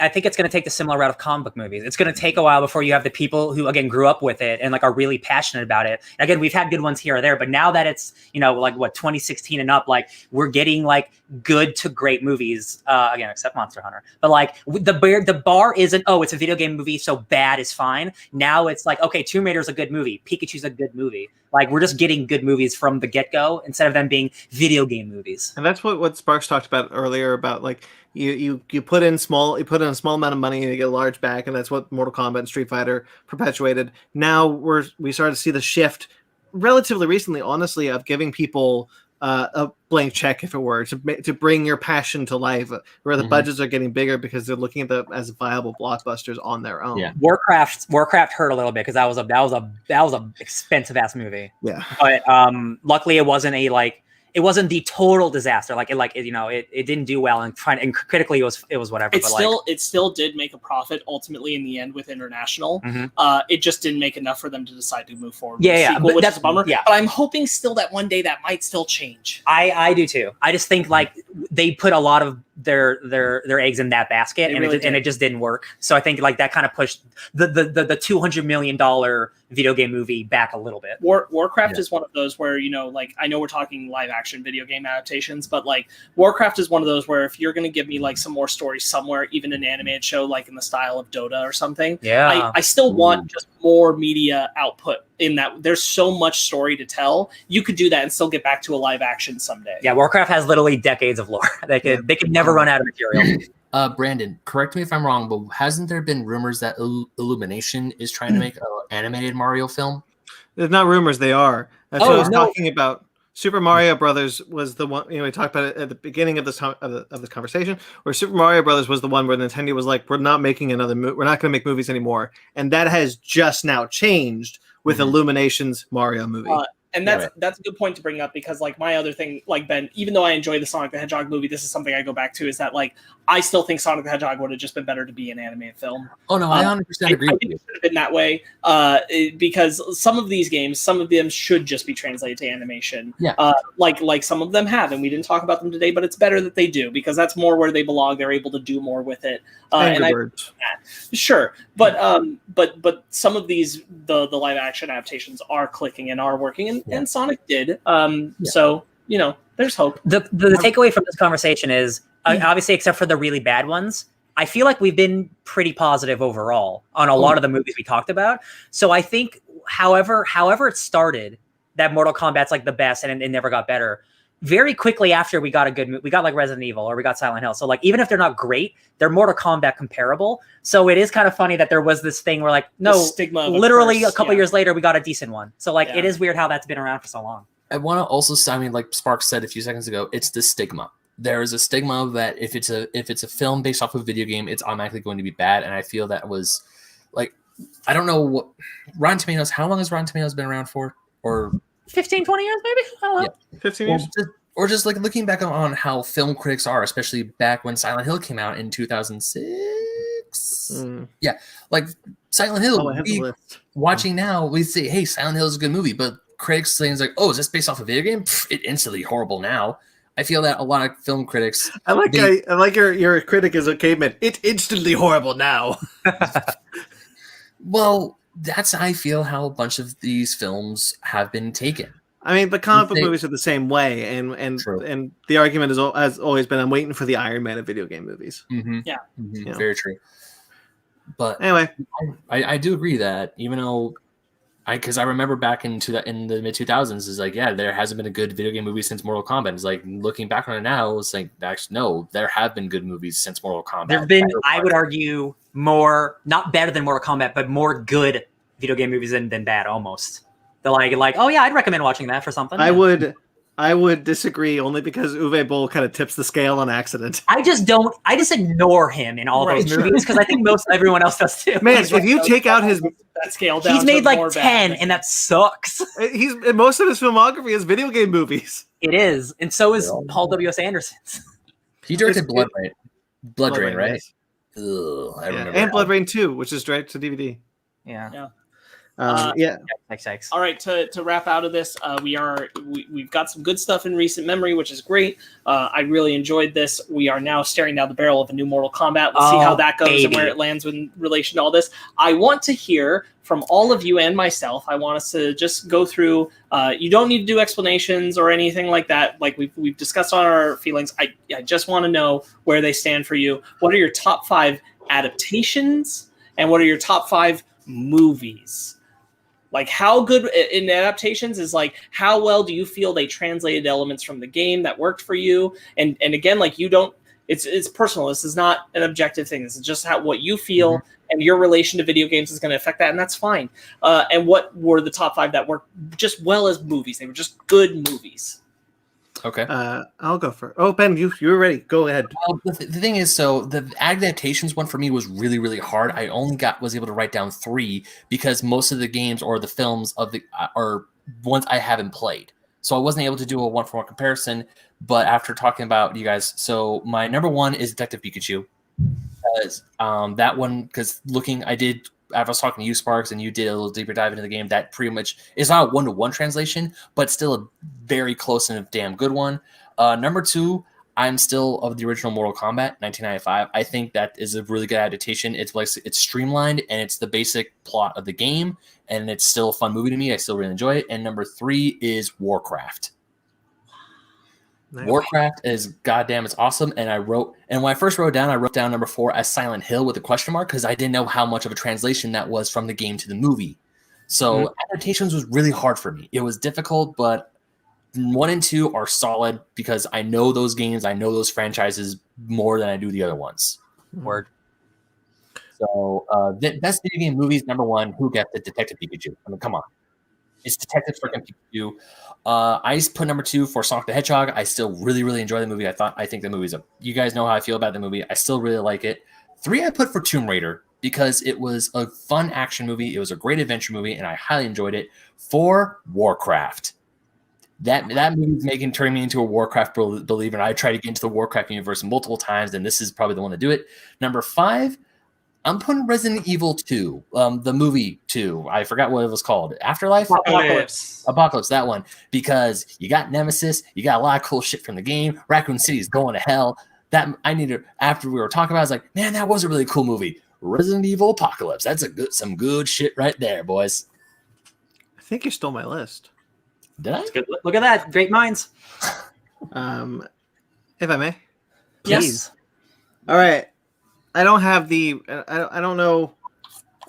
think it's going to take the similar route of comic book movies. It's going to take a while before you have the people who again grew up with it and like are really passionate about it. Again, we've had good ones here or there, but now that it's 2016 and up, like we're getting like good to great movies. Again, except Monster Hunter, but like the bar isn't it's a video game movie, so bad is fine. Now it's like okay, Tomb Raider's a good movie, Pikachu's a good movie. Like we're just getting good movies from the get go instead of them being video game movies. And that's what Sparks talked about earlier about like you put in a small amount of money and you get a large bag, and that's what Mortal Kombat and Street Fighter perpetuated. Now we started to see the shift relatively recently, honestly, of giving people a blank check, if it were, to bring your passion to life, where the budgets are getting bigger because they're looking at them as viable blockbusters on their own. Yeah. Warcraft hurt a little bit because that was a expensive ass movie. Yeah, but luckily it wasn't it wasn't the total disaster. It didn't do well, and critically it was whatever. It still did make a profit ultimately in the end with international. It just didn't make enough for them to decide to move forward. With the sequel, which is a bummer. Yeah. But I'm hoping still that one day that might still change. I do too. I just think like they put a lot of their eggs in that basket, and it just didn't work. So I think like that kind of pushed the $200 million video game movie back a little bit. Warcraft is one of those where like I know we're talking live action video game adaptations, but like Warcraft is one of those where if you're going to give me like some more story somewhere, even an animated show like in the style of Dota or something, I still want just more media output in that. There's so much story to tell. You could do that and still get back to a live action someday. Yeah, Warcraft has literally decades of lore. They could never run out of material. Brandon, correct me if I'm wrong, but hasn't there been rumors that Illumination is trying to make an animated Mario film? There's not rumors, they are. That's what I was talking about. Super Mario Brothers was the one, we talked about it at the beginning of this conversation, where Super Mario Brothers was the one where Nintendo was like, we're not making another we're not going to make movies anymore. And that has just now changed with Illumination's Mario movie. And that's a good point to bring up, because like my other thing, like Ben, even though I enjoy the Sonic the Hedgehog movie, this is something I go back to, is that like I still think Sonic the Hedgehog would have just been better to be an animated film. Oh no, I 100% agree with you. It should have been that way, because some of these games, some of them should just be translated to animation. Yeah. Like some of them have, and we didn't talk about them today, but it's better that they do, because that's more where they belong. They're able to do more with it. Sure, but some of these the live action adaptations are clicking and are working, and Sonic did. So there's hope. The takeaway from this conversation is obviously, except for the really bad ones, I feel like we've been pretty positive overall on a lot of the movies we talked about. So I think, however it started, that Mortal Kombat's like the best, and it never got better. Very quickly after we got a good movie, we got like Resident Evil, or we got Silent Hill. So like, even if they're not great, they're Mortal Kombat comparable. So it is kind of funny that there was this thing where like, no, stigma literally a couple years later, we got a decent one. So like, it is weird how that's been around for so long. I want to also say, I mean, like Sparks said a few seconds ago, it's the stigma. There is a stigma that if it's a film based off of a video game, it's automatically going to be bad. And I feel that was like, I don't know what Rotten Tomatoes. How long has Rotten Tomatoes been around for? Or 15, 20 years, maybe. I don't know. 15 years. Or just like looking back on how film critics are, especially back when Silent Hill came out in 2006. Yeah, like Silent Hill. Watching now, we say, "Hey, Silent Hill is a good movie," but critics saying like, "Oh, is this based off a video game?" Pfft, it instantly horrible now. I feel that a lot of film critics. I like your critic is a caveman. It's instantly horrible now. Well, that's I feel how a bunch of these films have been taken. I mean, but comic book movies are the same way, and the argument has always been, I'm waiting for the Iron Man of video game movies. Mm-hmm. Yeah, mm-hmm. Very true. But anyway, I do agree that even though because I remember back in the mid 2000s, is like, yeah, there hasn't been a good video game movie since Mortal Kombat. It's like looking back on it now, it's like actually no, there have been good movies since Mortal Kombat. There have been, I would argue, more not better than Mortal Kombat, but more good video game movies than bad almost. They're like, oh yeah, I'd recommend watching that for something. I would disagree only because Uwe Boll kind of tips the scale on accident. I just ignore him in all those movies because I think most everyone else does too. Man, if you take out that scale down, he's made like 10, and that sucks. Most of his filmography is video game movies. It is, and so is Paul W.S. Anderson's. He directed Blood Rain, right? Yes. Ugh, I remember. And Blood Rain 2, which is direct to DVD. Yeah. Thanks. All right, to wrap out of this, we've got some good stuff in recent memory, which is great. I really enjoyed this. We are now staring down the barrel of a new Mortal Kombat. Let's see how that goes and where it lands in relation to all this. I want to hear from all of you and myself. I want us to just go through. You don't need to do explanations or anything like that. Like we've discussed on our feelings. I just want to know where they stand for you. What are your top 5 adaptations, and what are your top 5 movies? Like how good in adaptations is like how well do you feel they translated elements from the game that worked for you? And again, like you don't. It's personal. This is not an objective thing. This is just what you feel, and your relation to video games is going to affect that, and that's fine. And what were the top 5 that worked just well as movies? They were just good movies. Okay. I'll go for it. Oh, Ben, you were ready. Go ahead. Well, the thing is, so the adaptations one for me was really, really hard. I only was able to write down 3 because most of the games or the films are ones I haven't played. So I wasn't able to do a one-for-one comparison. But after talking about you guys, so my number 1 is Detective Pikachu. That one, because I was talking to you, Sparks, and you did a little deeper dive into the game. That pretty much is not a one-to-one translation, but still a very close and a damn good one. Number 2, I'm still of the original Mortal Kombat, 1995. I think that is a really good adaptation. It's streamlined, and it's the basic plot of the game, and it's still a fun movie to me. I still really enjoy it. And number 3 is Warcraft. Nice. Warcraft is goddamn, it's awesome. And when I first wrote down number 4 as Silent Hill with a question mark because I didn't know how much of a translation that was from the game to the movie. So adaptations was really hard for me. It was difficult, but 1 and 2 are solid because I know those games, I know those franchises more than I do the other ones. Word. So the best video game movies, number 1, who gets it? Detective Pikachu. I mean, come on. It's Detective freaking Pikachu. I put number 2 for Sonic the Hedgehog. I still really, really enjoy the movie. I think the movie's you guys know how I feel about the movie. I still really like it. 3 I put for Tomb Raider because it was a fun action movie. It was a great adventure movie, and I highly enjoyed it. 4, Warcraft. That movie's turning me into a Warcraft believer. And I tried to get into the Warcraft universe multiple times, and this is probably the one to do it. Number 5, I'm putting Resident Evil 2, the movie 2. I forgot what it was called. Afterlife? Apocalypse, that one. Because you got Nemesis, you got a lot of cool shit from the game. Raccoon City is going to hell. After we were talking about it, I was like, man, that was a really cool movie. Resident Evil Apocalypse. That's some good shit right there, boys. I think you stole my list. Did I? Look at that. Great minds. If I may. Please. Yes. All right. I don't have I don't know.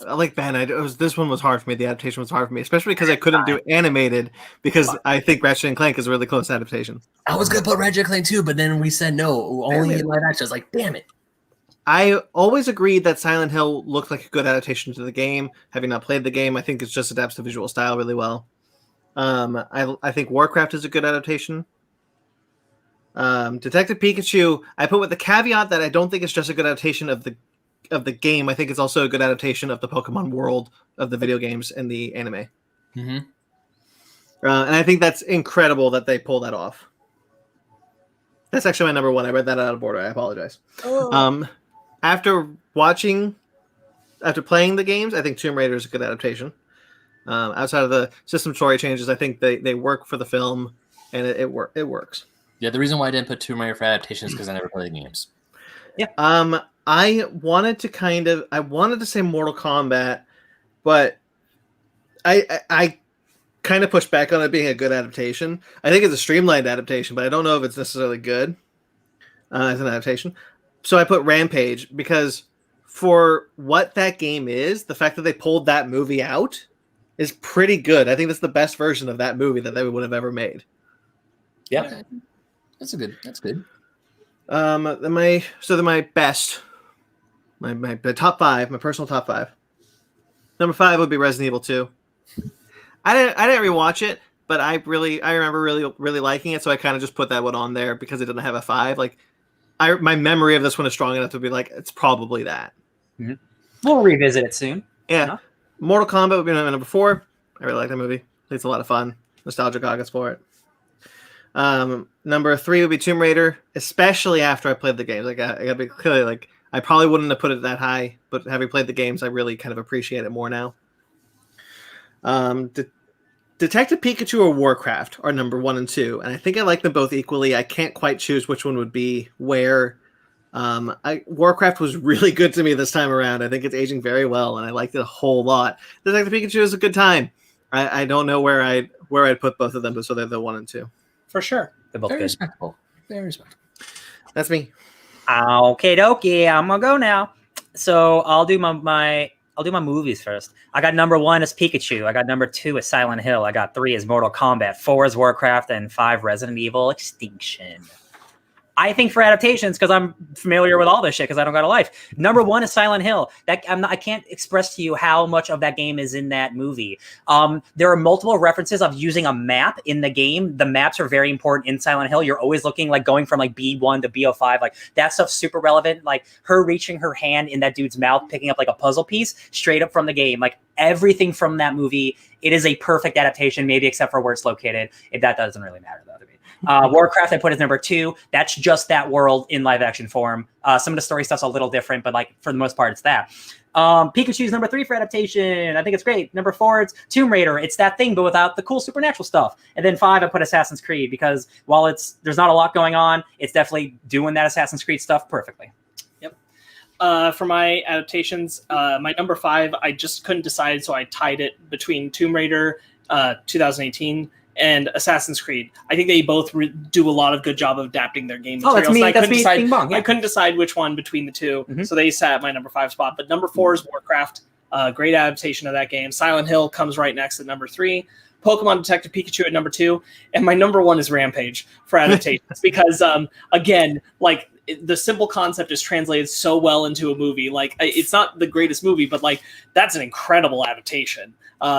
Like Ben, this one was hard for me. The adaptation was hard for me, especially because I couldn't do animated because I think Ratchet and Clank is a really close adaptation. I was going to put Ratchet and Clank too, but then we said no, only in live action. I was like, damn it. I always agreed that Silent Hill looked like a good adaptation to the game. Having not played the game, I think it just adapts the visual style really well. I think Warcraft is a good adaptation. Detective Pikachu, I put with the caveat that I don't think it's just a good adaptation of the game. I think it's also a good adaptation of the Pokemon world of the video games and the anime. Mm-hmm. And I think that's incredible that they pull that off. That's actually my number one. I read that out of order. I apologize. Oh. After playing the games, I think Tomb Raider is a good adaptation. Outside of the system story changes, I think they work for the film, and it works. Yeah, the reason why I didn't put Tomb Raider for adaptation is because I never played the games. Yeah. I wanted to say Mortal Kombat, but I kind of pushed back on it being a good adaptation. I think it's a streamlined adaptation, but I don't know if it's necessarily good as an adaptation. So I put Rampage because for what that game is, the fact that they pulled that movie out is pretty good. I think that's the best version of that movie that they would have ever made. Yeah. Okay. That's good. My best, my top five, my personal top five. Number 5 would be Resident Evil 2. I didn't rewatch it, but I remember really liking it, so I kind of just put that one on there because it didn't have a 5. Like, my memory of this one is strong enough to be like, it's probably that. Mm-hmm. We'll revisit it soon. Yeah. Enough. Mortal Mortal Kombat would be my number 4. I really like that movie. It's a lot of fun. Nostalgia goggles for it. Number 3 would be Tomb Raider, especially after I played the games. I gotta be clear, like, I probably wouldn't have put it that high, but having played the games, I really kind of appreciate it more now. Detective Pikachu or Warcraft are number 1 and 2, and I think I like them both equally. I can't quite choose which one would be where. Warcraft was really good to me this time around. I think it's aging very well, and I liked it a whole lot. Detective Pikachu is a good time. I don't know where I'd put both of them, but so they're the 1 and 2 For sure. They're both Very good. respectable. Very respectable. That's me. Okay, dokie. I'm gonna go now. So I'll do my movies first. I got number 1 is Pikachu. I got number 2 is Silent Hill. I got 3 is Mortal Kombat. 4 is Warcraft, and 5 Resident Evil Extinction. I think for adaptations, because I'm familiar with all this shit, because I don't got a life. Number 1 is Silent Hill. I can't express to you how much of that game is in that movie. There are multiple references of using a map in the game. The maps are very important in Silent Hill. You're always looking like going from like B1 to B05. Like that stuff's super relevant. Like her reaching her hand in that dude's mouth, picking up like a puzzle piece straight up from the game. Like everything from that movie, it is a perfect adaptation, maybe except for where it's located. If that doesn't really matter though to me. Warcraft I put as number 2. That's just that world in live action form. Some of the story stuff's a little different, but like for the most part, it's that. Pikachu's number 3 for adaptation. I think it's great. Number 4, it's Tomb Raider. It's that thing, but without the cool supernatural stuff. And then 5, I put Assassin's Creed because while there's not a lot going on, it's definitely doing that Assassin's Creed stuff perfectly. Yep. For my adaptations, my number 5, I just couldn't decide, so I tied it between Tomb Raider 2018 and Assassin's Creed. I think they both do a lot of good job of adapting their game materials. Oh, that's me. Decide, bong, yeah. I couldn't decide which one between the two, so they sat at my number 5 spot. But number 4 is Warcraft. Great adaptation of that game. Silent Hill comes right next at number 3. Pokemon Detective Pikachu at number 2. And my number 1 is Rampage for adaptations. Because, again, like, the simple concept is translated so well into a movie. Like, it's not the greatest movie, but, like, that's an incredible adaptation.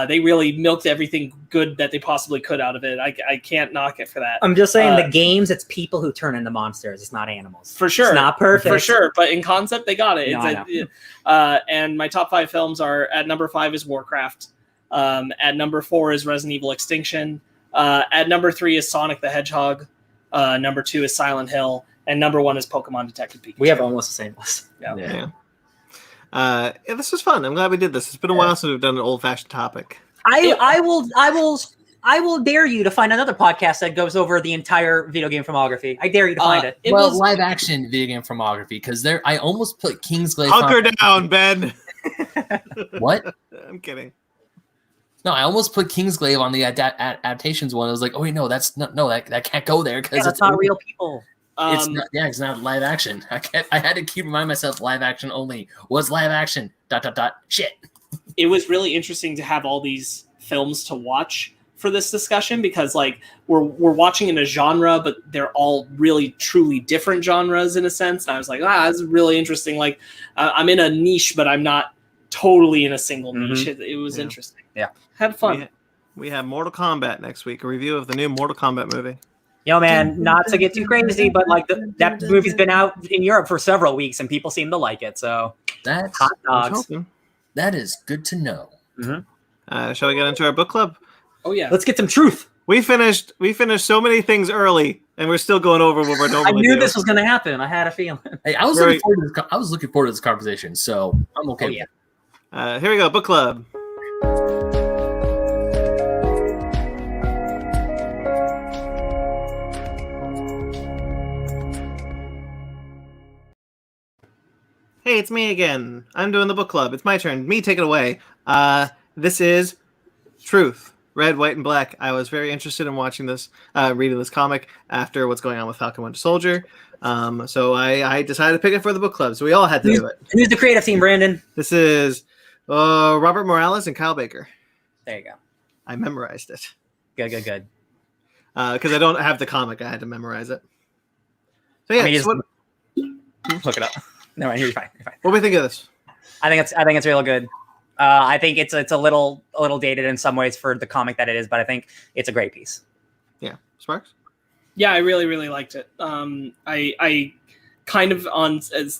They really milked everything good that they possibly could out of it. I can't knock it for that. I'm just saying the games, it's people who turn into monsters. It's not animals. For sure. It's not perfect. For sure. But in concept, they got it. No, and my top 5 films are at number 5 is Warcraft. At number 4 is Resident Evil Extinction. At number 3 is Sonic the Hedgehog. Number 2 is Silent Hill. And number 1 is Pokemon Detective Pikachu. We have almost the same list. Yeah. This was fun. I'm glad we did this. It's been a while since we've done an old-fashioned topic. I will dare you to find another podcast that goes over the entire video game filmography. I dare you to find it. Live action video game filmography, because I almost put Kingsglaive. Hunker down, Ben. What? I'm kidding. No, I almost put Kingsglaive on the adaptations one. I was like, oh wait, no, that can't go there because it's not real people. It's not live action. I had to keep reminding myself live action only was live action. ... Shit. It was really interesting to have all these films to watch for this discussion because like we're watching in a genre, but they're all really truly different genres in a sense. And I was like, this is really interesting. Like I'm in a niche, but I'm not totally in a single niche. It was interesting. Yeah. Had fun. We have Mortal Kombat next week, a review of the new Mortal Kombat movie. Yo, man, not to get too crazy, but like that movie's been out in Europe for several weeks and people seem to like it. So That's hot dogs. that is good to know. Shall we get into our book club? Oh yeah. Let's get some truth. We finished so many things early, and we're still going over what we're I normally knew do. this was going to happen. I had a feeling. Hey, I was looking forward to this conversation, so I'm okay. Oh, yeah. Here we go, book club. Hey, it's me again. I'm doing the book club. It's my turn. Me, take it away. This is Truth, Red, White, and Black. I was very interested in watching this, reading this comic after what's going on with Falcon Winter Soldier. So I decided to pick it for the book club. So we all had to do it. Who's the creative team, Brandon? This is Robert Morales and Kyle Baker. There you go. I memorized it. Good. Because I don't have the comic. I had to memorize it. So yeah, Look it up. No, you're fine. What do we think of this? I think it's real good. I think it's a little dated in some ways for the comic that it is, but I think it's a great piece. Yeah, Sparks. Yeah, I really, really liked it. I kind of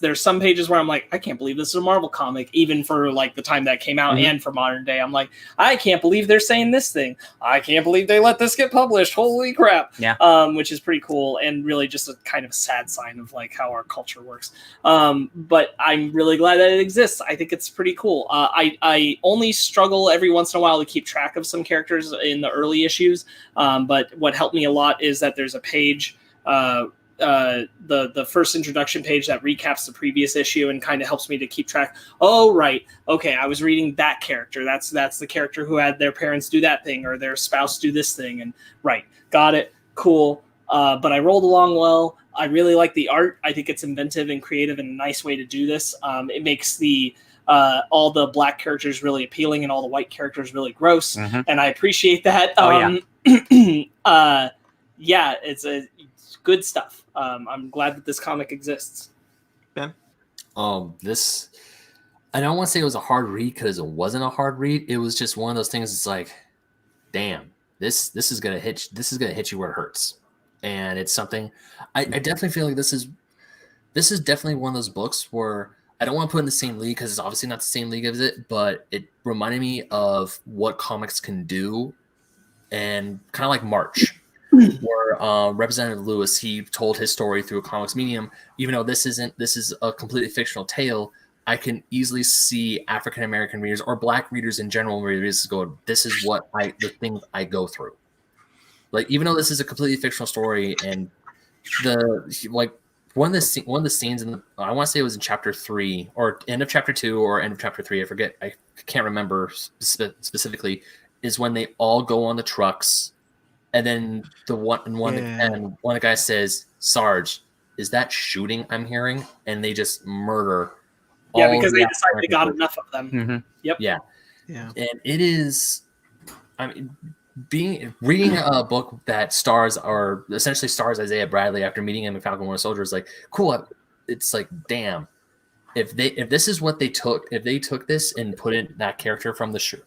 there's some pages where I'm like, I can't believe this is a Marvel comic, even for like the time that came out and for modern day. I'm like, I can't believe they're saying this thing. I can't believe they let this get published. Holy crap. Yeah. Which is pretty cool and really just a kind of sad sign of like how our culture works. But I'm really glad that it exists. I think it's pretty cool. I only struggle every once in a while to keep track of some characters in the early issues. But what helped me a lot is that there's a page, the first introduction page that recaps the previous issue and kind of helps me to keep track. Oh, right. Okay. I was reading that character. That's the character who had their parents do that thing or their spouse do this thing. And right. Got it. Cool. But I rolled along well. I really like the art. I think it's inventive and creative and a nice way to do this. It makes all the black characters really appealing and all the white characters really gross. And I appreciate that. Yeah, it's good stuff. I'm glad that this comic exists. Ben? This, I don't want to say it was a hard read because it wasn't a hard read. It was just one of those things. It's like, damn, this is gonna hit. This is gonna hit you where it hurts, and it's something. I definitely feel like this is definitely one of those books where I don't want to put in the same league because it's obviously not the same league as it, but it reminded me of what comics can do, and kind of like March. Where Representative Lewis, he told his story through a comics medium. Even though this is a completely fictional tale, I can easily see African American readers or black readers in general readers go, this is the things I go through. Like, even though this is a completely fictional story, and one of the scenes in I want to say it was in chapter 3 or end of chapter 2 or end of chapter 3, I forget, I can't remember specifically, is when they all go on the trucks. And then one of the guys says, "Sarge, is that shooting I'm hearing?" And they just murder. Yeah, because they decided they got enough of them. Yep. Yeah. And it is. I mean, reading a book that essentially stars Isaiah Bradley after meeting him in Falcon Winter Soldier is like cool. It's like, damn, if this is what they took, if they took this and put in that character from the show.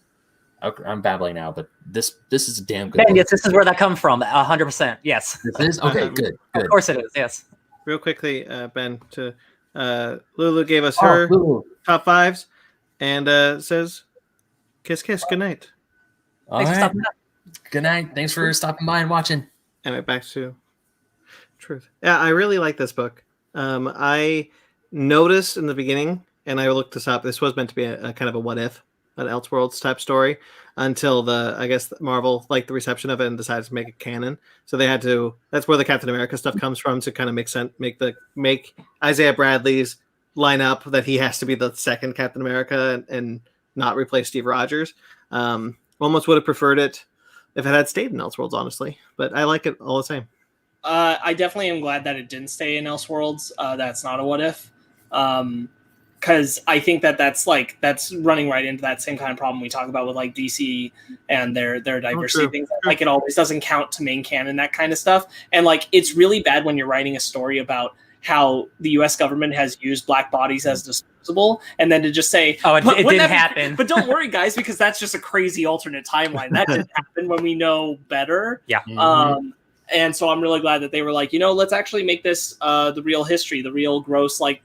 I'm babbling now, but this is a damn good. Ben, yes, this is where that comes from. 100%. Yes. This is okay. Good. Of course it is. Yes. Real quickly, Ben, Lulu gave us her top 5s and says, "Kiss, kiss, good night." Thanks for stopping by. Good night. Thanks for stopping by and watching. And back to Truth. Yeah, I really like this book. I noticed in the beginning, and I looked this up. This was meant to be a kind of a what if. An Elseworlds type story until I guess Marvel liked the reception of it and decided to make it canon. So they had to. That's where the Captain America stuff comes from to kind of make sense, make Isaiah Bradley's line up that he has to be the second Captain America and not replace Steve Rogers. Almost would have preferred it if it had stayed in Elseworlds, honestly, but I like it all the same. I definitely am glad that it didn't stay in Elseworlds. That's not a what if. Because I think that's running right into that same kind of problem we talk about with like DC and their diversity things. Like, it always doesn't count to main canon, that kind of stuff. And like, it's really bad when you're writing a story about how the U.S. government has used black bodies as disposable, and then to just say, Oh, it wouldn't didn't that be- happen. But don't worry, guys, because that's just a crazy alternate timeline. That didn't happen when we know better. Yeah. And so I'm really glad that they were like, let's actually make this the real history, the real gross, like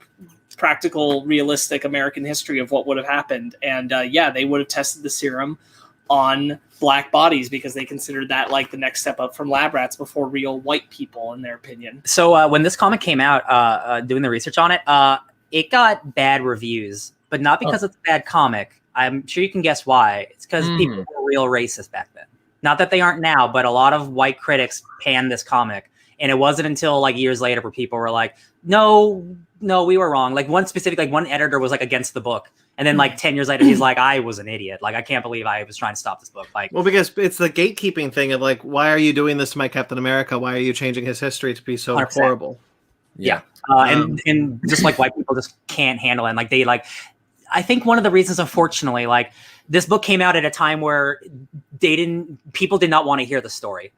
practical, realistic American history of what would have happened. And they would have tested the serum on black bodies because they considered that like the next step up from lab rats before real white people, in their opinion. So when this comic came out, doing the research on it, it got bad reviews, but not because it's a bad comic. I'm sure you can guess why. It's because people were real racist back then. Not that they aren't now, but a lot of white critics panned this comic. And it wasn't until like years later where people were like, no, we were wrong. Like one editor was like against the book. And then like 10 years later, he's like, I was an idiot. Like, I can't believe I was trying to stop this book. Like, well, because it's the gatekeeping thing of like, why are you doing this to my Captain America? Why are you changing his history to be so 100%. horrible? Yeah. And just like white people just can't handle it. And like, I think one of the reasons, unfortunately, like this book came out at a time where people did not want to hear the story.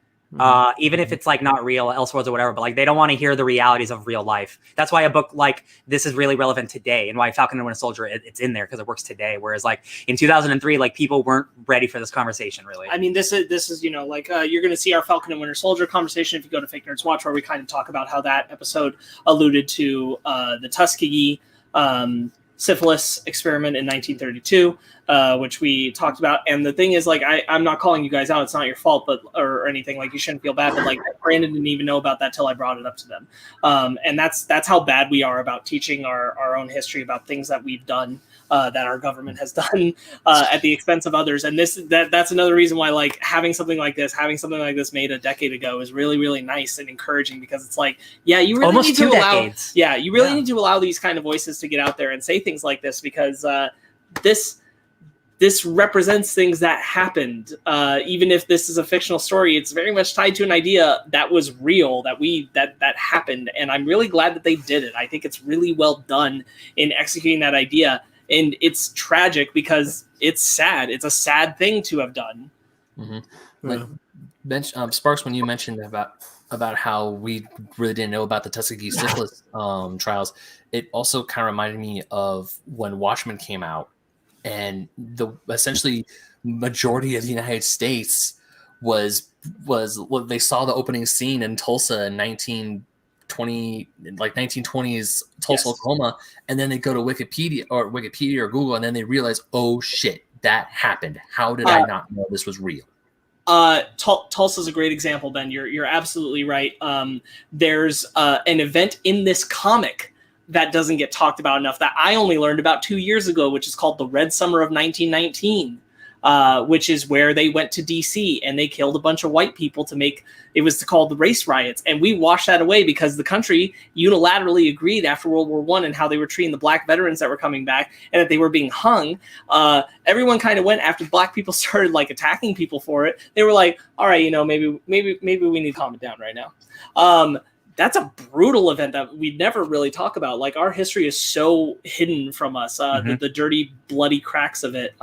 Even if it's like not real, Elseworlds or whatever, but like they don't want to hear the realities of real life. That's why a book like this is really relevant today, and why Falcon and Winter Soldier it's in there because it works today. Whereas like in 2003, like people weren't ready for this conversation. Really, I mean, this is you're going to see our Falcon and Winter Soldier conversation if you go to Fake Nerds Watch, where we kind of talk about how that episode alluded to the Tuskegee syphilis experiment in 1932, which we talked about. And the thing is, like, I'm not calling you guys out. It's not your fault, or anything. Like, you shouldn't feel bad. But like, Brandon didn't even know about that till I brought it up to them. And that's how bad we are about teaching our own history about things that we've done, that our government has done at the expense of others. And that's another reason why like having something like this made a decade ago is really, really nice and encouraging, because it's like, you really almost need to 2 allow, decades. you really need to allow these kind of voices to get out there and say things like this, because this represents things that happened. Even if this is a fictional story, it's very much tied to an idea that was real, that happened. And I'm really glad that they did it. I think it's really well done in executing that idea. And it's tragic because it's sad. It's a sad thing to have done. Sparks, when you mentioned about how we really didn't know about the Tuskegee syphilis trials, it also kind of reminded me of when Watchmen came out, and the essentially majority of the United States was they saw the opening scene in Tulsa in 1920s Tulsa, Oklahoma, and then they go to Wikipedia or Google, and then they realize, oh shit, that happened. How did I not know this was real? Tulsa's a great example, Ben. You're absolutely right. There's an event in this comic that doesn't get talked about enough that I only learned about 2 years ago, which is called the Red Summer of 1919, which is where they went to DC and they killed a bunch of white people it was called the race riots. And we washed that away because the country unilaterally agreed after World War I and how they were treating the black veterans that were coming back and that they were being hung. Everyone kind of went, after black people started like attacking people for it, they were like, all right, maybe we need to calm it down right now. That's a brutal event that we never really talk about. Like, our history is so hidden from us, the dirty, bloody cracks of it.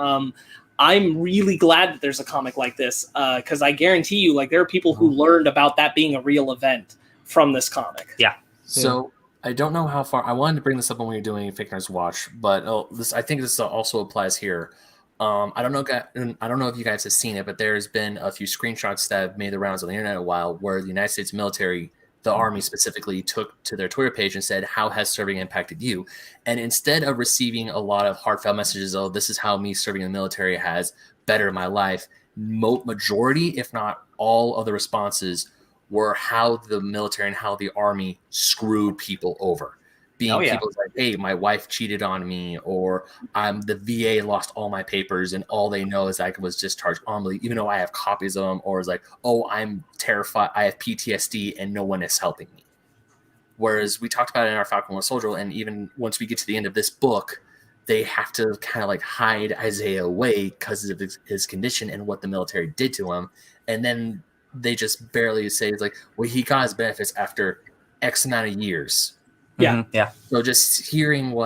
I'm really glad that there's a comic like this, because I guarantee you, like, there are people who learned about that being a real event from this comic. Yeah. So I don't know how far I wanted to bring this up when we were doing Fake Nerds Watch, but I think this also applies here. I don't know if you guys have seen it, but there's been a few screenshots that have made the rounds on the internet a while where the United States military, the Army specifically, took to their Twitter page and said, how has serving impacted you? And instead of receiving a lot of heartfelt messages, oh, this is how me serving in the military has bettered my life, majority, if not all of the responses were how the military and how the Army screwed people over. People like, hey, my wife cheated on me, or the VA lost all my papers and all they know is I was discharged honorably, even though I have copies of them, or it's like, oh, I'm terrified, I have PTSD and no one is helping me. Whereas we talked about it in our Falcon and Soldier, and even once we get to the end of this book, they have to kind of like hide Isaiah away because of his condition and what the military did to him. And then they just barely say, it's like, well, he got his benefits after X amount of years. Yeah. Yeah. So just hearing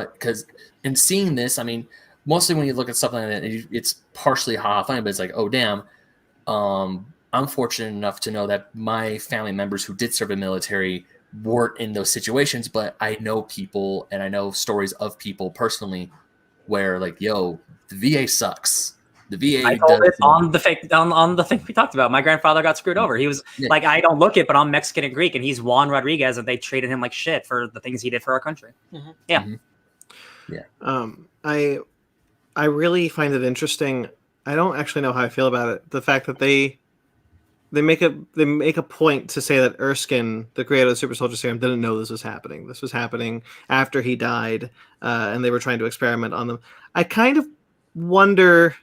and seeing this, I mean, mostly when you look at something like that, it's partially funny, but it's like, oh, damn. I'm fortunate enough to know that my family members who did serve in the military weren't in those situations, but I know people and I know stories of people personally where like, yo, the VA sucks. The VA I told it on the thing we talked about. My grandfather got screwed over. He was like, I don't look it, but I'm Mexican and Greek, and he's Juan Rodriguez, and they treated him like shit for the things he did for our country. Yeah. I really find it interesting. I don't actually know how I feel about it. The fact that they make a point to say that Erskine, the creator of the Super Soldier Serum, didn't know this was happening. This was happening after he died, and they were trying to experiment on them. I kind of wonder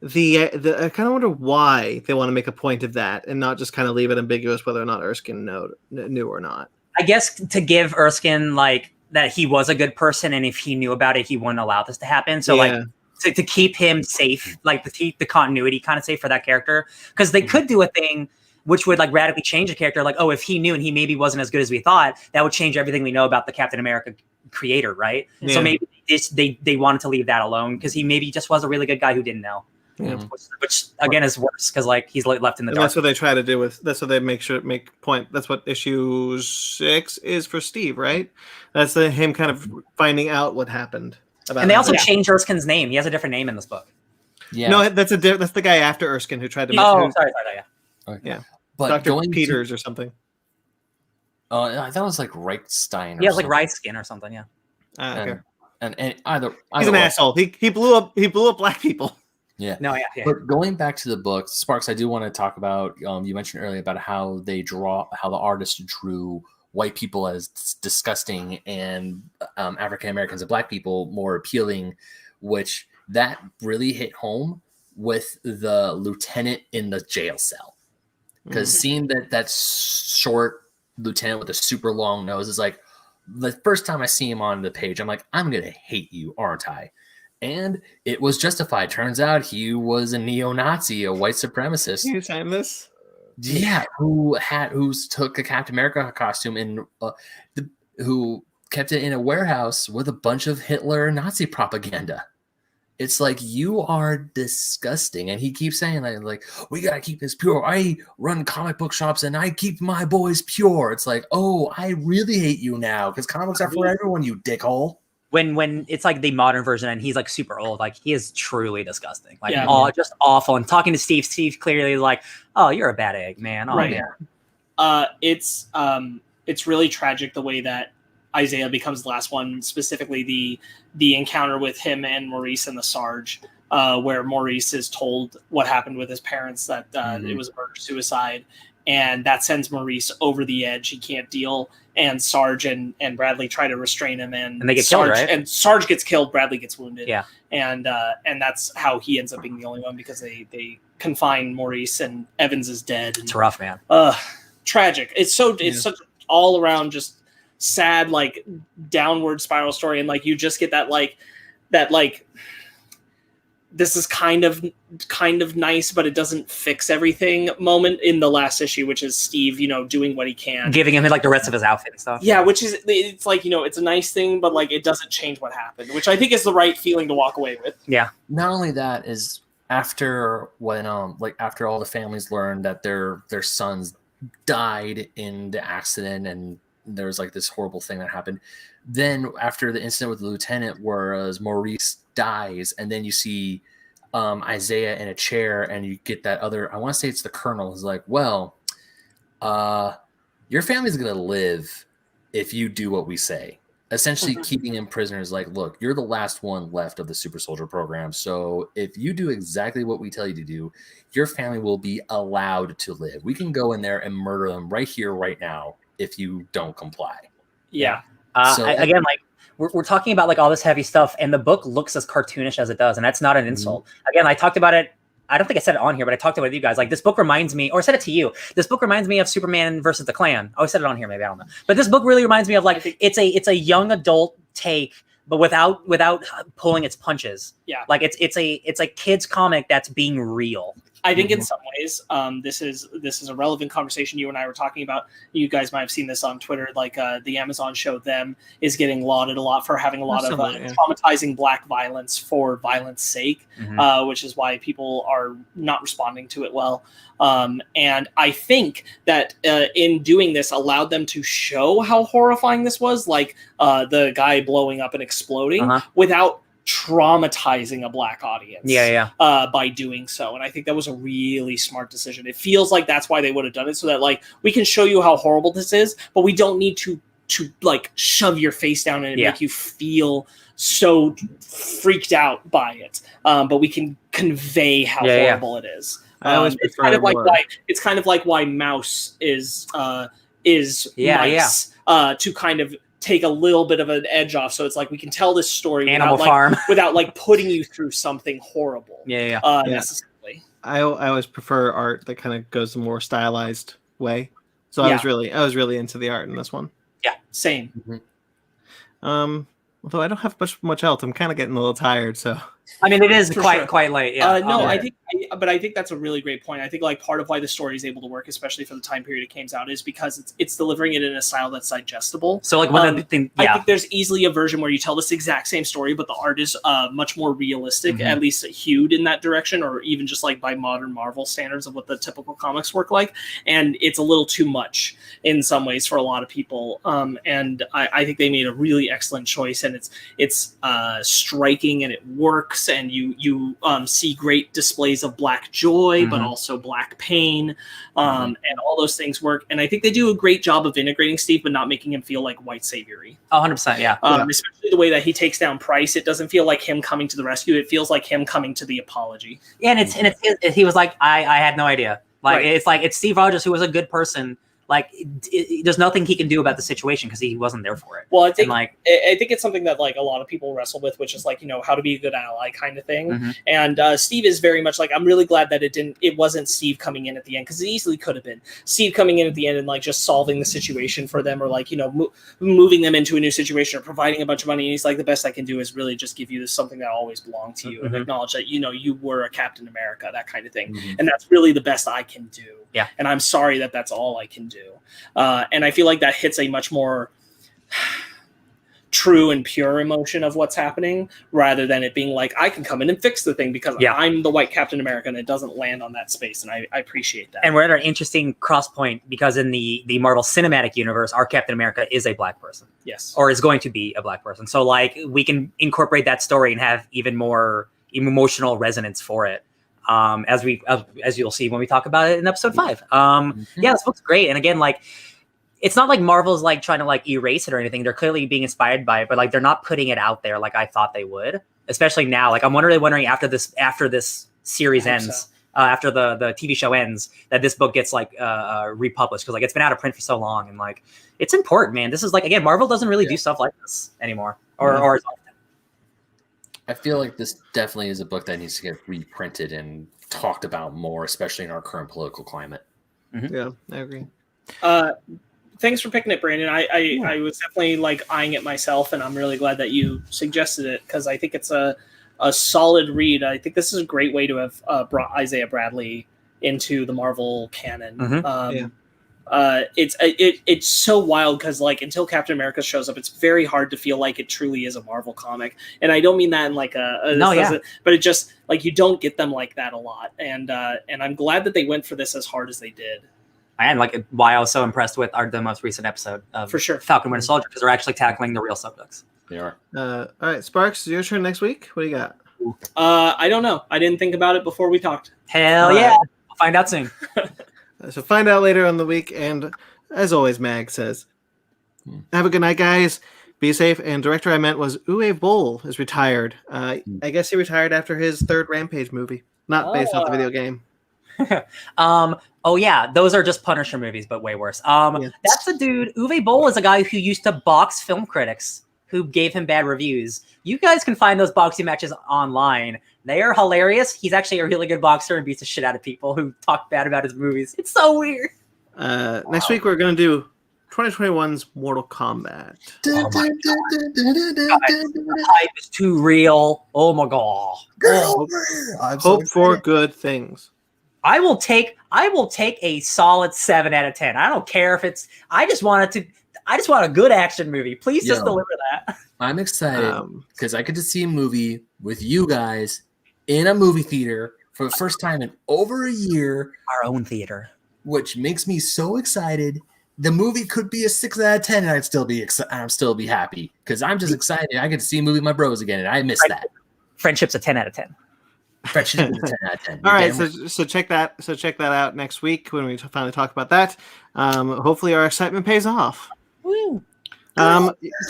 I kind of wonder why they want to make a point of that and not just kind of leave it ambiguous whether or not Erskine knew or not. I guess to give Erskine like that he was a good person, and if he knew about it, he wouldn't allow this to happen. So like to keep him safe, like to keep the continuity kind of safe for that character, because they could do a thing which would like radically change the character. Like, oh, if he knew and he maybe wasn't as good as we thought, that would change everything we know about the Captain America creator, right? Yeah. So maybe they wanted to leave that alone because he maybe just was a really good guy who didn't know. Yeah. Which again is worse because like he's left in the dark. That's what they try to do with. That's what they make point. That's what issue 6 is for Steve, right? That's him kind of finding out what happened. And they also changed Erskine's name. He has a different name in this book. Yeah. No, that's the guy after Erskine who tried to. Sorry, yeah. But Dr. Peters or something. I thought it was like Reichstein. Yeah, it was like Reiskin or something. Yeah. Okay. And either he's an asshole. He blew up black people. Yeah. No, yeah. But going back to the book, Sparks, I do want to talk about, you mentioned earlier about how the artist drew white people as disgusting and African Americans and black people more appealing, which that really hit home with the lieutenant in the jail cell. Because seeing that short lieutenant with a super long nose is like, the first time I see him on the page, I'm like, I'm going to hate you, aren't I? And it was justified. Turns out he was a neo-Nazi, a white supremacist. Can you sign this? Yeah, who took a Captain America costume and who kept it in a warehouse with a bunch of Hitler Nazi propaganda. It's like, you are disgusting. And he keeps saying like, we got to keep this pure. I run comic book shops and I keep my boys pure. It's like, oh, I really hate you now because comics are for everyone, you dickhole. When it's like the modern version and he's like super old, like he is truly disgusting, like just awful. And talking to Steve clearly like, oh, you're a bad egg, man. Oh, right. Man. It's really tragic the way that Isaiah becomes the last one, specifically the encounter with him and Maurice and the Sarge, where Maurice is told what happened with his parents, that it was a murder-suicide, and that sends Maurice over the edge. He can't deal, and Sarge and Bradley try to restrain him, and they get Sarge, killed, right? And Sarge gets killed, Bradley gets wounded. Yeah. And that's how he ends up being the only one, because they confine Maurice, and Evans is dead. And, it's rough, man. Tragic. It's such all around just sad, like downward spiral story, and like you just get that this is kind of nice, but it doesn't fix everything moment in the last issue, which is Steve, doing what he can, giving him like the rest of his outfit and stuff. Yeah, which is, it's like, it's a nice thing, but like it doesn't change what happened, which I think is the right feeling to walk away with. Yeah. Not only that is after after all the families learned that their sons died in the accident and there was like this horrible thing that happened. Then after the incident with the lieutenant, whereas Maurice dies, and then you see Isaiah in a chair, and you get that other, I want to say it's the colonel, is like, well, your family's going to live if you do what we say. Essentially keeping him prisoners, like, look, you're the last one left of the super soldier program. So if you do exactly what we tell you to do, your family will be allowed to live. We can go in there and murder them right here, right now, if you don't comply. Yeah. Again, like we're talking about like all this heavy stuff, and the book looks as cartoonish as it does, and that's not an insult. Again, I talked about it. I don't think I said it on here, but I talked about it with you guys. Like, this book reminds me, or I said it to you. This book reminds me of Superman versus the Klan. Oh, I said it on here, maybe, I don't know. But this book really reminds me of like it's a young adult take, but without pulling its punches. Yeah, like it's a kids comic that's being real. I think in some ways, this is a relevant conversation you and I were talking about. You guys might have seen this on Twitter. Like the Amazon show Them is getting lauded a lot for having a lot of traumatizing Black violence for violence sake, which is why people are not responding to it well. And I think that in doing this allowed them to show how horrifying this was, like the guy blowing up and exploding without traumatizing a Black audience by doing so. And I think that was a really smart decision. It feels like that's why they would have done it, so that like we can show you how horrible this is, but we don't need to like shove your face down and make you feel so freaked out by it. But we can convey how horrible it is. It's kind of like why Mouse is Mice, to kind of take a little bit of an edge off. So it's like we can tell this story without like putting you through something horrible. Necessarily. I always prefer art that kind of goes a more stylized way. So I was really into the art in this one. Yeah, same. Although I don't have much else, I'm kind of getting a little tired. So I mean, it is quite late. Yeah. I think that's a really great point. I think like part of why the story is able to work, especially for the time period it came out, is because it's delivering it in a style that's digestible. So like I think there's easily a version where you tell this exact same story, but the art is much more realistic, at least hewed in that direction, or even just like by modern Marvel standards of what the typical comics work like. And it's a little too much in some ways for a lot of people. And I think they made a really excellent choice, and it's striking and it works, and you see great displays of Black joy, but also Black pain, and all those things work. And I think they do a great job of integrating Steve, but not making him feel like white saviory. 100%, yeah. Especially the way that he takes down Price. It doesn't feel like him coming to the rescue. It feels like him coming to the apology. Yeah, and he was like, I had no idea. Like it's Steve Rogers, who was a good person. Like, there's nothing he can do about the situation because he wasn't there for it. Well, I think it's something that like a lot of people wrestle with, which is like, how to be a good ally kind of thing. And Steve is very much like, I'm really glad that it wasn't Steve coming in at the end, because it easily could have been Steve coming in at the end and like just solving the situation for them, or like moving them into a new situation, or providing a bunch of money. And he's like, the best I can do is really just give you something that always belonged to you, and acknowledge that you were a Captain America, that kind of thing. And that's really the best I can do. Yeah. And I'm sorry that that's all I can do. And I feel like that hits a much more true and pure emotion of what's happening, rather than it being like, I can come in and fix the thing because I'm the white Captain America, and it doesn't land on that space. And I appreciate that. And we're at an interesting cross point, because in the Marvel Cinematic Universe, our Captain America is a Black person. Yes. Or is going to be a Black person. So like we can incorporate that story and have even more emotional resonance for it. As you'll see when we talk about it in episode 5. This book's great. And again, like, it's not like Marvel's like trying to like erase it or anything. They're clearly being inspired by it, but like they're not putting it out there like I thought they would. Especially now, like I'm wondering after this series ends, after the TV show ends, that this book gets like republished, because like it's been out of print for so long, and like it's important, man. This is like, again, Marvel doesn't really do stuff like this anymore, or I feel like this definitely is a book that needs to get reprinted and talked about more, especially in our current political climate. Yeah, I agree. Thanks for picking it, Brandon. I was definitely like eyeing it myself, and I'm really glad that you suggested it, because I think it's a solid read. I think this is a great way to have brought Isaiah Bradley into the Marvel canon. It's so wild, because like until Captain America shows up, it's very hard to feel like it truly is a Marvel comic. And I don't mean that in like but it just like, you don't get them like that a lot. And I'm glad that they went for this as hard as they did. And like why I was so impressed with the most recent episode of for sure Falcon Winter Soldier, because they're actually tackling the real subjects. They are. All right, Sparks, your turn next week. What do you got? I don't know. I didn't think about it before we talked. Hell yeah. We'll find out soon. So find out later on the week. And as always, Mag says, have a good night, guys. Be safe. And director I meant was Uwe Boll is retired. I guess he retired after his third Rampage movie, not based off the video game. Those are just Punisher movies, but way worse. That's the dude. Uwe Boll is a guy who used to box film critics who gave him bad reviews. You guys can find those boxing matches online. They are hilarious. He's actually a really good boxer and beats the shit out of people who talk bad about his movies. It's so weird. Next week we're gonna do 2021's Mortal Kombat. Oh my God. The hype is too real. Oh my God. Hope for good things. I will take a solid 7 out of 10. I don't care if it's. I just want a good action movie. Please just deliver that. I'm excited because I get to see a movie with you guys in a movie theater for the first time in over a year. Our own theater, which makes me so excited. The movie could be a 6 out of 10, and I'd still be happy because I'm just excited. I get to see a movie with my bros again, and I miss that. Friendship's a 10 out of 10. Friendship is a 10 out of 10. All right, so check that out next week when we finally talk about that. Hopefully, our excitement pays off. Woo.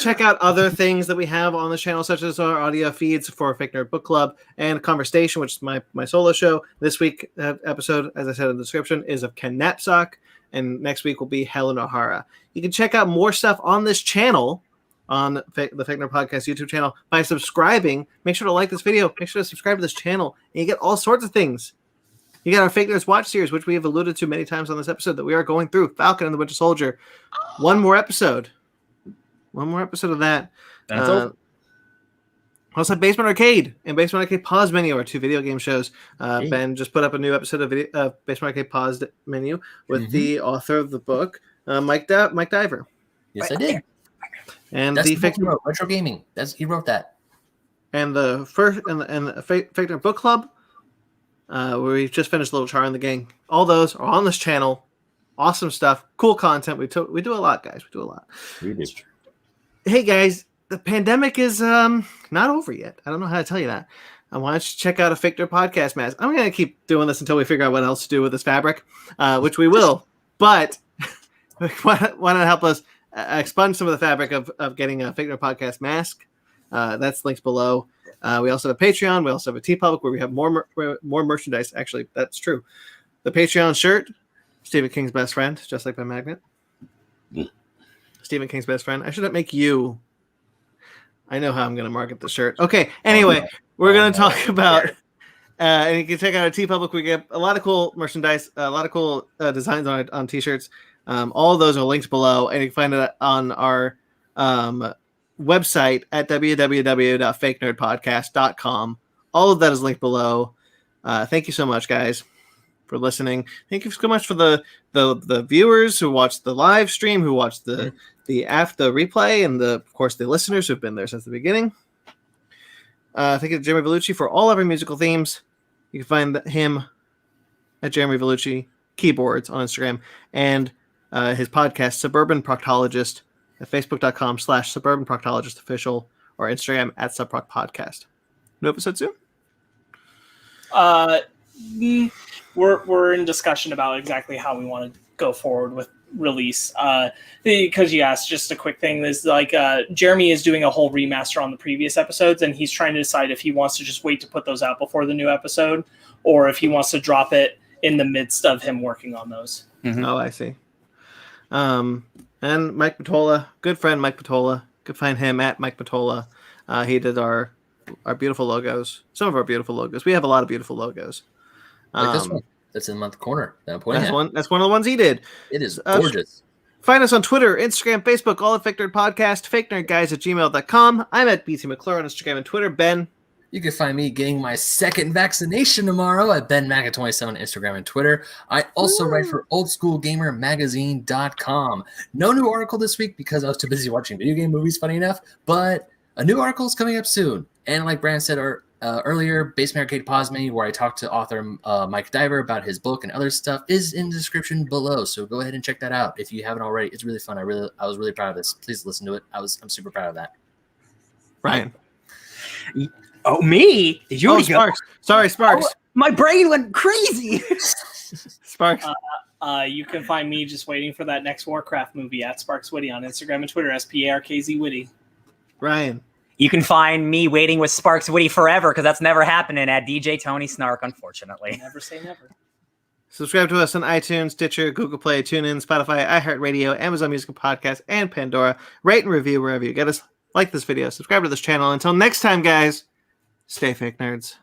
Check out other things that we have on the channel, such as our audio feeds for Fake Nerd Book Club and Conversation, which is my solo show. This week episode, as I said in the description, is of Ken Napzok, and next week will be Helen O'Hara. You can check out more stuff on this channel, on the Fake Nerd Podcast YouTube channel, by subscribing. Make sure to like this video. Make sure to subscribe to this channel, and you get all sorts of things. You got our Fake Nerds Watch series, which we have alluded to many times on this episode, that we are going through Falcon and the Winter Soldier. One more episode of that. Also, Basement Arcade and Basement Arcade Pause Menu are 2 video game shows. Ben just put up a new episode of Basement Arcade Pause Menu with the author of the book, Mike Diver. Yes, I did. And that's the Fake Nerd Retro Gaming. He wrote that. And the Fake Nerd Book Club, where we just finished Little Char and the Gang. All those are on this channel. Awesome stuff, cool content. We do a lot, guys. We do a lot. We do. Hey guys, the pandemic is not over yet. I don't know how to tell you that. I want you to check out a Fake Nerd Podcast mask. I'm going to keep doing this until we figure out what else to do with this fabric, which we will. But why not help us expunge some of the fabric of getting a Fake Nerd Podcast mask? That's linked below. We also have a Patreon. We also have a TeePublic where we have more merchandise. Actually, that's true. The Patreon shirt, Stephen King's best friend, just like by Magnet. Stephen King's best friend. I shouldn't make you. I know how I'm going to market the shirt. Okay. Anyway, we're going to talk about, and you can check out our TeePublic. We get a lot of cool merchandise, a lot of cool designs on t-shirts. All of those are linked below, and you can find it on our website at www.fakenerdpodcast.com. All of that is linked below. Thank you so much, guys, for listening. Thank you so much for the viewers who watched the live stream, who watched the replay, and of course the listeners who've been there since the beginning. Thank you to Jeremy Vellucci for all of our musical themes. You can find him at Jeremy Vellucci Keyboards on Instagram, and his podcast Suburban Proctologist at facebook.com/Suburban Proctologist Official, or Instagram at Subproc Podcast. New episode soon? We're in discussion about exactly how we want to go forward with release. Because you asked, just a quick thing is like Jeremy is doing a whole remaster on the previous episodes, and he's trying to decide if he wants to just wait to put those out before the new episode, or if he wants to drop it in the midst of him working on those. Mm-hmm. Oh, I see. And Mike Patola, good friend Mike Patola. You can find him at Mike Patola. He did our beautiful logos. Some of our beautiful logos. We have a lot of beautiful logos. Like this one. That's in the corner. That's one of the ones he did. It is gorgeous. Find us on Twitter, Instagram, Facebook, all at Fake Nerd Podcast, fakenerdguys@gmail.com. I'm at BT McClure on Instagram and Twitter. Ben? You can find me getting my second vaccination tomorrow at BenMaca27 on Instagram and Twitter. I also write for OldSchoolGamerMagazine.com. No new article this week because I was too busy watching video game movies, funny enough, but a new article is coming up soon. And like Brandon said earlier, Basement Arcade Pause Menu, where I talked to author Mike Diver about his book and other stuff, is in the description below. So go ahead and check that out if you haven't already. It's really fun. I was really proud of this. Please listen to it. I'm super proud of that. Ryan. Oh, me? Did you already go? Sparks. Sorry, Sparks. Oh, my brain went crazy. Sparks. You can find me just waiting for that next Warcraft movie at Sparks Witty on Instagram and Twitter, SPARKZ Witty. Ryan. You can find me waiting with Sparks Witty forever, because that's never happening, at DJ Tony Snark, unfortunately. Never say never. Subscribe to us on iTunes, Stitcher, Google Play, TuneIn, Spotify, iHeartRadio, Amazon Music Podcast, and Pandora. Rate and review wherever you get us. Like this video. Subscribe to this channel. Until next time, guys, stay fake nerds.